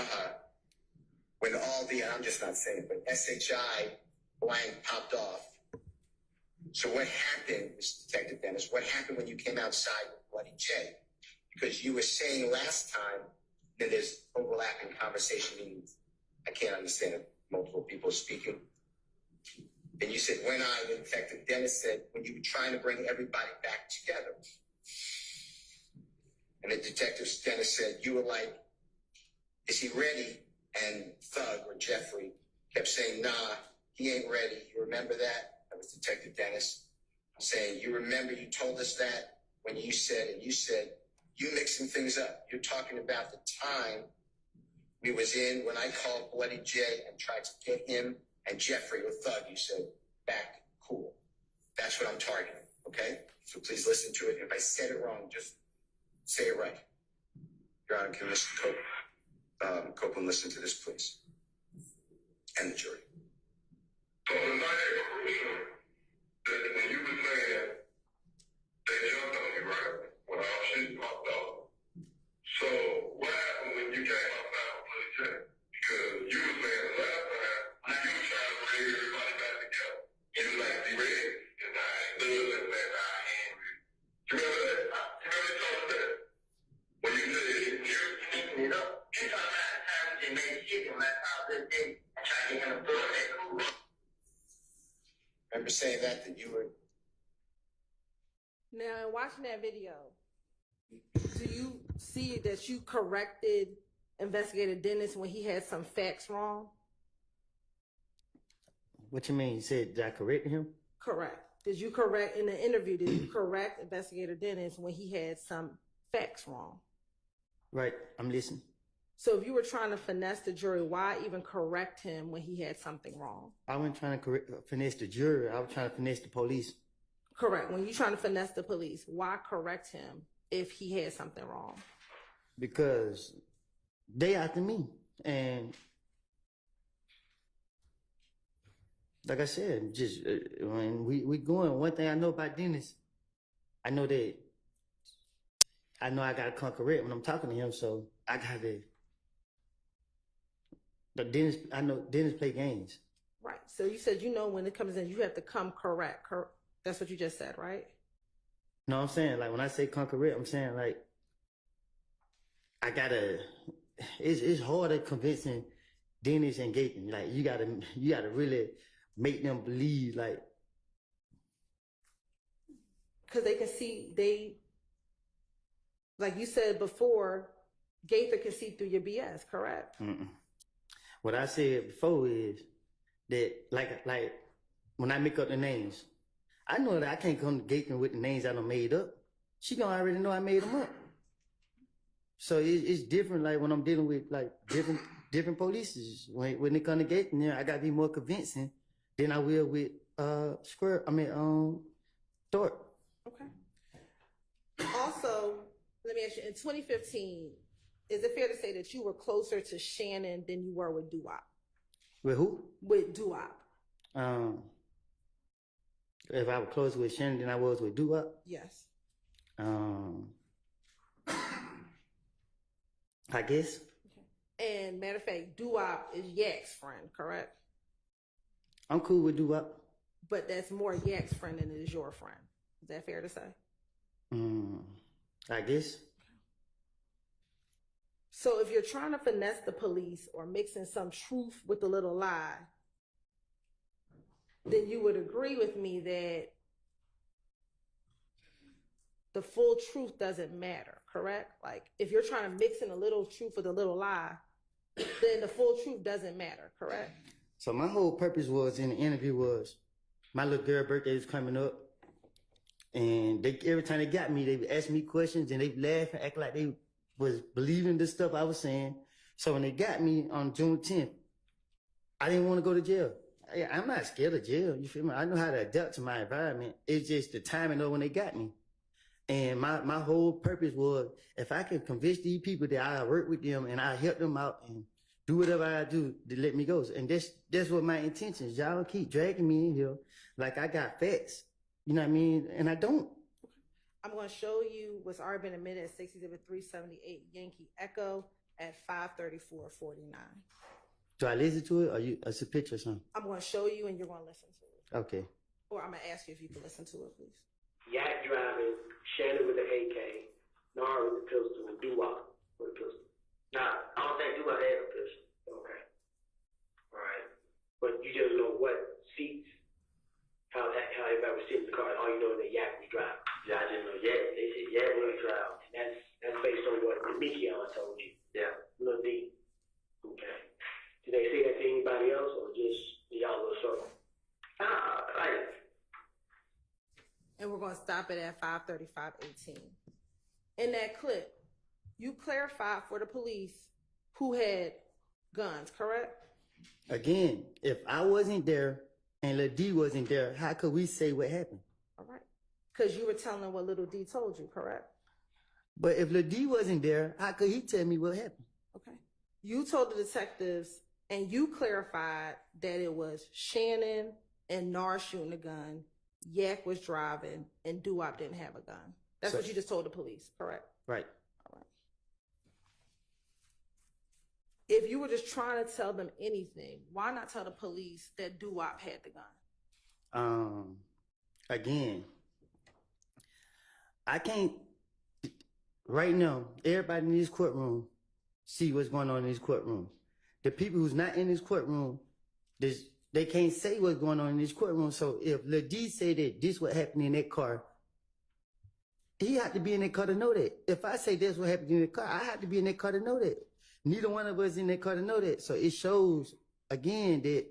Speaker 3: when all the, I'm just not saying, but SHI blank popped off. So what happened, Mr. Detective Dennis, what happened when you came outside with Bloody J? Because you were saying last time that there's overlapping conversation, meaning I can't understand it, multiple people speaking. And you said, the Detective Dennis said, when you were trying to bring everybody back together. And the Detective Dennis said, you were like, is he ready? And Thug or Jeffrey kept saying, nah, he ain't ready. You remember that? That was Detective Dennis saying, you remember you told us that when you said, and you said, you mixing things up. You're talking about the time we was in when I called Bloody J and tried to get him and Jeffrey or Thug. You said, back, cool. That's what I'm targeting, okay? So please listen to it. If I said it wrong, just say it right. Your Honor, can Mr. Copeland listen to this, please? And the jury.
Speaker 5: So the night at Crucial, that when you were saying they jumped on you, right? When all shit popped off. So what happened when you came outside with Bloody J? Because you were saying the last time you were trying to bring everybody back together. You was like, be ready. And I ain't good and that I ain't ready. You remember that? You remember they told us that? When you said you're speaking it up. You talking about the time they made shit and that's how they did. I tried to get him to do it. Cool.
Speaker 3: Remember saying that you were.
Speaker 2: Now, in watching that video, do you see that you corrected Investigator Dennis when he had some facts wrong?
Speaker 4: What you mean? You said did I correct him?
Speaker 2: Correct. Did you correct, in the interview, did you correct Investigator Dennis when he had some facts wrong?
Speaker 4: Right, I'm listening.
Speaker 2: So if you were trying to finesse the jury, why even correct him when he had something wrong?
Speaker 4: I wasn't trying to finesse the jury. I was trying to finesse the police.
Speaker 2: Correct. When you're trying to finesse the police, why correct him if he had something wrong?
Speaker 4: Because they after me. And like I said, just when we going, one thing I know about Dennis, I know I got to come correct when I'm talking to him, so I got to. But Dennis, I know Dennis play games.
Speaker 2: Right. So you said, when it comes in, you have to come correct. That's what you just said, right?
Speaker 4: No, I'm saying, like, when I say come correct, I'm saying, like, I gotta, it's harder convincing Dennis and Gaten. Like, you gotta really make them believe, like.
Speaker 2: Because they can see, like you said before, Gaither can see through your BS, correct?
Speaker 4: Mm-mm. What I said before is that, like when I make up the names, I know that I can't come to Gaten with the names I done made up. She gonna already know I made them up. So it's different, like when I'm dealing with like different polices. When it come to Gaten, I gotta be more convincing than I will with Thorpe.
Speaker 2: Okay. Also, let me ask you, in 2015, is it fair to say that you were closer to Shannon than you were with Duop?
Speaker 4: With who?
Speaker 2: With Duop.
Speaker 4: if I was closer with Shannon than I was with Doo-Wop.
Speaker 2: Yes.
Speaker 4: I guess.
Speaker 2: And matter of fact, Doo-Wop is Yak's friend, correct?
Speaker 4: I'm cool with Doo-Wop.
Speaker 2: But that's more Yak's friend than it is your friend. Is that fair to say?
Speaker 4: I guess.
Speaker 2: So if you're trying to finesse the police or mixing some truth with a little lie, then you would agree with me that the full truth doesn't matter, correct? Like if you're trying to mix in a little truth with a little lie, then the full truth doesn't matter, correct?
Speaker 4: So my whole purpose was in the interview was my little girl birthday was coming up, and they every time they got me, they would ask me questions and they would laugh and act like they was believing the stuff I was saying. So when they got me on June 10th, I didn't want to go to jail. I'm not scared of jail. You feel me? I know how to adapt to my environment. It's just the timing of when they got me. And my whole purpose was if I could convince these people that I work with them and I help them out and do whatever I do to let me go. And that's what my intentions. Y'all keep dragging me in here like I got facts. You know what I mean? And I don't.
Speaker 2: I'm going to show you what's already been admitted at 60378 Yankee Echo at 534:49.
Speaker 4: Do I listen to it or it's a picture or something?
Speaker 2: I'm going to show you and you're going to listen to it.
Speaker 4: Okay.
Speaker 2: Or I'm going to ask you if you can listen to it, please.
Speaker 6: Yak driving, Shannon with the AK, Nara with the pistol, and Doo-Wop with the pistol. Now, I don't think Doo-Wop had a pistol. Okay. All right. But you just know what seats, how everybody was sitting in the car, and all you know is that Yak was driving. Yeah, I didn't know Yak. They said Yak was driving. And that's based on what Mikion told you. Yeah. Lil D. Okay. Did they say that to anybody else or just y'all little circle? Right.
Speaker 2: And we're going to stop it at 535:18. In that clip, you clarified for the police who had guns, correct?
Speaker 4: Again, if I wasn't there and Lil D wasn't there, how could we say what happened?
Speaker 2: All right. Because you were telling what Little D told you, correct?
Speaker 4: But if Lil D wasn't there, how could he tell me what happened?
Speaker 2: Okay. You told the detectives and you clarified that it was Shannon and Nar shooting the gun, Yak was driving, and Doo-Wop didn't have a gun. That's what you just told the police, correct?
Speaker 4: Right.
Speaker 2: All right. If you were just trying to tell them anything, why not tell the police that Doo-Wop had the gun?
Speaker 4: Again, I can't, right now, everybody in this courtroom see what's going on in this courtroom. The people who's not in this courtroom, they can't say what's going on in this courtroom. So if Lil D say that this what happened in that car, he had to be in that car to know that. If I say that's what happened in the car, I had to be in that car to know that. Neither one of us in that car to know that. So it shows, again, that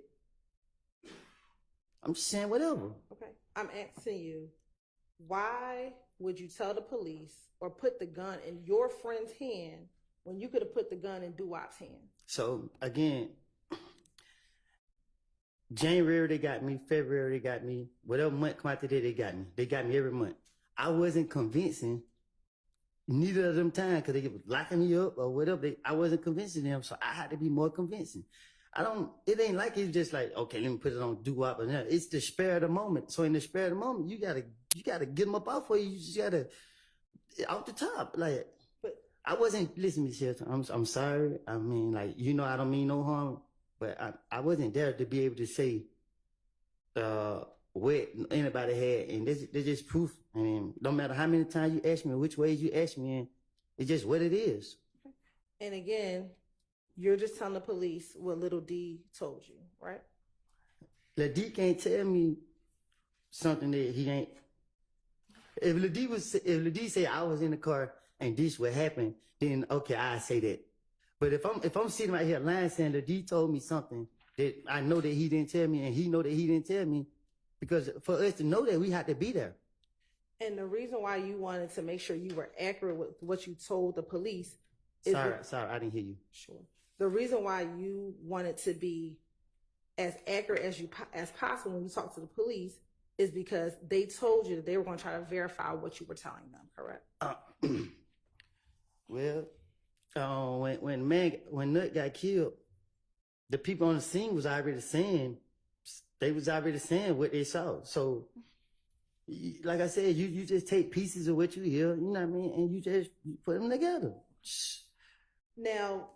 Speaker 4: I'm just saying whatever.
Speaker 2: Okay. I'm asking you, why would you tell the police or put the gun in your friend's hand when you could have put the gun in Doo-Wop's hand?
Speaker 4: So again, January they got me, February they got me, whatever month come out today they got me. They got me every month. I wasn't convincing neither of them times because they were locking me up or whatever. I wasn't convincing them, so I had to be more convincing. It ain't like it's just like, okay, let me put it on Doo-Wop or nothing. It's the spare of the moment. So in the spare of the moment, you gotta get them up off for you. You just gotta off the top. Like,
Speaker 2: but
Speaker 4: I wasn't listening, Miss Hilton. I'm sorry. I mean, like, I don't mean no harm, but I wasn't there to be able to say what anybody had, and this just proof. I mean, no matter how many times you ask me, which ways you ask me, it's just what it is.
Speaker 2: And again, you're just telling the police what Little D told you, right?
Speaker 4: Lil D can't tell me something that he ain't. If Lil D say I was in the car and this would happen, then okay, I say that. But if I'm sitting right here lying saying Lil D told me something that I know that he didn't tell me and he know that he didn't tell me, because for us to know that, we had to be there.
Speaker 2: And the reason why you wanted to make sure you were accurate with what you told the police is
Speaker 4: Sorry, I didn't hear you.
Speaker 2: Sure. The reason why you wanted to be as accurate as possible when you talk to the police is because they told you that they were going to try to verify what you were telling them, correct?
Speaker 4: Well, when Nut got killed, the people on the scene was already saying what they saw. So Like I said, you just take pieces of what you hear, you know what I mean, and you put them together.
Speaker 2: Now,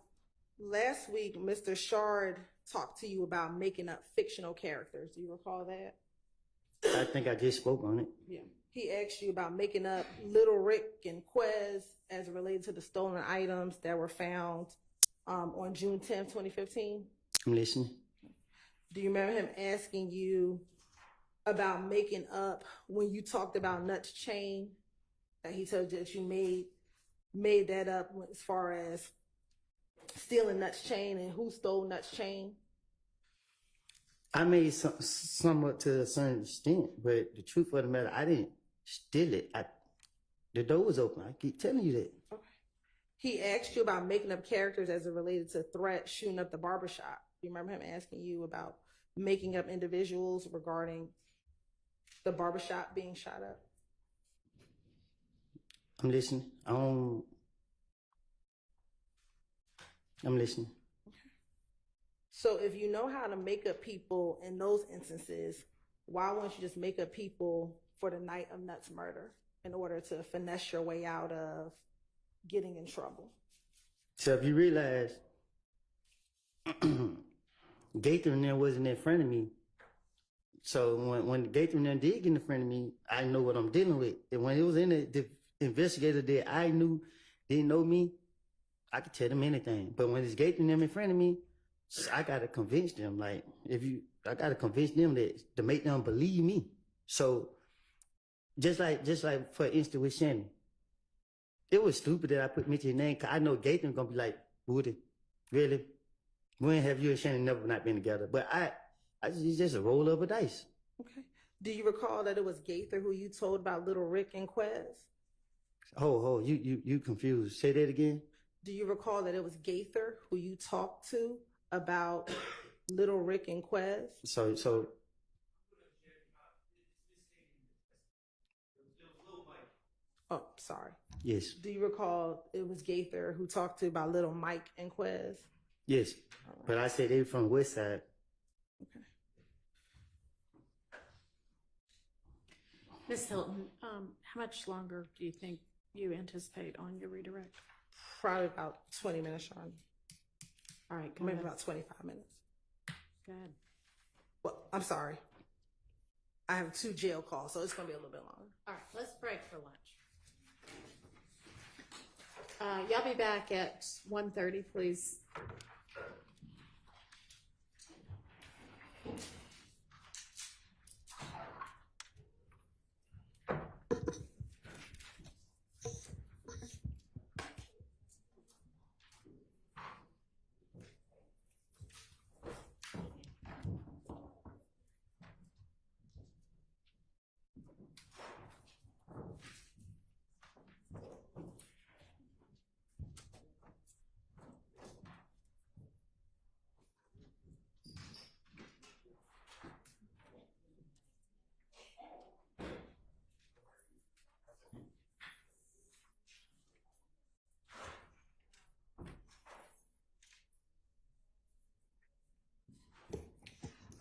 Speaker 2: last week, Mr. Shard talked to you about making up fictional characters. Do you recall that?
Speaker 4: I think I just spoke on it.
Speaker 2: Yeah. He asked you about making up Little Rick and Quez as related to the stolen items that were found on June 10th, 2015.
Speaker 4: I'm listening.
Speaker 2: Do you remember him asking you about making up when you talked about Nuts Chain? That he told you that you made that up as far as stealing Nuts Chain and who stole Nuts Chain?
Speaker 4: I made somewhat to a certain extent, but the truth of the matter, I didn't steal it. The door was open. I keep telling you that.
Speaker 2: Okay. He asked you about making up characters as it related to threat shooting up the barbershop. Do you remember him asking you about making up individuals regarding the barbershop being shot up?
Speaker 4: I'm listening. I'm listening.
Speaker 2: So if you know how to make up people in those instances, why won't you just make up people for the night of Nuts murder in order to finesse your way out of getting in trouble?
Speaker 4: So if you realize Gaither and them wasn't in front of me, so when Gaither and them did get in front of me, I know what I'm dealing with. And when it was in the investigator that I knew didn't know me, I could tell them anything. But when it's Gaither and them in front of me, I gotta convince them. Like I gotta convince them that to make them believe me. So just like for instance with Shannon, it was stupid that I put Mitch's name. Cause I know Gaither gonna be like, Woody, really? When have you and Shannon never not been together? But it's just a roll of a dice.
Speaker 2: Okay. Do you recall that it was Gaither who you told about Little Rick and Quez?
Speaker 4: Oh, you confused. Say that again.
Speaker 2: Do you recall that it was Gaither who you talked to about Little Rick and Quez?
Speaker 4: So.
Speaker 2: Oh, sorry.
Speaker 4: Yes.
Speaker 2: Do you recall it was Gaither who talked to about Little Mike and Quez?
Speaker 4: Yes. But I said they were from the West Side.
Speaker 2: Okay.
Speaker 1: Ms. Hilton, how much longer do you think you anticipate on your redirect?
Speaker 2: Probably about 20 minutes, Sean.
Speaker 1: All right, go
Speaker 2: Maybe
Speaker 1: ahead.
Speaker 2: about 25 minutes.
Speaker 1: Go ahead.
Speaker 2: Well, I'm sorry. I have 2 jail calls, so it's going to be a little bit longer.
Speaker 1: All right, let's break for lunch. Y'all be back at 1:30, please.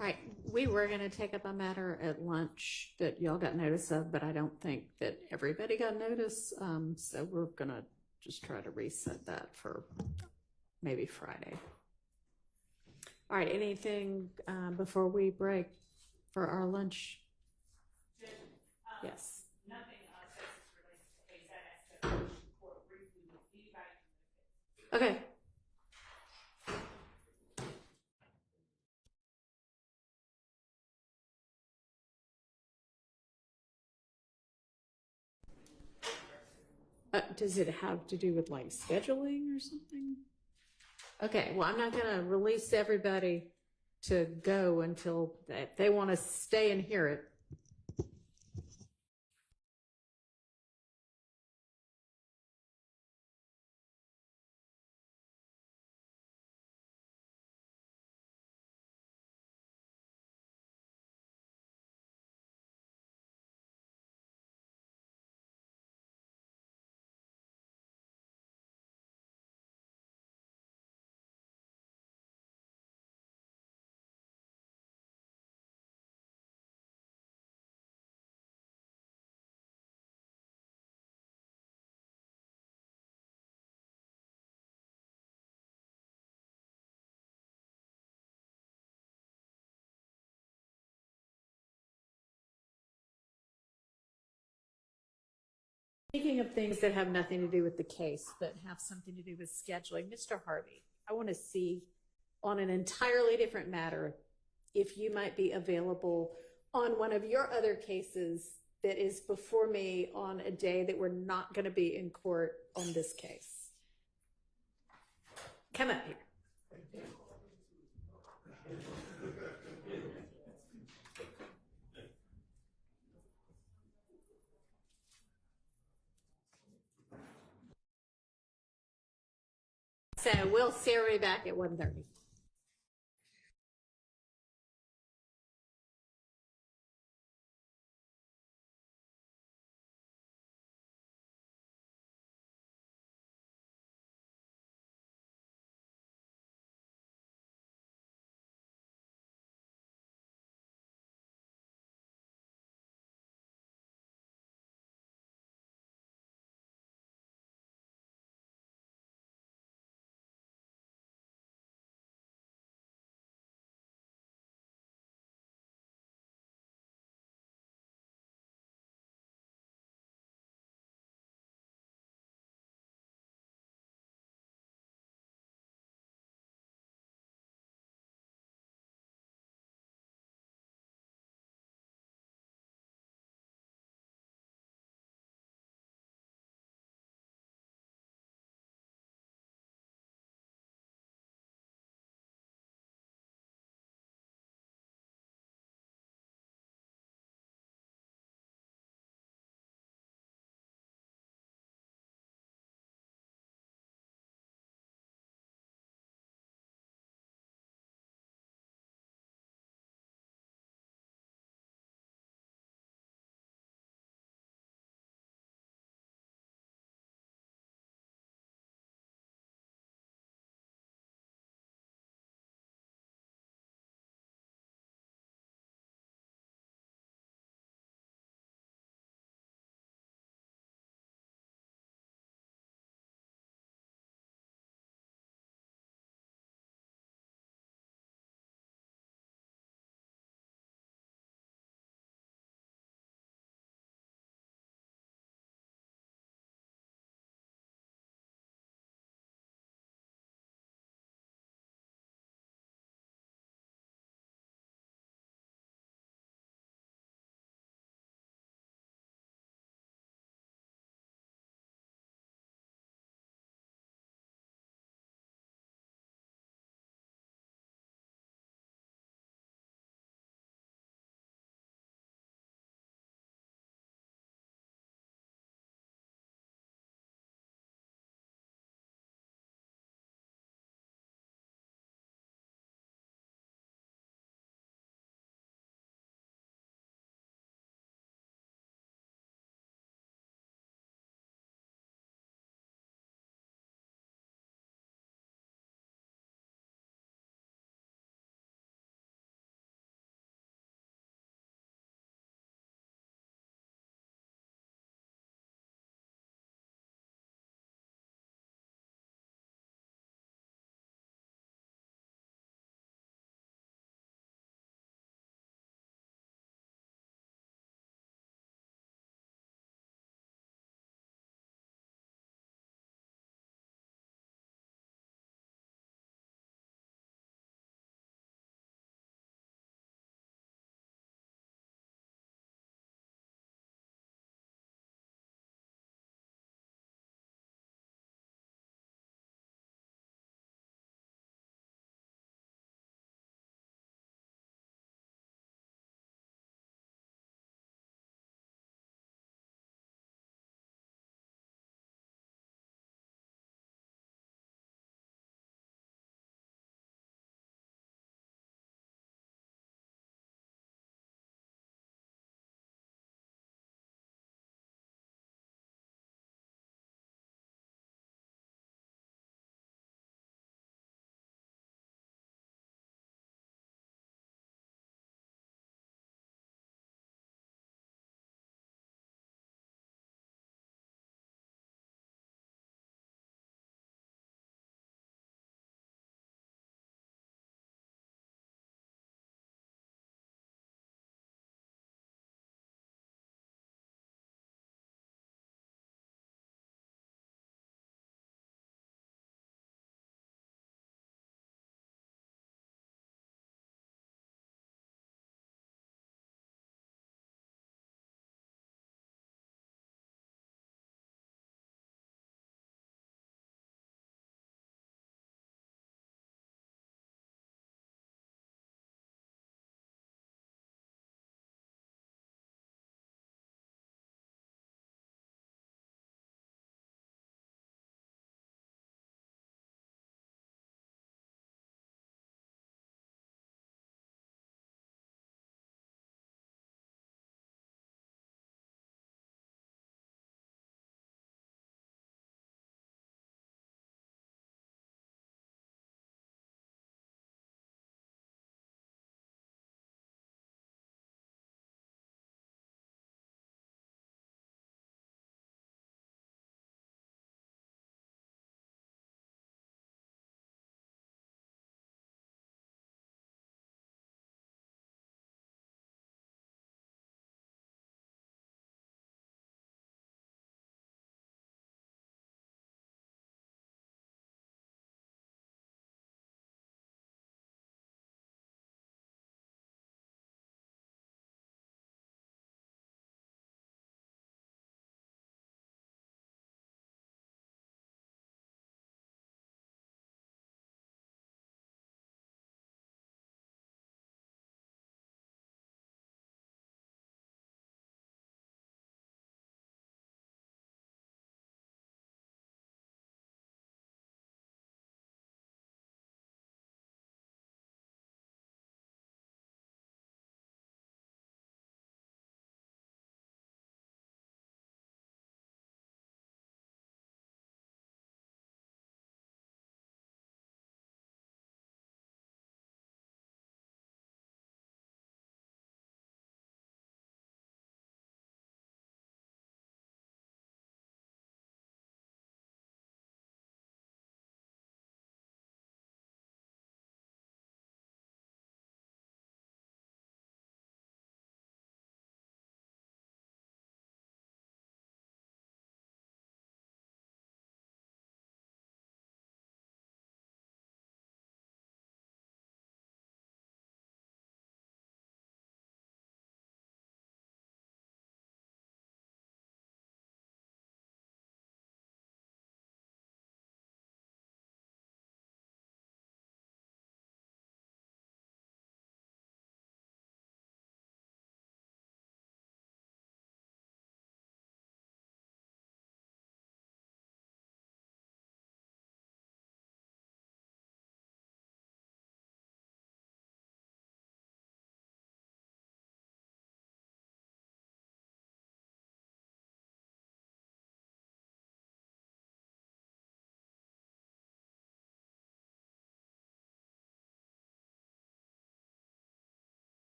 Speaker 1: All right, we were going to take up a matter at lunch that y'all got notice of, but I don't think that everybody got notice. So we're going to just try to reset that for maybe Friday. All right, anything before we break for our lunch? Yes.
Speaker 8: Nothing related to case. Court briefly with anybody.
Speaker 1: Okay. Does it have to do with like scheduling or something? Okay, well, I'm not going to release everybody to go until they want to stay and hear it. Speaking of things that have nothing to do with the case, but have something to do with scheduling, Mr. Harvey, I want to see on an entirely different matter if you might be available on one of your other cases that is before me on a day that we're not going to be in court on this case. Come up here. So we'll see everybody back at 1:30.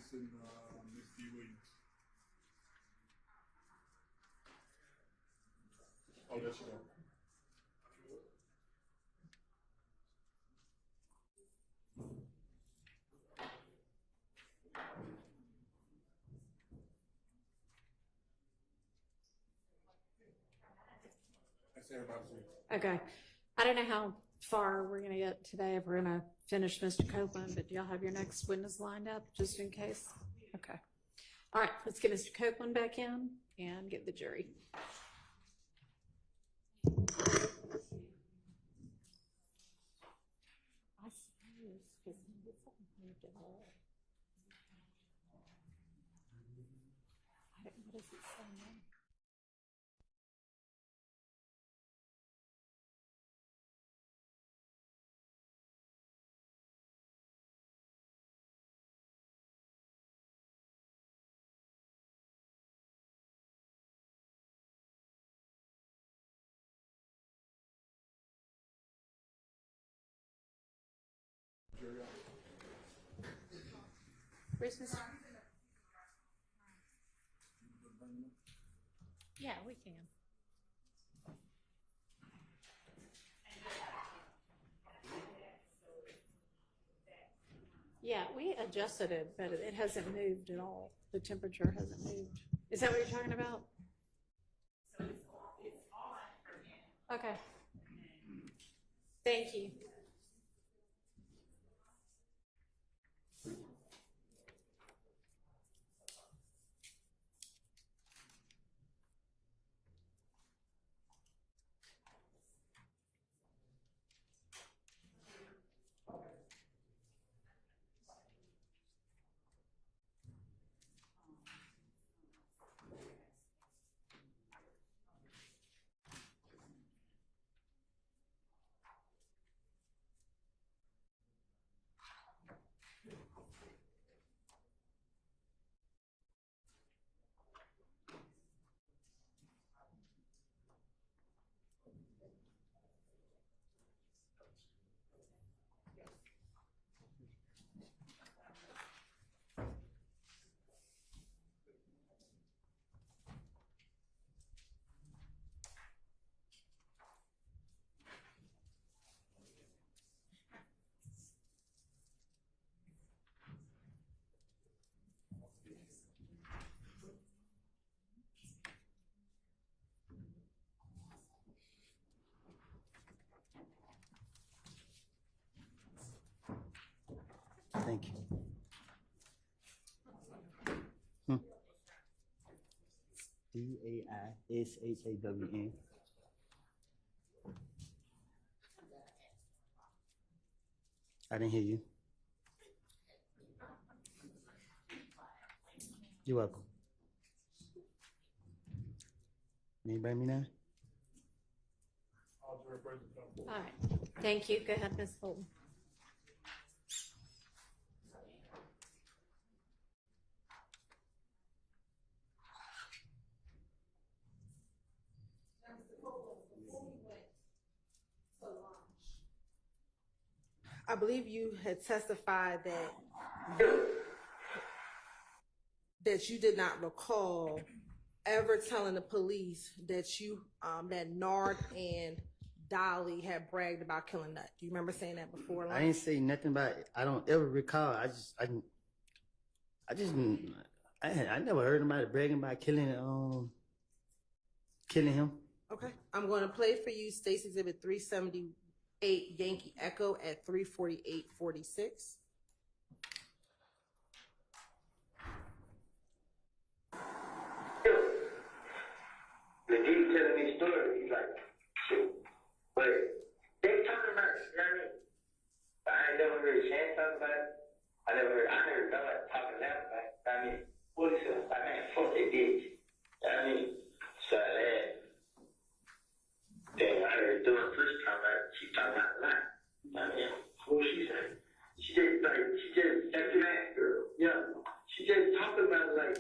Speaker 15: Davis and Miss D. Williams. Oh, there she go. That's everybody.
Speaker 1: Okay. I don't know how far we're gonna get today, if we're gonna finish Mr. Copeland, but do y'all have your next witness lined up, just in case? Okay. All right, let's get Mr. Copeland back in and get the jury. I suppose, because this hasn't moved at all. What does it say now? Where's Mr. Yeah, we can. Yeah, we adjusted it, but it hasn't moved at all. The temperature hasn't moved. Is that what you're talking about? Okay. Thank you.
Speaker 12: Thank you. DAISHAWN. I didn't hear you. You're welcome. Anybody me now?
Speaker 1: All right. Thank you. Go ahead, Ms. Fulton.
Speaker 2: I believe you had testified that you did not recall ever telling the police that you that Nard and Dolly had bragged about killing Nut. Do you remember saying that before?
Speaker 4: I didn't say nothing about it. I don't ever recall. I never heard anybody bragging about killing him.
Speaker 2: Okay. I'm going to play for you State's Exhibit 378 Yankee Echo at 3:48:46.
Speaker 6: The dude telling me the story, he's like, shoot. But they talking about it, you know what I mean? But I ain't never heard Chance talk about it. I heard nobody talking loud about it. I mean, what is it? Like, man, fuck that bitch. You know what I mean? So I laughed. Then I heard doing first talk about it. She talking about a lot. I mean, what she say? She just after that girl, yeah. She just talking about it like,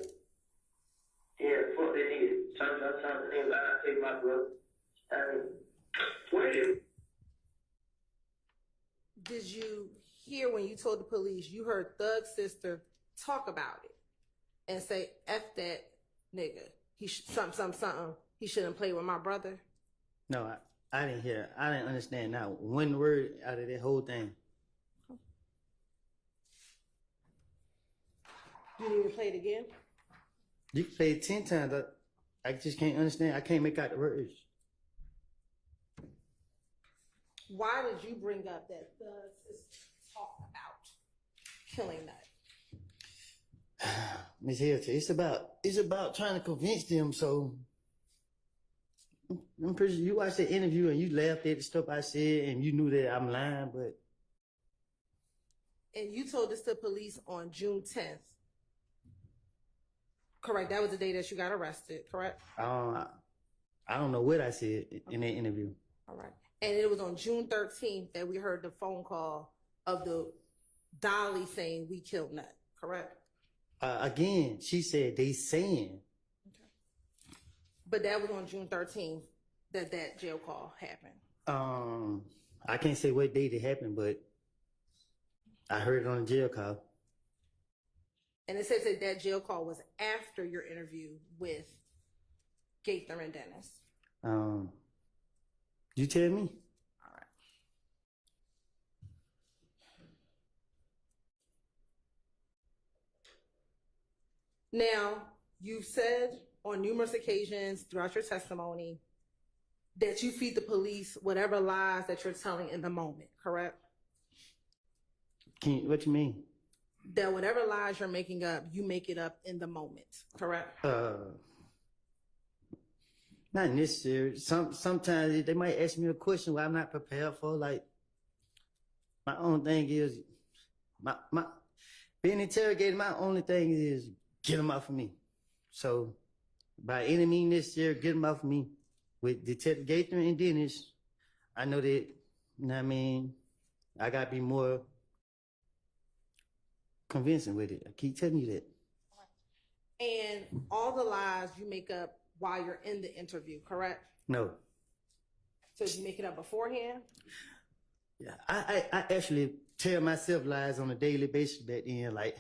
Speaker 6: yeah, fuck that nigga. Something nigga, I take my brother. I mean, what is it?
Speaker 2: Did you hear when you told the police you heard Thug's sister talk about it and say, F that nigga. He something. He shouldn't play with my brother?
Speaker 12: No, I didn't hear. I didn't understand not one word out of that whole thing.
Speaker 2: You need me to play it again?
Speaker 12: You can play it 10 times. I just can't understand. I can't make out the words.
Speaker 2: Why did you bring up that thugs talk about killing Nut?
Speaker 12: Miss Hilton, it's about trying to convince them. So I'm pretty sure you watched the interview and you laughed at the stuff I said and you knew that I'm lying, but.
Speaker 2: And you told this to police on June 10th. Correct. That was the day that you got arrested, correct?
Speaker 12: I don't know what I said in that interview.
Speaker 2: All right. And it was on June 13th that we heard the phone call of the Dolly saying we killed Nut, correct?
Speaker 12: Again, she said they saying.
Speaker 2: Okay. But that was on June 13th that jail call happened.
Speaker 12: I can't say what date it happened, but I heard it on the jail call.
Speaker 2: And it says that jail call was after your interview with Gaither and Dennis.
Speaker 12: You tell me.
Speaker 2: All right. Now, you've said on numerous occasions throughout your testimony that you feed the police whatever lies that you're telling in the moment, correct?
Speaker 12: What you mean?
Speaker 2: That whatever lies you're making up, you make it up in the moment, correct?
Speaker 12: Not necessarily. Sometimes they might ask me a question where I'm not prepared for. Like, my own thing is, my being interrogated, my only thing is get them off of me. So, by any means necessary, get them off of me. With Detective Gaither and Dennis, I know that, you know what I mean, I got to be more convincing with it. I keep telling you that.
Speaker 2: And all the lies you make up while you're in the interview, correct?
Speaker 12: No.
Speaker 2: So you make it up beforehand?
Speaker 12: Yeah, I actually tell myself lies on a daily basis back then. Like,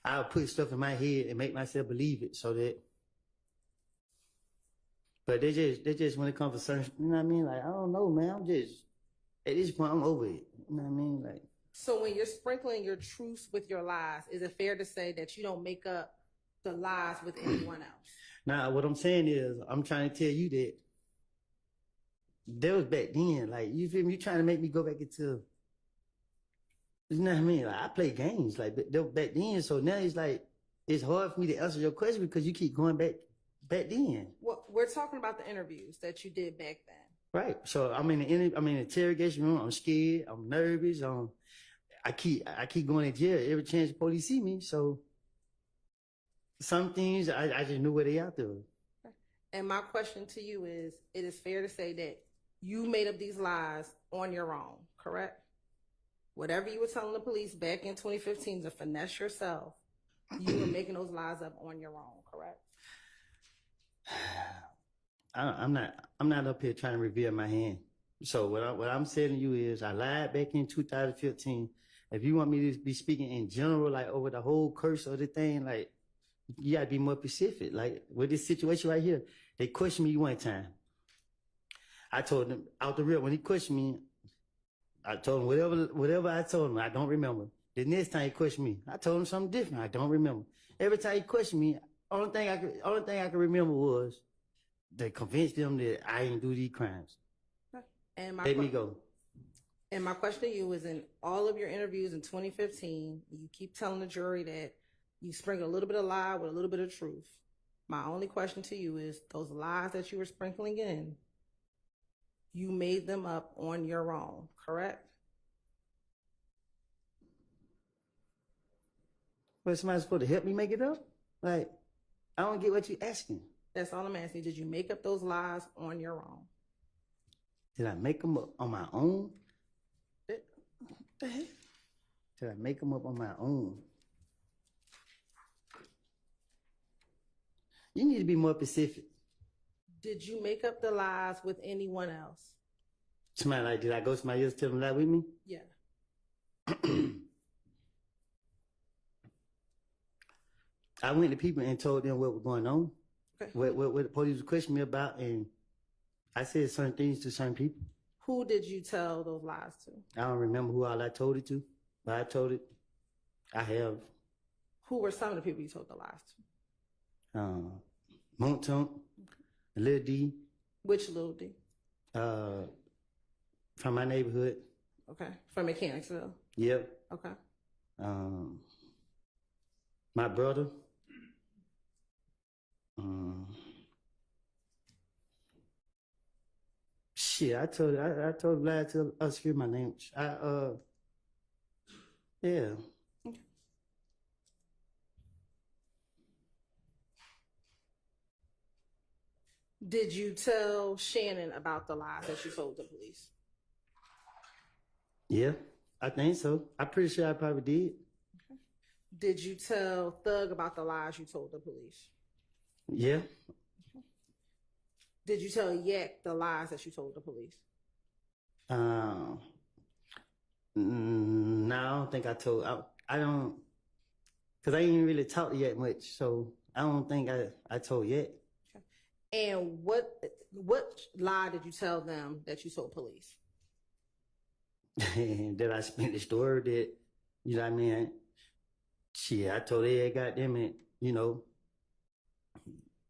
Speaker 12: I'll put stuff in my head and make myself believe it so that. But they just when it comes to certain, you know what I mean? Like, I don't know, man. I'm just, at this point, I'm over it. You know what I mean? Like.
Speaker 2: So when you're sprinkling your truths with your lies, is it fair to say that you don't make up the lies with anyone else?
Speaker 12: Nah, what I'm saying is, I'm trying to tell you that was back then. Like, you feel me? You trying to make me go back into, you know what I mean? Like, I play games like that was back then. So now it's like, it's hard for me to answer your question because you keep going back then.
Speaker 2: Well, we're talking about the interviews that you did back then.
Speaker 12: Right. So I'm in the interrogation room. I'm scared. I'm nervous. I keep going to jail every chance the police see me. So some things I just knew where they out there.
Speaker 2: And my question to you is, it is fair to say that you made up these lies on your own, correct? Whatever you were telling the police back in 2015 to finesse yourself, you were making those lies up on your own, correct?
Speaker 12: I'm not up here trying to reveal my hand. So what I'm saying to you is I lied back in 2015. If you want me to be speaking in general, like over the whole curse of the thing, like you gotta be more specific. Like with this situation right here, they questioned me one time. I told them out the real when he questioned me, I told him whatever I told him, I don't remember. The next time he questioned me, I told him something different. I don't remember. Every time he questioned me, only thing I could remember was to convince them that I didn't do these crimes.
Speaker 2: And
Speaker 12: Let me go.
Speaker 2: And my question to you is, in all of your interviews in 2015, you keep telling the jury that you sprinkle a little bit of lie with a little bit of truth. My only question to you is, those lies that you were sprinkling in, you made them up on your own, correct?
Speaker 12: But somebody's supposed to help me make it up? Like, I don't get what you're asking.
Speaker 2: That's all I'm asking. Did you make up those lies on your own?
Speaker 12: Did I make them up on my own? What the heck? Did I make them up on my own? You need to be more specific.
Speaker 2: Did you make up the lies with anyone else?
Speaker 12: Somebody like, did I go to somebody else tell them lie with me?
Speaker 2: Yeah.
Speaker 12: I went to people and told them what was going on,
Speaker 2: Okay.
Speaker 12: what the police was questioning me about, and I said certain things to certain people.
Speaker 2: Who did you tell those lies to?
Speaker 12: I don't remember who all I told it to, but I told it. I have.
Speaker 2: Who were some of the people you told the lies to?
Speaker 12: Montunk, Lil D,
Speaker 2: Which Lil D?
Speaker 12: from my neighborhood.
Speaker 2: Okay. From Mechanicsville.
Speaker 12: Yep.
Speaker 2: Okay.
Speaker 12: My brother. Shit, I told Vlad to excuse my name. Yeah.
Speaker 2: Did you tell Shannon about the lies that you told the police?
Speaker 12: Yeah, I think so. I'm pretty sure I probably did.
Speaker 2: Did you tell Thug about the lies you told the police?
Speaker 12: Yeah.
Speaker 2: Did you tell Yak the lies that you told the police?
Speaker 12: No, I don't think I told. I don't, because I ain't really talked yet much, so I don't think I told yet.
Speaker 2: And what lie did you tell them that you told police?
Speaker 12: That I spent the story that, you know what I mean? Shit, I told her, goddamn it, you know,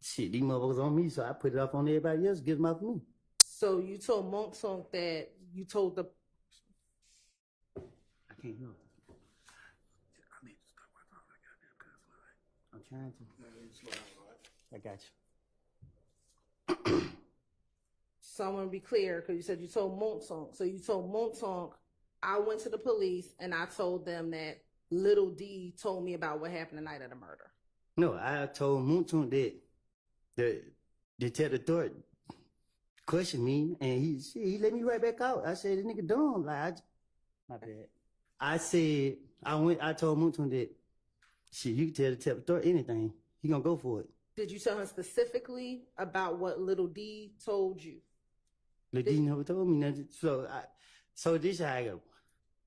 Speaker 12: shit, these motherfuckers on me, so I put it off on everybody else, get them off me.
Speaker 2: So you told Monksunk that you told the...
Speaker 12: I can't hear. I'm trying to. I got you.
Speaker 2: So I'm going to be clear, because you said you told Monksunk. So you told Monksunk, I went to the police and I told them that Little D told me about what happened the night of the murder.
Speaker 12: No, I told Montunk that the detective Thorpe questioned me, and he let me right back out. I said, this nigga dumb. Like, my bad. I said, I told Montunk that, shit, you can tell Detective Thorpe anything. He gonna go for it.
Speaker 2: Did you tell him specifically about what Little D told you?
Speaker 12: Little D never told me nothing. So this how I go.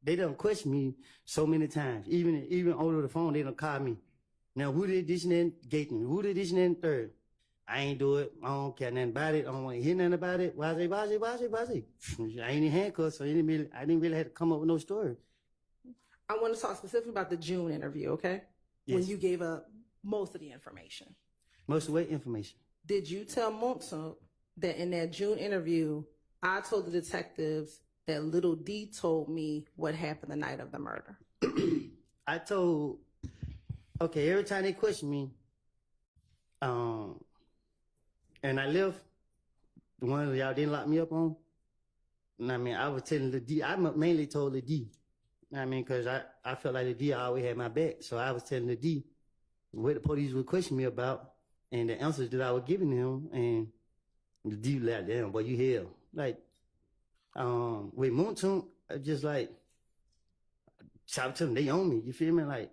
Speaker 12: They done question me so many times. Even over the phone, they done call me. Now, who did this and that Gaten? Who did this and that third? I ain't do it. I don't care nothing about it. I don't want to hear nothing about it. Why say? I ain't in handcuffs, so I didn't really have to come up with no story.
Speaker 2: I want to talk specifically about the June interview, okay?
Speaker 12: Yes.
Speaker 2: When you gave up most of the information.
Speaker 12: Most of what information?
Speaker 2: Did you tell Montsunk that in that June interview, I told the detectives that Little D told me what happened the night of the murder?
Speaker 12: I told, okay, every time they question me, and I left, the ones y'all didn't lock me up on, and I mean, I was telling the D, I mainly told the D, I mean, because I felt like the D always had my back, so I was telling the D what the police would question me about, and the answers that I was giving them, and the D like, damn, boy, you hell. Like, with Montunk, just like, shout to them, they own me, you feel me? Like,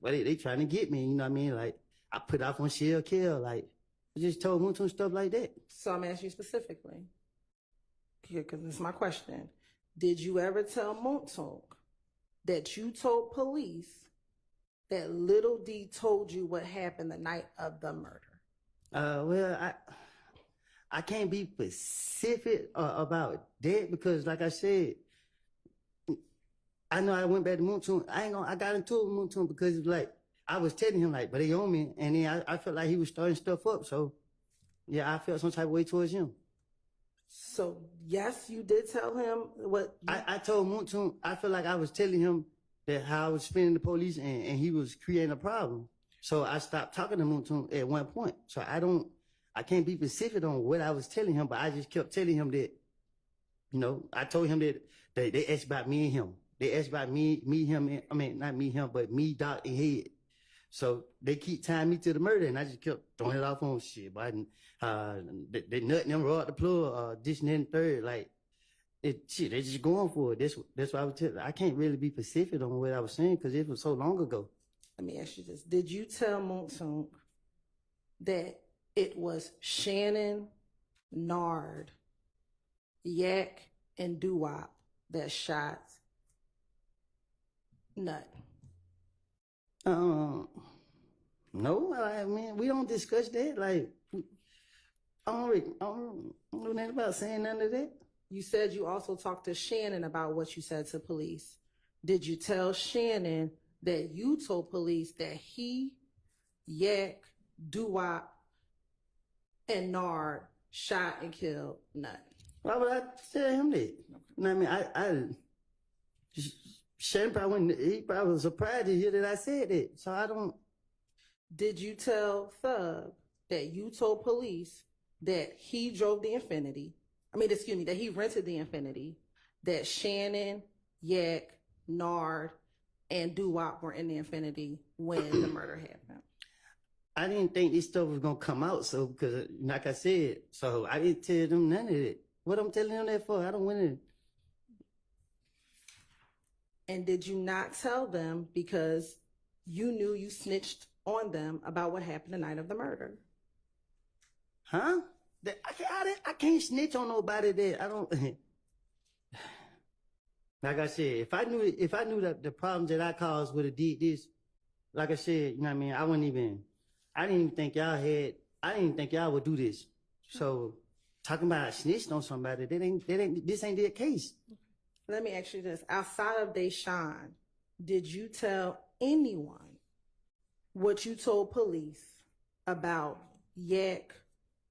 Speaker 12: well, they trying to get me, you know what I mean? Like, I put off on shell kill, like, I just told Montunk stuff like that.
Speaker 2: So I'm asking you specifically, because this is my question. Did you ever tell Montunk that you told police that Little D told you what happened the night of the murder?
Speaker 12: Well, I can't be specific about that because, like I said, I know I went back to Montunk. I got into it with Montunk because it's like I was telling him like, but they own me, and then I felt like he was starting stuff up. So, yeah, I felt some type of way towards him.
Speaker 2: So yes, you did tell him what
Speaker 12: I told Montunk. I feel like I was telling him that how I was spending the police, and he was creating a problem. So I stopped talking to Montunk at one point. So I can't be specific on what I was telling him, but I just kept telling him that, you know, I told him that they asked about me and him. They asked about me, him, I mean, not me, him, but me, Doc, and Head. So they keep tying me to the murder, and I just kept throwing it off on shit. But they nutting them, roll out the plug, this and that and third. Like, they just going for it. That's why I was telling. I can't really be specific on what I was saying because it was so long ago.
Speaker 2: Let me ask you this. Did you tell Montunk that it was Shannon, Nard, Yak, and Doo-Wop that shot Nut?
Speaker 12: No, I mean, we don't discuss that. Like, I don't know nothing about saying none of that.
Speaker 2: You said you also talked to Shannon about what you said to police. Did you tell Shannon that you told police that he, Yak, Doo-Wop, and Nard shot and killed Nut?
Speaker 12: Why would I tell him that? You know what I mean? Shannon he probably was surprised to hear that I said that. So I don't.
Speaker 2: Did you tell Thug that you told police that he drove the Infinity? That he rented the Infinity, that Shannon, Yak, Nard, and Doo-Wop were in the Infinity when the murder happened?
Speaker 12: I didn't think this stuff was gonna come out, so because like I said, so I didn't tell them none of it. What I'm telling them that for? I don't want to.
Speaker 2: And did you not tell them because you knew you snitched on them about what happened the night of the murder?
Speaker 12: Huh? I can't snitch on nobody that I don't. Like I said, if I knew that the problems that I caused would have did this, like I said, you know what I mean, I didn't even think y'all would do this. So talking about I snitched on somebody, this ain't their case.
Speaker 2: Let me ask you this. Outside of Deshaun, did you tell anyone what you told police about Yak,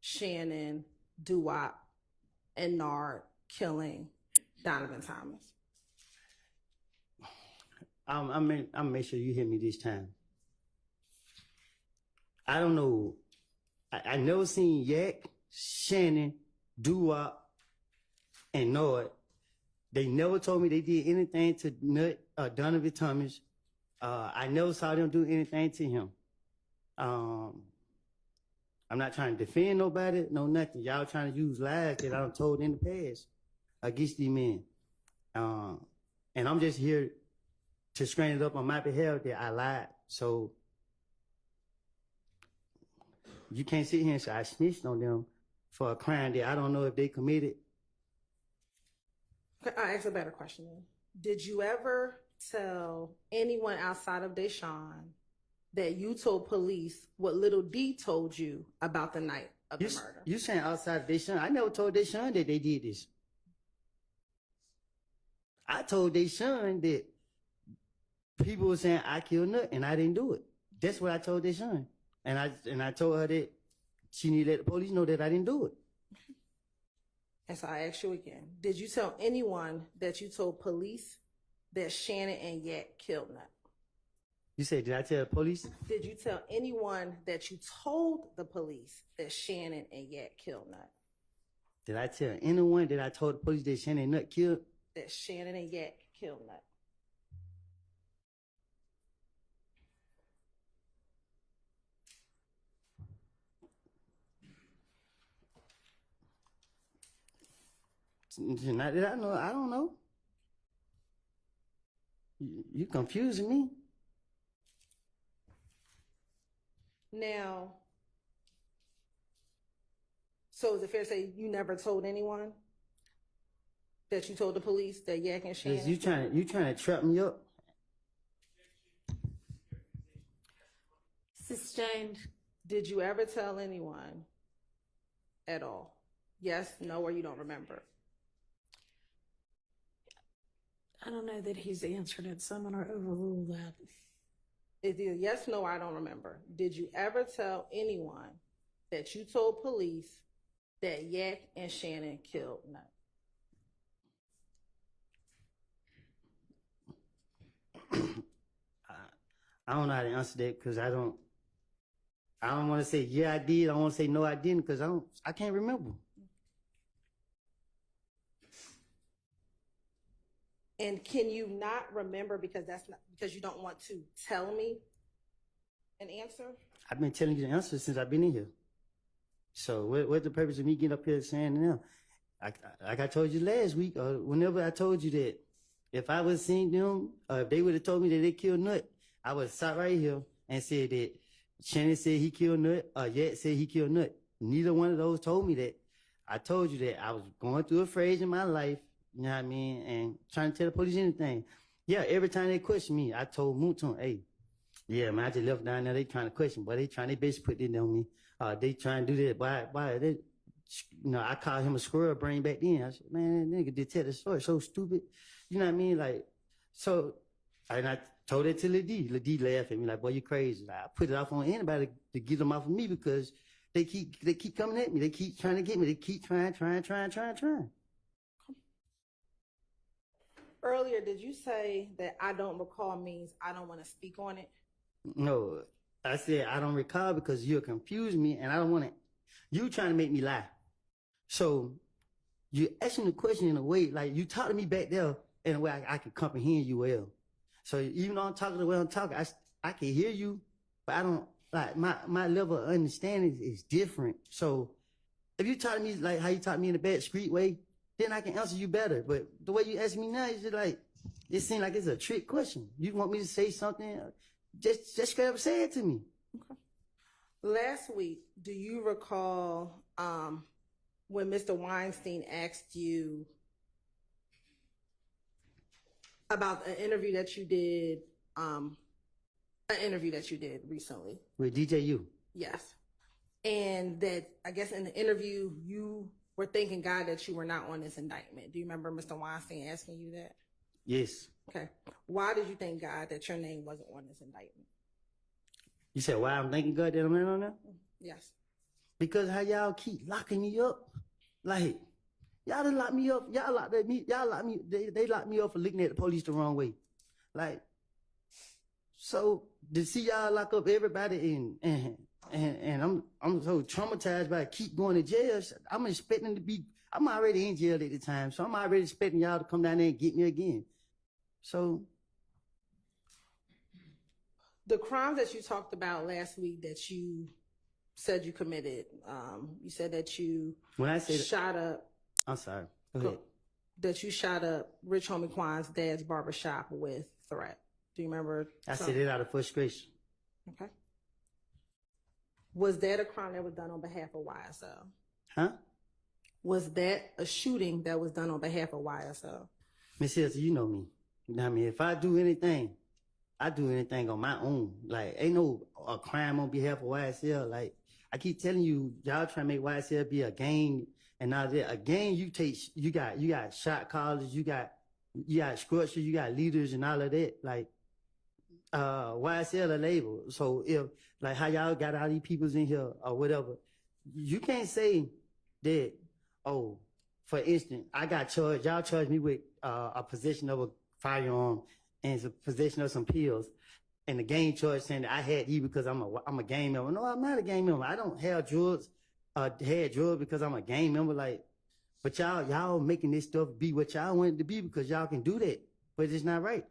Speaker 2: Shannon, Doo-Wop, and Nard killing Donovan Thomas?
Speaker 12: I'm make sure you hear me this time. I don't know. I never seen Yak, Shannon, Doo-Wop, and Nard. They never told me they did anything to Nut or Donovan Thomas. I never saw them do anything to him. I'm not trying to defend nobody, no nothing. Y'all trying to use lies that I done told in the past against these men. And I'm just here to straighten it up on my behalf that I lied. So you can't sit here and say I snitched on them for a crime that I don't know if they committed.
Speaker 2: I'll ask a better question then. Did you ever tell anyone outside of Deshaun that you told police what Little D told you about the night of the murder?
Speaker 12: You saying outside of Deshaun? I never told Deshaun that they did this. I told Deshaun that people were saying I killed Nut and I didn't do it. That's what I told Deshaun. And I told her that she needed to let the police know that I didn't do it.
Speaker 2: And so I ask you again, did you tell anyone that you told police that Shannon and Yak killed Nut?
Speaker 12: You said, did I tell the police?
Speaker 2: Did you tell anyone that you told the police that Shannon and Yak killed Nut?
Speaker 12: Did I tell anyone that I told the police that Shannon and Nut killed?
Speaker 2: That Shannon and Yak killed Nut.
Speaker 12: Not that I know. I don't know. You confusing me.
Speaker 2: Now, so is it fair to say you never told anyone that you told the police that Yak and Shannon?
Speaker 12: You trying to trap me up?
Speaker 1: Sustained.
Speaker 2: Did you ever tell anyone at all? Yes, no, or you don't remember?
Speaker 1: I don't know that he's answered it, so I'm going to overrule that.
Speaker 2: It's either yes, no, or I don't remember. Did you ever tell anyone that you told police that Yak and Shannon killed Nut?
Speaker 12: I don't know how to answer that because I don't want to say yeah I did. I don't want to say no I didn't because I can't remember.
Speaker 2: And can you not remember because you don't want to tell me an answer?
Speaker 12: I've been telling you the answer since I've been in here. So what's the purpose of me getting up here saying it now? Like I told you last week, or whenever I told you that if I would have seen them, or if they would have told me that they killed Nut, I would have sat right here and said that Shannon said he killed Nut, or Yak said he killed Nut. Neither one of those told me that. I told you that I was going through a phase in my life, you know what I mean, and trying to tell the police anything. Yeah, every time they questioned me, I told Moonton, hey, Yeah, man, I just left down there. They trying to question, but they trying their best to put it on me. They trying to do that. Why? They, I called him a squirrel brain back then. I said, man, that nigga detective story so stupid. You know what I mean? Like, so, and I told it to Ladie. Ladie laughed at me like, boy, you crazy. Like, I put it off on anybody to get them off of me because they keep coming at me. They keep trying to get me. They keep trying.
Speaker 2: Earlier, did you say that I don't recall means I don't want to speak on it?
Speaker 12: No, I said I don't recall because you'll confuse me and I don't want to. You trying to make me lie. So you asking the question in a way like you talk to me back there in a way I can comprehend you well. So even though I'm talking the way I'm talking, I can hear you, but I don't like my level of understanding is different. So if you talk to me like how you talk to me in a bad street way, then I can answer you better. But the way you ask me now is just like it seems like it's a trick question. You want me to say something? Just straight up say it to me.
Speaker 2: Okay. Last week, do you recall when Mr. Weinstein asked you about an interview that you did recently
Speaker 12: With DJU?
Speaker 2: Yes. And that I guess in the interview you were thanking God that you were not on this indictment. Do you remember Mr. Weinstein asking you that?
Speaker 12: Yes.
Speaker 2: Okay. Why did you thank God that your name wasn't on this indictment?
Speaker 12: You said why I'm thanking God that I'm not on there?
Speaker 2: Yes.
Speaker 12: Because how y'all keep locking me up. Like, y'all done locked me up. They locked me up for looking at the police the wrong way. Like, so to see y'all lock up everybody and I'm so traumatized by it, keep going to jail. I'm expecting I'm already in jail at the time, so I'm already expecting y'all to come down there and get me again. So
Speaker 2: the crimes that you talked about last week that you said you committed, you said that you shot up.
Speaker 12: I'm sorry. Go ahead.
Speaker 2: That you shot up Rich Homie Quan's dad's barbershop with threat. Do you remember?
Speaker 12: I said it out of frustration.
Speaker 2: Okay. Was that a crime that was done on behalf of YSL?
Speaker 12: Huh?
Speaker 2: Was that a shooting that was done on behalf of YSL?
Speaker 12: Miss Hilton, you know me. You know what I mean? If I do anything, I do anything on my own. Like, ain't no a crime on behalf of YSL. Like, I keep telling you, y'all trying to make YSL be a gang and all that. A gang, you got shot callers, you got structure, you got leaders and all of that. Like, YSL a label. So if, like how y'all got all these peoples in here or whatever, you can't say that, oh, for instance, I got charged, y'all charged me with a possession of a firearm and possession of some pills. And the gang charge saying that I had you because I'm a gang member. No, I'm not a gang member. I don't have drugs, had drugs because I'm a gang member. Like, but y'all making this stuff be what y'all want it to be because y'all can do that. But it's not right.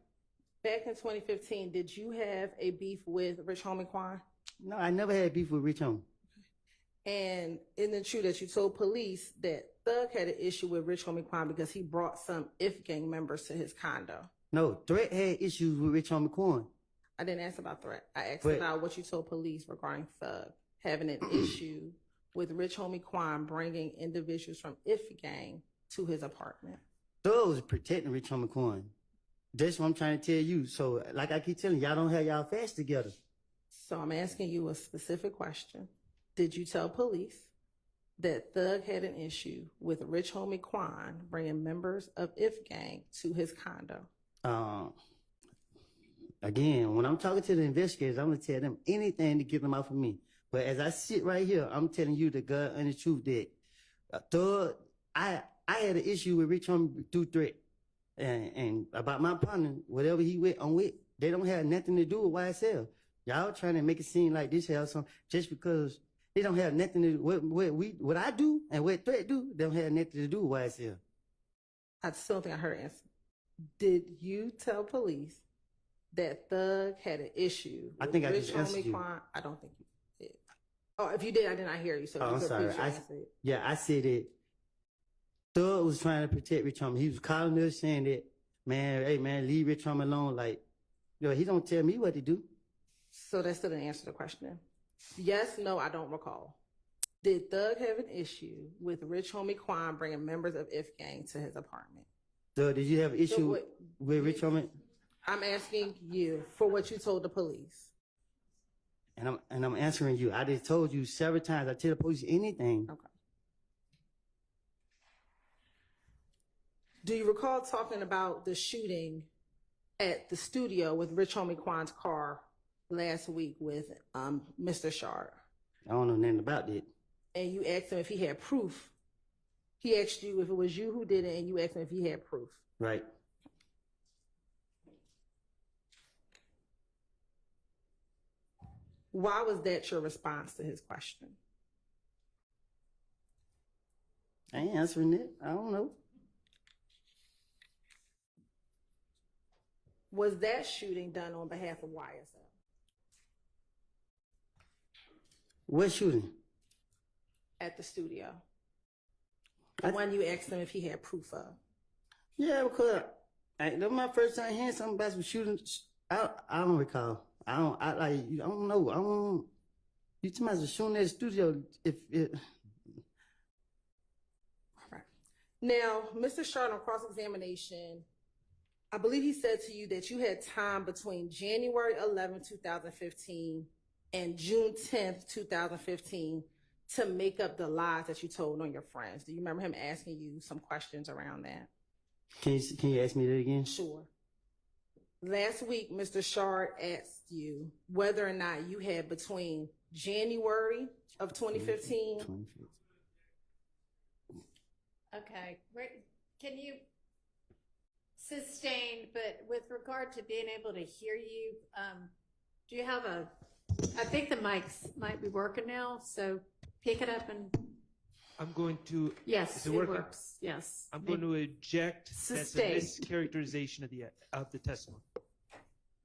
Speaker 2: Back in 2015, did you have a beef with Rich Homie Quan?
Speaker 12: No, I never had beef with Rich Homie.
Speaker 2: And isn't it true that you told police that Thug had an issue with Rich Homie Quan because he brought some IF gang members to his condo?
Speaker 12: No, Threat had issues with Rich Homie Quan.
Speaker 2: I didn't ask about Threat. I asked about what you told police regarding Thug having an issue with Rich Homie Quan bringing individuals from IF gang to his apartment.
Speaker 12: Thug was protecting Rich Homie Quan. That's what I'm trying to tell you. So, like I keep telling you, y'all don't have y'all facts together.
Speaker 2: So I'm asking you a specific question. Did you tell police that Thug had an issue with Rich Homie Quan bringing members of IF gang to his condo?
Speaker 12: Again, when I'm talking to the investigators, I'm going to tell them anything to get them off of me. But as I sit right here, I'm telling you the God and the truth that Thug, I had an issue with Rich Homie through Threat. And about my partner, whatever he went on with, they don't have nothing to do with YSL. Y'all trying to make it seem like this has some, just because they don't have nothing to do, what I do and what Threat do, they don't have nothing to do with YSL.
Speaker 2: I still don't think I heard an answer. Did you tell police that Thug had an issue with
Speaker 12: I think I
Speaker 2: Rich
Speaker 12: just answered
Speaker 2: Homie
Speaker 12: you.
Speaker 2: Quan? I don't think you did. Oh, if you did, I did not hear you. So
Speaker 12: I'm
Speaker 2: you could
Speaker 12: sorry.
Speaker 2: please answer it.
Speaker 12: Yeah, I said it. Thug was trying to protect Rich Homie. He was calling us saying that, man, hey, man, leave Rich Homie alone. Like, yo, he don't tell me what to do.
Speaker 2: So that still didn't answer the question. Yes, no, I don't recall. Did Thug have an issue with Rich Homie Quan bringing members of IF gang to his apartment?
Speaker 12: Thug, did you have an issue with Rich Homie?
Speaker 2: I'm asking you for what you told the police.
Speaker 12: And I'm answering you. I just told you several times. I tell the police anything.
Speaker 2: Okay. Do you recall talking about the shooting at the studio with Rich Homie Kwan's car last week with Mr. Shard?
Speaker 12: I don't know nothing about it.
Speaker 2: And you asked him if he had proof. He asked you if it was you who did it, and you asked him if he had proof.
Speaker 12: Right.
Speaker 2: Why was that your response to his question?
Speaker 12: I ain't answering it. I don't know.
Speaker 2: Was that shooting done on behalf of YSL?
Speaker 12: What shooting?
Speaker 2: At the studio. The one you asked him if he had proof of.
Speaker 12: Yeah, because that was my first time hearing something about some shootings. I don't recall. I don't know. You talking about the shooting at the studio? If it.
Speaker 2: Right. Now, Mr. Shard, on cross-examination, I believe he said to you that you had time between January 11, 2015 and June 10th, 2015 to make up the lies that you told on your friends. Do you remember him asking you some questions around that?
Speaker 12: Can you ask me that again?
Speaker 2: Sure. Last week, Mr. Shard asked you whether or not you had between January of 2015.
Speaker 1: Okay, can you sustain, but with regard to being able to hear you, do you have I think the mics might be working now, so pick it up and.
Speaker 7: I'm going to.
Speaker 1: Yes,
Speaker 7: is
Speaker 1: it
Speaker 7: working?
Speaker 1: works. Yes.
Speaker 7: I'm going to eject.
Speaker 1: Sustain.
Speaker 7: That's a mischaracterization of the testimony.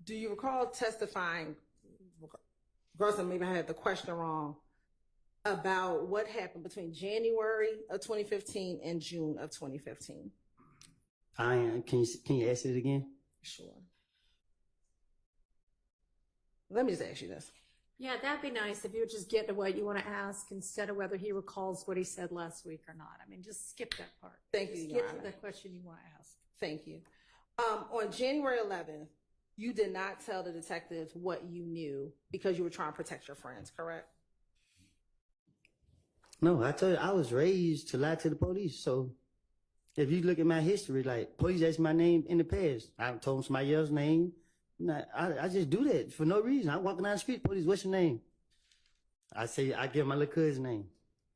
Speaker 2: Do you recall testifying, Garson, maybe I had the question wrong, about what happened between January of 2015 and June of 2015?
Speaker 12: Can you ask it again?
Speaker 2: Sure. Let me just ask you this.
Speaker 1: Yeah, that'd be nice if you would just get to what you want to ask instead of whether he recalls what he said last week or not. I mean, just skip that part.
Speaker 2: Thank you,
Speaker 1: Just
Speaker 2: Your
Speaker 1: get to
Speaker 2: Honor.
Speaker 1: the question you want to ask.
Speaker 2: Thank you. On January 11th, you did not tell the detectives what you knew because you were trying to protect your friends, correct?
Speaker 12: No, I told you I was raised to lie to the police. So if you look at my history, like police asked my name in the past, I told them somebody else's name. I just do that for no reason. I walking down the street, police, what's your name? I say, I give my little cousin's name.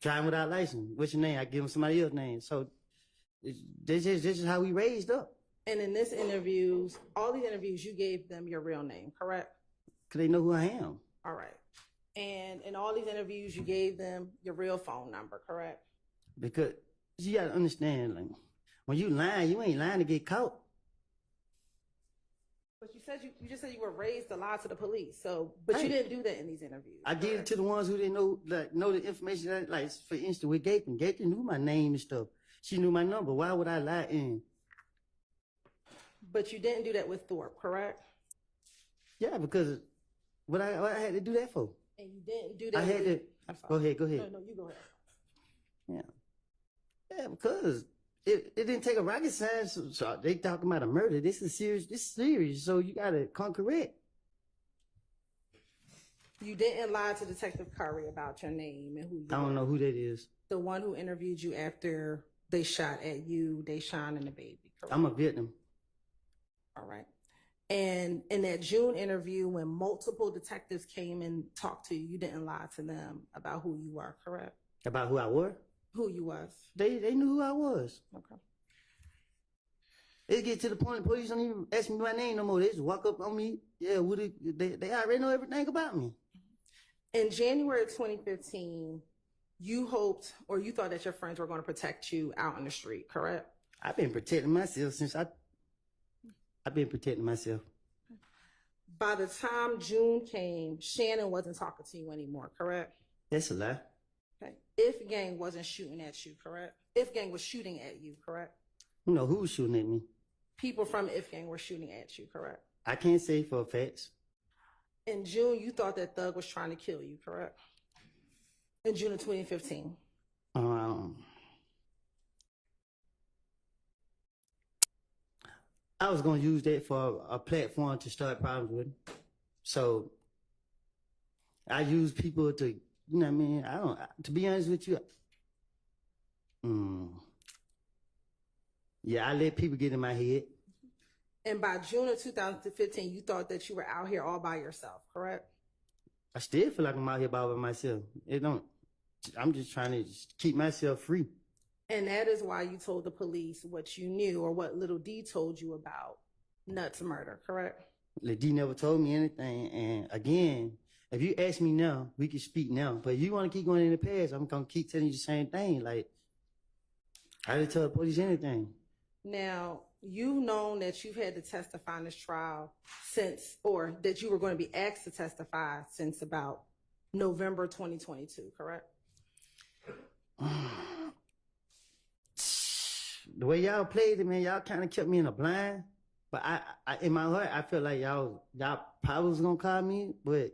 Speaker 12: Driving without license, what's your name? I give him somebody else's name. So this is how we raised up.
Speaker 2: And in all these interviews, you gave them your real name, correct?
Speaker 12: Because they know who I am.
Speaker 2: All right. And in all these interviews, you gave them your real phone number, correct?
Speaker 12: Because you got to understand, like, when you lying, you ain't lying to get caught.
Speaker 2: But you just said you were raised to lie to the police. So, but you didn't do that in these interviews.
Speaker 12: I did it to the ones who didn't know the information. Like, for instance, with Gapin. Gapin knew my name and stuff. She knew my number. Why would I lie in?
Speaker 2: But you didn't do that with Thorpe, correct?
Speaker 12: Yeah, because what I had to do that for?
Speaker 2: And you didn't do that.
Speaker 12: I had to. Go ahead.
Speaker 2: No, you go ahead.
Speaker 12: Yeah, because it didn't take a rocket science. So they talking about a murder. This is serious. So you gotta come correct.
Speaker 2: You didn't lie to Detective Curry about your name and who you
Speaker 12: I don't know who that is.
Speaker 2: The one who interviewed you after they shot at you, Deshaun, and the baby, correct?
Speaker 12: I'm a victim.
Speaker 2: All right. And in that June interview, when multiple detectives came and talked to you, you didn't lie to them about who you were, correct?
Speaker 12: About who I were?
Speaker 2: Who you was.
Speaker 12: They knew who I was.
Speaker 2: Okay.
Speaker 12: It get to the point the police don't even ask me my name no more. They just walk up on me. Yeah, they already know everything about me.
Speaker 2: In January of 2015, you hoped or you thought that your friends were going to protect you out in the street, correct?
Speaker 12: I've been protecting myself since I've been protecting myself.
Speaker 2: By the time June came, Shannon wasn't talking to you anymore, correct?
Speaker 12: That's a lie.
Speaker 2: Okay. If Gang wasn't shooting at you, correct? If Gang was shooting at you, correct?
Speaker 12: You know who was shooting at me?
Speaker 2: People from If Gang were shooting at you, correct?
Speaker 12: I can't say for a fact.
Speaker 2: In June, you thought that Thug was trying to kill you, correct? In June of 2015.
Speaker 12: I was going to use that for a platform to start problems with. So I use people to, you know what I mean? To be honest with you, yeah, I let people get in my head.
Speaker 2: And by June of 2015, you thought that you were out here all by yourself, correct?
Speaker 12: I still feel like I'm out here by myself. I'm just trying to keep myself free.
Speaker 2: And that is why you told the police what you knew or what Little D told you about Nuts' murder, correct?
Speaker 12: Lil D never told me anything. And again, if you ask me now, we can speak now. But if you want to keep going in the past, I'm going to keep telling you the same thing. Like, I didn't tell the police anything.
Speaker 2: Now, you've known that you've had to testify in this trial since, or that you were going to be asked to testify since about November 2022, correct?
Speaker 12: The way y'all played it, man, y'all kind of kept me in a blind. But I in my heart, I feel like y'all probably was gonna call me, but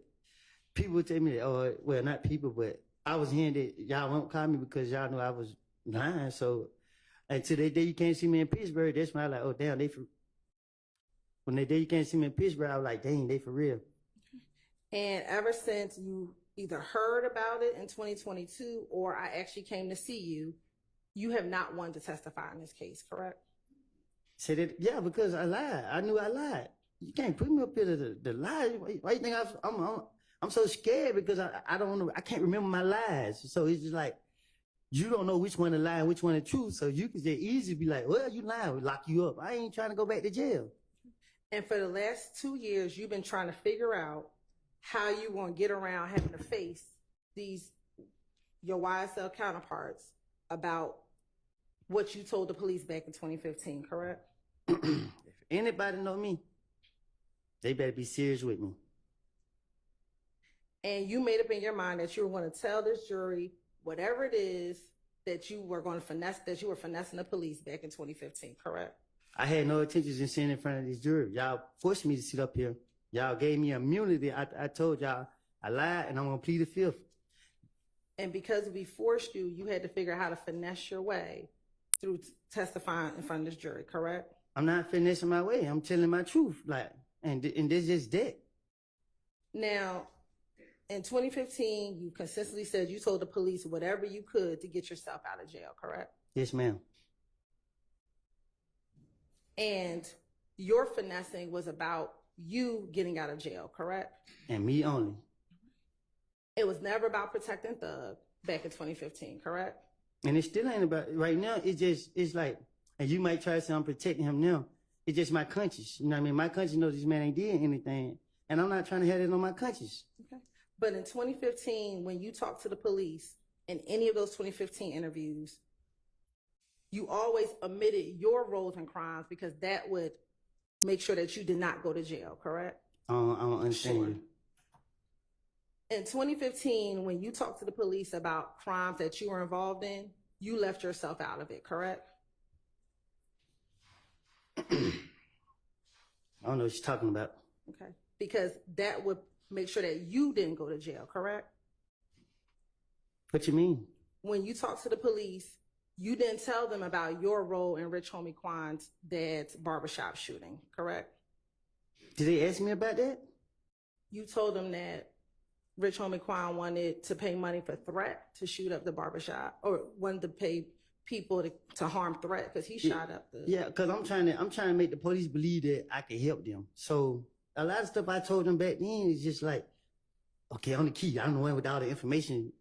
Speaker 12: people would tell me that, or well, not people, but I was hearing that y'all won't call me because y'all knew I was lying. So until that day you can't see me in Pittsburgh, that's when I like, oh damn, when that day you can't see me in Pittsburgh, I was like, dang, they for real.
Speaker 2: And ever since you either heard about it in 2022 or I actually came to see you, you have not wanted to testify in this case, correct?
Speaker 12: Say that, yeah, because I lied. I knew I lied. You can't put me up here to lie. Why you think I'm so scared? Because I don't know. I can't remember my lies. So it's just like, you don't know which one to lie and which one to truth. So you can just easily be like, well, you lying, we'll lock you up. I ain't trying to go back to jail.
Speaker 2: And for the last 2 years, you've been trying to figure out how you want to get around having to face your YSL counterparts about what you told the police back in 2015, correct?
Speaker 12: If anybody know me, they better be serious with me.
Speaker 2: And you made up in your mind that you were going to tell this jury whatever it is that you were going to finesse, that you were finessing the police back in 2015, correct?
Speaker 12: I had no intentions in sitting in front of this jury. Y'all forced me to sit up here. Y'all gave me immunity. I told y'all I lied and I'm going to plead the fifth.
Speaker 2: And because we forced you, you had to figure out how to finesse your way through testifying in front of this jury, correct?
Speaker 12: I'm not finessing my way. I'm telling my truth. And this is that.
Speaker 2: Now, in 2015, you consistently said you told the police whatever you could to get yourself out of jail, correct?
Speaker 12: Yes, ma'am.
Speaker 2: And your finessing was about you getting out of jail, correct?
Speaker 12: And me only.
Speaker 2: It was never about protecting Thug back in 2015, correct?
Speaker 12: And it still ain't about, right now, it's like, and you might try to say I'm protecting him now. It's just my conscience. You know what I mean? My conscience knows this man ain't did anything. And I'm not trying to have it on my conscience.
Speaker 2: Okay. But in 2015, when you talked to the police in any of those 2015 interviews, you always omitted your roles in crimes because that would make sure that you did not go to jail, correct?
Speaker 12: I don't understand you.
Speaker 2: In 2015, when you talked to the police about crimes that you were involved in, you left yourself out of it, correct?
Speaker 12: I don't know what you're talking about.
Speaker 2: Okay. Because that would make sure that you didn't go to jail, correct?
Speaker 12: What you mean?
Speaker 2: When you talked to the police, you didn't tell them about your role in Rich Homie Quan's dad's barbershop shooting, correct?
Speaker 12: Did they ask me about that?
Speaker 2: You told them that Rich Homie Quan wanted to pay money for Threat to shoot up the barbershop, or wanted to pay people to harm Threat because he shot up the...
Speaker 12: Yeah, because I'm trying to make the police believe that I can help them. So a lot of stuff I told them back then is just like, okay, I'm the key. I'm the one with all the information.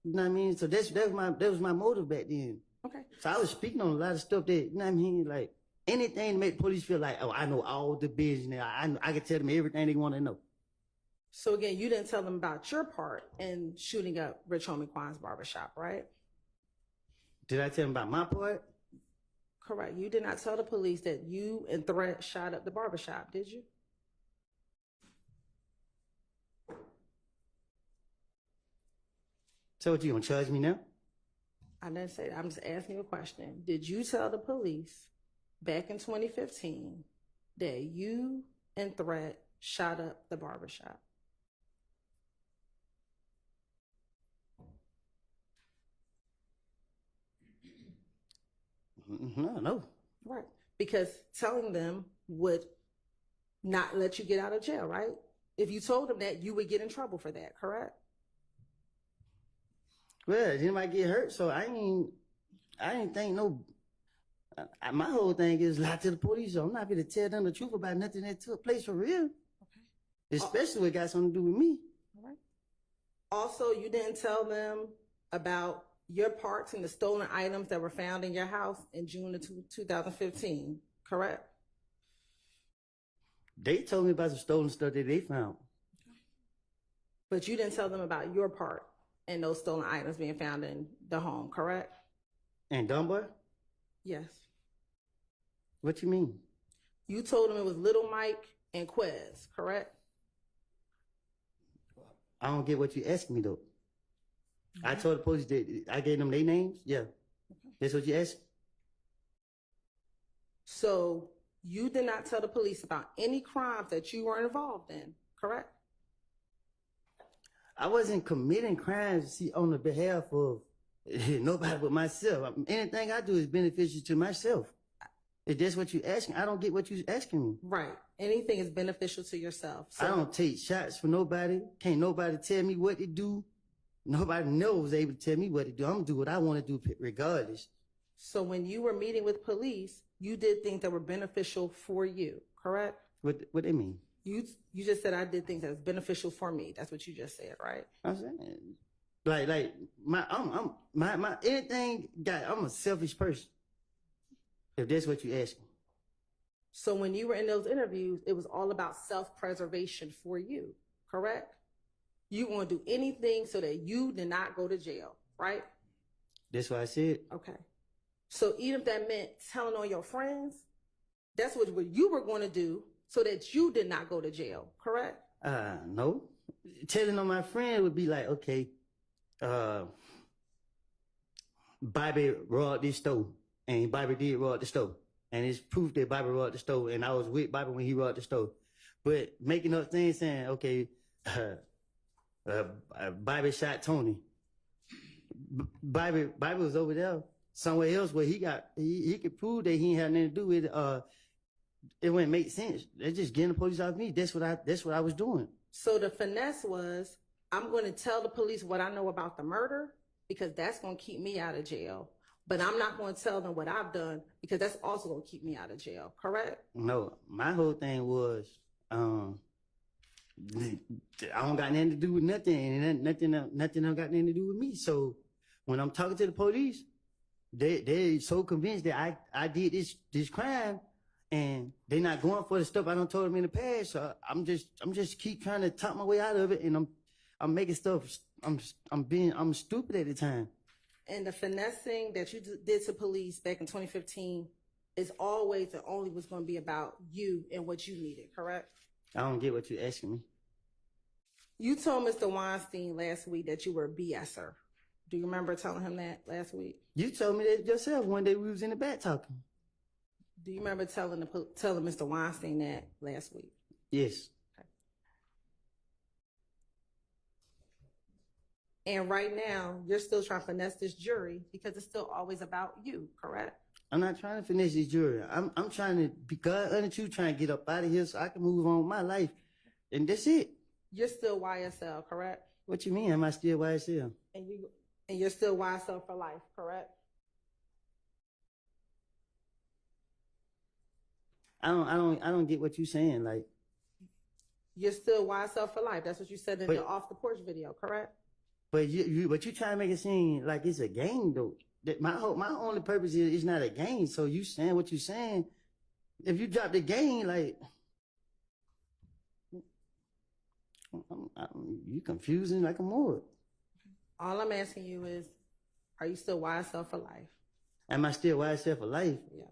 Speaker 12: You know what I mean? So that was my motive back then.
Speaker 2: Okay.
Speaker 12: So I was speaking on a lot of stuff that, you know what I mean? Like anything to make the police feel like, oh, I know all the business. I can tell them everything they want to know.
Speaker 2: So again, you didn't tell them about your part in shooting up Rich Homie Quan's barbershop, right?
Speaker 12: Did I tell them about my part?
Speaker 2: Correct. You did not tell the police that you and Threat shot up the barbershop, did you?
Speaker 12: So what, you gonna charge me now?
Speaker 2: I didn't say that. I'm just asking you a question. Did you tell the police back in 2015 that you and Threat shot up the barbershop?
Speaker 12: No.
Speaker 2: Right. Because telling them would not let you get out of jail, right? If you told them that, you would get in trouble for that, correct?
Speaker 12: Well, anybody get hurt, so I ain't think no. My whole thing is lie to the police. So I'm not going to tell them the truth about nothing that took place for real. Okay. Especially what got something to do with me.
Speaker 2: All right. Also, you didn't tell them about your parts and the stolen items that were found in your house in June of 2015, correct?
Speaker 12: They told me about some stolen stuff that they found.
Speaker 2: But you didn't tell them about your part and those stolen items being found in the home, correct?
Speaker 12: And Dunbar?
Speaker 2: Yes.
Speaker 12: What you mean?
Speaker 2: You told them it was Little Mike and Quez, correct?
Speaker 12: I don't get what you asking me though. I told the police that I gave them their names. Yeah. That's what you asked?
Speaker 2: So you did not tell the police about any crimes that you were involved in, correct?
Speaker 12: I wasn't committing crimes on the behalf of nobody but myself. Anything I do is beneficial to myself. If that's what you're asking, I don't get what you're asking me.
Speaker 2: Right. Anything is beneficial to yourself. So
Speaker 12: I don't take shots for nobody. Can't nobody tell me what to do. Nobody knows able to tell me what to do. I'm going to do what I want to do regardless.
Speaker 2: So when you were meeting with police, you did things that were beneficial for you, correct?
Speaker 12: What they mean?
Speaker 2: You just said I did things that was beneficial for me. That's what you just said, right?
Speaker 12: I'm saying, like my anything. I'm a selfish person. If that's what you asking.
Speaker 2: So when you were in those interviews, it was all about self-preservation for you, correct? You want to do anything so that you did not go to jail, right?
Speaker 12: That's what I said.
Speaker 2: Okay. So even if that meant telling on your friends, that's what you were going to do so that you did not go to jail, correct?
Speaker 12: No. Telling on my friend would be like, okay, Bobby robbed this store, and Bobby did rob the store, and it's proof that Bobby robbed the store, and I was with Bobby when he robbed the store. But making up things saying, okay, Bobby shot Tony. Bobby was over there somewhere else where he could prove that he ain't had nothing to do with it. It wouldn't make sense. They're just getting the police off me. That's what I was doing.
Speaker 2: So the finesse was, I'm going to tell the police what I know about the murder because that's going to keep me out of jail. But I'm not going to tell them what I've done because that's also going to keep me out of jail, correct?
Speaker 12: No, my whole thing was, I don't got nothing to do with nothing, and nothing don't got nothing to do with me. So when I'm talking to the police, they're so convinced that I did this crime, and they're not going for the stuff I done told them in the past. So I'm just keep trying to talk my way out of it, and I'm making stuff. I'm stupid at the time.
Speaker 2: And the finessing that you did to police back in 2015 is always and only was going to be about you and what you needed, correct?
Speaker 12: I don't get what you're asking me.
Speaker 2: You told Mr. Weinstein last week that you were a BSer. Do you remember telling him that last week?
Speaker 12: You told me that yourself one day we was in the back talking.
Speaker 2: Do you remember telling Mr. Weinstein that last week?
Speaker 12: Yes.
Speaker 2: Okay. And right now, you're still trying to finesse this jury because it's still always about you, correct?
Speaker 12: I'm not trying to finish this jury. I'm trying to be God unto you, trying to get up out of here so I can move on with my life. And that's it.
Speaker 2: You're still YSL, correct?
Speaker 12: What you mean? Am I still YSL?
Speaker 2: And you're still YSL for life, correct?
Speaker 12: I don't get what you're saying. Like,
Speaker 2: you're still YSL for life. That's what you said in the off the porch video, correct?
Speaker 12: But you trying to make it seem like it's a game though. That my only purpose is it's not a game. So you saying what you saying? If you drop the game, like you confusing like a more.
Speaker 2: All I'm asking you is, are you still YSL for life?
Speaker 12: Am I still YSL for life?
Speaker 2: Yes.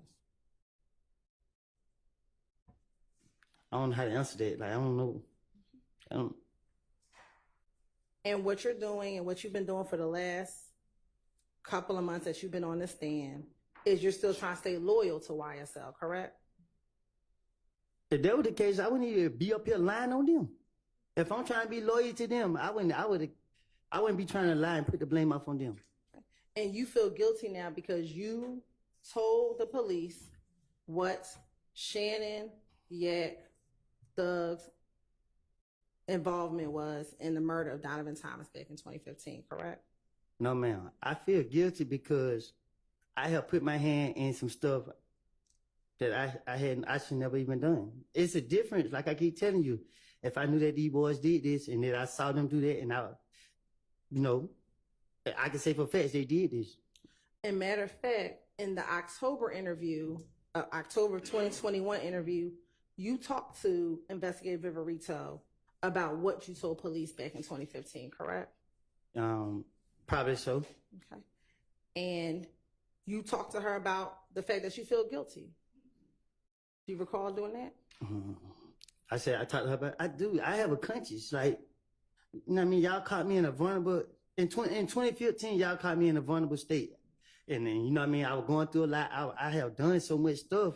Speaker 12: I don't know how to answer that. Like I don't know.
Speaker 2: And what you're doing and what you've been doing for the last couple of months that you've been on the stand is you're still trying to stay loyal to YSL, correct?
Speaker 12: If that was the case, I wouldn't even be up here lying on them. If I'm trying to be loyal to them, I wouldn't be trying to lie and put the blame off on them.
Speaker 2: And you feel guilty now because you told the police what Shannon, Yak, Thugs, involvement was in the murder of Donovan Thomas back in 2015, correct?
Speaker 12: No, ma'am. I feel guilty because I have put my hand in some stuff that I should never even done. It's a difference, like I keep telling you. If I knew that these boys did this and that I saw them do that, and I can say for facts they did this.
Speaker 2: And matter of fact, in the October interview, October 2021 interview, you talked to Investigator Viverito about what you told police back in 2015, correct?
Speaker 12: Probably so.
Speaker 2: Okay. And you talked to her about the fact that you feel guilty. Do you recall doing that?
Speaker 12: I talked to her about, I have a conscience. Like, you know what I mean? Y'all caught me in a vulnerable, in 2015, y'all caught me in a vulnerable state. And then, you know what I mean? I was going through a lot. I have done so much stuff.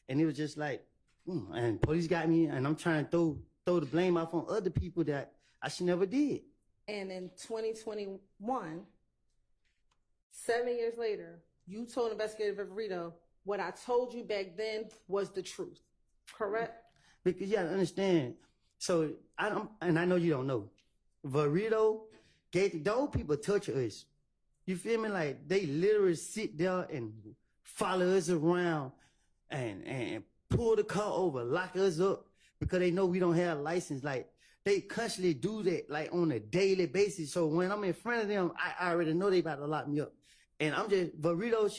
Speaker 12: And it was just like, and police got me, and I'm trying to throw the blame off on other people that I should never did.
Speaker 2: And in 2021, 7 years later, you told Investigator Viverito, what I told you back then was the truth, correct?
Speaker 12: Because you gotta understand. So I know you don't know. Viverito, the old people torture us. You feel me? Like they literally sit there and follow us around and pull the car over, lock us up because they know we don't have a license. Like they constantly do that like on a daily basis. So when I'm in front of them, I already know they about to lock me up. And I'm just Viverito,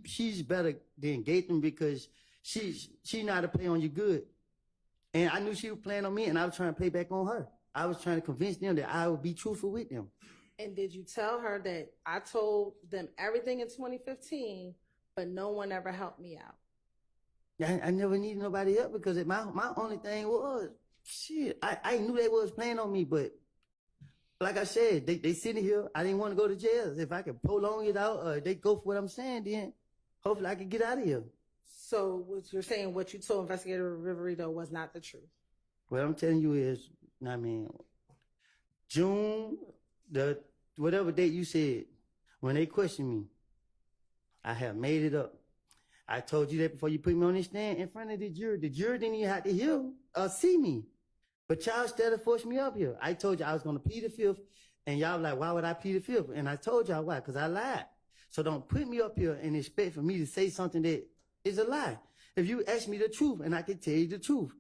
Speaker 12: she's better than Gaten because she know how to play on you good. And I knew she was playing on me, and I was trying to play back on her. I was trying to convince them that I would be truthful with them.
Speaker 2: And did you tell her that I told them everything in 2015, but no one ever helped me out?
Speaker 12: I never needed nobody help because my only thing was, I knew they was playing on me, but like I said, they sitting here. I didn't want to go to jail. If I could prolong it out, or they go for what I'm saying, then hopefully I could get out of here.
Speaker 2: So what you're saying, what you told Investigator Viverito was not the truth?
Speaker 12: What I'm telling you is, I mean, June, whatever date you said, when they questioned me, I have made it up. I told you that before you put me on this stand in front of the jury. The jury didn't even have to hear or see me. But y'all still forced me up here. I told you I was going to plead the fifth, and y'all like, why would I plead the fifth? And I told y'all why, because I lied. So don't put me up here and expect for me to say something that is a lie. If you ask me the truth, and I can tell you the truth.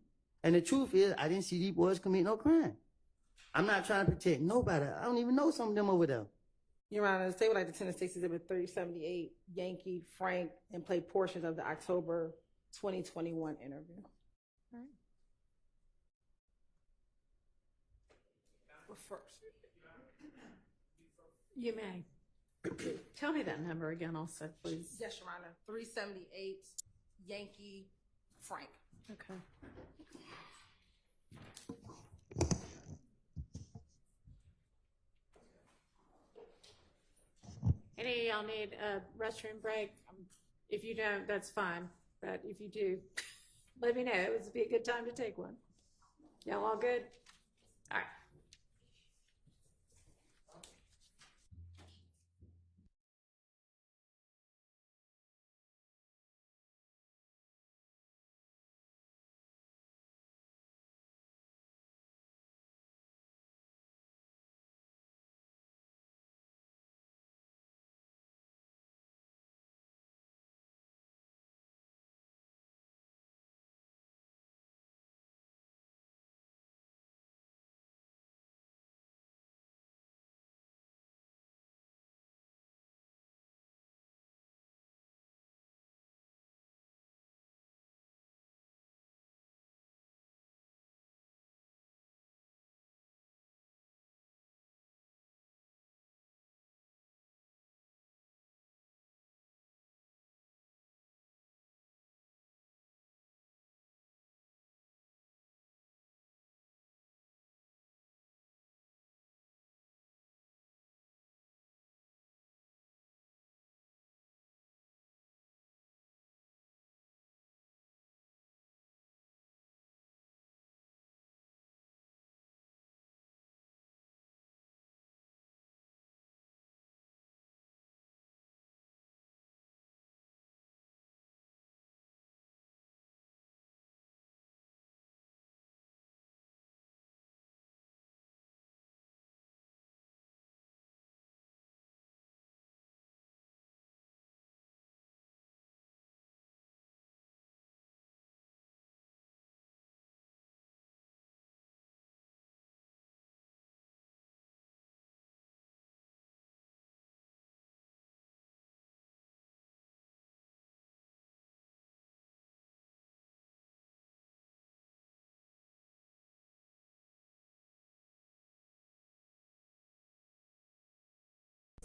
Speaker 12: And the truth is, I didn't see these boys commit no crime. I'm not trying to protect nobody. I don't even know some of them over there.
Speaker 2: Your Honor, the state would like to attend the State's Exhibit 3078, Yankee, Frank, and play portions of the October 2021 interview. All right. Well, first.
Speaker 1: You may. Tell me that number again also, please.
Speaker 2: Yes, Your Honor. 378, Yankee, Frank.
Speaker 1: Okay. Any of y'all need a restroom break? If you don't, that's fine. But if you do, let me know. It would be a good time to take one. Y'all all good? All right.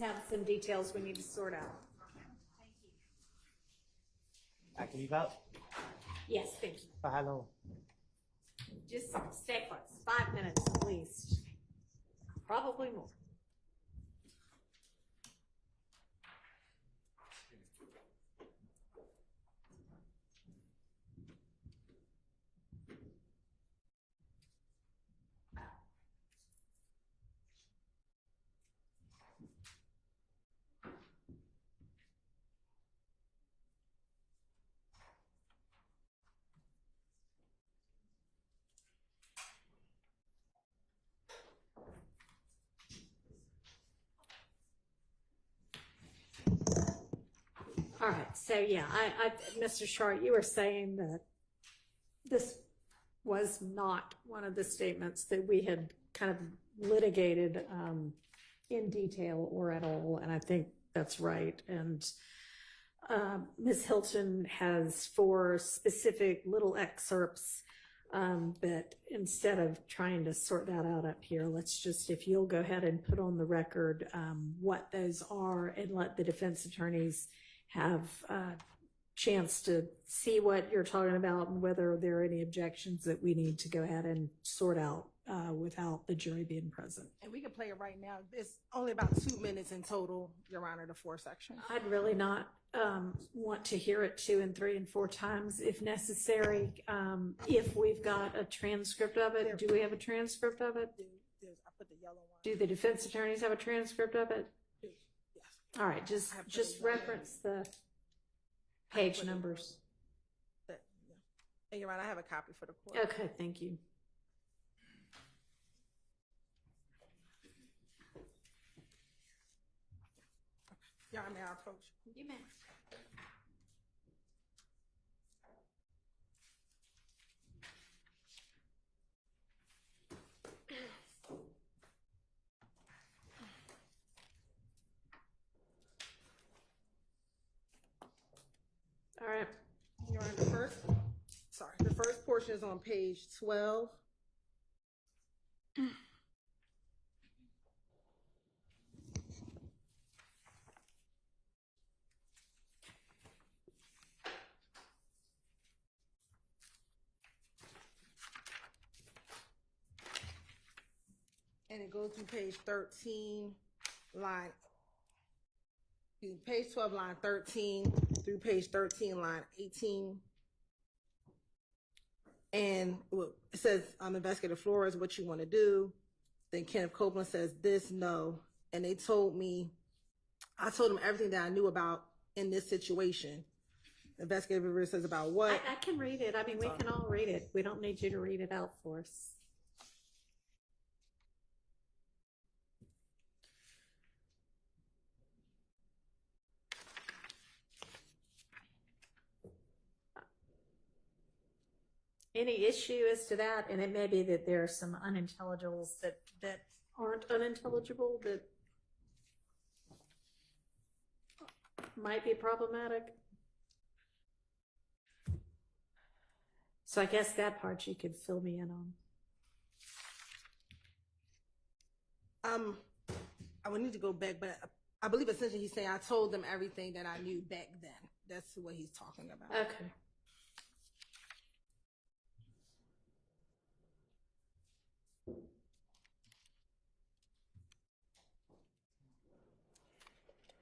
Speaker 1: Have some details we need to sort out.
Speaker 12: I can leave out?
Speaker 1: Yes, thank you.
Speaker 12: For how long?
Speaker 1: Just stay close, 5 minutes at least, probably more. All right, so yeah, Mr. Short, you were saying that this was not one of the statements that we had kind of litigated in detail or at all, and I think that's right. And Ms. Hilton has 4 specific little excerpts, but instead of trying to sort that out up here, let's just, if you'll go ahead and put on the record what those are and let the defense attorneys have a chance to see what you're talking about and whether there are any objections that we need to go ahead and sort out without the jury being present.
Speaker 2: And we can play it right now. It's only about 2 minutes in total, Your Honor, the 4 sections.
Speaker 1: I'd really not want to hear it 2 and 3 and 4 times if necessary. If we've got a transcript of it, do we have a transcript of it?
Speaker 2: I put the yellow one.
Speaker 1: Do the defense attorneys have a transcript of it?
Speaker 2: Yes.
Speaker 1: All right, just reference the page numbers.
Speaker 2: And Your Honor, I have a copy for the court.
Speaker 1: Okay, thank you.
Speaker 2: Your Honor, may I approach?
Speaker 1: You may. All right.
Speaker 2: Your Honor, the first portion is on page 12. And it goes through page 13, page 12, line 13 through page 13, line 18. And it says, Investigator Flores, what you want to do. Then Kenneth Copeland says this, no. And I told them everything that I knew about in this situation. Investigator Rivera says about what?
Speaker 1: I can read it. I mean, we can all read it. We don't need you to read it out for us. Any issue as to that? And it may be that there are some unintelligibles that aren't unintelligible that might be problematic. So I guess that part you could fill me in on.
Speaker 2: I would need to go back, but I believe essentially he's saying I told them everything that I knew back then. That's what he's talking about.
Speaker 1: Okay.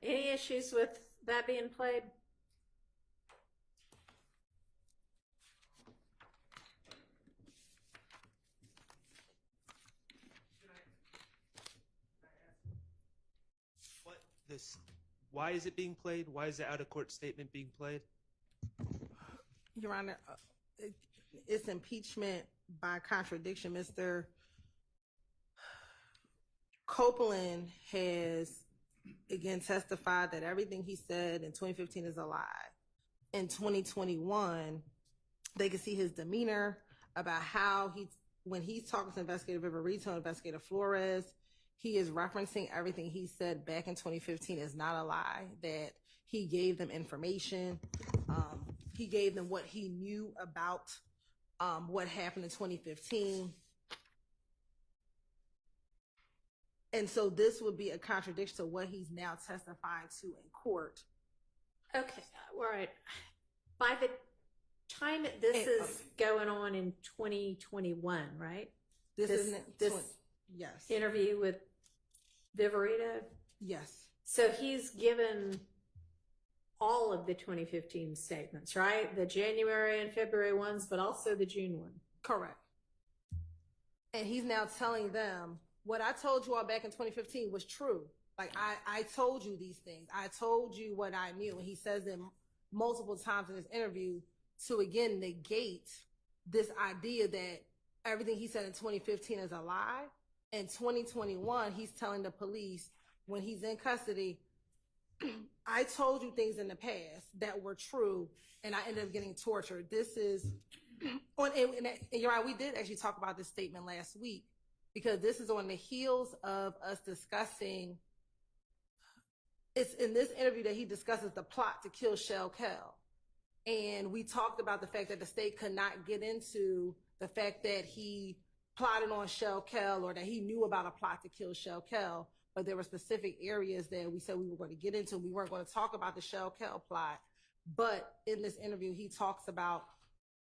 Speaker 1: Any issues with that being played?
Speaker 7: Why is it being played? Why is the out-of-court statement being played?
Speaker 2: Your Honor, it's impeachment by contradiction. Mr. Copeland has, again, testified that everything he said in 2015 is a lie. In 2021, they can see his demeanor about how when he's talking to Investigator Viverito and Investigator Flores, he is referencing everything he said back in 2015 is not a lie, that he gave them information. He gave them what he knew about what happened in 2015. And so this would be a contradiction to what he's now testifying to in court.
Speaker 1: Okay, all right. By the time this is going on in 2021, right? This
Speaker 2: yes.
Speaker 1: interview with Viverito?
Speaker 2: Yes.
Speaker 1: So he's given all of the 2015 statements, right? The January and February ones, but also the June one.
Speaker 2: Correct. And he's now telling them, what I told you all back in 2015 was true. Like, I told you these things. I told you what I knew. And he says them multiple times in this interview to, again, negate this idea that everything he said in 2015 is a lie. In 2021, he's telling the police when he's in custody, I told you things in the past that were true, and I ended up getting tortured. This is, and you're right, we did actually talk about this statement last week, because this is on the heels of us discussing, it's in this interview that he discusses the plot to kill Shell Kell. And we talked about the fact that the state could not get into the fact that he plotted on Shell Kell or that he knew about a plot to kill Shell Kell, but there were specific areas that we said we were going to get into. We weren't going to talk about the Shell Kell plot, but in this interview, he talks about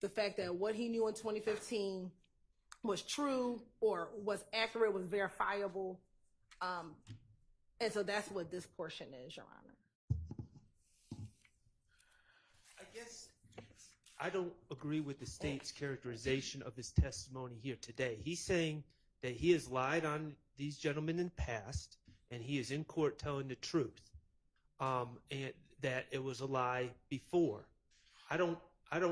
Speaker 2: the fact that what he knew in 2015 was true or was accurate, was verifiable. And so that's what this portion is, Your Honor.
Speaker 7: I guess I don't agree with the state's characterization of his testimony here today. He's saying that he has lied on these gentlemen in the past, and he is in court telling the truth, and that it was a lie before. I don't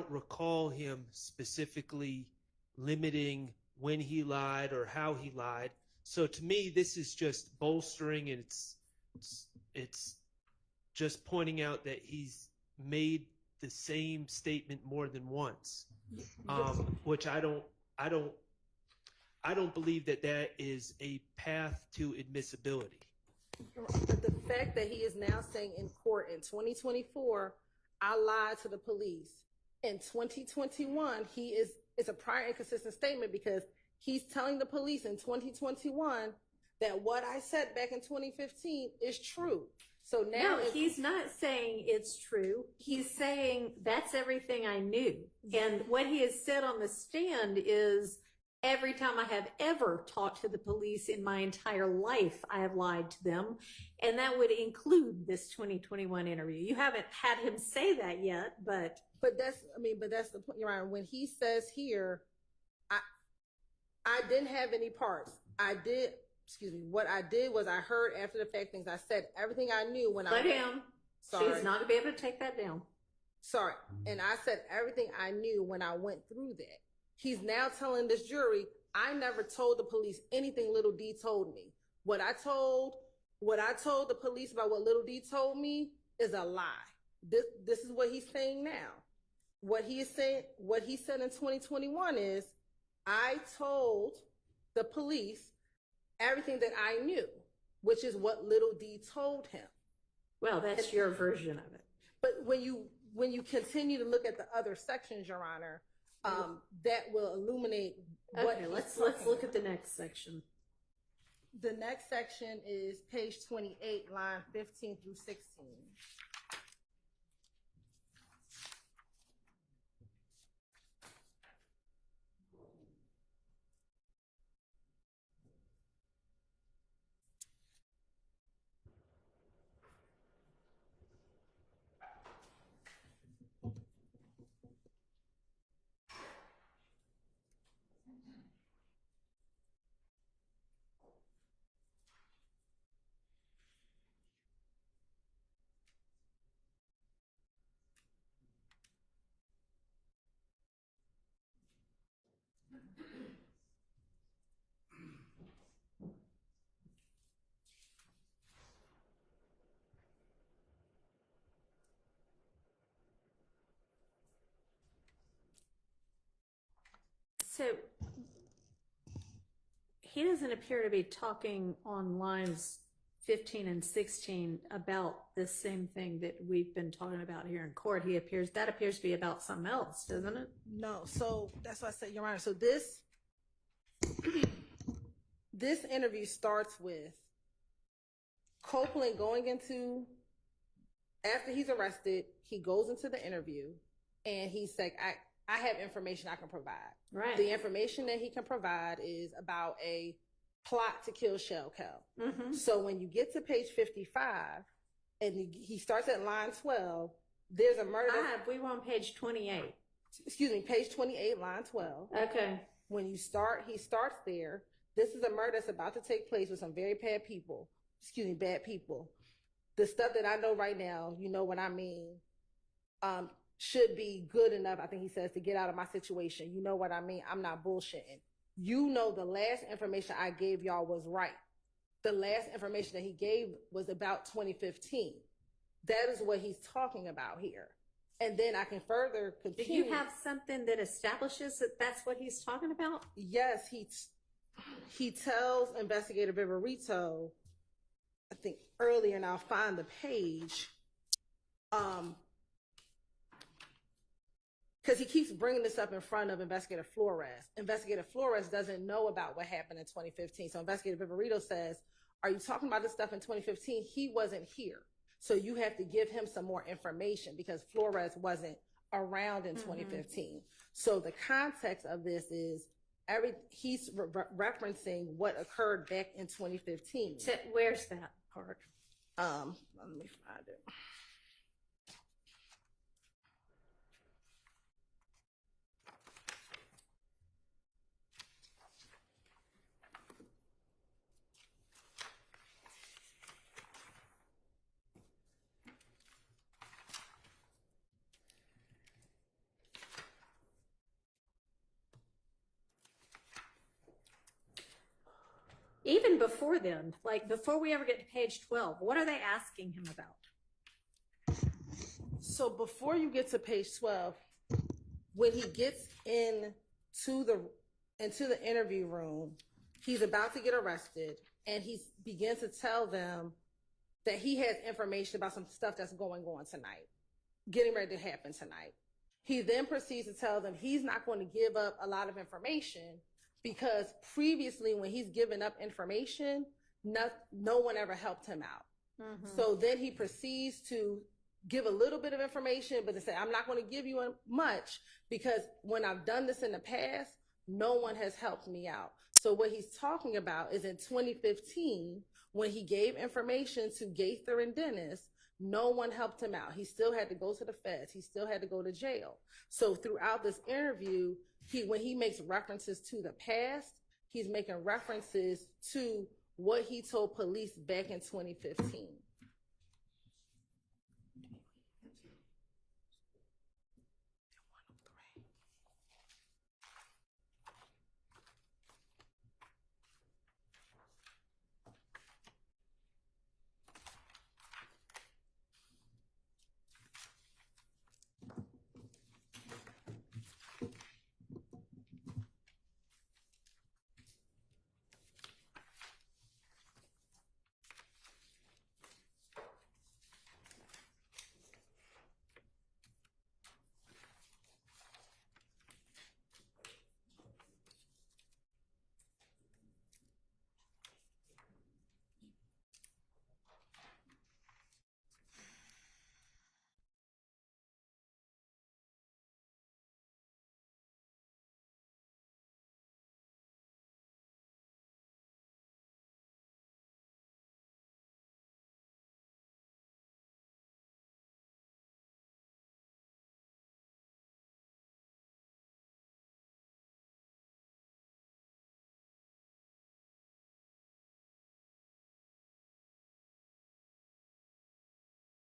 Speaker 7: recall him specifically limiting when he lied or how he lied. So to me, this is just bolstering, and it's just pointing out that he's made the same statement more than once, which I don't believe that is a path to admissibility.
Speaker 2: But the fact that he is now saying in court in 2024, I lied to the police. In 2021, it's a prior inconsistent statement, because he's telling the police in 2021 that what I said back in 2015 is true. So now
Speaker 1: he's not saying it's true. He's saying that's everything I knew. And what he has said on the stand is, every time I have ever talked to the police in my entire life, I have lied to them. And that would include this 2021 interview. You haven't had him say that yet, but
Speaker 2: that's the point, Your Honor. When he says here, I didn't have any parts. What I did was I heard after the fact things. I said everything I knew when
Speaker 1: Let him.
Speaker 2: Sorry.
Speaker 1: She's not going to be able to take that down.
Speaker 2: Sorry. And I said everything I knew when I went through that. He's now telling this jury, I never told the police anything Little D told me. What I told the police about what Little D told me is a lie. This is what he's saying now. What he said in 2021 is, I told the police everything that I knew, which is what Little D told him.
Speaker 1: Well, that's your version of it.
Speaker 2: But when you continue to look at the other sections, Your Honor, that will illuminate what.
Speaker 1: Okay, let's look at the next section.
Speaker 2: The next section is page 28, line 15 through 16.
Speaker 1: So he doesn't appear to be talking on lines 15 and 16 about the same thing that we've been talking about here in court. That appears to be about something else, doesn't it?
Speaker 2: No, so that's what I said, Your Honor. So this interview starts with Copeland going into, after he's arrested, he goes into the interview and he's like, I have information I can provide.
Speaker 1: Right.
Speaker 2: The information that he can provide is about a plot to kill Shell Kel.
Speaker 1: Mm-hmm.
Speaker 2: So when you get to page 55 and he starts at line 12, there's a murder.
Speaker 1: We were on page 28.
Speaker 2: Excuse me, page 28, line 12.
Speaker 1: Okay.
Speaker 2: When you start, he starts there. This is a murder that's about to take place with some very bad people. Bad people. The stuff that I know right now, you know what I mean, should be good enough, I think he says, to get out of my situation. You know what I mean? I'm not bullshitting. You know the last information I gave y'all was right. The last information that he gave was about 2015. That is what he's talking about here. And then I can further continue.
Speaker 1: Do you have something that establishes that that's what he's talking about?
Speaker 2: Yes, he tells Investigator Viverito, I think earlier, and I'll find the page, because he keeps bringing this up in front of Investigator Flores. Investigator Flores doesn't know about what happened in 2015. So Investigator Viverito says, are you talking about this stuff in 2015? He wasn't here. So you have to give him some more information because Flores wasn't around in 2015. So the context of this is he's referencing what occurred back in 2015.
Speaker 1: So where's that part?
Speaker 2: Let me find it.
Speaker 1: Even before then, like before we ever get to page 12, what are they asking him about?
Speaker 2: So before you get to page 12, when he gets into the interview room, he's about to get arrested, and he begins to tell them that he has information about some stuff that's going on tonight, getting ready to happen tonight. He then proceeds to tell them he's not going to give up a lot of information because previously when he's given up information, no one ever helped him out.
Speaker 1: Mm-hmm.
Speaker 2: So then he proceeds to give a little bit of information, but to say, I'm not going to give you much because when I've done this in the past, no one has helped me out. So what he's talking about is in 2015, when he gave information to Gaither and Dennis, no one helped him out. He still had to go to the feds. He still had to go to jail. So throughout this interview, when he makes references to the past, he's making references to what he told police back in 2015.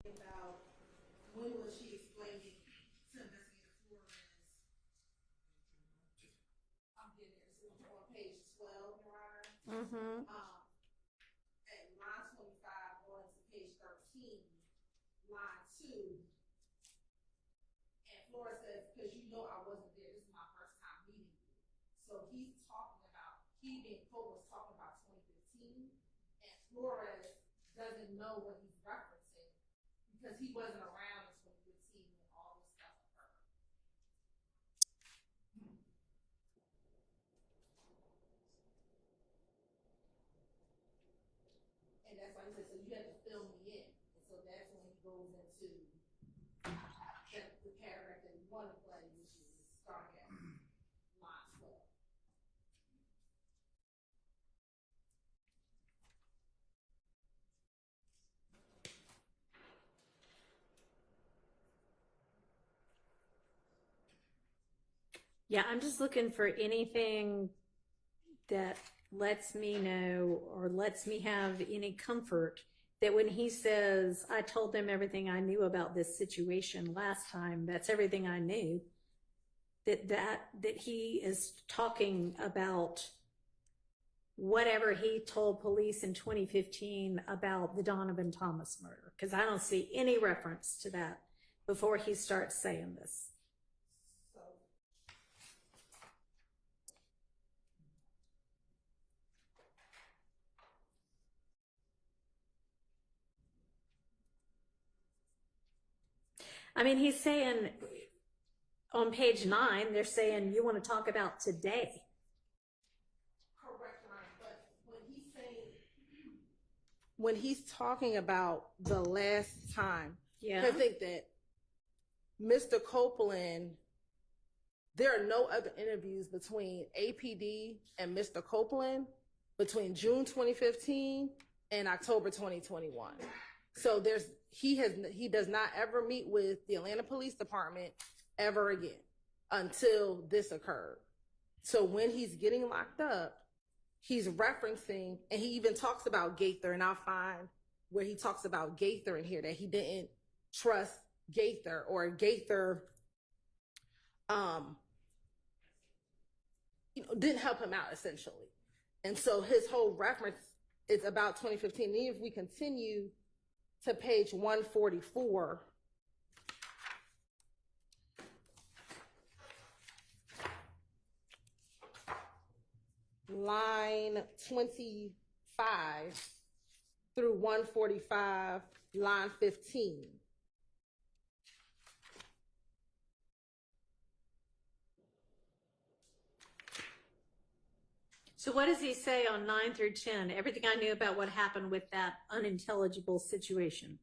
Speaker 2: About when was she explaining to Investigator Flores? I'm getting there. So it's on page 12, Your Honor.
Speaker 1: Mm-hmm.
Speaker 2: At line 25, going to page 13, line 2. And Flores says, because you know I wasn't there. This is my first time meeting you. So he's talking about, he being Cole was talking about 2015. And Flores doesn't know what he's referencing because he wasn't around in 2015 when all this stuff occurred. And that's why he said, so you have to fill me in. And so that's when he goes into the paragraph that we want to play, which is starting at line 12.
Speaker 1: Yeah, I'm just looking for anything that lets me know or lets me have any comfort that when he says, I told them everything I knew about this situation last time, that's everything I knew, that he is talking about whatever he told police in 2015 about the Donovan Thomas murder, because I don't see any reference to that before he starts saying this. I mean, he's saying on page 9, they're saying you want to talk about today.
Speaker 2: Correct, right? But when he's talking about the last time,
Speaker 1: Yeah.
Speaker 2: I think that Mr. Copeland, there are no other interviews between APD and Mr. Copeland between June 2015 and October 2021. So he does not ever meet with the Atlanta Police Department ever again until this occurred. So when he's getting locked up, he's referencing, and he even talks about Gaither, and I'll find where he talks about Gaither in here, that he didn't trust Gaither, or Gaither didn't help him out, essentially. And so his whole reference is about 2015. And if we continue to page 144, line 25 through 145, line 15.
Speaker 1: So what does he say on 9 through 10? Everything I knew about what happened with that unintelligible situation.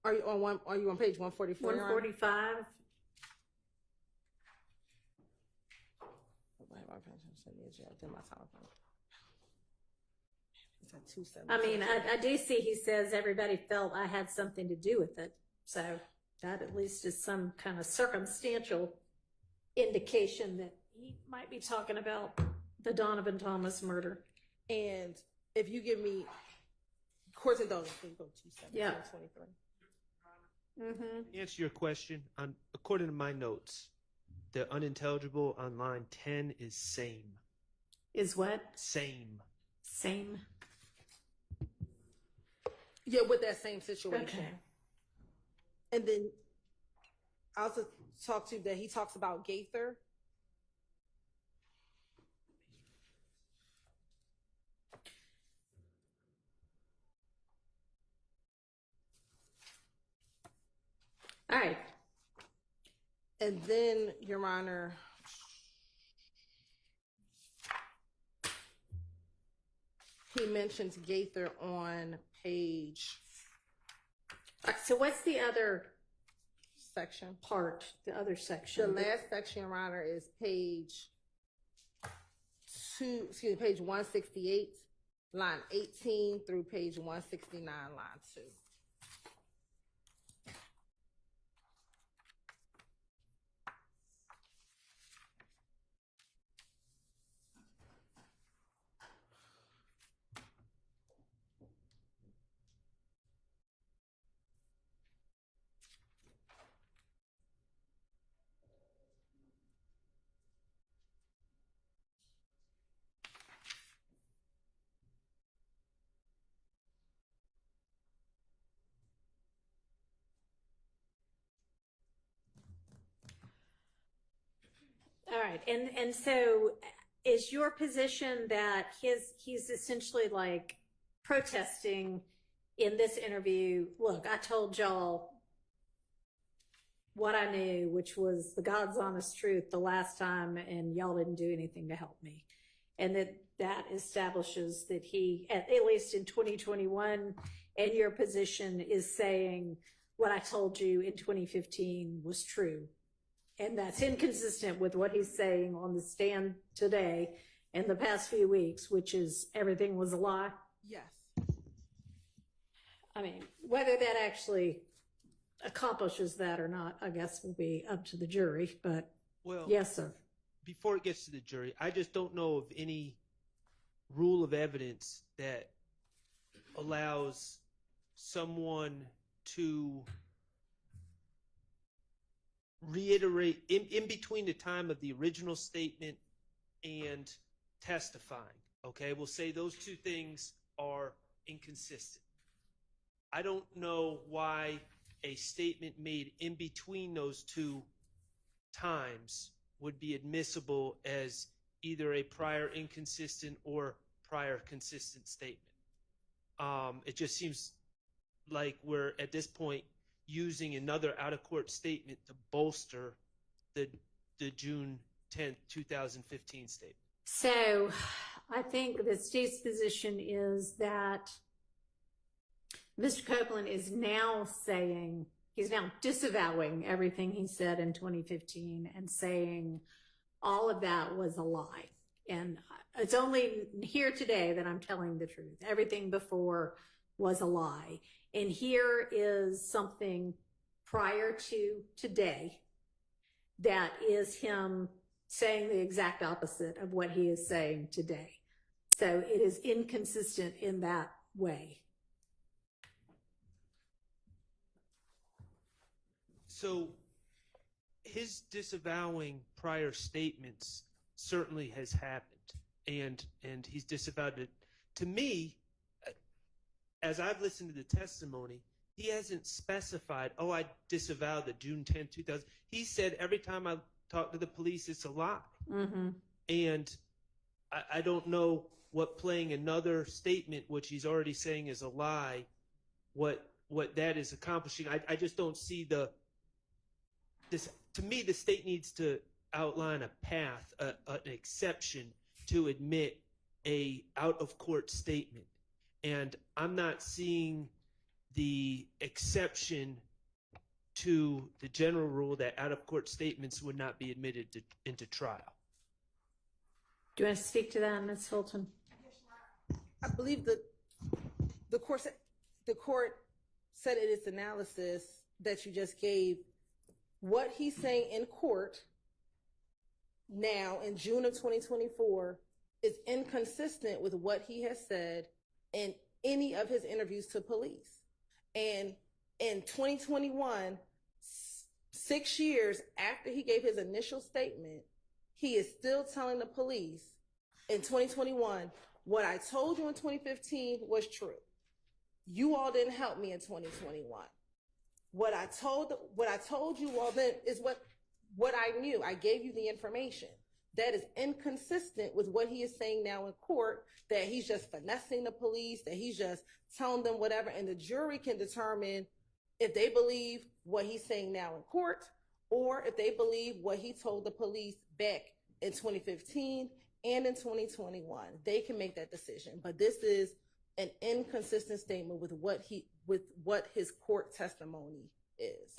Speaker 2: Are you on page 144?
Speaker 1: 145. I mean, I do see he says everybody felt I had something to do with it. So that at least is some kind of circumstantial indication that he might be talking about the Donovan Thomas murder.
Speaker 2: And if you give me courts and those, go 217,
Speaker 1: Yeah.
Speaker 2: 23.
Speaker 7: Answer your question. According to my notes, the unintelligible on line 10 is same.
Speaker 1: Is what?
Speaker 7: Same.
Speaker 1: Same.
Speaker 2: Yeah, with that same situation.
Speaker 1: Okay.
Speaker 2: And then I also talked to that he talks about Gaither.
Speaker 1: All right.
Speaker 2: And then, Your Honor, he mentions Gaither on page.
Speaker 1: So what's the other
Speaker 2: section?
Speaker 1: Part, the other section.
Speaker 2: The last section, Your Honor, is page 168, line 18 through page 169, line 2.
Speaker 1: All right, and so is your position that he's essentially like protesting in this interview, look, I told y'all what I knew, which was the God's honest truth the last time, and y'all didn't do anything to help me. and that establishes that he, at least in 2021, and your position is saying what I told you in 2015 was true. And that's inconsistent with what he's saying on the stand today and the past few weeks, which is everything was a lie.
Speaker 2: Yes.
Speaker 1: I mean, whether that actually accomplishes that or not, I guess will be up to the jury, but
Speaker 7: Well,
Speaker 1: yes, sir.
Speaker 7: before it gets to the jury, I just don't know of any rule of evidence that allows someone to reiterate in between the time of the original statement and testifying. Okay, we'll say those two things are inconsistent. I don't know why a statement made in between those two times would be admissible as either a prior inconsistent or prior consistent statement. It just seems like we're at this point using another out-of-court statement to bolster the June 10th, 2015 statement.
Speaker 1: So I think the state's position is that Mr. Copeland is now saying, he's now disavowing everything he said in 2015 and saying all of that was a lie. And it's only here today that I'm telling the truth. Everything before was a lie. And here is something prior to today that is him saying the exact opposite of what he is saying today. So it is inconsistent in that way.
Speaker 7: So his disavowing prior statements certainly has happened, and he's disavowed it. To me, as I've listened to the testimony, he hasn't specified, oh, I disavowed the June 10, 2000. He said every time I talk to the police, it's a lie.
Speaker 1: Mm-hmm.
Speaker 7: And I don't know what playing another statement, which he's already saying is a lie, what that is accomplishing. I just don't see this. To me, the state needs to outline a path, an exception to admit a out-of-court statement. And I'm not seeing the exception to the general rule that out-of-court statements would not be admitted into trial.
Speaker 1: Do you want to speak to that, Ms. Fulton?
Speaker 2: I believe the court said in its analysis that you just gave, what he's saying in court now in June of 2024 is inconsistent with what he has said in any of his interviews to police. And in 2021, 6 years after he gave his initial statement, he is still telling the police in 2021, what I told you in 2015 was true. You all didn't help me in 2021. What I told you all then is what I knew. I gave you the information. That is inconsistent with what he is saying now in court, that he's just finessing the police, that he's just telling them whatever, and the jury can determine if they believe what he's saying now in court or if they believe what he told the police back in 2015 and in 2021. They can make that decision. But this is an inconsistent statement with what his court testimony is.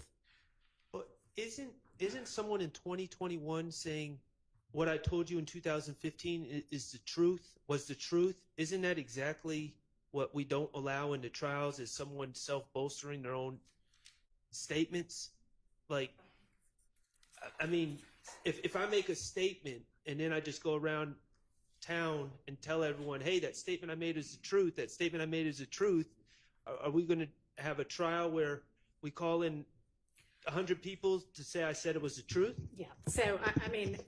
Speaker 7: But isn't someone in 2021 saying what I told you in 2015 is the truth, was the truth? Isn't that exactly what we don't allow in the trials, is someone self-bolstering their own statements? Like, I mean, if I make a statement and then I just go around town and tell everyone, hey, that statement I made is the truth, that statement I made is the truth, are we going to have a trial where we call in 100 people to say I said it was the truth?
Speaker 1: Yeah. So, I mean,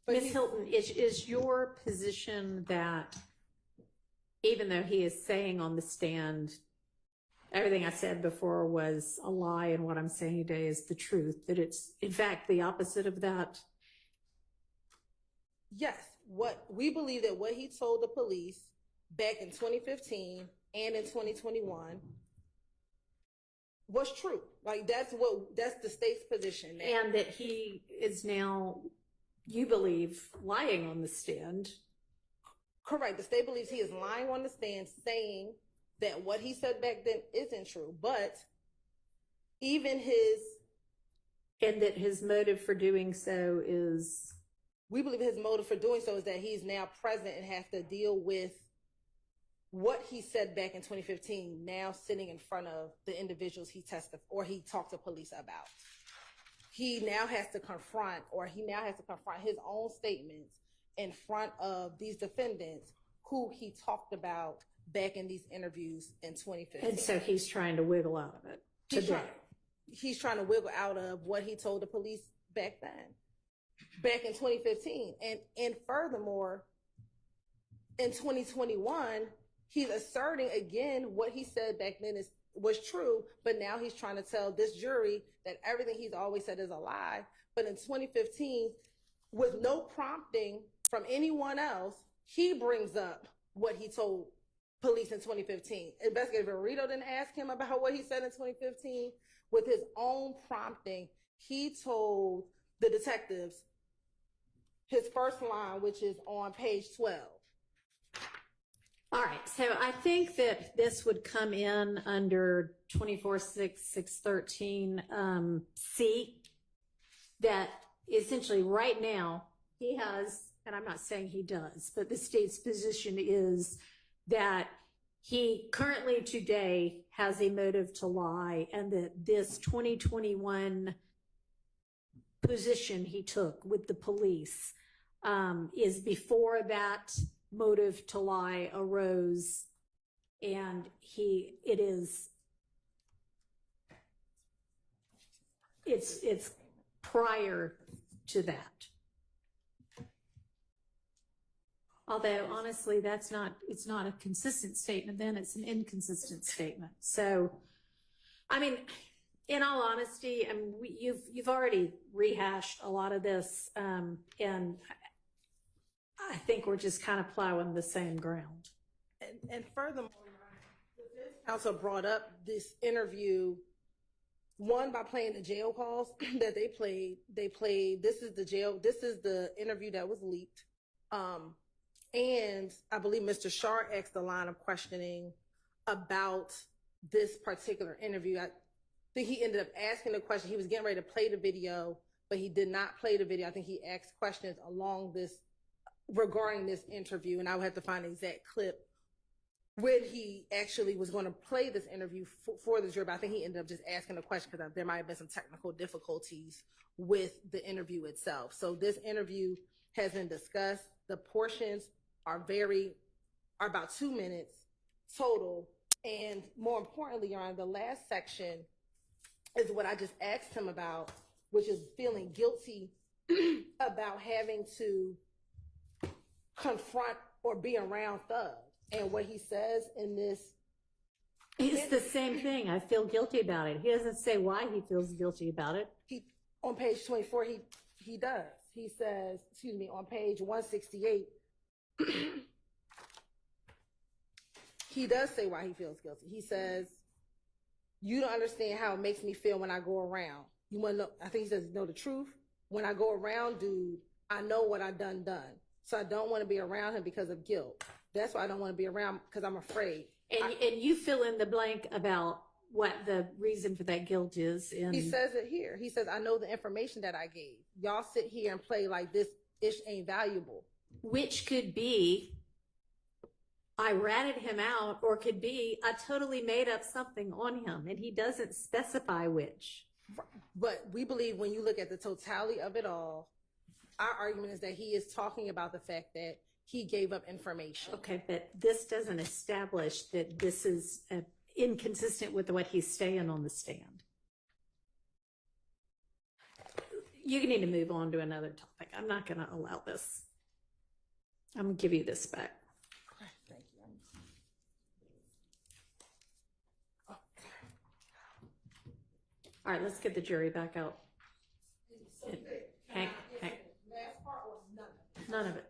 Speaker 1: Ms. Hilton, is your position that even though he is saying on the stand, everything I said before was a lie and what I'm saying today is the truth, that it's in fact the opposite of that?
Speaker 2: Yes. We believe that what he told the police back in 2015 and in 2021 was true. Like that's the state's position.
Speaker 1: And that he is now you believe, lying on the stand.
Speaker 2: Correct. The state believes he is lying on the stand saying that what he said back then isn't true, but even
Speaker 1: and that his motive for doing so is,
Speaker 2: we believe his motive for doing so is that he's now present and has to deal with what he said back in 2015, now sitting in front of the individuals he testified or he talked to police about. He now has to confront his own statements in front of these defendants who he talked about back in these interviews in 2015.
Speaker 1: and so he's trying to wiggle out of it today.
Speaker 2: He's trying to wiggle out of what he told the police back then, back in 2015. And furthermore, in 2021, he's asserting again what he said back then was true, but now he's trying to tell this jury that everything he's always said is a lie. But in 2015, with no prompting from anyone else, he brings up what he told police in 2015. Investigator Verito didn't ask him about what he said in 2015. With his own prompting, he told the detectives his first line, which is on page 12.
Speaker 1: All right, so I think that this would come in under 24-6-613 C, that essentially right now he has, and I'm not saying he does, but the state's position is that he currently today has a motive to lie, and that this 2021 position he took with the police is before that motive to lie arose, and it's prior to that. Although honestly, it's not a consistent statement, then it's an inconsistent statement. So, I mean, in all honesty, I mean, you've already rehashed a lot of this, and I think we're just kind of plowing the same ground.
Speaker 2: And furthermore, the defense counsel brought up this interview, one, by playing the jail calls that they played. They played, this is the interview that was leaked. And I believe Mr. Shar asked a line of questioning about this particular interview. I think he ended up asking the question. He was getting ready to play the video, but he did not play the video. I think he asked questions regarding this interview, and I would have to find the exact clip when he actually was going to play this interview for the jury. But I think he ended up just asking the question because there might have been some technical difficulties with the interview itself. So this interview has been discussed. The portions are about 2 minutes total. And more importantly, Your Honor, the last section is what I just asked him about, which is feeling guilty about having to confront or be around thugs. And what he says in this,
Speaker 1: it's the same thing. I feel guilty about it. He doesn't say why he feels guilty about it.
Speaker 2: On page 24, he does. He says, on page 168, he does say why he feels guilty. He says, "You don't understand how it makes me feel when I go around. You want to know?" I think he says, "Know the truth. When I go around, dude, I know what I done. So I don't want to be around him because of guilt. That's why I don't want to be around, because I'm afraid."
Speaker 1: And you fill in the blank about what the reason for that guilt is.
Speaker 2: He says it here. He says, "I know the information that I gave. Y'all sit here and play like this ish ain't valuable."
Speaker 1: Which could be, I ratted him out, or could be, I totally made up something on him, and he doesn't specify which.
Speaker 2: But we believe when you look at the totality of it all, our argument is that he is talking about the fact that he gave up information.
Speaker 1: Okay, but this doesn't establish that this is inconsistent with what he's saying on the stand. You need to move on to another topic. I'm not going to allow this. I'm going to give you this back.
Speaker 2: Okay, thank you.
Speaker 1: All right, let's get the jury back out. Hank.
Speaker 2: Last part was none of it.
Speaker 1: None of it.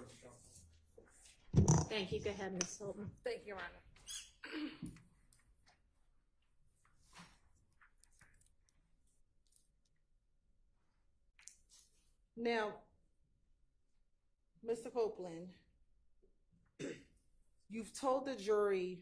Speaker 15: Judge Johnson.
Speaker 1: Thank you. Go ahead, Ms. Hilton.
Speaker 2: Thank you, Your Honor. Now, Mr. Copeland, you've told the jury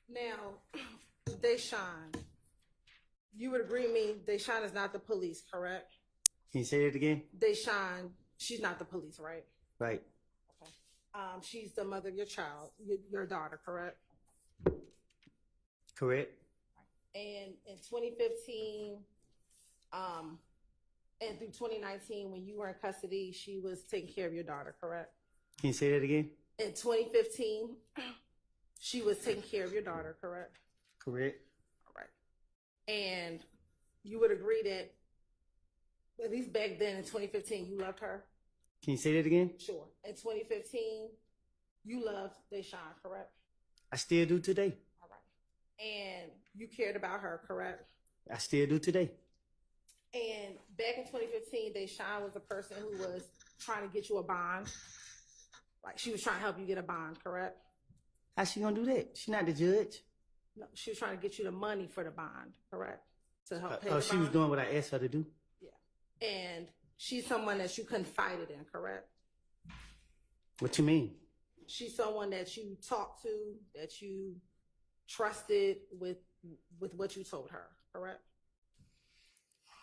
Speaker 2: now, Deshawn, you would agree with me, Deshawn is not the police, correct?
Speaker 12: Can you say that again?
Speaker 2: Deshawn, she's not the police, right?
Speaker 12: Right.
Speaker 2: Okay. She's the mother of your child, your daughter, correct?
Speaker 12: Correct.
Speaker 2: And in 2015, and through 2019, when you were in custody, she was taking care of your daughter, correct?
Speaker 12: Can you say that again?
Speaker 2: In 2015, she was taking care of your daughter, correct?
Speaker 12: Correct.
Speaker 2: All right. And you would agree that, at least back then in 2015, you loved her?
Speaker 12: Can you say that again?
Speaker 2: Sure. In 2015, you loved Deshawn, correct?
Speaker 12: I still do today.
Speaker 2: All right. And you cared about her, correct?
Speaker 12: I still do today.
Speaker 2: And back in 2015, Deshawn was the person who was trying to get you a bond. Like, she was trying to help you get a bond, correct?
Speaker 12: How she gonna do that? She not the judge.
Speaker 2: No, she was trying to get you the money for the bond, correct? To help pay the
Speaker 12: Oh,
Speaker 2: bond.
Speaker 12: she was doing what I asked her to do.
Speaker 2: Yeah. And she's someone that you confided in, correct?
Speaker 12: What you mean?
Speaker 2: She's someone that you talked to, that you trusted with what you told her, correct?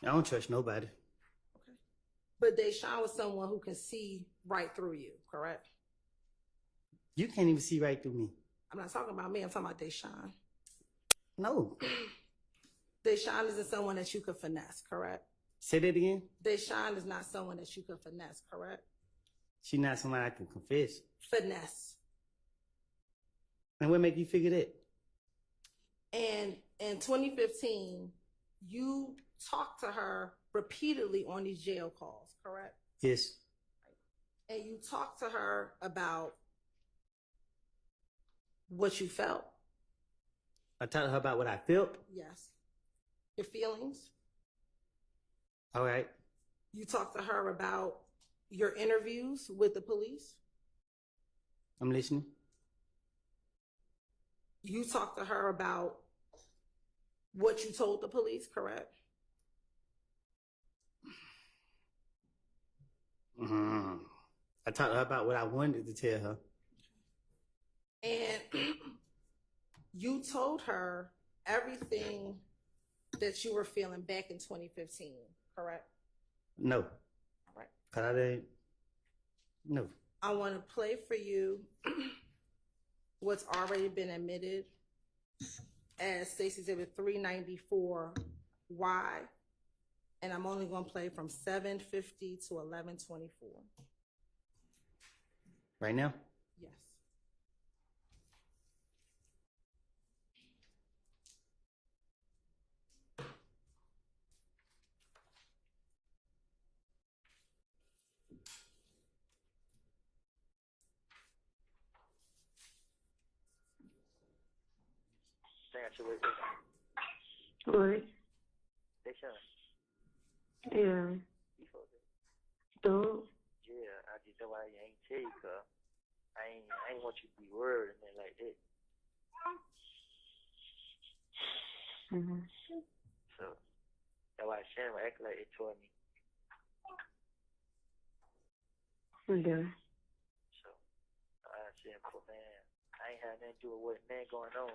Speaker 12: I don't trust nobody.
Speaker 2: Okay. But Deshawn was someone who can see right through you, correct?
Speaker 12: You can't even see right through me.
Speaker 2: I'm not talking about me, I'm talking about Deshawn.
Speaker 12: No.
Speaker 2: Deshawn isn't someone that you could finesse, correct?
Speaker 12: Say that again?
Speaker 2: Deshawn is not someone that you could finesse, correct?
Speaker 12: She not somebody I can confess.
Speaker 2: Finesse.
Speaker 12: And what make you figure that?
Speaker 2: And in 2015, you talked to her repeatedly on these jail calls, correct?
Speaker 12: Yes.
Speaker 2: And you talked to her about what you felt.
Speaker 12: I talked to her about what I felt.
Speaker 2: Yes. Your feelings.
Speaker 12: All right.
Speaker 2: You talked to her about your interviews with the police.
Speaker 12: I'm listening.
Speaker 2: You talked to her about what you told the police, correct?
Speaker 12: Mm-hmm. I talked to her about what I wanted to tell her.
Speaker 2: And you told her everything that you were feeling back in 2015, correct?
Speaker 12: No.
Speaker 2: All right.
Speaker 12: Cause I didn't. No.
Speaker 2: I want to play for you what's already been admitted as Stacey's Exhibit 394Y, and I'm only going to play from 7:50 to 11:24.
Speaker 12: Right now?
Speaker 2: Yes.
Speaker 11: What? Yeah. Dog.
Speaker 6: Yeah, I just know why I ain't tell you, cause I ain't want you to be worried and then like that.
Speaker 11: Mm-hmm.
Speaker 6: So that's why Shannon act like it toward me.
Speaker 11: Yeah.
Speaker 6: So I said, man, I ain't had nothing to do with what man going on.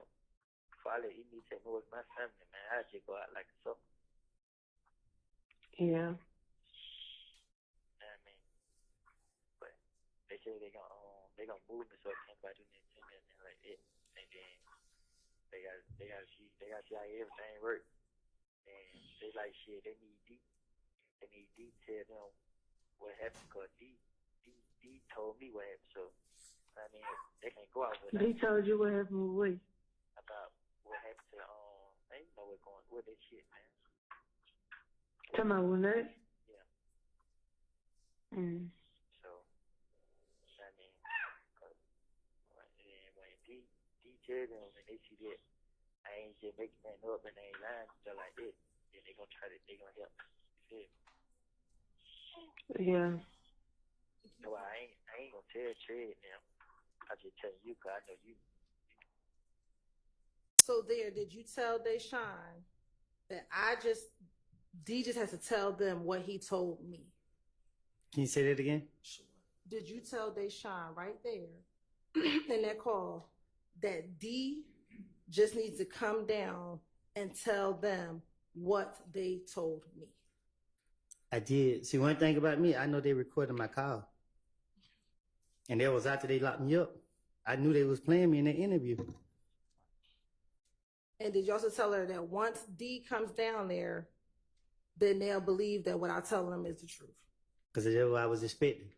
Speaker 6: Before I let you meet take me with my family, man, I just go out like a sucker.
Speaker 11: Yeah.
Speaker 6: I mean, but they say they gonna move me so I can't do nothing to me and then like it, and then they gotta see how everything work, and they like shit. They need D tell them what happened because D told me what happened. So I mean, they can't go out with
Speaker 11: He told you what happened with what?
Speaker 6: about what happened to they know what's going with that shit, man.
Speaker 11: Talking about what?
Speaker 6: Yeah.
Speaker 11: Mm.
Speaker 6: tell them when they see that I ain't just making that up and I ain't lying stuff like that, then they gonna help. You feel me?
Speaker 9: Yeah.
Speaker 6: So I ain't gonna tell Trey now. I just tell you 'cause I know you.
Speaker 2: So there, did you tell Deshaun that D just has to tell them what he told me?
Speaker 12: Can you say that again?
Speaker 2: Did you tell Deshaun right there in that call that D just needs to come down and tell them what they told me?
Speaker 12: I did. See, one thing about me, I know they recorded my call. And that was after they locked me up. I knew they was playing me in the interview.
Speaker 2: And did you also tell her that once D comes down there, then they'll believe that what I tell them is the truth?
Speaker 12: Because that's what I was expecting.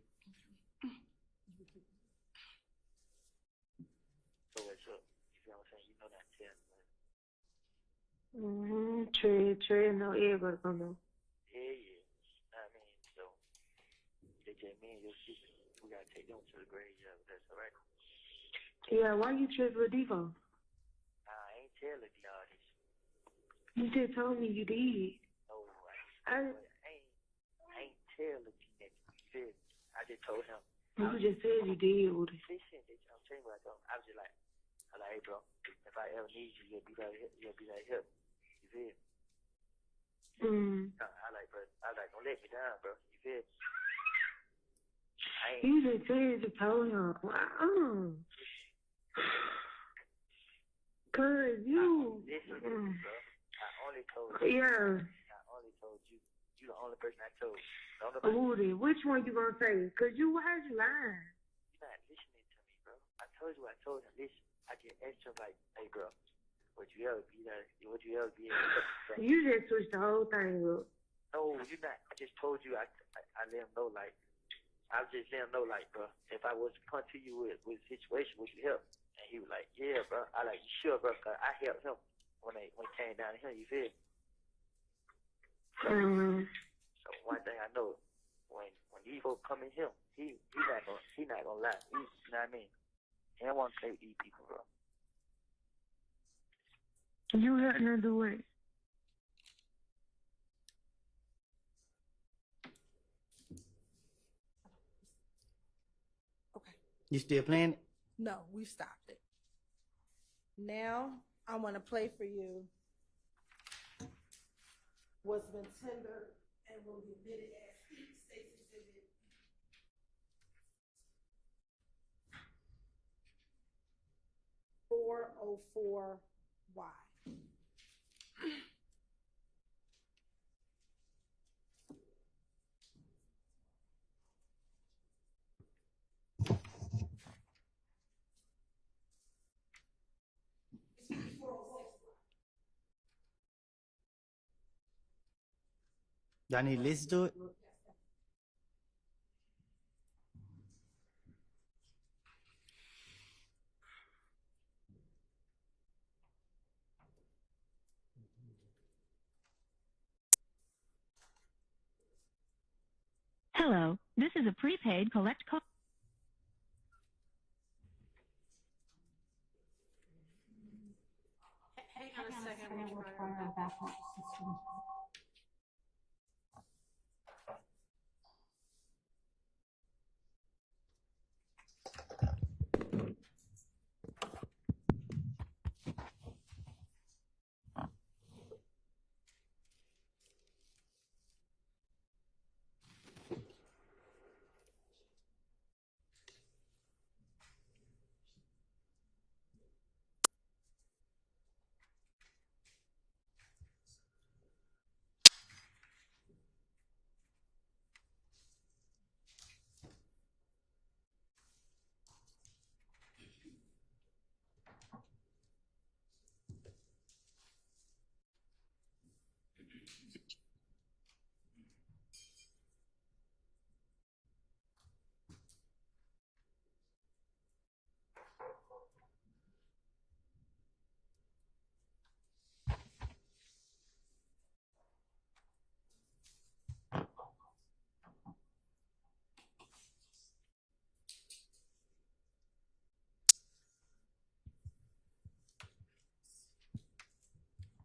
Speaker 6: So what's up? You know what I'm saying? You know that tell me.
Speaker 11: Trey, no, everybody gonna know.
Speaker 6: Yeah. I mean, so they just me and your secret. We gotta take them to the grave. Yeah, that's all right.
Speaker 11: Yeah, why you trip with Devo?
Speaker 6: I ain't telling you all this.
Speaker 11: You just told me you did.
Speaker 6: No, I ain't telling you that. You feel me? I just told him.
Speaker 11: You just said you did.
Speaker 6: Listen, I'm telling you what I told him. I was just like, hey, bro, if I ever need you, you'll be right here. You feel me? Bro, don't let me down, bro. You feel me?
Speaker 11: You just said you told him. Wow. Cause you.
Speaker 6: Listen, bro. I only told you.
Speaker 11: Yeah.
Speaker 6: I only told you. You the only person I told.
Speaker 11: Woody, which one you gonna say? Cause why'd you lying?
Speaker 6: You're not listening to me, bro. I told you what I told him. Listen, I just asked him like, hey, bro, would you ever be there? Would you ever be able to
Speaker 11: You just switched the whole thing up.
Speaker 6: No, you're not. I just told you. I let him know, like, I just let him know, like, bro, if I was to come to you with a situation, would you help? And he was like, yeah, bro. I like, you sure, bro? Cause I helped him when he came down here. You feel? So one thing I know, when these folks come in here, he not gonna lie. You know what I mean? He don't want to play with these people, bro.
Speaker 11: You had nothing to do with it.
Speaker 2: Okay.
Speaker 12: You still playing it?
Speaker 2: No, we've stopped it. Now I want to play for you what's been tendered and will be admitted as State's Exhibit 404Y.
Speaker 12: Y'all need to listen to it?
Speaker 16: Hello, this is a prepaid collect call.
Speaker 1: Hang on a second. We'll try our backup system.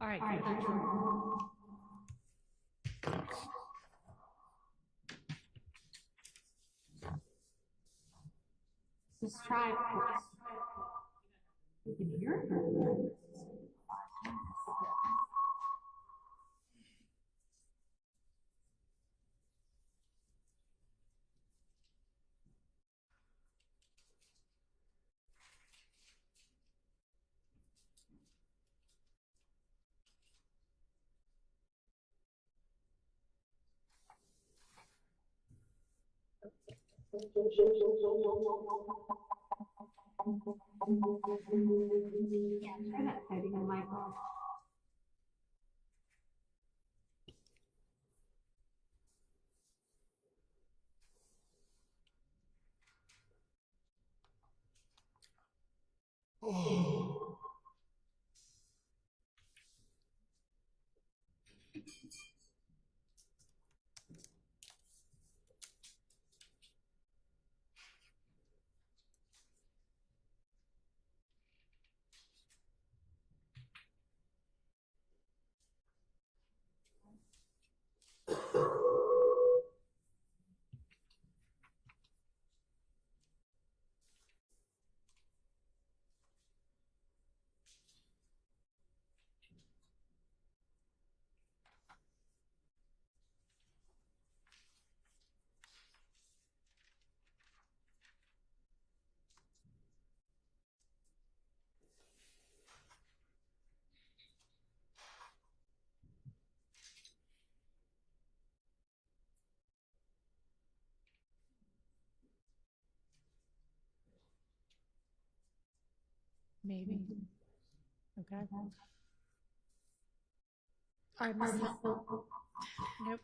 Speaker 1: All right, give it a try. Just try it. You can hear it. Yeah, try that setting on my phone. Maybe. Okay. All right, Miss Hill. Nope.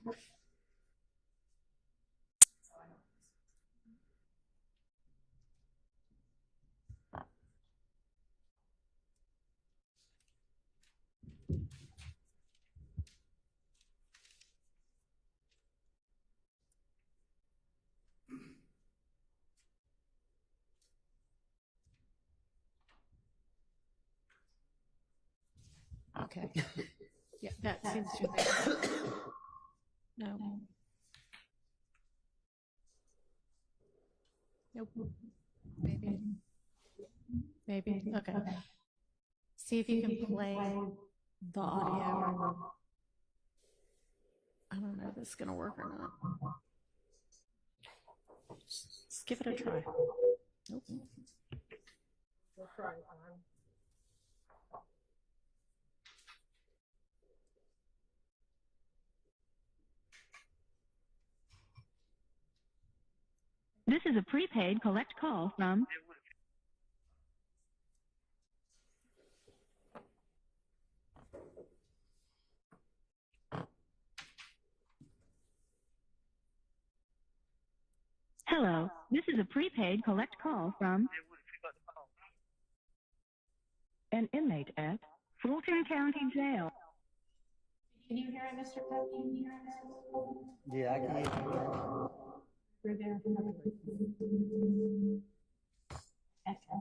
Speaker 1: Okay. Yeah, that seems to be. No. Nope. Maybe. Maybe. Okay. See if you can play the audio. I don't know if this is going to work or not. Just give it a try. Nope.
Speaker 2: We'll try.
Speaker 16: This is a prepaid collect call from Hello, this is a prepaid collect call from an inmate at Fulton County Jail.
Speaker 1: Can you hear it, Mr. Cook? Can you hear it?
Speaker 12: Yeah, I can hear you.
Speaker 1: We're there. Echo.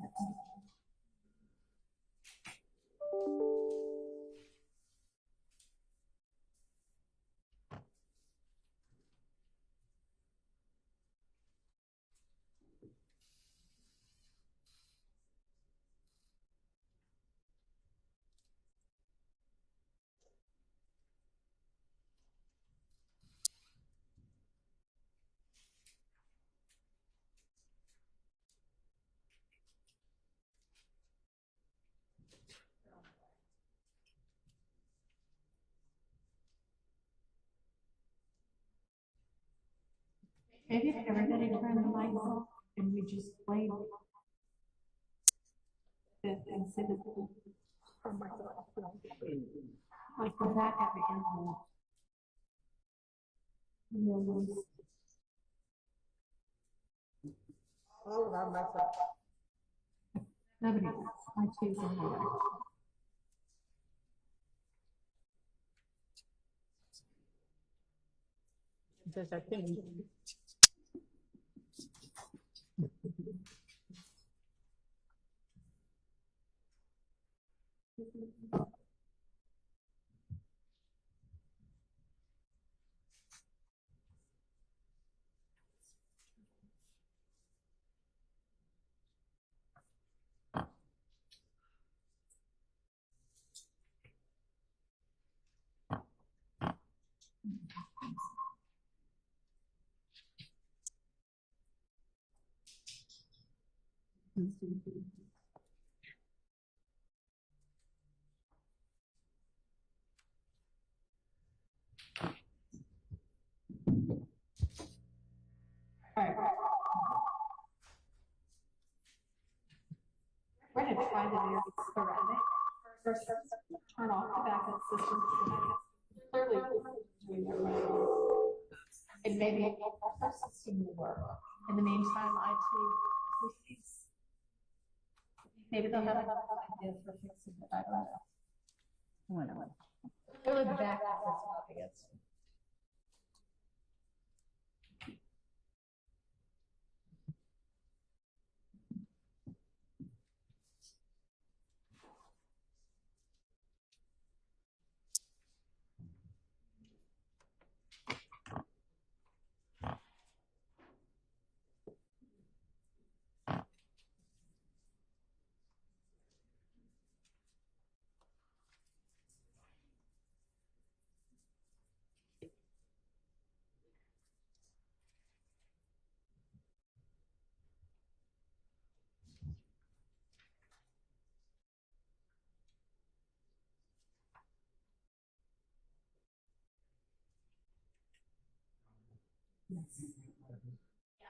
Speaker 1: Maybe if everybody turned the lights off and we just played it instead of like the back at the end.
Speaker 2: All of our myself.
Speaker 1: Nobody else. I choose another.
Speaker 2: Just I think.
Speaker 1: We're gonna try to do this sporadic. First, turn off the backup system. Clearly, doing it right. And maybe our system will work. In the meantime, IT proceeds. Maybe they'll have ideas for fixing it. I don't know. I don't know. Clearly, the backup is obvious.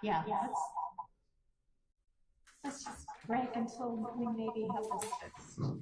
Speaker 1: Yeah, let's just break until we maybe have this fixed.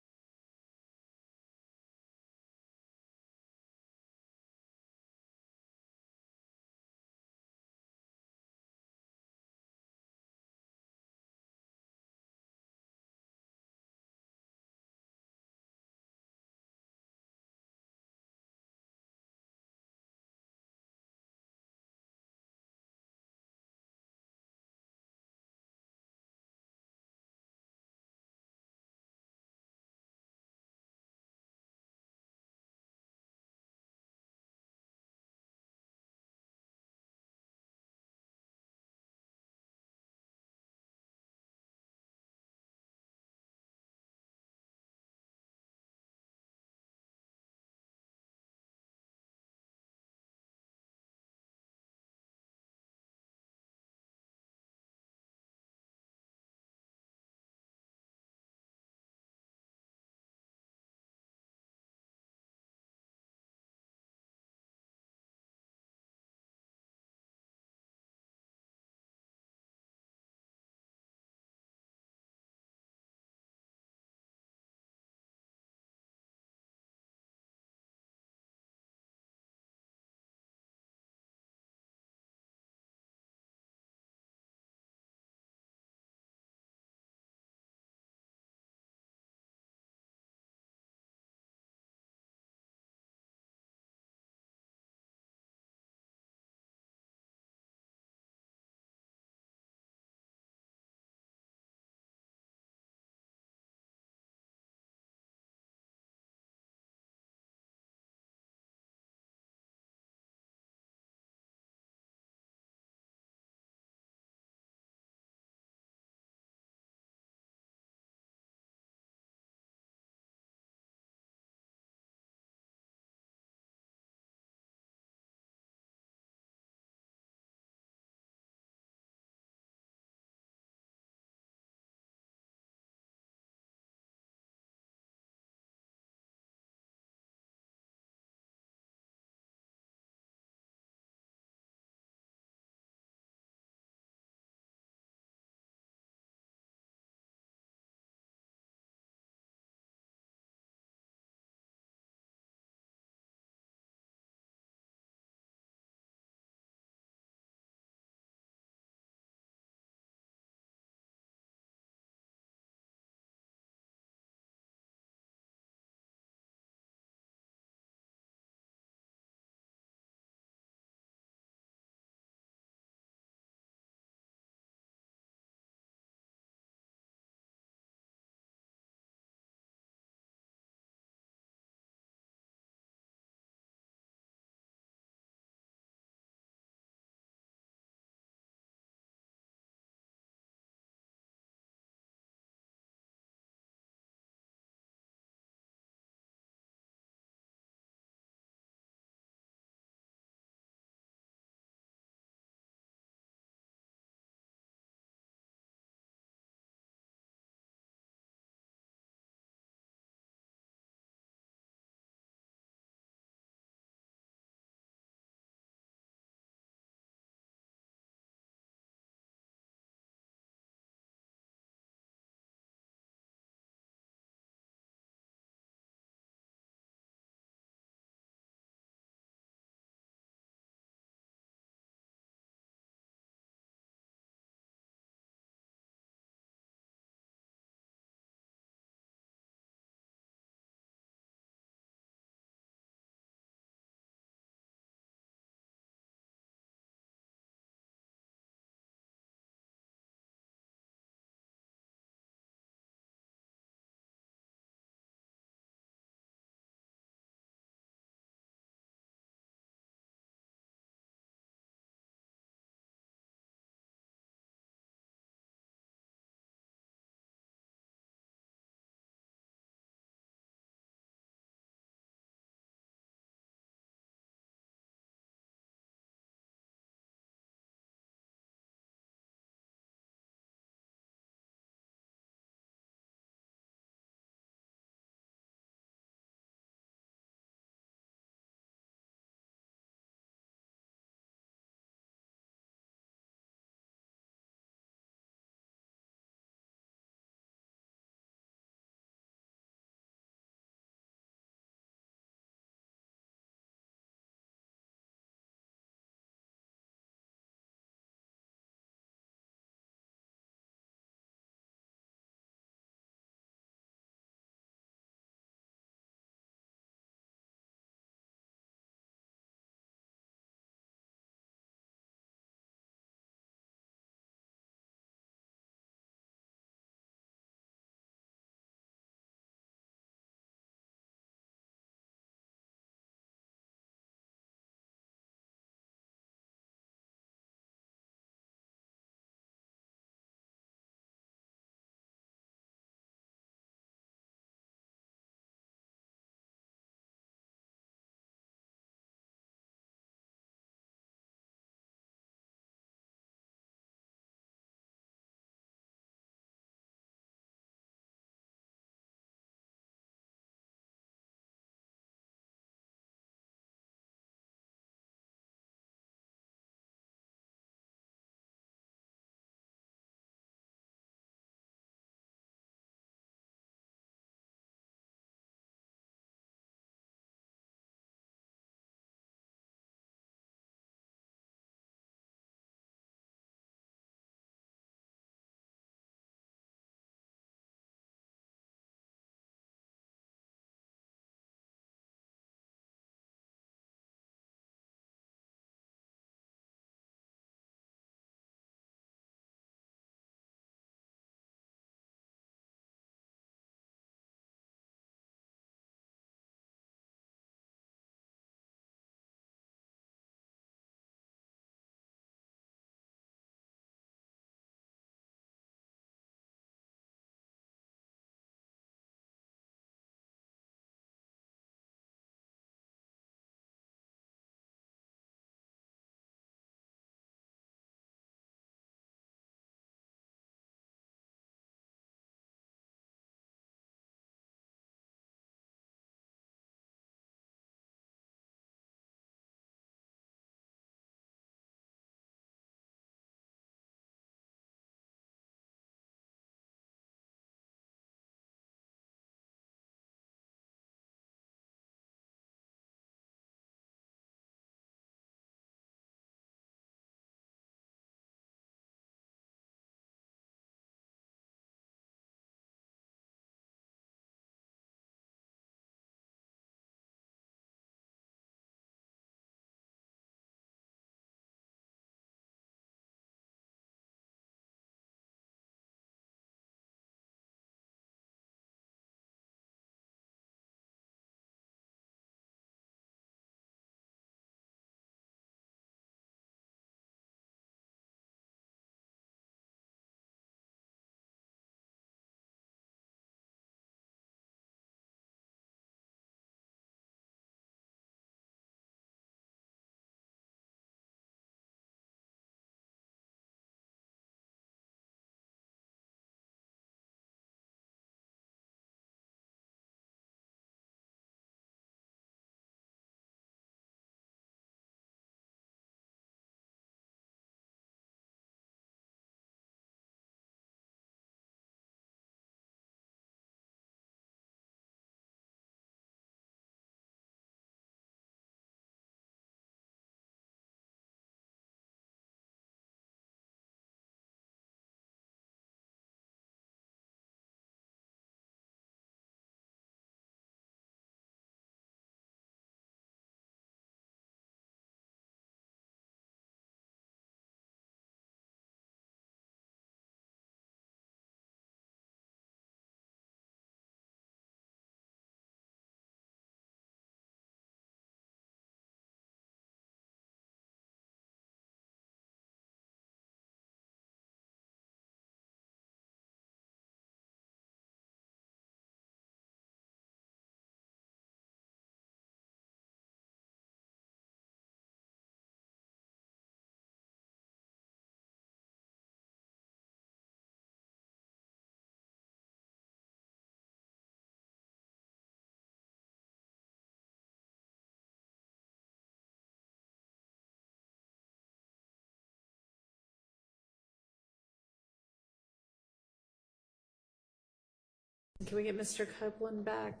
Speaker 1: Can we get Mr. Copeland back?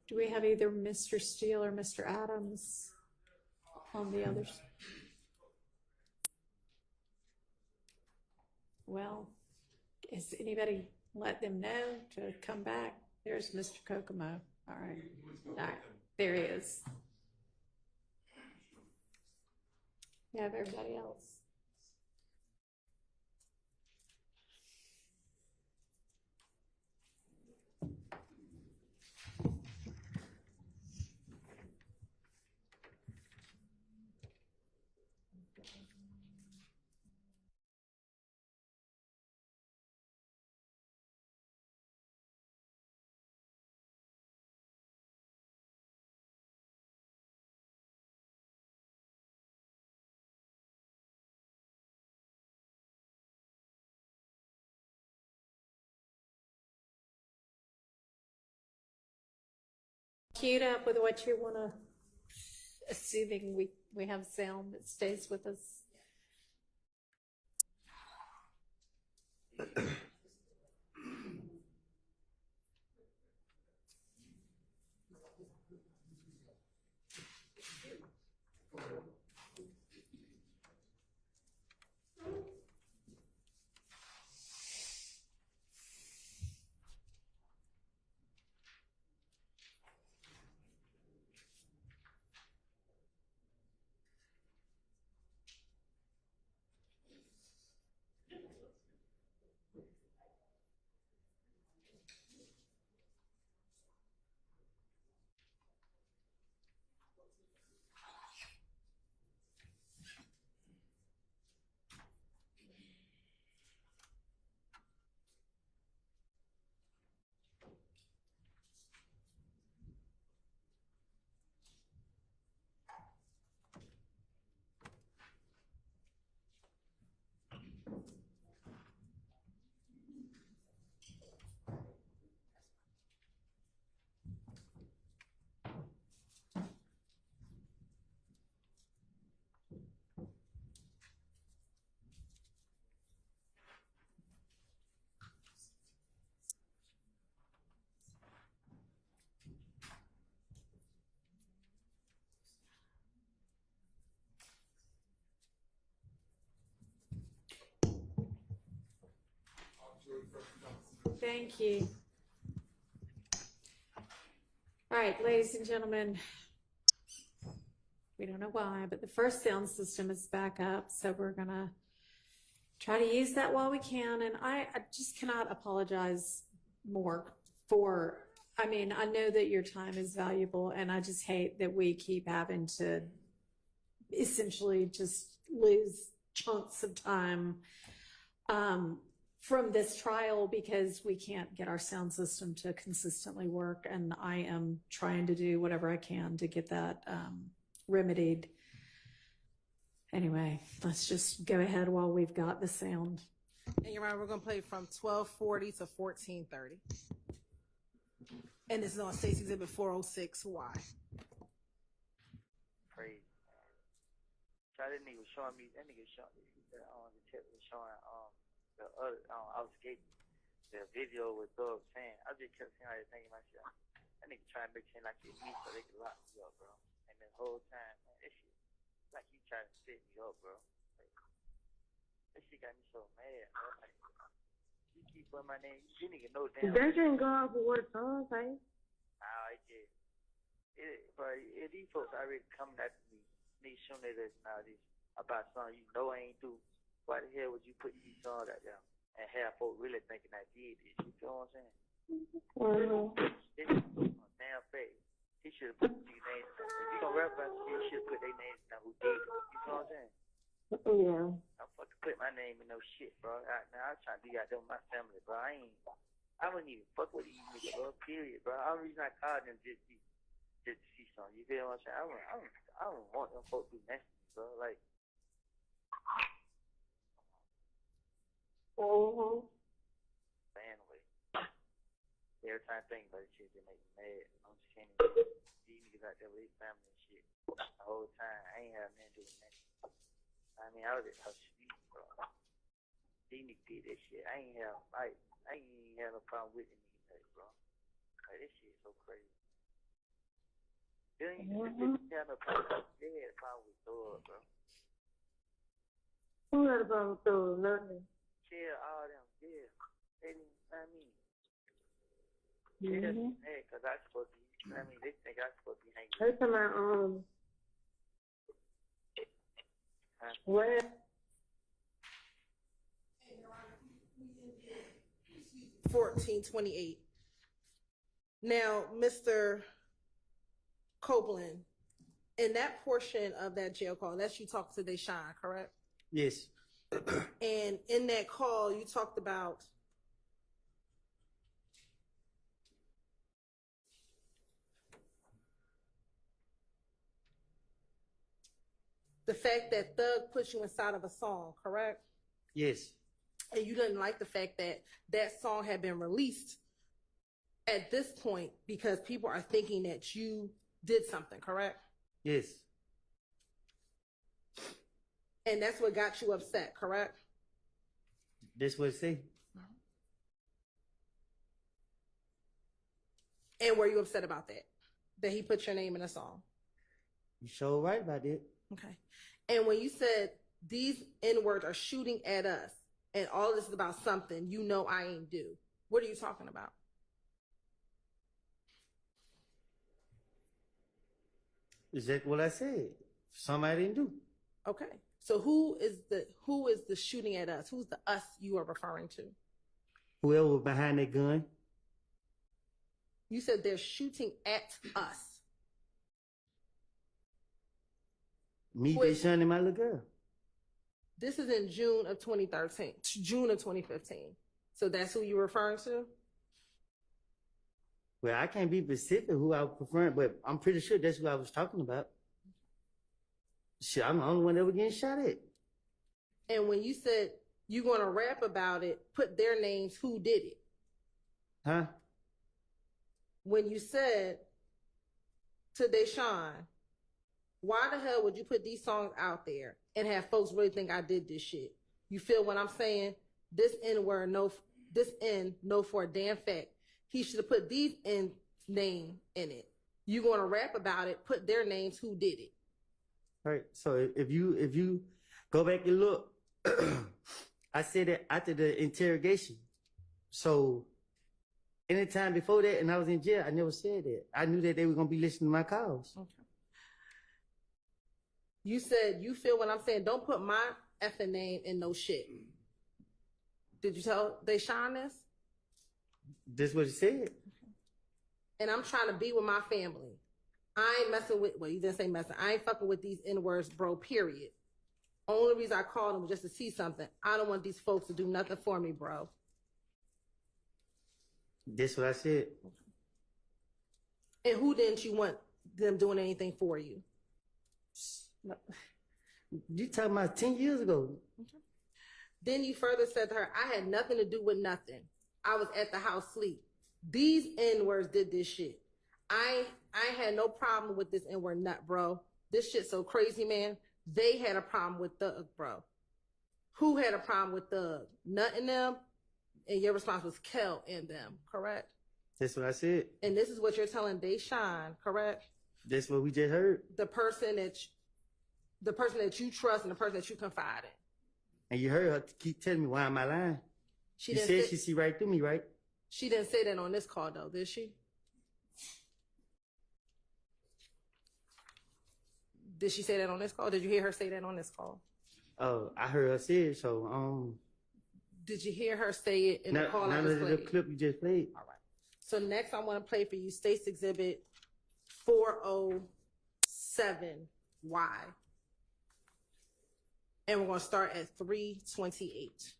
Speaker 1: Do we have either Mr. Steele or Mr. Adams on the others? Well, is anybody let them know to come back? There's Mr. Kokomo. All right. All right. There he is. You have everybody else. Queued up with what you want to, assuming we have sound that stays with us. Thank you. All right, ladies and gentlemen, we don't know why, but the first sound system is back up, so we're gonna try to use that while we can. And I just cannot apologize more for, I mean, I know that your time is valuable, and I just hate that we keep having to essentially just lose chunks of time from this trial because we can't get our sound system to consistently work. And I am trying to do whatever I can to get that remedied. Anyway, let's just go ahead while we've got the sound.
Speaker 2: And Your Honor, we're going to play from 12:40 to 14:30. And this is on State's Exhibit 406Y.
Speaker 6: Crazy. So that nigga was showing me, that nigga showing me, the tip was showing, the other, I was skating, the video with Doug saying, I just kept saying, I was thinking myself, that nigga trying to make it seem like it's me so they can lock me up, bro. And the whole time, man, that shit, like he trying to set me up, bro. Like, that shit got me so mad, bro. Like, you keep putting my name, you didn't even know damn.
Speaker 11: They can go off with what song, say?
Speaker 6: Nah, I did. But these folks already coming at me, niggas showing this nowadays about something you know I ain't do. Why the hell would you put these songs out there and have folks really thinking I did this? You feel what I'm saying? This is a damn fake. He should have put these names. If you gonna rap about it, he should have put their names down who did it. You feel what I'm saying?
Speaker 11: Yeah.
Speaker 6: I'm fucking put my name in no shit, bro. Now I'm trying to be out there with my family, bro. I wouldn't even fuck with these niggas, bro. Period, bro. The only reason I called them just to see something. You feel what I'm saying? I don't want them folks to do nasty, bro. Like. But anyway, every time I think about this shit, they make me mad. I'm just saying, these niggas out there with their family and shit. The whole time, I ain't had nothing to do with that. I mean, I was just bro. He did that shit. I ain't even have no problem with him either, bro. Like, this shit is so crazy. You ain't have no problem. They had a problem with Thug, bro.
Speaker 11: Who had a problem with those? Nothing.
Speaker 6: Chill, all them, yeah. They didn't, I mean.
Speaker 11: Mm-hmm.
Speaker 6: Hey, cause I supposed to be, I mean, they think I supposed to be hanging.
Speaker 11: They talking about, where?
Speaker 2: 1428. Now, Mr. Copeland, in that portion of that jail call, that's you talked to Deshaun, correct?
Speaker 12: Yes.
Speaker 2: And in that call, you talked about the fact that Thug put you inside of a song, correct?
Speaker 12: Yes.
Speaker 2: And you didn't like the fact that that song had been released at this point because people are thinking that you did something, correct?
Speaker 12: Yes.
Speaker 2: And that's what got you upset, correct?
Speaker 12: That's what it say.
Speaker 2: And were you upset about that? That he put your name in a song?
Speaker 12: You sure right about that.
Speaker 2: Okay. And when you said these N-words are shooting at us and all this is about something you know I ain't do, what are you talking about?
Speaker 12: Exactly what I said. Somebody didn't do.
Speaker 2: Okay. So who is the shooting at us? Who's the us you are referring to?
Speaker 12: Whoever was behind that gun.
Speaker 2: You said they're shooting at us.
Speaker 12: Me, Deshaun, and my little girl.
Speaker 2: This is in June of 2013, June of 2015. So that's who you're referring to?
Speaker 12: Well, I can't be specific who I was preferring, but I'm pretty sure that's who I was talking about. Shit, I'm the only one ever getting shot at.
Speaker 2: And when you said you're going to rap about it, put their names, who did it?
Speaker 12: Huh?
Speaker 2: When you said to Deshaun, why the hell would you put these songs out there and have folks really think I did this shit? You feel what I'm saying? This N-word, this N, know for a damn fact. He should have put these N name in it. You going to rap about it, put their names, who did it.
Speaker 12: Right. So if you go back and look, I said that after the interrogation. So anytime before that, and I was in jail, I never said that. I knew that they were gonna be listening to my calls.
Speaker 2: Okay. You said you feel what I'm saying. Don't put my effing name in no shit. Did you tell Deshaun this?
Speaker 12: That's what he said.
Speaker 2: And I'm trying to be with my family. I ain't messing with, well, you didn't say messing. I ain't fucking with these N-words, bro, period. Only reason I called them was just to see something. I don't want these folks to do nothing for me, bro.
Speaker 12: That's what I said.
Speaker 2: And who didn't you want them doing anything for you?
Speaker 12: You talking about 10 years ago.
Speaker 2: Okay. Then you further said to her, I had nothing to do with nothing. I was at the house sleep. These N-words did this shit. I had no problem with this N-word nut, bro. This shit's so crazy, man. They had a problem with Thug, bro. Who had a problem with Thug? Nut and them? And your response was Kel and them, correct?
Speaker 12: That's what I said.
Speaker 2: And this is what you're telling Deshaun, correct?
Speaker 12: That's what we just heard.
Speaker 2: The person that you trust and the person that you confide in.
Speaker 12: And you heard her keep telling me, why am I lying? She said she see right through me, right?
Speaker 2: She didn't say that on this call, though, did she? Did she say that on this call? Did you hear her say that on this call?
Speaker 12: Oh, I heard her say it, so
Speaker 2: Did you hear her say it in the call I
Speaker 12: none
Speaker 2: just
Speaker 12: of the
Speaker 2: played?
Speaker 12: clip you just played.
Speaker 2: All right. So next I want to play for you State's Exhibit 407Y. And we're going to start at 3:28.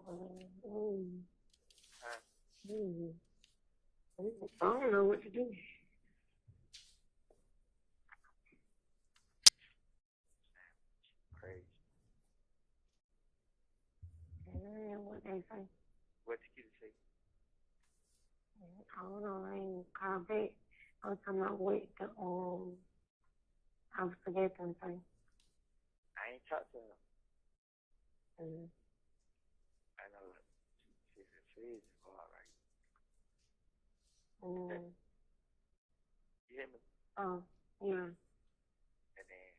Speaker 11: I don't know what to do.
Speaker 3: Crazy.
Speaker 11: I don't know what they say.
Speaker 3: What did you say?
Speaker 11: I don't know. I ain't called back. I was talking about what the I was forgetting something.
Speaker 3: I ain't talked to her.
Speaker 11: Mm-hmm.
Speaker 3: I know she's a freeze for all right.
Speaker 11: Mm-hmm.
Speaker 3: You hear me?
Speaker 11: Oh, yeah.
Speaker 3: And then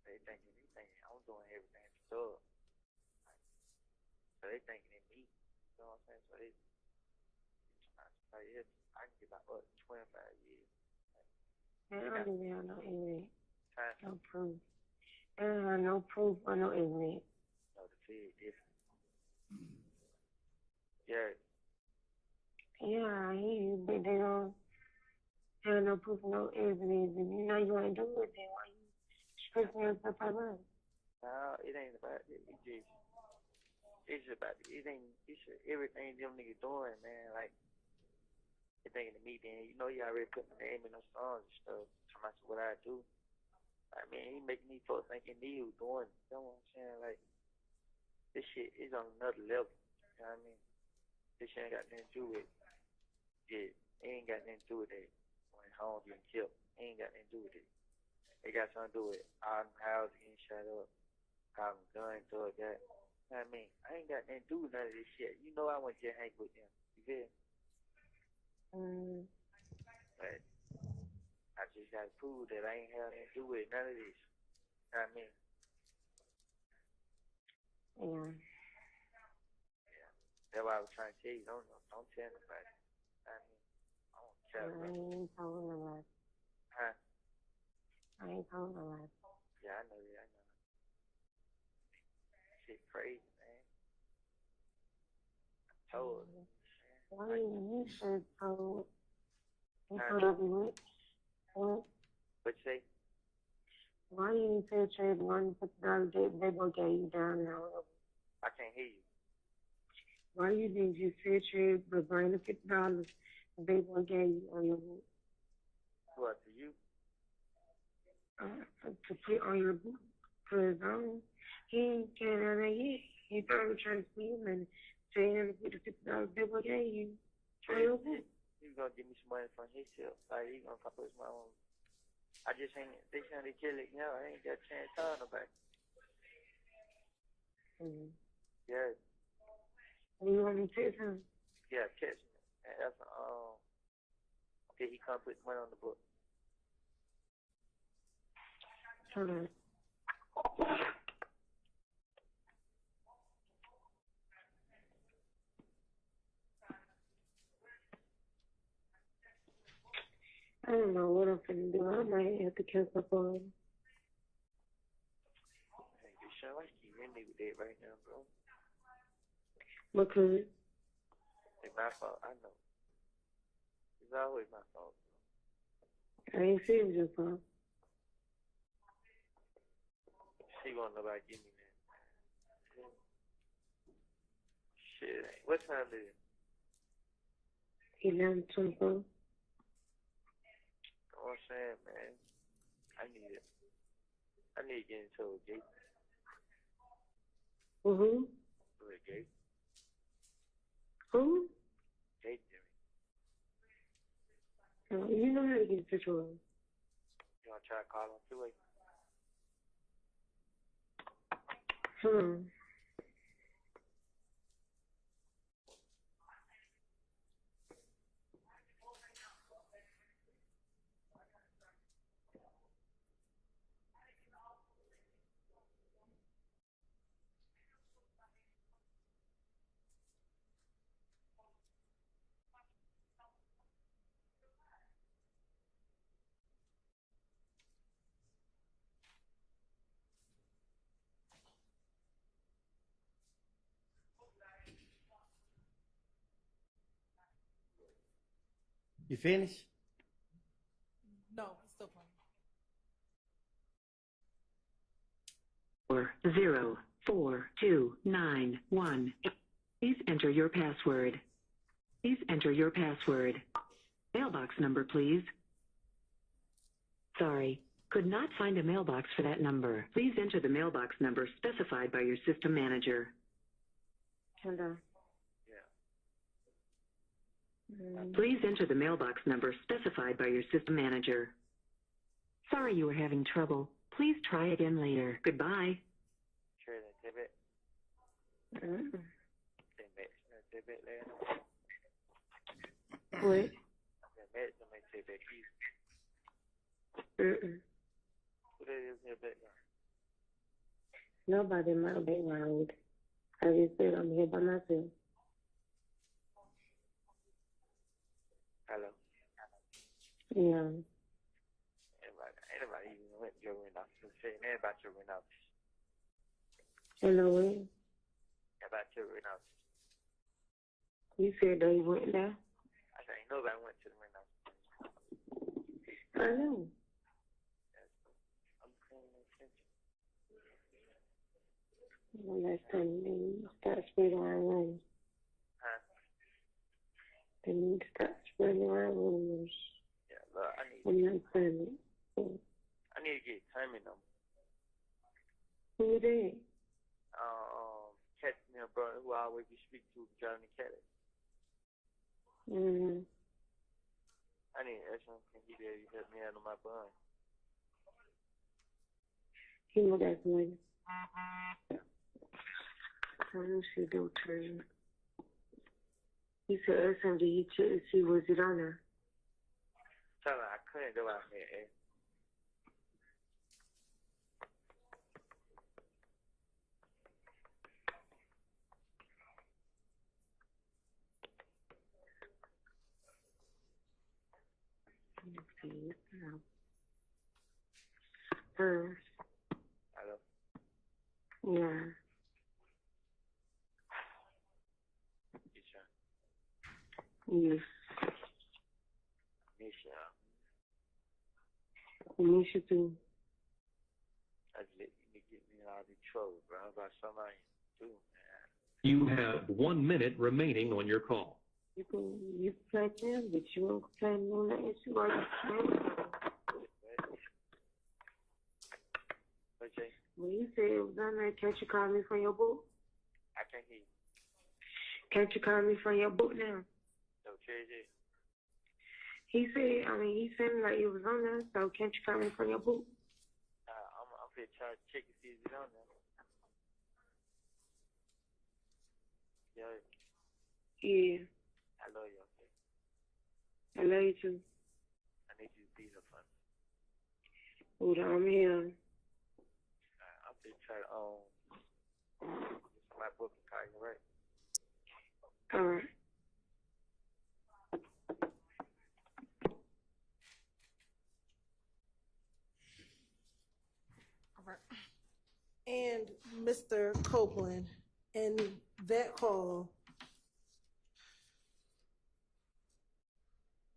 Speaker 3: they thinking I'm doing everything for love. So they thinking in me. You know what I'm saying? So they like, yeah, I can get about 25 years.
Speaker 11: They don't even have no evidence.
Speaker 3: Huh?
Speaker 11: No proof. They don't have no proof or no evidence.
Speaker 3: No, the fed different. Yeah.
Speaker 11: Yeah, I hear you, but they don't have no proof, no evidence. And you know you want to do it, then why you stressing yourself out?
Speaker 3: No, it ain't about it. It's about everything them niggas doing, man. Like, they thinking of me, then, you know, he already put my name in those songs and stuff. Talking about what I do. I mean, he making these folks thinking me who doing it. You know what I'm saying? Like, this shit is on another level. You know what I mean? This shit ain't got nothing to do with it. It ain't got nothing to do with it when home getting killed. It ain't got nothing to do with it. It got something to do with all them houses getting shut up, all them guns, all that. You know what I mean? I ain't got nothing to do with none of this shit. You know I wouldn't just hang with them. You feel me? But I just got to prove that I ain't had nothing to do with none of this. You know what I mean?
Speaker 11: Yeah.
Speaker 3: That's why I was trying to tell you. Don't tell nobody. I mean, I don't care.
Speaker 11: I ain't told nobody.
Speaker 3: Huh?
Speaker 11: I ain't told nobody.
Speaker 3: Yeah, I know that. I know. Shit crazy, man. I told her.
Speaker 11: Why you should told? You told me what? What?
Speaker 3: What you say?
Speaker 11: Why you infiltrate one $50 they both gave you down there?
Speaker 3: I can't hear you.
Speaker 11: Why you didn't just infiltrate the brand of $50 they both gave you on your book?
Speaker 3: What, to you?
Speaker 11: To put on your book. Because he ain't came out there yet. He probably trying to see him and say him to put the $50 they both gave you on your book.
Speaker 3: He's gonna give me some money from himself. Like, he's gonna come up with my own. I just ain't, they trying to kill it, you know, I ain't got a chance to tell nobody. Yeah.
Speaker 11: You want me to text him?
Speaker 3: Yeah, catch me. And that's, okay, he come put money on the book.
Speaker 11: Hold on. I don't know what I'm finna do. I might have to catch up on him.
Speaker 3: Hey, this shit like you in me with that right now, bro.
Speaker 11: Because
Speaker 3: It's my fault, I know. It's always my fault, bro.
Speaker 11: I ain't seen you, bro.
Speaker 3: She won't nobody give me that. Shit, what time is it?
Speaker 11: 11:24.
Speaker 3: You know what I'm saying, man? I need to get into a gate.
Speaker 11: Who?
Speaker 3: To a gate.
Speaker 11: Who?
Speaker 3: Gate,
Speaker 11: You know how to get Procedural.
Speaker 3: You want to try to call on two-way?
Speaker 12: You finished?
Speaker 2: No, it's still playing.
Speaker 16: 04291. Please enter your password. Please enter your password. Mailbox number, please. Sorry, could not find a mailbox for that number. Please enter the mailbox number specified by your system manager.
Speaker 11: Hello.
Speaker 16: Please enter the mailbox number specified by your system manager. Sorry you were having trouble. Please try again later. Goodbye.
Speaker 11: What? Nobody in my background. I just said I'm here by myself.
Speaker 6: Hello.
Speaker 11: Yeah.
Speaker 6: Anybody even went to your window? Saying about your window.
Speaker 11: Hello, what?
Speaker 6: About your window.
Speaker 11: You said they went there?
Speaker 6: I said nobody went to the window.
Speaker 11: I know.
Speaker 6: I'm paying attention.
Speaker 11: Well, last time they start spreading around rumors.
Speaker 6: Huh?
Speaker 11: They need to start spreading around rumors.
Speaker 6: Yeah, look,
Speaker 11: I'm not saying it.
Speaker 6: I need to get timing them.
Speaker 11: Who did?
Speaker 6: Catch me a brother who I always be speaking to, Johnny Kelly.
Speaker 11: Mm-hmm.
Speaker 6: I need to ask him, can he help me out on my bun?
Speaker 11: He know that's money. I know she do too. He said, ask him, did he check to see was it on there?
Speaker 6: Tell her I couldn't go out here, Hello?
Speaker 11: Yeah. Yes.
Speaker 6: Miss you.
Speaker 11: I miss you too.
Speaker 6: I just let you get me in all the trouble, bro. About somebody too, man.
Speaker 17: You have 1 minute remaining on your call.
Speaker 11: You can play them, but you won't play no that issue or you
Speaker 6: What, Jay?
Speaker 11: when you said it was on there, can't you call me from your book?
Speaker 6: I can't hear you.
Speaker 11: Can't you call me from your book now?
Speaker 6: No, JJ.
Speaker 11: He said, he said like it was on there, so can't you call me from your book?
Speaker 6: I'm finna try to check and see if it's on there. Yeah.
Speaker 11: Yeah.
Speaker 6: I love you, okay?
Speaker 11: I love you too.
Speaker 6: I need you to be here for me.
Speaker 11: Hold on, I'm here.
Speaker 6: I'm finna try to, get my book and call you, right?
Speaker 11: All right.
Speaker 2: All right. And Mr. Copeland, in that call,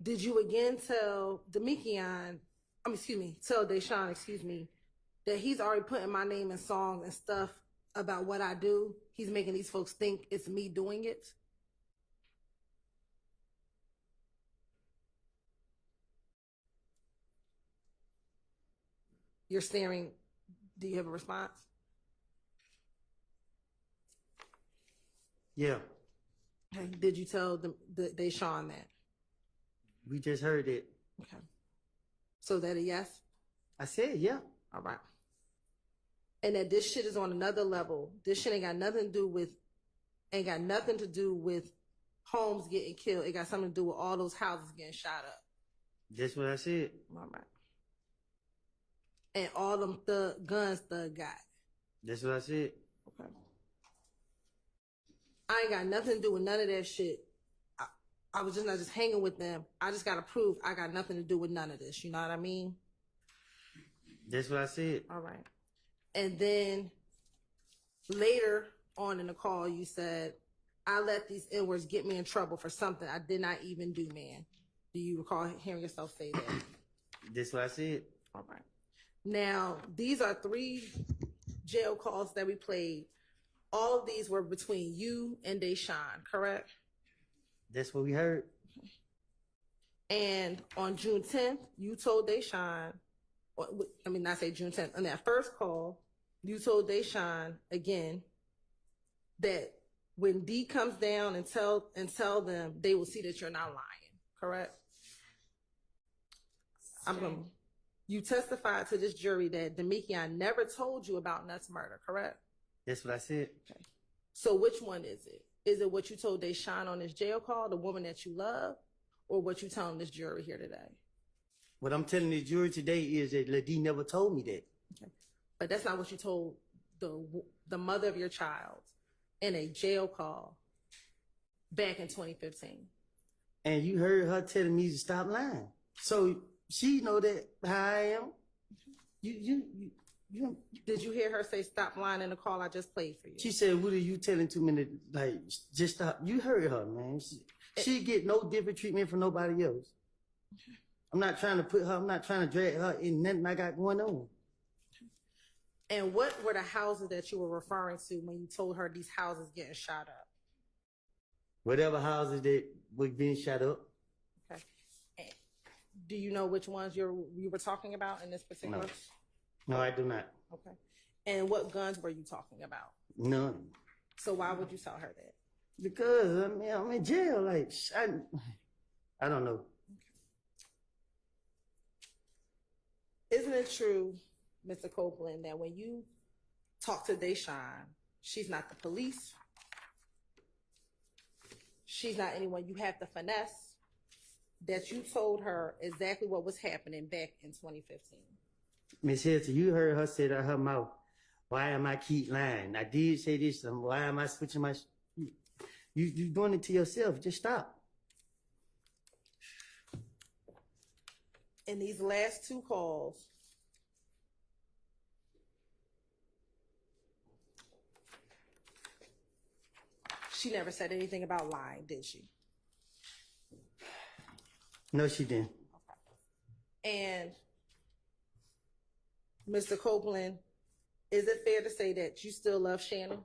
Speaker 2: did you again tell tell Deshaun, that he's already putting my name in songs and stuff about what I do? He's making these folks think it's me doing it? You're staring. Do you have a response?
Speaker 12: Yeah,
Speaker 2: Okay. Did you tell Deshaun that?
Speaker 12: we just heard it.
Speaker 2: Okay. So that a yes?
Speaker 12: I said, yeah.
Speaker 2: All right. And that this shit is on another level. This shit ain't got nothing to do with homes getting killed. It got something to do with all those houses getting shot up.
Speaker 12: That's what I said.
Speaker 2: All right. And all them guns Thug got.
Speaker 12: That's what I said.
Speaker 2: Okay. I ain't got nothing to do with none of that shit. I was just not just hanging with them. I just got to prove I got nothing to do with none of this. You know what I mean?
Speaker 12: That's what I said.
Speaker 2: All right. And then later on in the call, you said, I let these N-words get me in trouble for something I did not even do, man. Do you recall hearing yourself say that?
Speaker 12: That's what I said.
Speaker 2: All right. Now, these are 3 jail calls that we played. all of these were between you and Deshaun, correct?
Speaker 12: That's what we heard.
Speaker 2: And on June 10th, you told Deshaun, not say June 10th, on that first call, you told Deshaun again that when D comes down and tell them, they will see that you're not lying, correct? You testified to this jury that Demekion never told you about Nutt's murder, correct?
Speaker 12: That's what I said.
Speaker 2: Okay. So which one is it? Is it what you told Deshaun on his jail call, the woman that you love, or what you telling this jury here today?
Speaker 12: What I'm telling the jury today is that Ladie never told me that.
Speaker 2: Okay. But that's not what you told the mother of your child in a jail call back in 2015.
Speaker 12: And you heard her telling me to stop lying. So she know that how I am.
Speaker 2: Did you hear her say stop lying in the call I just played for you?
Speaker 12: She said, what are you telling 2 minutes? Like, just stop. You heard her, man. She get no different treatment from nobody else. I'm not trying to drag her in nothing I got going on.
Speaker 2: And what were the houses that you were referring to when you told her these houses getting shot up?
Speaker 12: Whatever houses that were being shot up.
Speaker 2: Okay. And do you know which ones you were talking about in this particular?
Speaker 12: No, I do not.
Speaker 2: Okay. And what guns were you talking about?
Speaker 12: None.
Speaker 2: So why would you tell her that?
Speaker 12: Because I'm in jail. Like I don't know.
Speaker 2: Isn't it true, Mr. Copeland, that when you talk to Deshaun, she's not the police? She's not anyone you have to finesse? That you told her exactly what was happening back in 2015?
Speaker 12: Miss Hilton, you heard her say out of her mouth, why am I keep lying? I did say this, why am I switching my... You doing it to yourself, just stop.
Speaker 2: In these last two calls, she never said anything about lying, did she?
Speaker 12: No, she didn't.
Speaker 2: Okay. And Mr. Copeland, is it fair to say that you still love Shannon?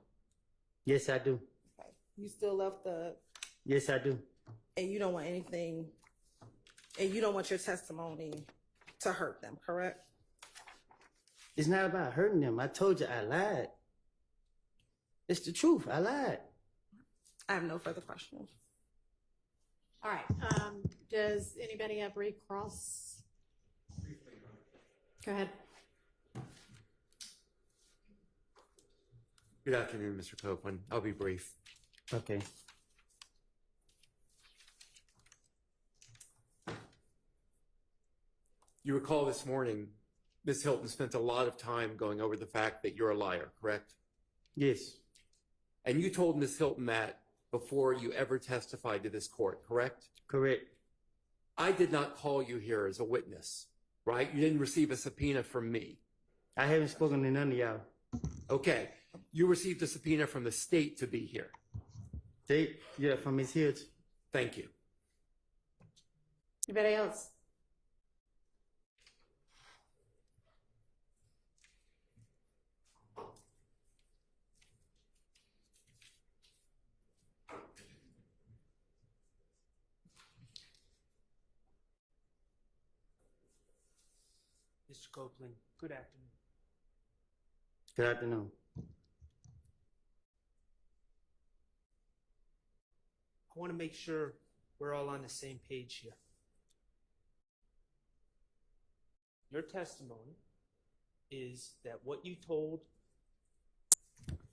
Speaker 12: Yes, I do.
Speaker 2: Okay. You still love Thug?
Speaker 12: Yes, I do.
Speaker 2: And you don't want anything, and you don't want your testimony to hurt them, correct?
Speaker 12: It's not about hurting them. I told you I lied. It's the truth. I lied.
Speaker 2: I have no further questions.
Speaker 1: All right. Does anybody have recross? Go ahead.
Speaker 18: Good afternoon, Mr. Copeland. I'll be brief.
Speaker 12: Okay.
Speaker 18: You recall this morning, Ms. Hilton spent a lot of time going over the fact that you're a liar, correct?
Speaker 12: Yes.
Speaker 18: And you told Ms. Hilton that before you ever testified to this court, correct?
Speaker 12: Correct.
Speaker 18: I did not call you here as a witness, right? You didn't receive a subpoena from me.
Speaker 12: I haven't spoken to none of y'all.
Speaker 18: Okay. You received a subpoena from the state to be here.
Speaker 12: State? Yeah, from Ms. Hilton.
Speaker 18: Thank you.
Speaker 1: Anybody else?
Speaker 7: Mr. Copeland, good afternoon.
Speaker 12: Good afternoon.
Speaker 7: I want to make sure we're all on the same page here. Your testimony is that what you told...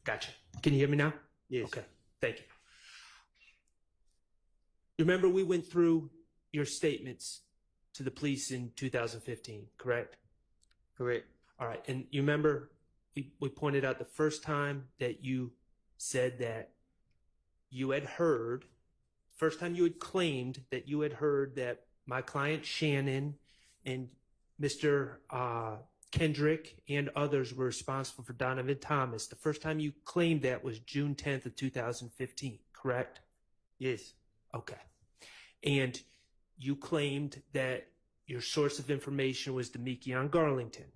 Speaker 7: Gotcha. Can you hear me now?
Speaker 12: Yes.
Speaker 7: Okay, thank you. Remember we went through your statements to the police in 2015, correct?
Speaker 12: Correct.
Speaker 7: All right, and you remember we pointed out the first time that you said that you had heard, first time you had claimed that you had heard that my client Shannon and Mr. Kendrick and others were responsible for Donovan Thomas. The first time you claimed that was June 10th of 2015, correct?
Speaker 12: Yes.
Speaker 7: Okay. And you claimed that your source of information was Demekion Garlington.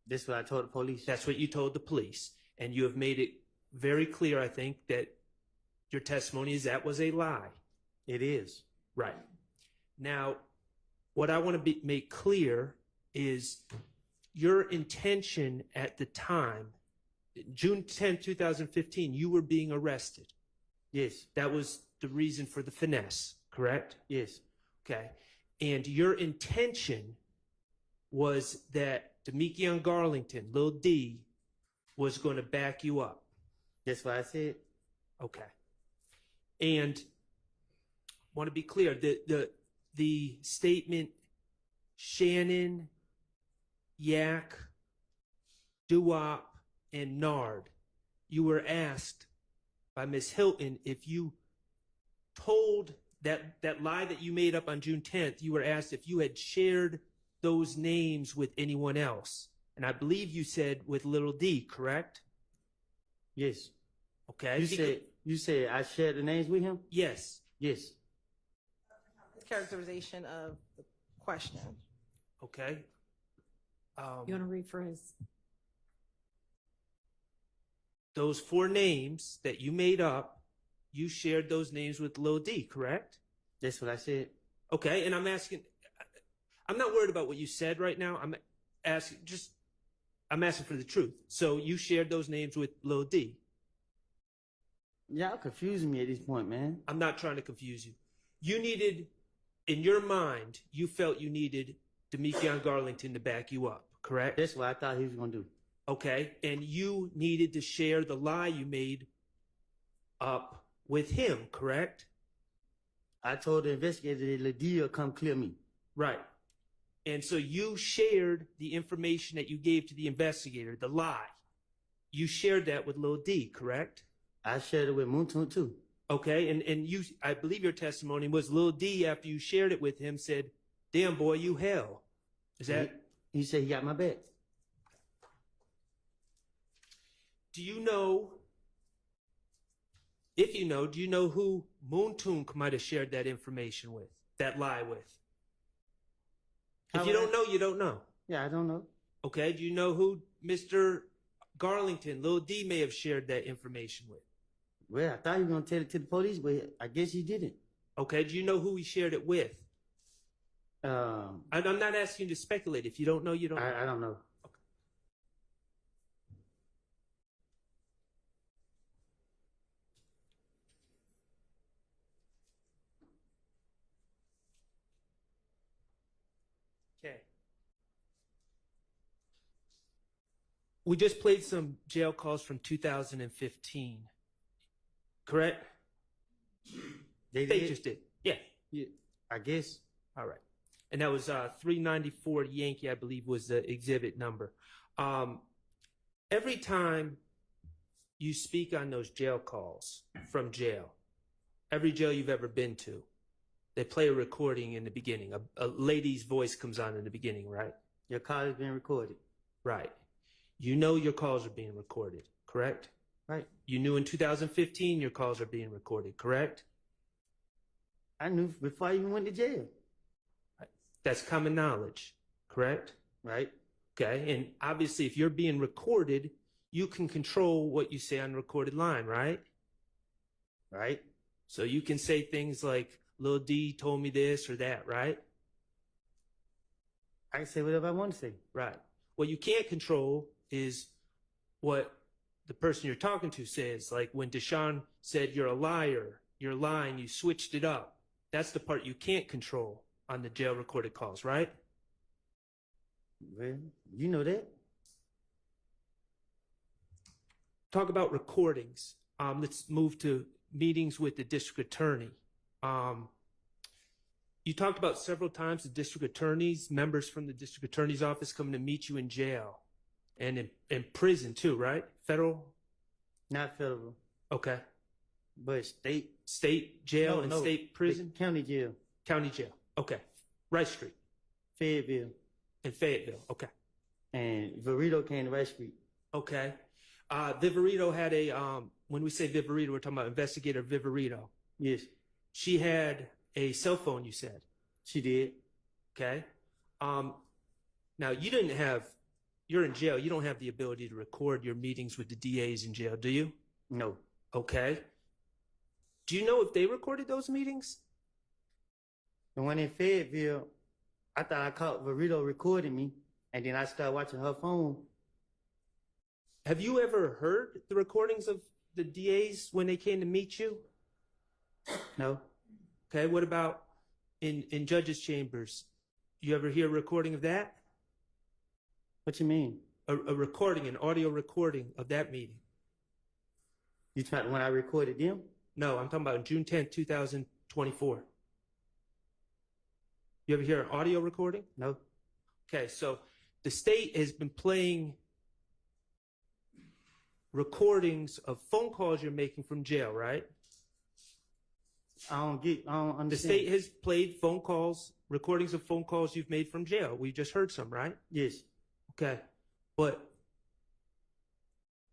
Speaker 12: That's what I told the police.
Speaker 7: That's what you told the police. And you have made it very clear, I think, that your testimony is that was a lie.
Speaker 12: It is.
Speaker 7: Right. Now, what I want to make clear is your intention at the time, June 10, 2015, you were being arrested.
Speaker 12: Yes.
Speaker 7: That was the reason for the finesse, correct?
Speaker 12: Yes.
Speaker 7: Okay. And your intention was that Demekion Garlington, Lil D, was going to back you up.
Speaker 12: That's what I said.
Speaker 7: Okay. And want to be clear, the statement Shannon, Yak, Duop, and Nard, you were asked by Ms. Hilton if you told that lie that you made up on June 10th, you were asked if you had shared those names with anyone else. And I believe you said with Little D, correct?
Speaker 12: Yes.
Speaker 7: Okay.
Speaker 12: You said I shared the names with him?
Speaker 7: Yes.
Speaker 12: Yes.
Speaker 2: Characterization of the question.
Speaker 7: Okay.
Speaker 1: You want to rephrase?
Speaker 7: Those 4 names that you made up, you shared those names with Lil D, correct?
Speaker 12: That's what I said.
Speaker 7: Okay, and I'm asking, I'm not worried about what you said right now. I'm asking for the truth. So you shared those names with Lil D.
Speaker 12: Y'all confusing me at this point, man.
Speaker 7: I'm not trying to confuse you. You needed, in your mind, you felt you needed Demekion Garlington to back you up, correct?
Speaker 12: That's what I thought he was going to do.
Speaker 7: Okay, and you needed to share the lie you made up with him, correct?
Speaker 12: I told the investigator that Lydia come clear me.
Speaker 7: Right. And so you shared the information that you gave to the investigator, the lie. You shared that with Lil D, correct?
Speaker 12: I shared it with Moontoon too.
Speaker 7: Okay, and you, I believe your testimony was Lil D, after you shared it with him, said, "Damn boy, you hell." Is that?
Speaker 12: He said he got my back.
Speaker 7: Do you know, if you know, do you know who Moontoon might have shared that information with, that lie with? If you don't know, you don't know.
Speaker 12: Yeah, I don't know.
Speaker 7: Okay, do you know who Mr. Garlington, Lil D, may have shared that information with?
Speaker 12: Well, I thought he was going to tell it to the police, but I guess he didn't.
Speaker 7: Okay, do you know who he shared it with? I'm not asking you to speculate. If you don't know, you don't know.
Speaker 12: I don't know.
Speaker 7: Okay. We just played some jail calls from 2015. Correct? They just did. Yeah.
Speaker 12: I guess.
Speaker 7: All right. And that was 394 Yankee, I believe, was the exhibit number. Every time you speak on those jail calls from jail, every jail you've ever been to, they play a recording in the beginning. A lady's voice comes on in the beginning, right?
Speaker 12: Your call is being recorded.
Speaker 7: Right. You know your calls are being recorded, correct?
Speaker 12: Right.
Speaker 7: You knew in 2015 your calls are being recorded, correct?
Speaker 12: I knew before I even went to jail.
Speaker 7: That's common knowledge, correct?
Speaker 12: Right.
Speaker 7: Okay. And obviously, if you're being recorded, you can control what you say on the recorded line, right?
Speaker 12: Right.
Speaker 7: So you can say things like, Lil D told me this or that, right?
Speaker 12: I can say whatever I want to say.
Speaker 7: Right. What you can't control is what the person you're talking to says. Like when Deshaun said, "You're a liar, you're lying, you switched it up." That's the part you can't control on the jail recorded calls, right?
Speaker 12: Well, you know that.
Speaker 7: Talk about recordings. Let's move to meetings with the district attorney. You talked about several times the district attorneys, members from the district attorney's office coming to meet you in jail and in prison too, right? Federal?
Speaker 12: Not federal.
Speaker 7: Okay.
Speaker 12: But state.
Speaker 7: State jail and state prison?
Speaker 12: County jail.
Speaker 7: County jail. Okay. Rice Street.
Speaker 12: Fayetteville.
Speaker 7: In Fayetteville. Okay.
Speaker 12: And Verito came to Rice Street.
Speaker 7: Okay. Viverito had a, when we say Viverito, we're talking about Investigator Viverito.
Speaker 12: Yes.
Speaker 7: She had a cell phone, you said.
Speaker 12: She did.
Speaker 7: Okay. Now you didn't have, you're in jail. You don't have the ability to record your meetings with the DAs in jail, do you?
Speaker 12: No.
Speaker 7: Okay. Do you know if they recorded those meetings?
Speaker 12: The one in Fayetteville, I thought I caught Verito recording me, and then I started watching her phone.
Speaker 7: Have you ever heard the recordings of the DAs when they came to meet you?
Speaker 12: No.
Speaker 7: Okay, what about in judges' chambers? You ever hear a recording of that?
Speaker 12: What you mean?
Speaker 7: A recording, an audio recording of that meeting.
Speaker 12: You talking when I recorded them?
Speaker 7: No, I'm talking about June 10th, 2024. You ever hear an audio recording?
Speaker 12: No.
Speaker 7: Okay, so the state has been playing recordings of phone calls you're making from jail, right?
Speaker 12: I don't understand.
Speaker 7: The state has played phone calls, recordings of phone calls you've made from jail. We just heard some, right?
Speaker 12: Yes.
Speaker 7: Okay. But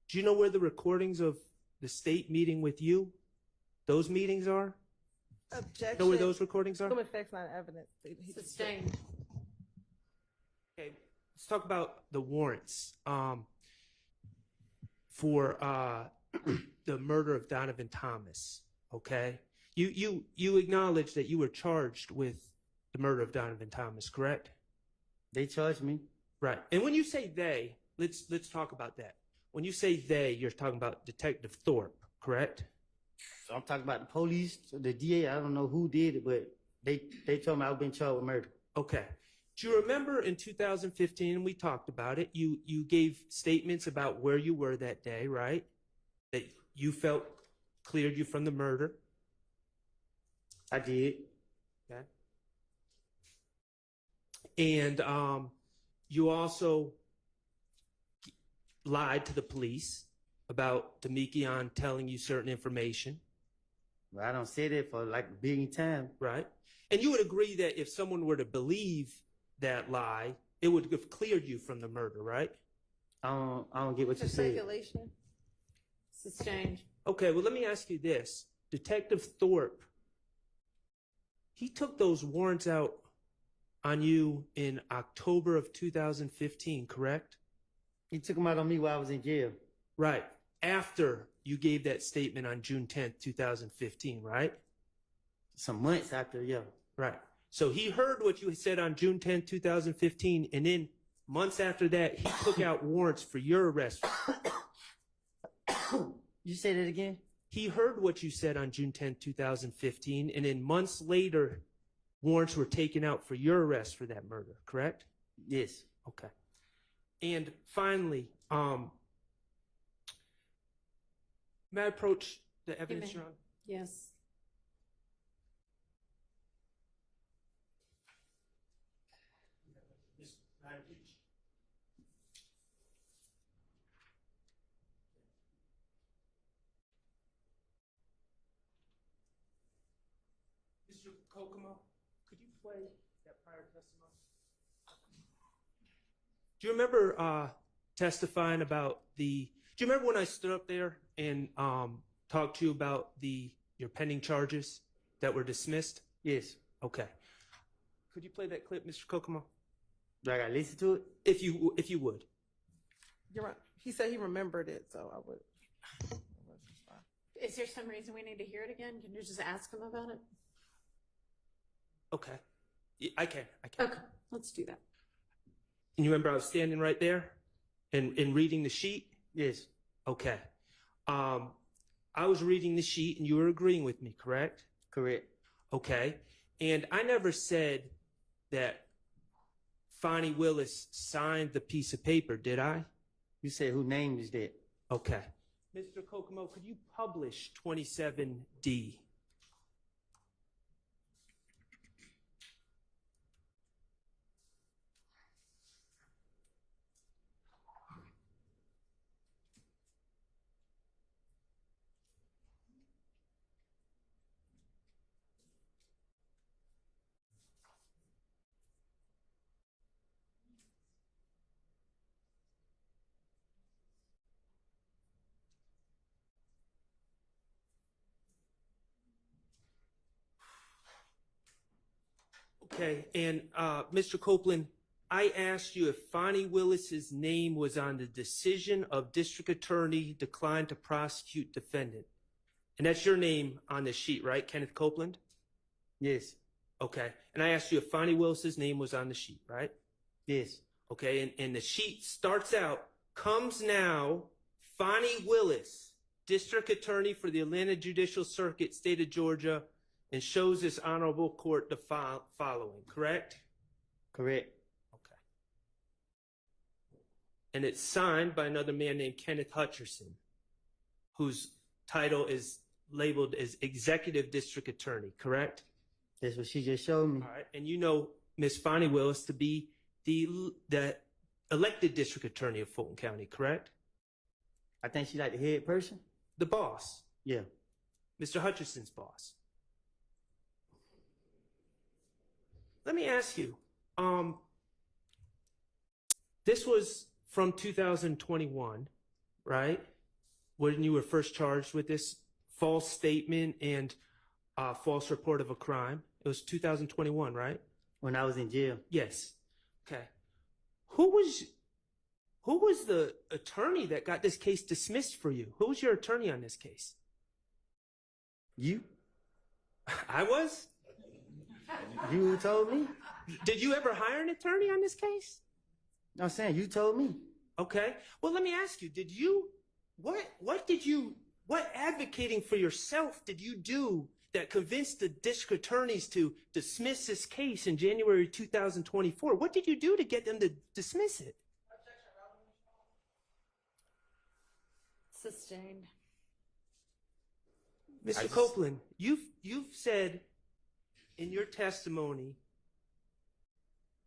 Speaker 7: do you know where the recordings of the state meeting with you, those meetings are?
Speaker 2: Objection.
Speaker 7: Know where those recordings are?
Speaker 2: Human facts, not evidence.
Speaker 1: Sustained.
Speaker 7: Okay, let's talk about the warrants for the murder of Donovan Thomas. Okay, you acknowledge that you were charged with the murder of Donovan Thomas, correct?
Speaker 12: They charged me.
Speaker 7: Right. And when you say they, let's talk about that. When you say they, you're talking about Detective Thorpe, correct?
Speaker 12: So I'm talking about the police, the DA. I don't know who did it, but they told me I was being charged with murder.
Speaker 7: Okay. Do you remember in 2015, and we talked about it, you gave statements about where you were that day, right? That you felt cleared you from the murder.
Speaker 12: I did.
Speaker 7: Okay. And you also lied to the police about Demekion telling you certain information.
Speaker 12: Well, I don't say that for like a big time.
Speaker 7: Right. And you would agree that if someone were to believe that lie, it would have cleared you from the murder, right?
Speaker 12: I don't get what you said.
Speaker 2: Speculation.
Speaker 1: Sustained.
Speaker 7: Okay, well, let me ask you this. Detective Thorpe, he took those warrants out on you in October of 2015, correct?
Speaker 12: He took them out on me while I was in jail.
Speaker 7: Right. After you gave that statement on June 10th, 2015, right?
Speaker 12: Some months after, yeah.
Speaker 7: Right. So he heard what you said on June 10th, 2015, and then months after that, he took out warrants for your arrest.
Speaker 12: You say that again?
Speaker 7: He heard what you said on June 10th, 2015, and then months later, warrants were taken out for your arrest for that murder, correct?
Speaker 12: Yes.
Speaker 7: Okay. And finally, may I approach the evidence, Your Honor?
Speaker 1: Yes.
Speaker 7: Mr. Kokomo, could you play that prior testimony? Do you remember testifying about do you remember when I stood up there and talked to you about your pending charges that were dismissed?
Speaker 12: Yes.
Speaker 7: Okay. Could you play that clip, Mr. Kokomo?
Speaker 12: Do I gotta listen to it?
Speaker 7: If you would.
Speaker 2: You're right. He said he remembered it, so I would.
Speaker 1: Is there some reason we need to hear it again? Can you just ask him about it?
Speaker 7: Okay. I can.
Speaker 1: Okay, let's do that.
Speaker 7: And you remember I was standing right there and reading the sheet?
Speaker 12: Yes.
Speaker 7: Okay. I was reading the sheet and you were agreeing with me, correct?
Speaker 12: Correct.
Speaker 7: Okay. And I never said that Fonnie Willis signed the piece of paper, did I?
Speaker 12: You said who name is that?
Speaker 7: Okay. Mr. Kokomo, could you publish 27D? Okay, and Mr. Copeland, I asked you if Fonnie Willis's name was on the decision of district attorney declined to prosecute defendant. And that's your name on the sheet, right? Kenneth Copeland?
Speaker 12: Yes.
Speaker 7: Okay. And I asked you if Fonnie Willis's name was on the sheet, right?
Speaker 12: Yes.
Speaker 7: Okay. And the sheet starts out, comes now, Fonnie Willis, district attorney for the Atlanta Judicial Circuit, state of Georgia, and shows this honorable court the following, correct?
Speaker 12: Correct.
Speaker 7: Okay. And it's signed by another man named Kenneth Hutcherson, whose title is labeled as executive district attorney, correct?
Speaker 12: That's what she just showed me.
Speaker 7: All right. And you know Miss Fonnie Willis to be the elected district attorney of Fulton County, correct?
Speaker 12: I think she's like the head person.
Speaker 7: The boss.
Speaker 12: Yeah.
Speaker 7: Mr. Hutcherson's boss. Let me ask you, this was from 2021, right? When you were first charged with this false statement and false report of a crime. It was 2021, right?
Speaker 12: When I was in jail.
Speaker 7: Yes. Okay. Who was the attorney that got this case dismissed for you? Who was your attorney on this case?
Speaker 12: You?
Speaker 7: I was?
Speaker 12: You told me?
Speaker 7: Did you ever hire an attorney on this case?
Speaker 12: No, I'm saying you told me.
Speaker 7: Okay. Well, let me ask you, what advocating for yourself did you do that convinced the district attorneys to dismiss this case in January 2024? What did you do to get them to dismiss it?
Speaker 1: Sustained.
Speaker 7: Mr. Copeland, you've said in your testimony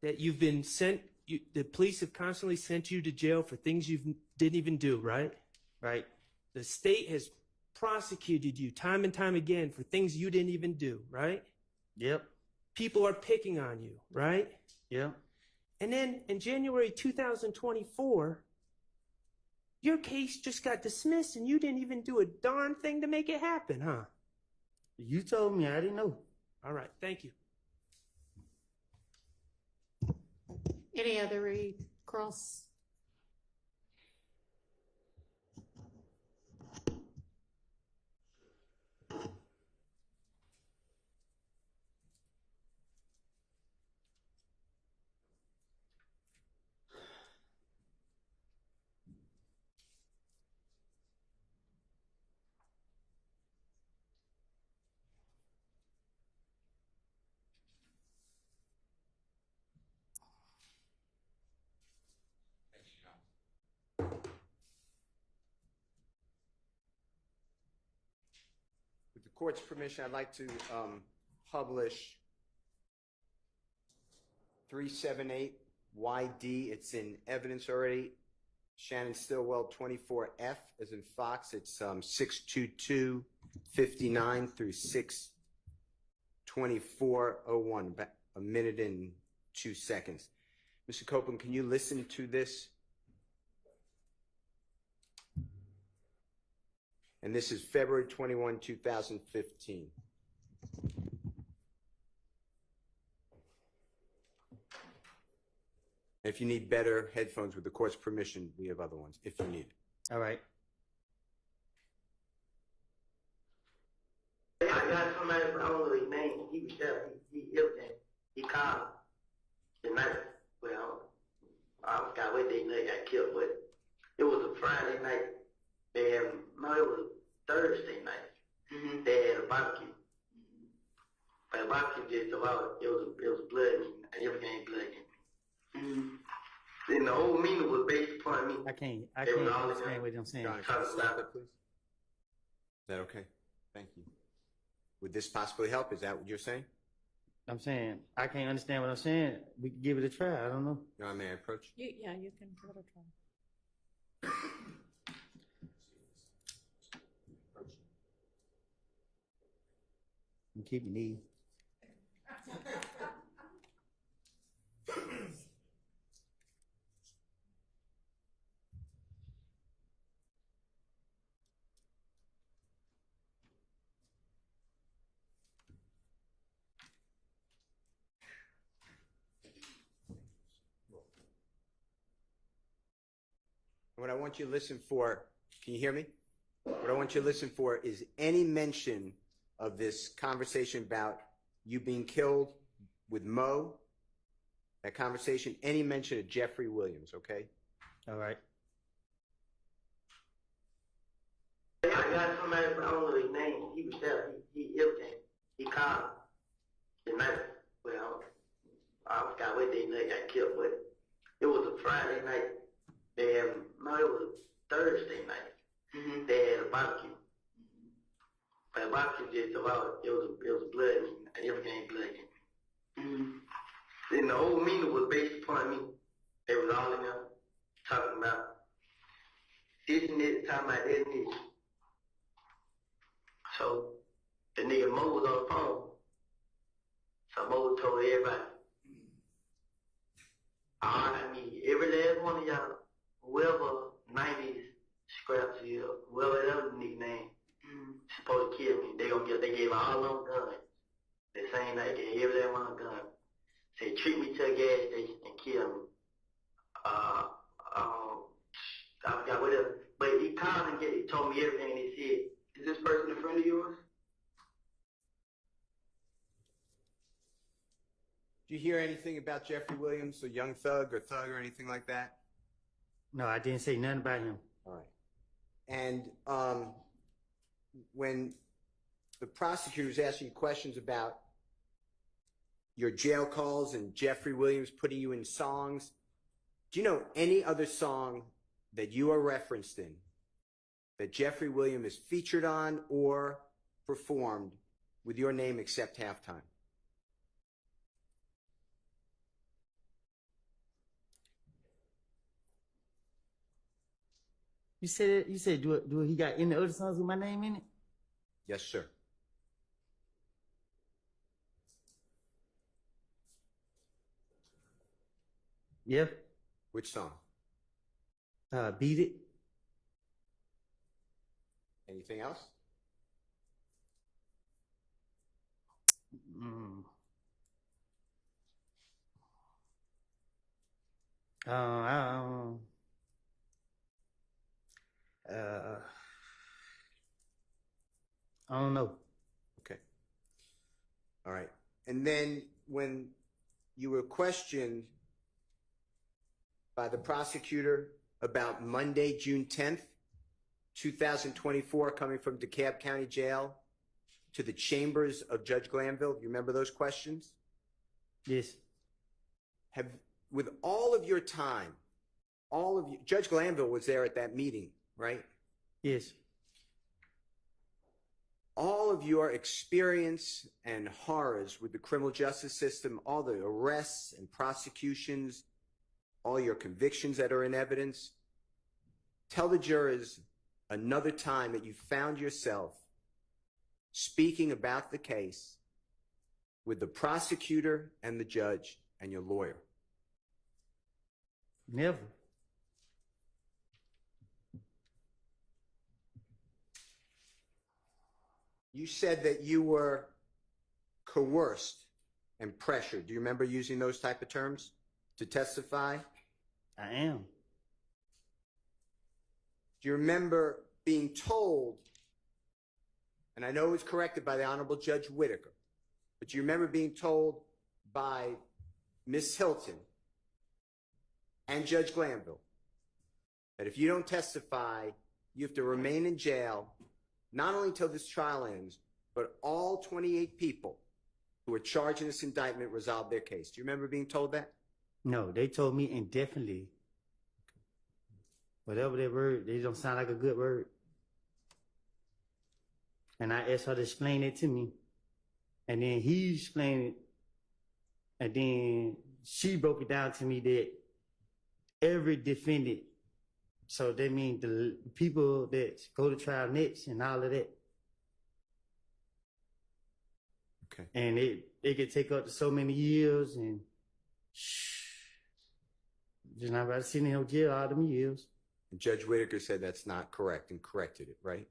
Speaker 7: that you've been the police have constantly sent you to jail for things you didn't even do, right?
Speaker 12: Right.
Speaker 7: The state has prosecuted you time and time again for things you didn't even do, right?
Speaker 12: Yep.
Speaker 7: People are picking on you, right?
Speaker 12: Yep.
Speaker 7: And then in January 2024, your case just got dismissed and you didn't even do a darn thing to make it happen, huh?
Speaker 12: You told me, I didn't know.
Speaker 7: All right, thank you.
Speaker 1: Any other recross?
Speaker 3: With the court's permission, I'd like to publish 378 YD. It's in evidence already. Shannon Stillwell 24F as in Fox. It's 62259 through 62401, about a minute and 2 seconds. Mr. Copeland, can you listen to this? And this is February 21, 2015. If you need better headphones with the court's permission, we have other ones if you need it.
Speaker 12: All right.
Speaker 19: I got somebody, I don't know his name. He was there. He everything. He called the night. Well, I forgot what day they got killed, but it was a Friday night. They had, no, it was a Thursday night. Mm-hmm. They had a barbecue. But the barbecue did so out. It was blood meeting. Everything blood meeting. Mm-hmm. Then the whole meeting was based upon me.
Speaker 12: I can't understand what I'm saying.
Speaker 3: John, can you stop it, please? Is that okay? Thank you. Would this possibly help? Is that what you're saying?
Speaker 12: I'm saying I can't understand what I'm saying. We can give it a try. I don't know.
Speaker 3: Your Honor, may I approach?
Speaker 1: You can give it a try.
Speaker 12: And keep your knee.
Speaker 3: what I want you to listen for, can you hear me? What I want you to listen for is any mention of this conversation about you being killed with Mo, that conversation, any mention of Jeffrey Williams, okay?
Speaker 12: All right.
Speaker 19: I got somebody, but I don't know his name. He was there. He everything. He called the night. Well, I forgot what day night got killed, but it was a Friday night. It was Thursday night. Mm-hmm. They had a barbecue. But the barbecue just about it was blood and everything blood. Mm-hmm. Then the whole meeting was based upon me. They was all in there talking about this and this, talking about that and this. So the nigga Mo was on the phone. So Mo told everybody, I need every last one of y'all, whoever 90s scraps here, whoever that other nigga name, supposed to kill me. They gave all them guns. The same night they gave every last one gun. Said treat me to a gas station and kill me. I forgot whatever. But he called and he told me everything and he said, is this person a friend of yours?
Speaker 3: Do you hear anything about Jeffrey Williams, a young thug or anything like that?
Speaker 12: No, I didn't say nothing about him.
Speaker 3: All right. And when the prosecutor was asking you questions about your jail calls and Jeffrey Williams putting you in songs, do you know any other song that you are referenced in that Jeffrey Williams is featured on or performed with your name except Halftime?
Speaker 12: You said do he got any other songs with my name in it?
Speaker 3: Yes, sir.
Speaker 12: Yeah.
Speaker 3: Which song?
Speaker 12: Beat It.
Speaker 3: Anything else?
Speaker 12: I don't know.
Speaker 3: Okay. All right. And then when you were questioned by the prosecutor about Monday, June 10th, 2024, coming from DeKalb County Jail to the chambers of Judge Glanville, you remember those questions?
Speaker 12: Yes.
Speaker 3: With all of your time, Judge Glanville was there at that meeting, right?
Speaker 12: Yes.
Speaker 3: All of your experience and horrors with the criminal justice system, all the arrests and prosecutions, all your convictions that are in evidence, tell the jurors another time that you found yourself speaking about the case with the prosecutor and the judge and your lawyer.
Speaker 12: Never.
Speaker 3: You said that you were coerced and pressured. Do you remember using those type of terms to testify?
Speaker 12: I am.
Speaker 3: Do you remember being told, and I know it was corrected by the Honorable Judge Whitaker, but do you remember being told by Ms. Hilton and Judge Glanville that if you don't testify, you have to remain in jail, not only until this trial ends, but all 28 people who are charged in this indictment resolve their case? Do you remember being told that?
Speaker 12: No, they told me indefinitely. Whatever that word, they don't sound like a good word. And I asked her to explain it to me. And then he explained it. And then she broke it down to me that every defendant, so that means the people that go to trial next and all of that.
Speaker 3: Okay.
Speaker 12: And it could take up to so many years and just not about to sit in no jail all them years.
Speaker 3: And Judge Whitaker said that's not correct and corrected it, right?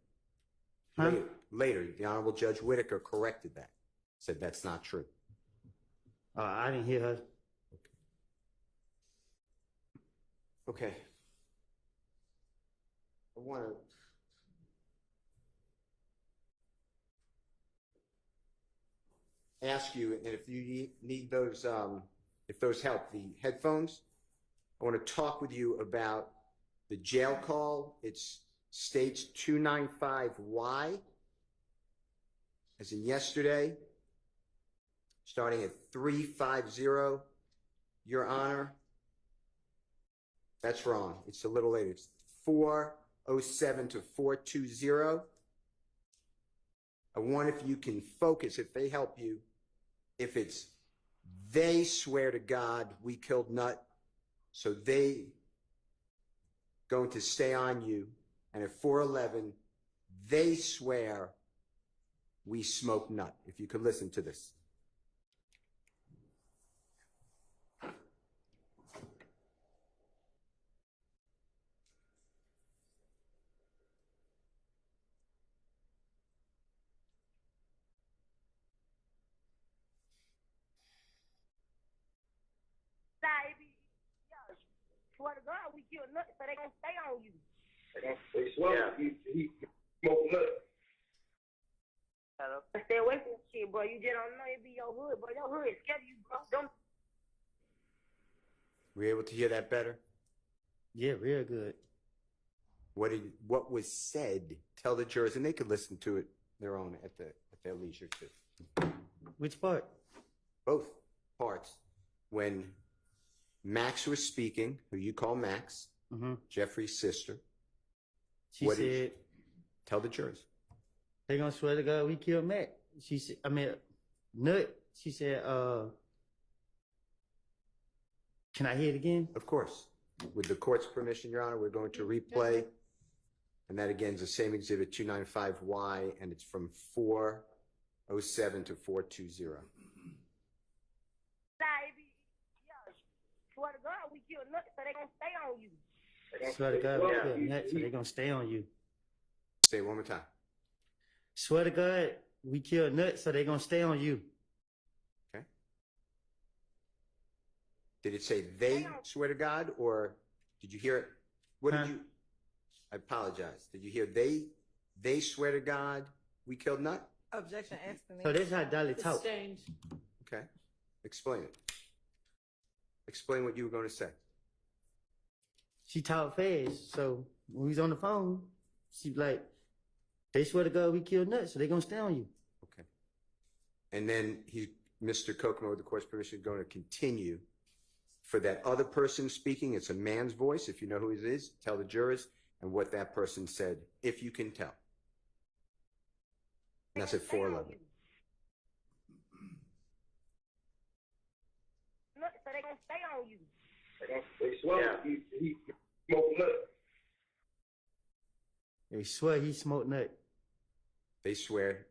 Speaker 12: Huh?
Speaker 3: Later, the Honorable Judge Whitaker corrected that, said that's not true.
Speaker 12: I didn't hear her.
Speaker 3: Okay.
Speaker 18: want to ask you, and if you need those, if those help, the headphones, I want to talk with you about the jail call. It's stage 295Y, as in yesterday, starting at 350, Your Honor. That's wrong. It's a little later. It's 407 to 420. I wonder if you can focus, if they help you, if it's they swear to God we killed Nut, so they going to stay on you, and at 411 they swear we smoked Nut. If you could listen to this.
Speaker 11: Swear to God, we killed Nut, so they gonna stay on you.
Speaker 5: They swear he smoked Nut.
Speaker 11: Stay away from shit, bro. You just don't know it be your hood, bro. Your hood is scared of you, bro. Don't.
Speaker 18: Were you able to hear that better?
Speaker 12: Yeah, real good.
Speaker 18: What was said? Tell the jurors, and they could listen to it their own at their leisure too.
Speaker 12: Which part?
Speaker 18: Both parts. When Max was speaking, who you call Max, Jeffrey's sister.
Speaker 12: She said,
Speaker 18: tell the jurors.
Speaker 12: They gonna swear to God we killed Mac. She said, Nut. She said, can I hear it again?
Speaker 18: Of course. With the court's permission, Your Honor, we're going to replay. And that again is the same exhibit 295Y, and it's from 407 to 420.
Speaker 11: Swear to God, we killed Nut, so they gonna stay on you.
Speaker 12: Swear to God, we killed Nut, so they gonna stay on you.
Speaker 18: Say it one more time.
Speaker 12: Swear to God, we killed Nut, so they gonna stay on you.
Speaker 18: Okay. Did it say they swear to God, or did you hear it? What did you? I apologize. Did you hear they swear to God we killed Nut?
Speaker 2: Objection, Anthony.
Speaker 12: So that's how Dolly talk.
Speaker 18: Okay. Explain it. Explain what you were going to say.
Speaker 12: She talk fast, so when we was on the phone, she like, they swear to God we killed Nut, so they gonna stay on you.
Speaker 18: Okay. And then Mr. Kokomo, with the court's permission, is going to continue. For that other person speaking, it's a man's voice. If you know who it is, tell the jurors and what that person said, if you can tell. And that's at 411.
Speaker 11: Nut, so they gonna stay on you.
Speaker 5: They swear he smoked Nut.
Speaker 12: They swear he smoked Nut.
Speaker 18: They swear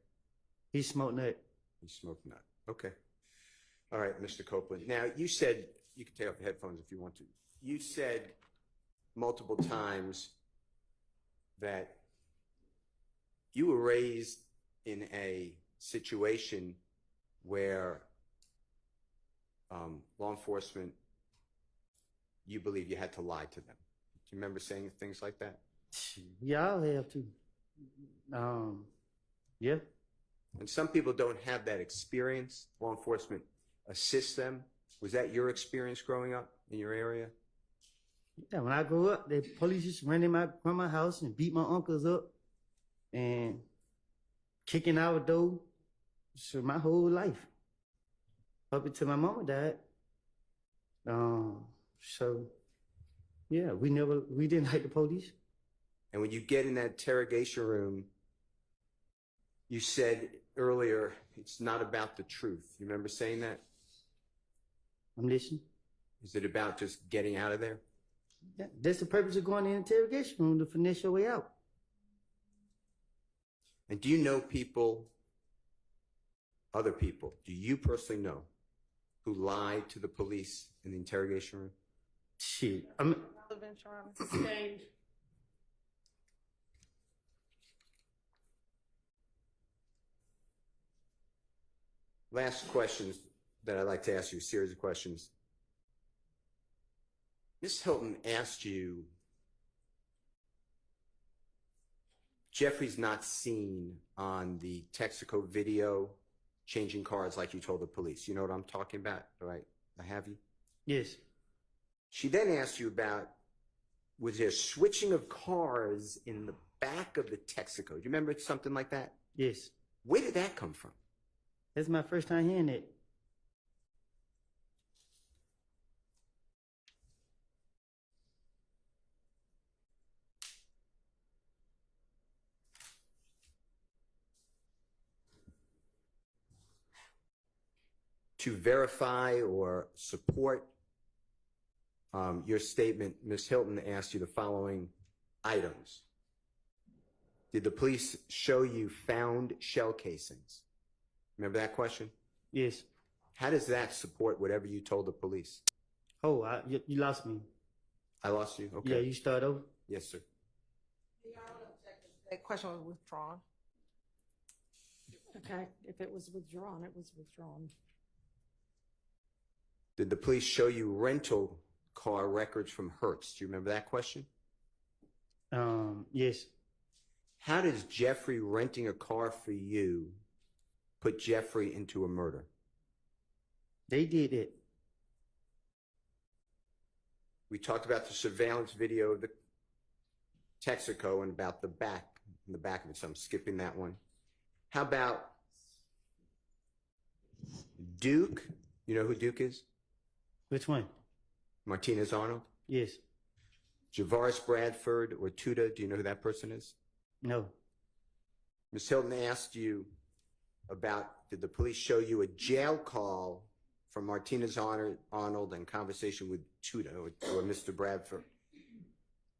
Speaker 12: he smoked Nut.
Speaker 18: He smoked Nut. Okay. All right, Mr. Copeland. Now, you said, you can take off the headphones if you want to. You said multiple times that you were raised in a situation where law enforcement, you believe you had to lie to them. Do you remember saying things like that?
Speaker 12: Yeah, I'll have to. Yeah.
Speaker 18: And some people don't have that experience. Law enforcement assists them. Was that your experience growing up in your area?
Speaker 12: Yeah, when I grew up, the police used to run in from my house and beat my uncles up and kicking our door. So my whole life, up until my mama died. So yeah, we didn't like the police.
Speaker 18: And when you get in that interrogation room, you said earlier, it's not about the truth. You remember saying that?
Speaker 12: I'm listening.
Speaker 18: Is it about just getting out of there?
Speaker 12: Yeah, that's the purpose of going in the interrogation room, to finesse your way out.
Speaker 18: And do you know people, other people, do you personally know, who lied to the police in the interrogation room?
Speaker 12: Shit.
Speaker 8: Sustained.
Speaker 18: Last questions that I'd like to ask you, a series of questions. Ms. Hilton asked you Jeffrey's not seen on the Texaco video changing cars like you told the police. You know what I'm talking about, right? I have you?
Speaker 12: Yes.
Speaker 18: She then asked you about, was there switching of cars in the back of the Texaco? Do you remember something like that?
Speaker 12: Yes.
Speaker 18: Where did that come from?
Speaker 12: That's my first time hearing it.
Speaker 18: To verify or support your statement, Ms. Hilton asked you the following items. Did the police show you found shell casings? Remember that question?
Speaker 12: Yes.
Speaker 18: How does that support whatever you told the police?
Speaker 12: Oh, you lost me.
Speaker 18: I lost you? Okay.
Speaker 12: Yeah, you start over?
Speaker 18: Yes, sir.
Speaker 2: That question was withdrawn.
Speaker 1: Okay, if it was withdrawn, it was withdrawn.
Speaker 18: Did the police show you rental car records from Hertz? Do you remember that question?
Speaker 12: Yes.
Speaker 18: How does Jeffrey renting a car for you put Jeffrey into a murder?
Speaker 12: They did it.
Speaker 18: We talked about the surveillance video of the Texaco and about the back, in the back of it, so I'm skipping that one. How about Duke? You know who Duke is?
Speaker 12: Which one?
Speaker 18: Martinez Arnold?
Speaker 12: Yes.
Speaker 18: Javaris Bradford or Tuda, do you know who that person is?
Speaker 12: No.
Speaker 18: Ms. Hilton asked you about, did the police show you a jail call from Martinez Arnold and conversation with Tuda or Mr. Bradford?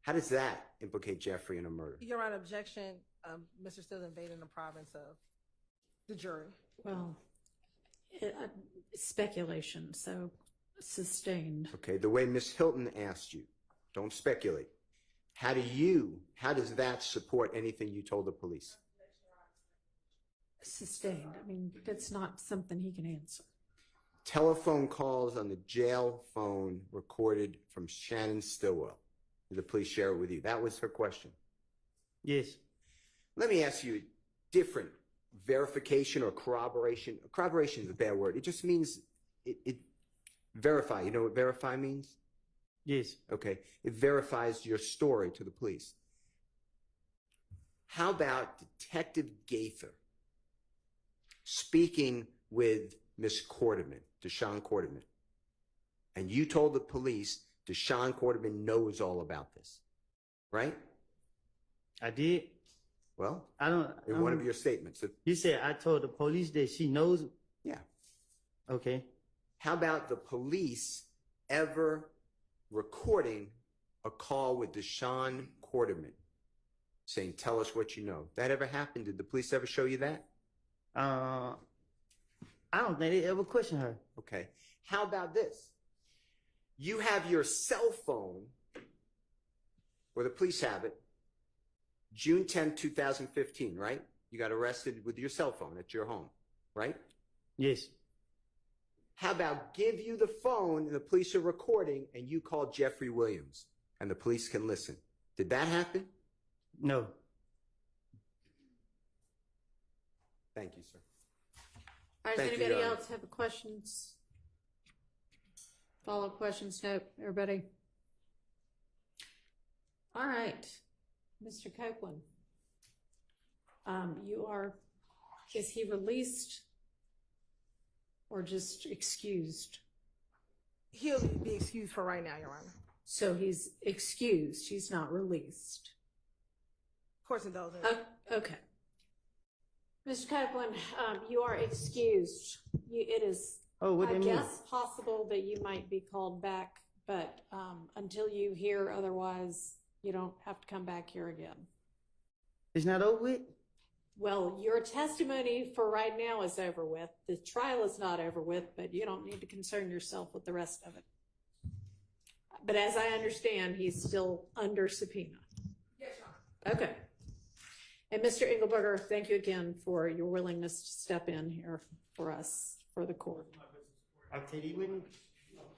Speaker 18: How does that implicate Jeffrey in a murder?
Speaker 2: Your Honor, objection. Mr. Still invading the province of the jury.
Speaker 1: Well, speculation, so sustained.
Speaker 18: Okay, the way Ms. Hilton asked you, don't speculate. How does that support anything you told the police?
Speaker 1: Sustained. I mean, that's not something he can answer.
Speaker 18: Telephone calls on the jail phone recorded from Shannon Stillwell. Did the police share it with you? That was her question.
Speaker 12: Yes.
Speaker 18: Let me ask you a different verification or corroboration. Corroboration is a bad word. It just means it verify. You know what verify means?
Speaker 12: Yes.
Speaker 18: Okay. It verifies your story to the police. How about Detective Gaither speaking with Miss Quarterman, Deshaun Quarterman, and you told the police Deshaun Quarterman knows all about this, right?
Speaker 12: I did.
Speaker 18: Well,
Speaker 12: I don't.
Speaker 18: In one of your statements.
Speaker 12: You said I told the police that she knows.
Speaker 18: Yeah.
Speaker 12: Okay.
Speaker 18: How about the police ever recording a call with Deshaun Quarterman saying, tell us what you know? That ever happened? Did the police ever show you that?
Speaker 12: I don't think they ever questioned her.
Speaker 18: Okay. How about this? You have your cell phone, or the police have it, June 10, 2015, right? You got arrested with your cell phone at your home, right?
Speaker 12: Yes.
Speaker 18: How about give you the phone and the police are recording and you call Jeffrey Williams and the police can listen? Did that happen?
Speaker 12: No.
Speaker 18: Thank you, sir.
Speaker 1: All right,
Speaker 18: Thank
Speaker 1: does
Speaker 18: you,
Speaker 1: anybody
Speaker 18: Your Honor.
Speaker 1: else have questions? Follow-up questions? No, everybody? All right, Mr. Copeland. Is he released or just excused?
Speaker 2: He'll be excused for right now, Your Honor.
Speaker 1: So he's excused, he's not released.
Speaker 2: Of course it doesn't.
Speaker 1: Okay. Mr. Copeland, you are excused. It is,
Speaker 12: what do
Speaker 1: I
Speaker 12: you mean?
Speaker 1: guess, possible that you might be called back, but until you hear otherwise, you don't have to come back here again.
Speaker 12: It's not over with?
Speaker 1: Well, your testimony for right now is over with. The trial is not over with, but you don't need to concern yourself with the rest of it. But as I understand, he's still under subpoena.
Speaker 2: Yes, Your Honor.
Speaker 1: Okay. And Mr. Engelberger, thank you again for your willingness to step in here for us, for the court.
Speaker 12: I'll tell you when.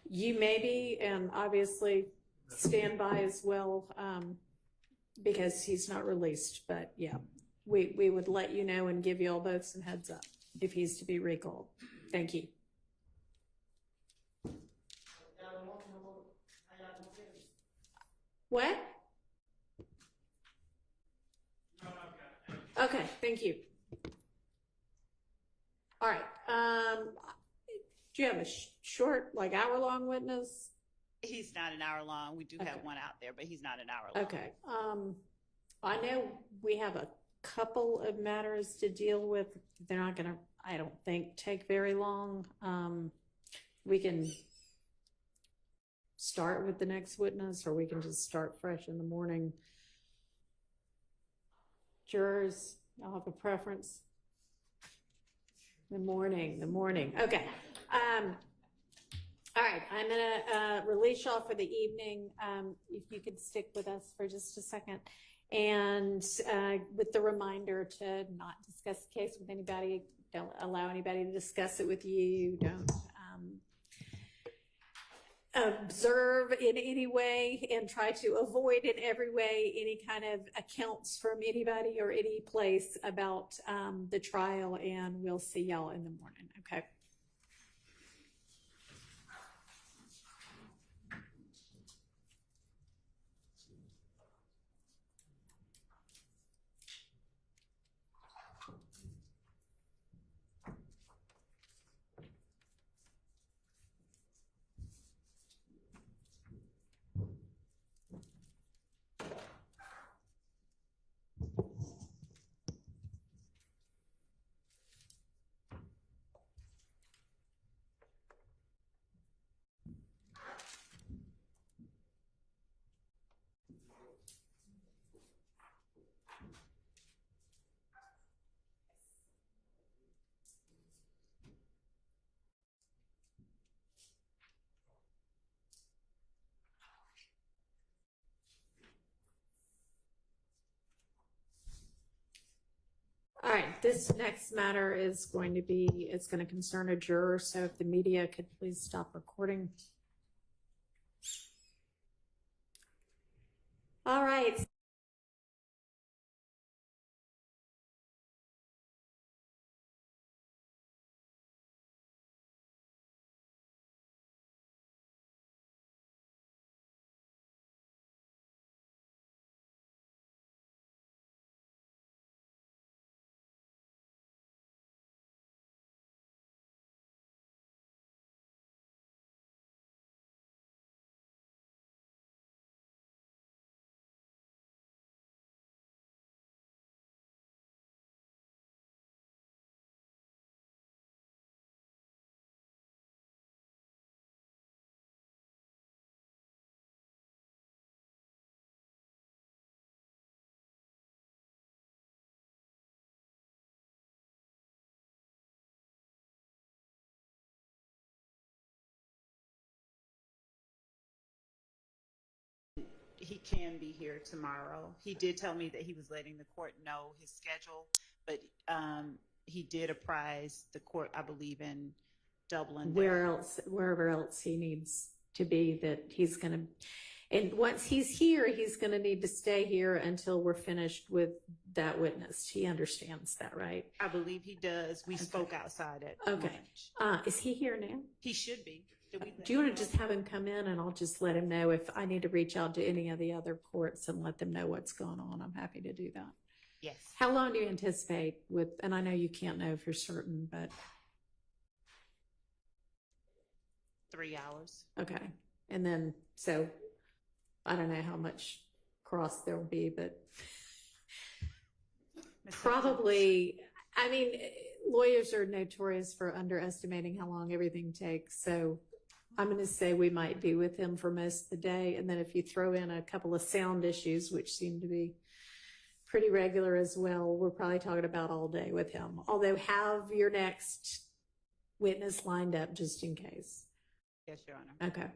Speaker 1: You may be, and obviously stand by as well. because he's not released, but yeah, we would let you know and give you all both some heads up if he's to be recalled. Thank you. What? Okay, thank you. All right. Do you have a short, like hour-long witness?
Speaker 20: He's not an hour long. We do have one out there, but he's not an hour long.
Speaker 1: Okay. I know we have a couple of matters to deal with. They're not going to, I don't think, take very long. We can start with the next witness, or we can just start fresh in the morning. Jurors, y'all have a preference? The morning. Okay. All right, I'm gonna release y'all for the evening. If you could stick with us for just a second, and with the reminder to not discuss the case with anybody. Don't allow anybody to discuss it with you. Don't observe in any way, and try to avoid in every way any kind of accounts from anybody or any place about the trial. And we'll see y'all in the morning. Okay. All right, this next matter is going to concern a juror. So if the media could please stop recording. All right.
Speaker 20: He can be here tomorrow. He did tell me that he was letting the court know his schedule, but he did apprise the court, I believe, in Dublin.
Speaker 1: Wherever else he needs to be, that he's going to, and once he's here, he's going to need to stay here until we're finished with that witness. He understands that, right?
Speaker 20: I believe he does. We spoke outside at
Speaker 1: Okay.
Speaker 20: lunch.
Speaker 1: Is he here now?
Speaker 20: He should be.
Speaker 1: Do you want to just have him come in, and I'll just let him know if I need to reach out to any of the other courts and let them know what's going on? I'm happy to do that.
Speaker 20: Yes.
Speaker 1: How long do you anticipate with, and I know you can't know for certain, but
Speaker 20: 3 hours.
Speaker 1: okay. And then, so I don't know how much cross there'll be, but probably, I mean, lawyers are notorious for underestimating how long everything takes. So I'm going to say we might be with him for most of the day. And then if you throw in a couple of sound issues, which seem to be pretty regular as well, we're probably talking about all day with him. Although have your next witness lined up just in case.
Speaker 20: Yes, Your Honor.
Speaker 1: Okay.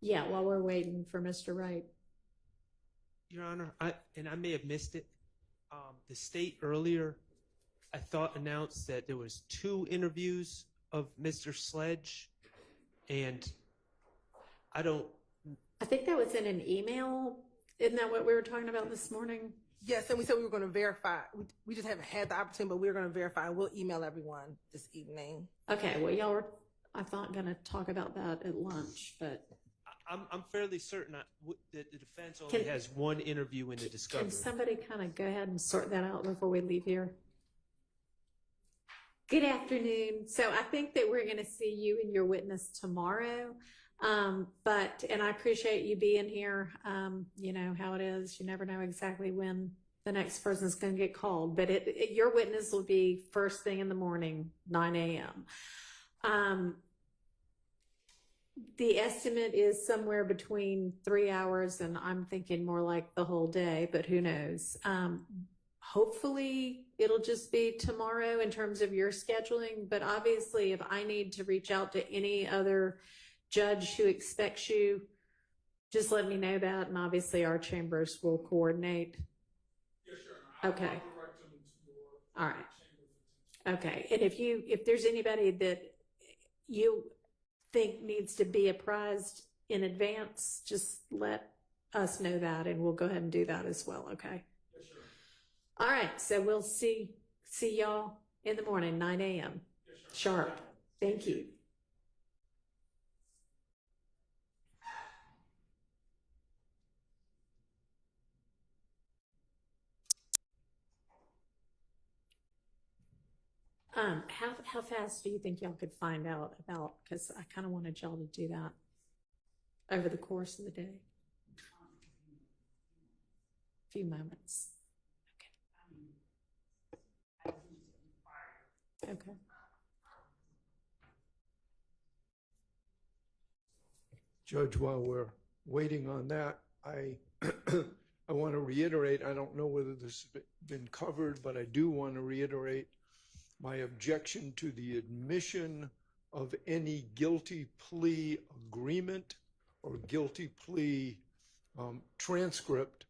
Speaker 1: Yeah, while we're waiting for Mr. Wright.
Speaker 7: Your Honor, I may have missed it. The state earlier, I thought, announced that there was 2 interviews of Mr. Sledge, and I
Speaker 1: think that was in an email. Isn't that what we were talking about this morning?
Speaker 2: Yes, and we said we were going to verify. We just haven't had the opportunity, but we're going to verify. We'll email everyone this evening.
Speaker 1: Okay, well, y'all were, I thought, going to talk about that at lunch, but
Speaker 7: I'm fairly certain that the defense only has 1 interview in the discovery.
Speaker 1: can somebody kind of go ahead and sort that out before we leave here? Good afternoon. So I think that we're going to see you and your witness tomorrow. And I appreciate you being here. You know how it is. You never know exactly when the next person is going to get called, but your witness will be first thing in the morning, 9 a.m. The estimate is somewhere between 3 hours, and I'm thinking more like the whole day, but who knows? Hopefully it'll just be tomorrow in terms of your scheduling, but obviously if I need to reach out to any other judge who expects you, just let me know that, and obviously our chambers will coordinate.
Speaker 10: Yes, sure.
Speaker 1: Okay.
Speaker 10: I'll direct them to your
Speaker 1: All right. Okay. And if there's anybody that you think needs to be apprised in advance, just let us know that, and we'll go ahead and do that as well. Okay.
Speaker 10: Yes, sure.
Speaker 1: All right. So we'll see y'all in the morning, 9 a.m.
Speaker 10: Yes, sure.
Speaker 1: Sharp. Thank you. How fast do you think y'all could find out about, because I kind of wanted y'all to do that over the course of the day? A few moments. Okay.
Speaker 21: Judge, while we're waiting on that, I want to reiterate, I don't know whether this has been covered, but I do want to reiterate my objection to the admission of any guilty plea agreement or guilty plea transcript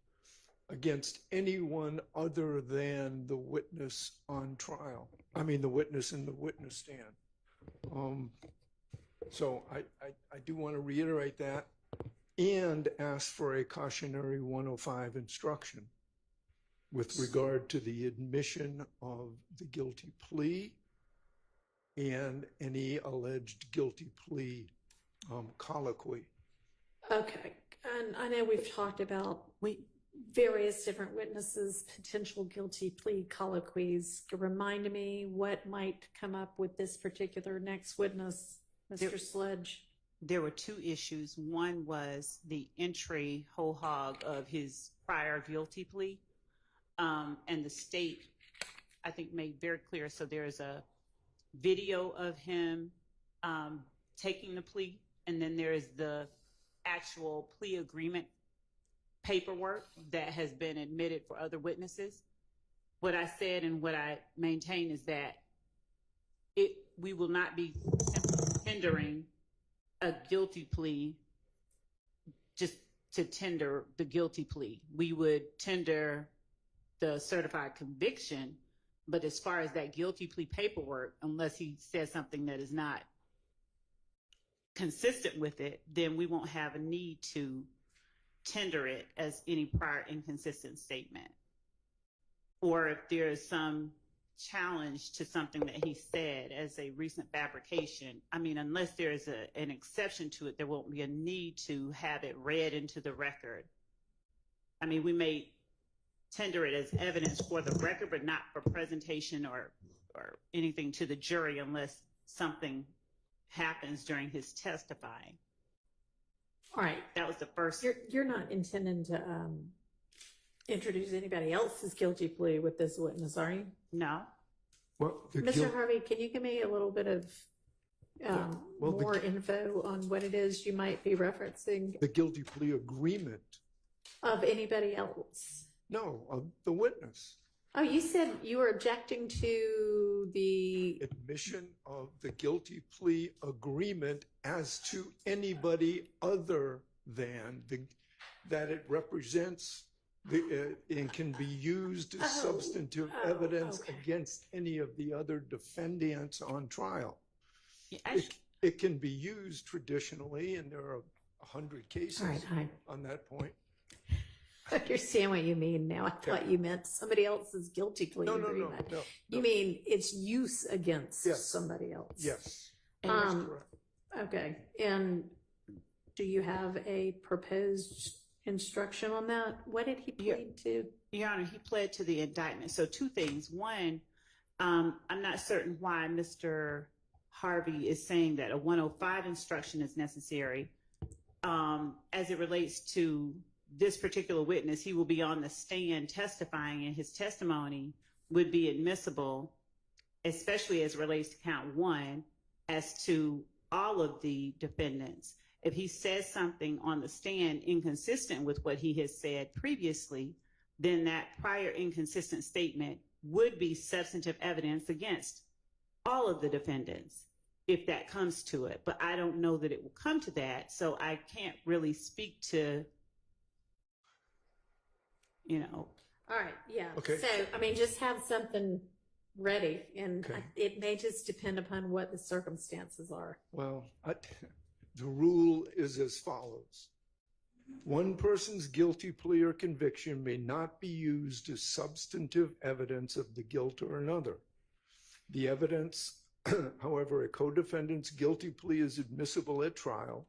Speaker 21: against anyone other than the witness on trial. I mean, the witness in the witness stand. So I do want to reiterate that and ask for a cautionary 105 instruction with regard to the admission of the guilty plea and any alleged guilty plea colloquy.
Speaker 1: Okay. And I know we've talked about various different witnesses, potential guilty plea colloquies. Remind me what might come up with this particular next witness, Mr. Sledge.
Speaker 20: There were 2 issues. One was the entry whole hog of his prior guilty plea. And the state, I think, made very clear. So there's a video of him taking the plea, and then there is the actual plea agreement paperwork that has been admitted for other witnesses. What I said and what I maintain is that we will not be tendering a guilty plea just to tender the guilty plea. We would tender the certified conviction, but as far as that guilty plea paperwork, unless he says something that is not consistent with it, then we won't have a need to tender it as any prior inconsistent statement. Or if there is some challenge to something that he said as a recent fabrication, I mean, unless there is an exception to it, there won't be a need to have it read into the record. I mean, we may tender it as evidence for the record, but not for presentation or anything to the jury unless something happens during his testifying.
Speaker 1: All right.
Speaker 20: That was the first.
Speaker 1: You're not intending to introduce anybody else's guilty plea with this witness, are you?
Speaker 20: No.
Speaker 21: Well,
Speaker 1: Mr. Harvey, can you give me a little bit of more info on what it is you might be referencing?
Speaker 21: The guilty plea agreement.
Speaker 1: Of anybody else?
Speaker 21: No, of the witness.
Speaker 1: Oh, you said you were objecting to the
Speaker 21: admission of the guilty plea agreement as to anybody other than that it represents and can be used as substantive evidence against any of the other defendants on trial. It can be used traditionally, and there are 100 cases on that point.
Speaker 1: I understand what you mean now. I thought you meant somebody else's guilty plea agreement.
Speaker 21: No.
Speaker 1: You mean its use against somebody else?
Speaker 21: Yes. That's correct.
Speaker 1: Okay. And do you have a proposed instruction on that? What did he plead to?
Speaker 20: Your Honor, he pled to the indictment. So two things. One, I'm not certain why Mr. Harvey is saying that a 105 instruction is necessary. As it relates to this particular witness, he will be on the stand testifying, and his testimony would be admissible, especially as it relates to count one, as to all of the defendants. If he says something on the stand inconsistent with what he has said previously, then that prior inconsistent statement would be substantive evidence against all of the defendants, if that comes to it. But I don't know that it will come to that, so I can't really speak to,
Speaker 1: All right, yeah.
Speaker 21: Okay.
Speaker 1: So, I mean, just have something ready, and it may just depend upon what the circumstances are.
Speaker 21: Well, the rule is as follows. One person's guilty plea or conviction may not be used as substantive evidence of the guilt of another. The evidence, however, a co-defendant's guilty plea is admissible at trial,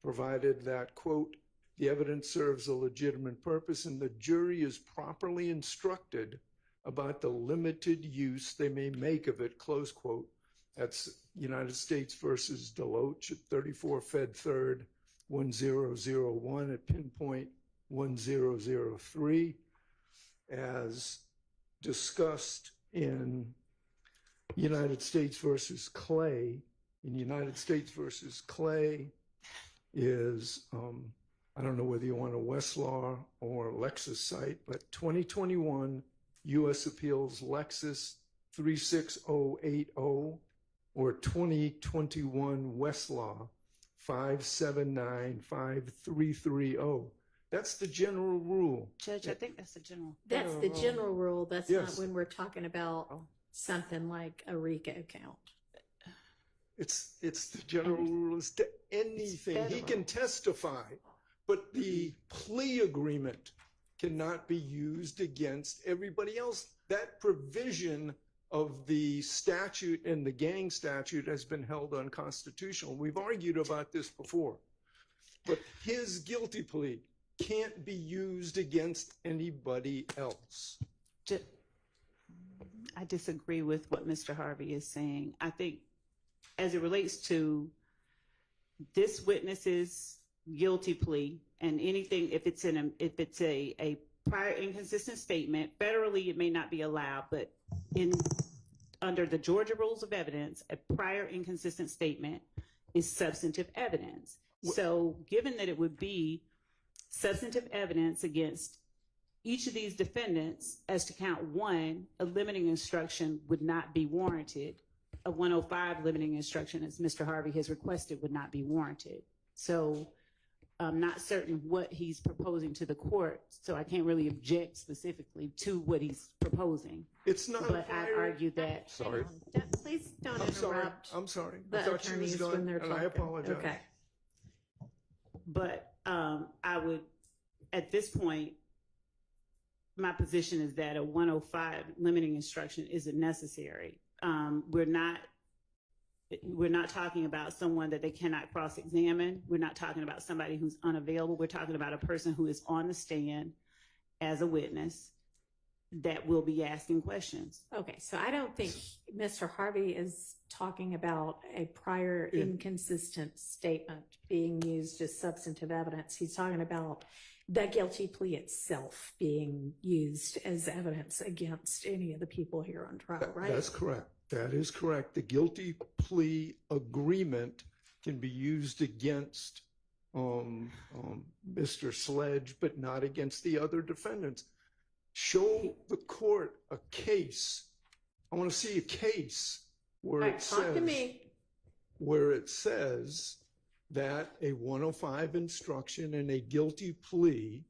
Speaker 21: provided that, quote, the evidence serves a legitimate purpose and the jury is properly instructed about the limited use they may make of it, close quote. That's United States versus Deloach at 34 Fed 3rd 1001 at pinpoint 1003, as discussed in United States versus Clay. In United States versus Clay is, I don't know whether you want a Westlaw or Lexus site, but 2021 U.S. Appeals Lexus 36080 or 2021 Westlaw 5795330. That's the general rule.
Speaker 20: Judge, I think that's the general.
Speaker 1: That's the general rule. That's not when we're talking about something like a RICO count.
Speaker 21: It's the general rule as to anything. He can testify, but the plea agreement cannot be used against everybody else. That provision of the statute and the gang statute has been held unconstitutional. We've argued about this before, but his guilty plea can't be used against anybody else.
Speaker 20: I disagree with what Mr. Harvey is saying. I think as it relates to this witness's guilty plea and anything, if it's a prior inconsistent statement, federally it may not be allowed, but under the Georgia rules of evidence, a prior inconsistent statement is substantive evidence. So given that it would be substantive evidence against each of these defendants as to count one, a limiting instruction would not be warranted. A 105 limiting instruction, as Mr. Harvey has requested, would not be warranted. So I'm not certain what he's proposing to the court, so I can't really object specifically to what he's proposing.
Speaker 21: It's not.
Speaker 20: But I argue that.
Speaker 21: Sorry.
Speaker 1: Please don't
Speaker 21: I'm sorry.
Speaker 1: interrupt.
Speaker 21: I'm sorry. I
Speaker 1: the
Speaker 21: thought she was
Speaker 1: attorneys
Speaker 21: done,
Speaker 1: when they're
Speaker 21: and I
Speaker 1: talking.
Speaker 21: apologize.
Speaker 1: Okay.
Speaker 20: But I would, at this point, my position is that a 105 limiting instruction isn't necessary. We're not talking about someone that they cannot cross-examine. We're not talking about somebody who's unavailable. We're talking about a person who is on the stand as a witness that will be asking questions.
Speaker 1: Okay, so I don't think Mr. Harvey is talking about a prior inconsistent statement being used as substantive evidence. He's talking about the guilty plea itself being used as evidence against any of the people here on trial, right?
Speaker 21: That's correct. That is correct. The guilty plea agreement can be used against Mr. Sledge, but not against the other defendants. Show the court a case. I want to see a case where it says that a 105 instruction and a guilty plea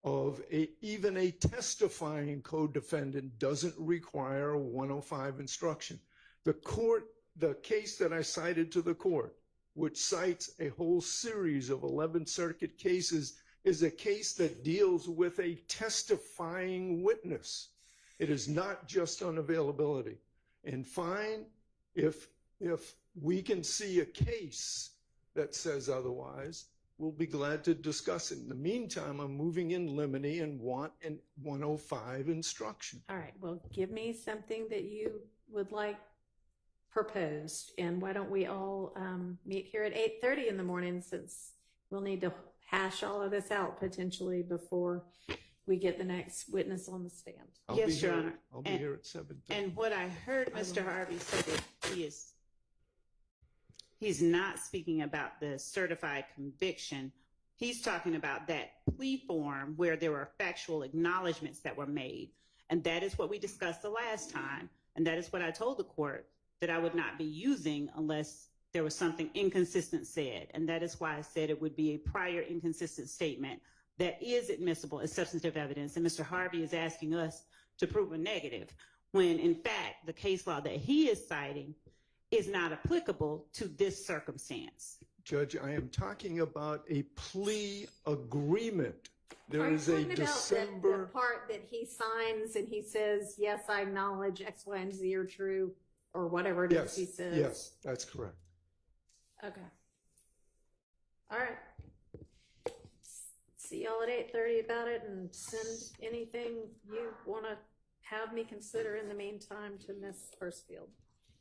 Speaker 21: of even a testifying co-defendant doesn't require a 105 instruction. The case that I cited to the court, which cites a whole series of 11th Circuit cases, is a case that deals with a testifying witness. It is not just unavailability. And fine, if we can see a case that says otherwise, we'll be glad to discuss it. In the meantime, I'm moving in limine and want a 105 instruction.
Speaker 1: All right, well, give me something that you would like proposed, and why don't we all meet here at 8:30 in the morning, since we'll need to hash all of this out potentially before we get the next witness on the stand.
Speaker 20: Yes, Your Honor.
Speaker 21: I'll be here at 7:30.
Speaker 20: And what I heard Mr. Harvey say that he's not speaking about the certified conviction. He's talking about that plea form where there were factual acknowledgments that were made. And that is what we discussed the last time. And that is what I told the court that I would not be using unless there was something inconsistent said. And that is why I said it would be a prior inconsistent statement that is admissible as substantive evidence. And Mr. Harvey is asking us to prove a negative, when in fact the case law that he is citing is not applicable to this circumstance.
Speaker 21: Judge, I am talking about a plea agreement. There is a
Speaker 1: Talking about
Speaker 21: December.
Speaker 1: the part that he signs and he says, yes, I acknowledge X, Y, and Z are true, or whatever it is he says.
Speaker 21: Yes, that's correct.
Speaker 1: Okay. All right. See y'all at 8:30 about it, and send anything you want to have me consider in the meantime to Ms. Hurstfield.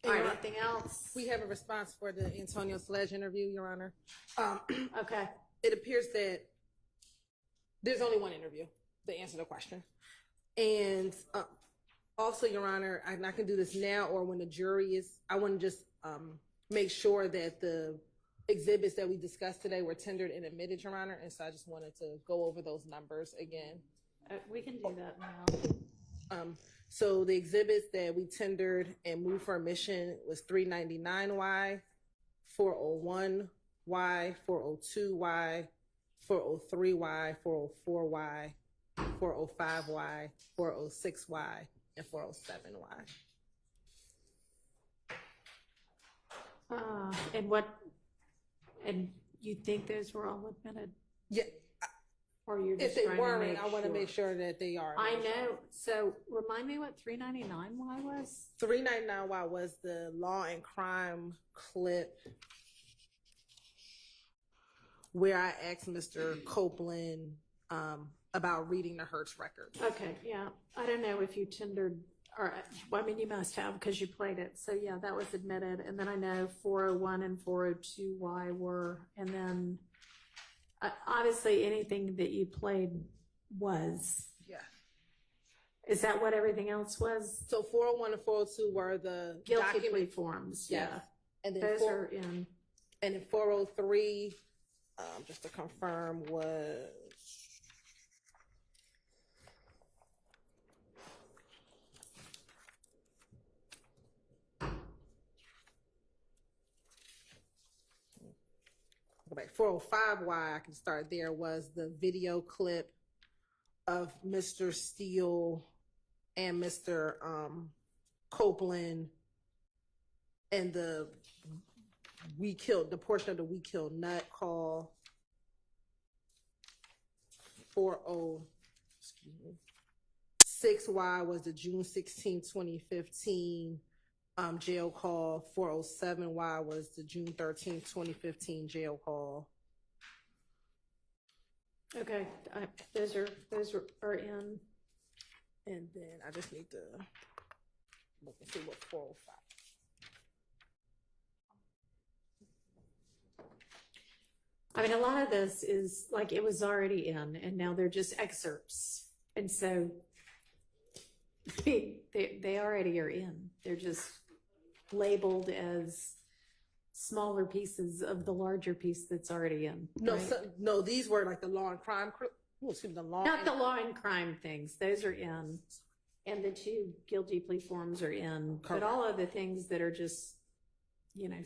Speaker 1: All right, anything else?
Speaker 2: We have a response for the Antonio Sledge interview, Your Honor.
Speaker 1: Okay.
Speaker 2: It appears that there's only one interview to answer the question. And also, Your Honor, I can do this now or when the jury is, I want to just make sure that the exhibits that we discussed today were tendered and admitted, Your Honor. And so I just wanted to go over those numbers again.
Speaker 1: We can do that now.
Speaker 2: So the exhibits that we tendered and moved for admission was 399Y, 401Y, 402Y, 403Y, 404Y, 405Y, 406Y, and 407Y.
Speaker 1: And you think those were all admitted?
Speaker 2: Yeah.
Speaker 1: Or you're just
Speaker 2: If they
Speaker 1: trying to
Speaker 2: weren't,
Speaker 1: make
Speaker 2: I want to
Speaker 1: sure?
Speaker 2: make sure that they are.
Speaker 1: I know. So remind me what 399Y was?
Speaker 2: 399Y was the law and crime clip where I asked Mr. Copeland about reading the Hertz record.
Speaker 1: Okay, yeah. I don't know if you tendered, or, well, I mean, you must have because you played it. So yeah, that was admitted. And then I know 401 and 402Y were, and then obviously anything that you played was.
Speaker 2: Yeah.
Speaker 1: Is that what everything else was?
Speaker 2: So 401 and 402 were the
Speaker 1: Guilty
Speaker 2: document
Speaker 1: plea forms,
Speaker 2: Yes.
Speaker 1: yeah.
Speaker 2: And then
Speaker 1: Those are in.
Speaker 2: And then 403, just to confirm, was go back. 405Y, I can start there, was the video clip of Mr. Steele and Mr. Copeland and the portion of the We Killed Nut call. 406Y was the June 16, 2015 jail call. 407Y was the June 13, 2015 jail call.
Speaker 1: Okay, those are in.
Speaker 2: And then I just need to look and see what 405.
Speaker 1: I mean, a lot of this is like it was already in, and now they're just excerpts. And so they already are in. They're just labeled as smaller pieces of the larger piece that's already in.
Speaker 2: No,
Speaker 1: right?
Speaker 2: no, these were like the law and crime. The law
Speaker 1: Not the law and crime things. Those are in. And the two guilty plea forms are in.
Speaker 2: Correct.
Speaker 1: But all of the things that are just,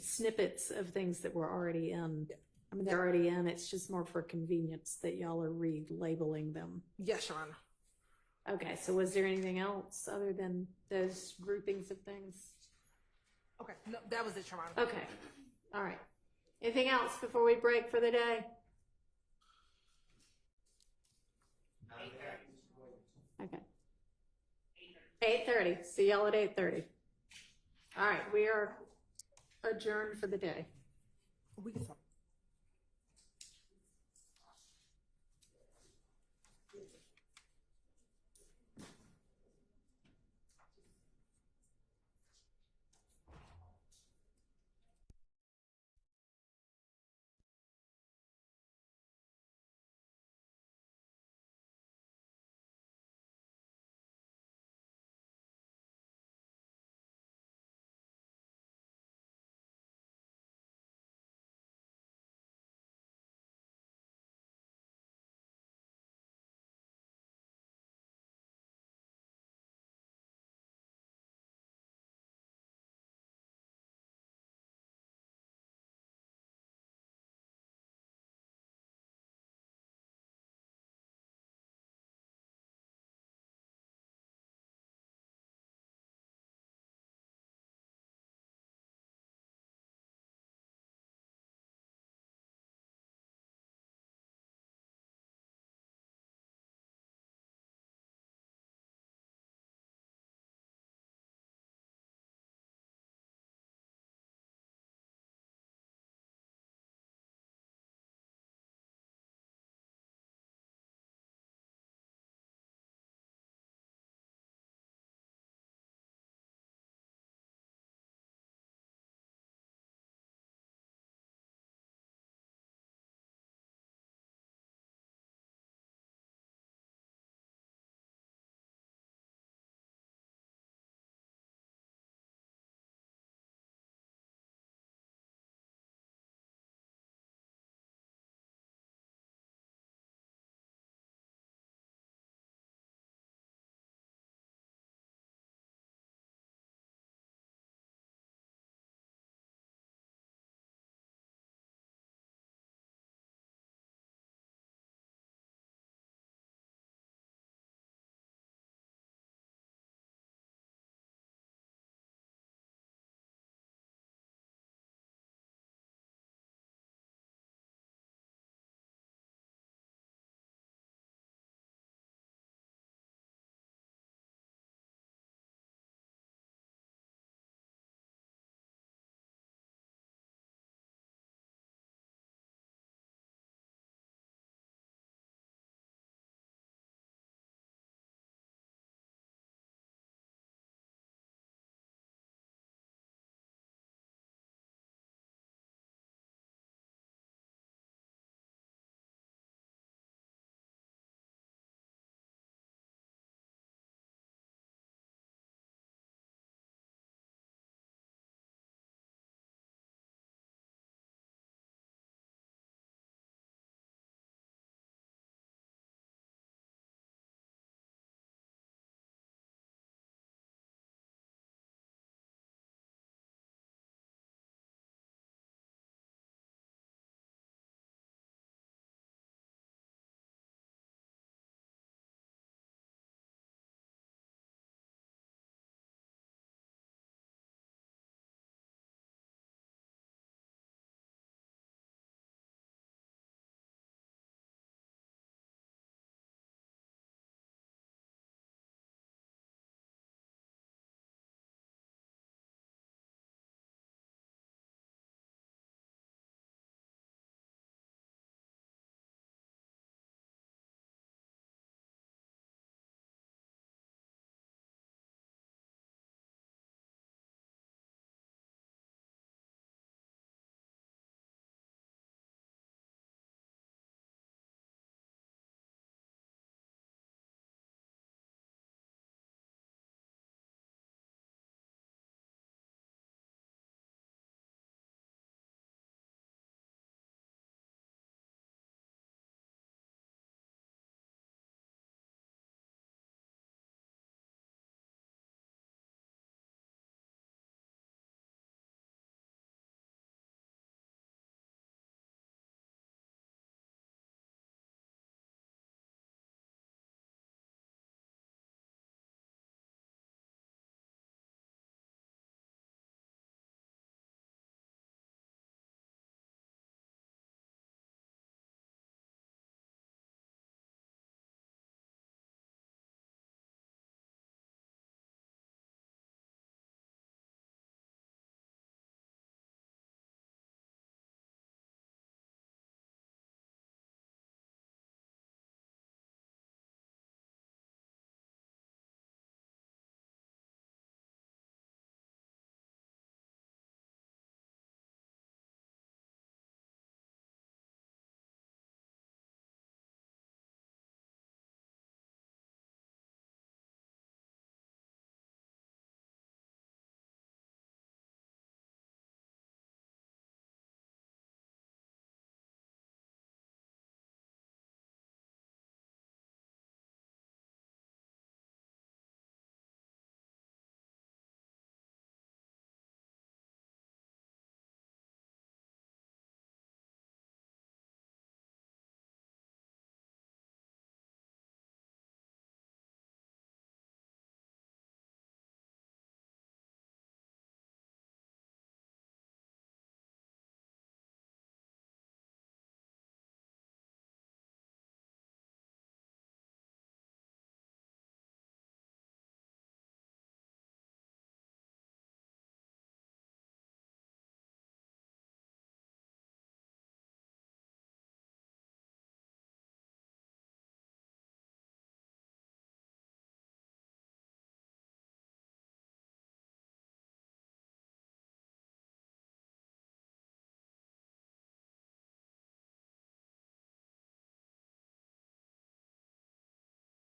Speaker 1: snippets of things that were already in I mean, they're already in, it's just more for convenience that y'all are relabeling them.
Speaker 2: Yes, Your Honor.
Speaker 1: Okay, so was there anything else other than those groupings of things?
Speaker 2: Okay, no, that was it, Your Honor.
Speaker 1: Okay, all right. Anything else before we break for the day? Okay. 8:30. See y'all at 8:30. All right, we are adjourned for the day.
Speaker 2: We can stop.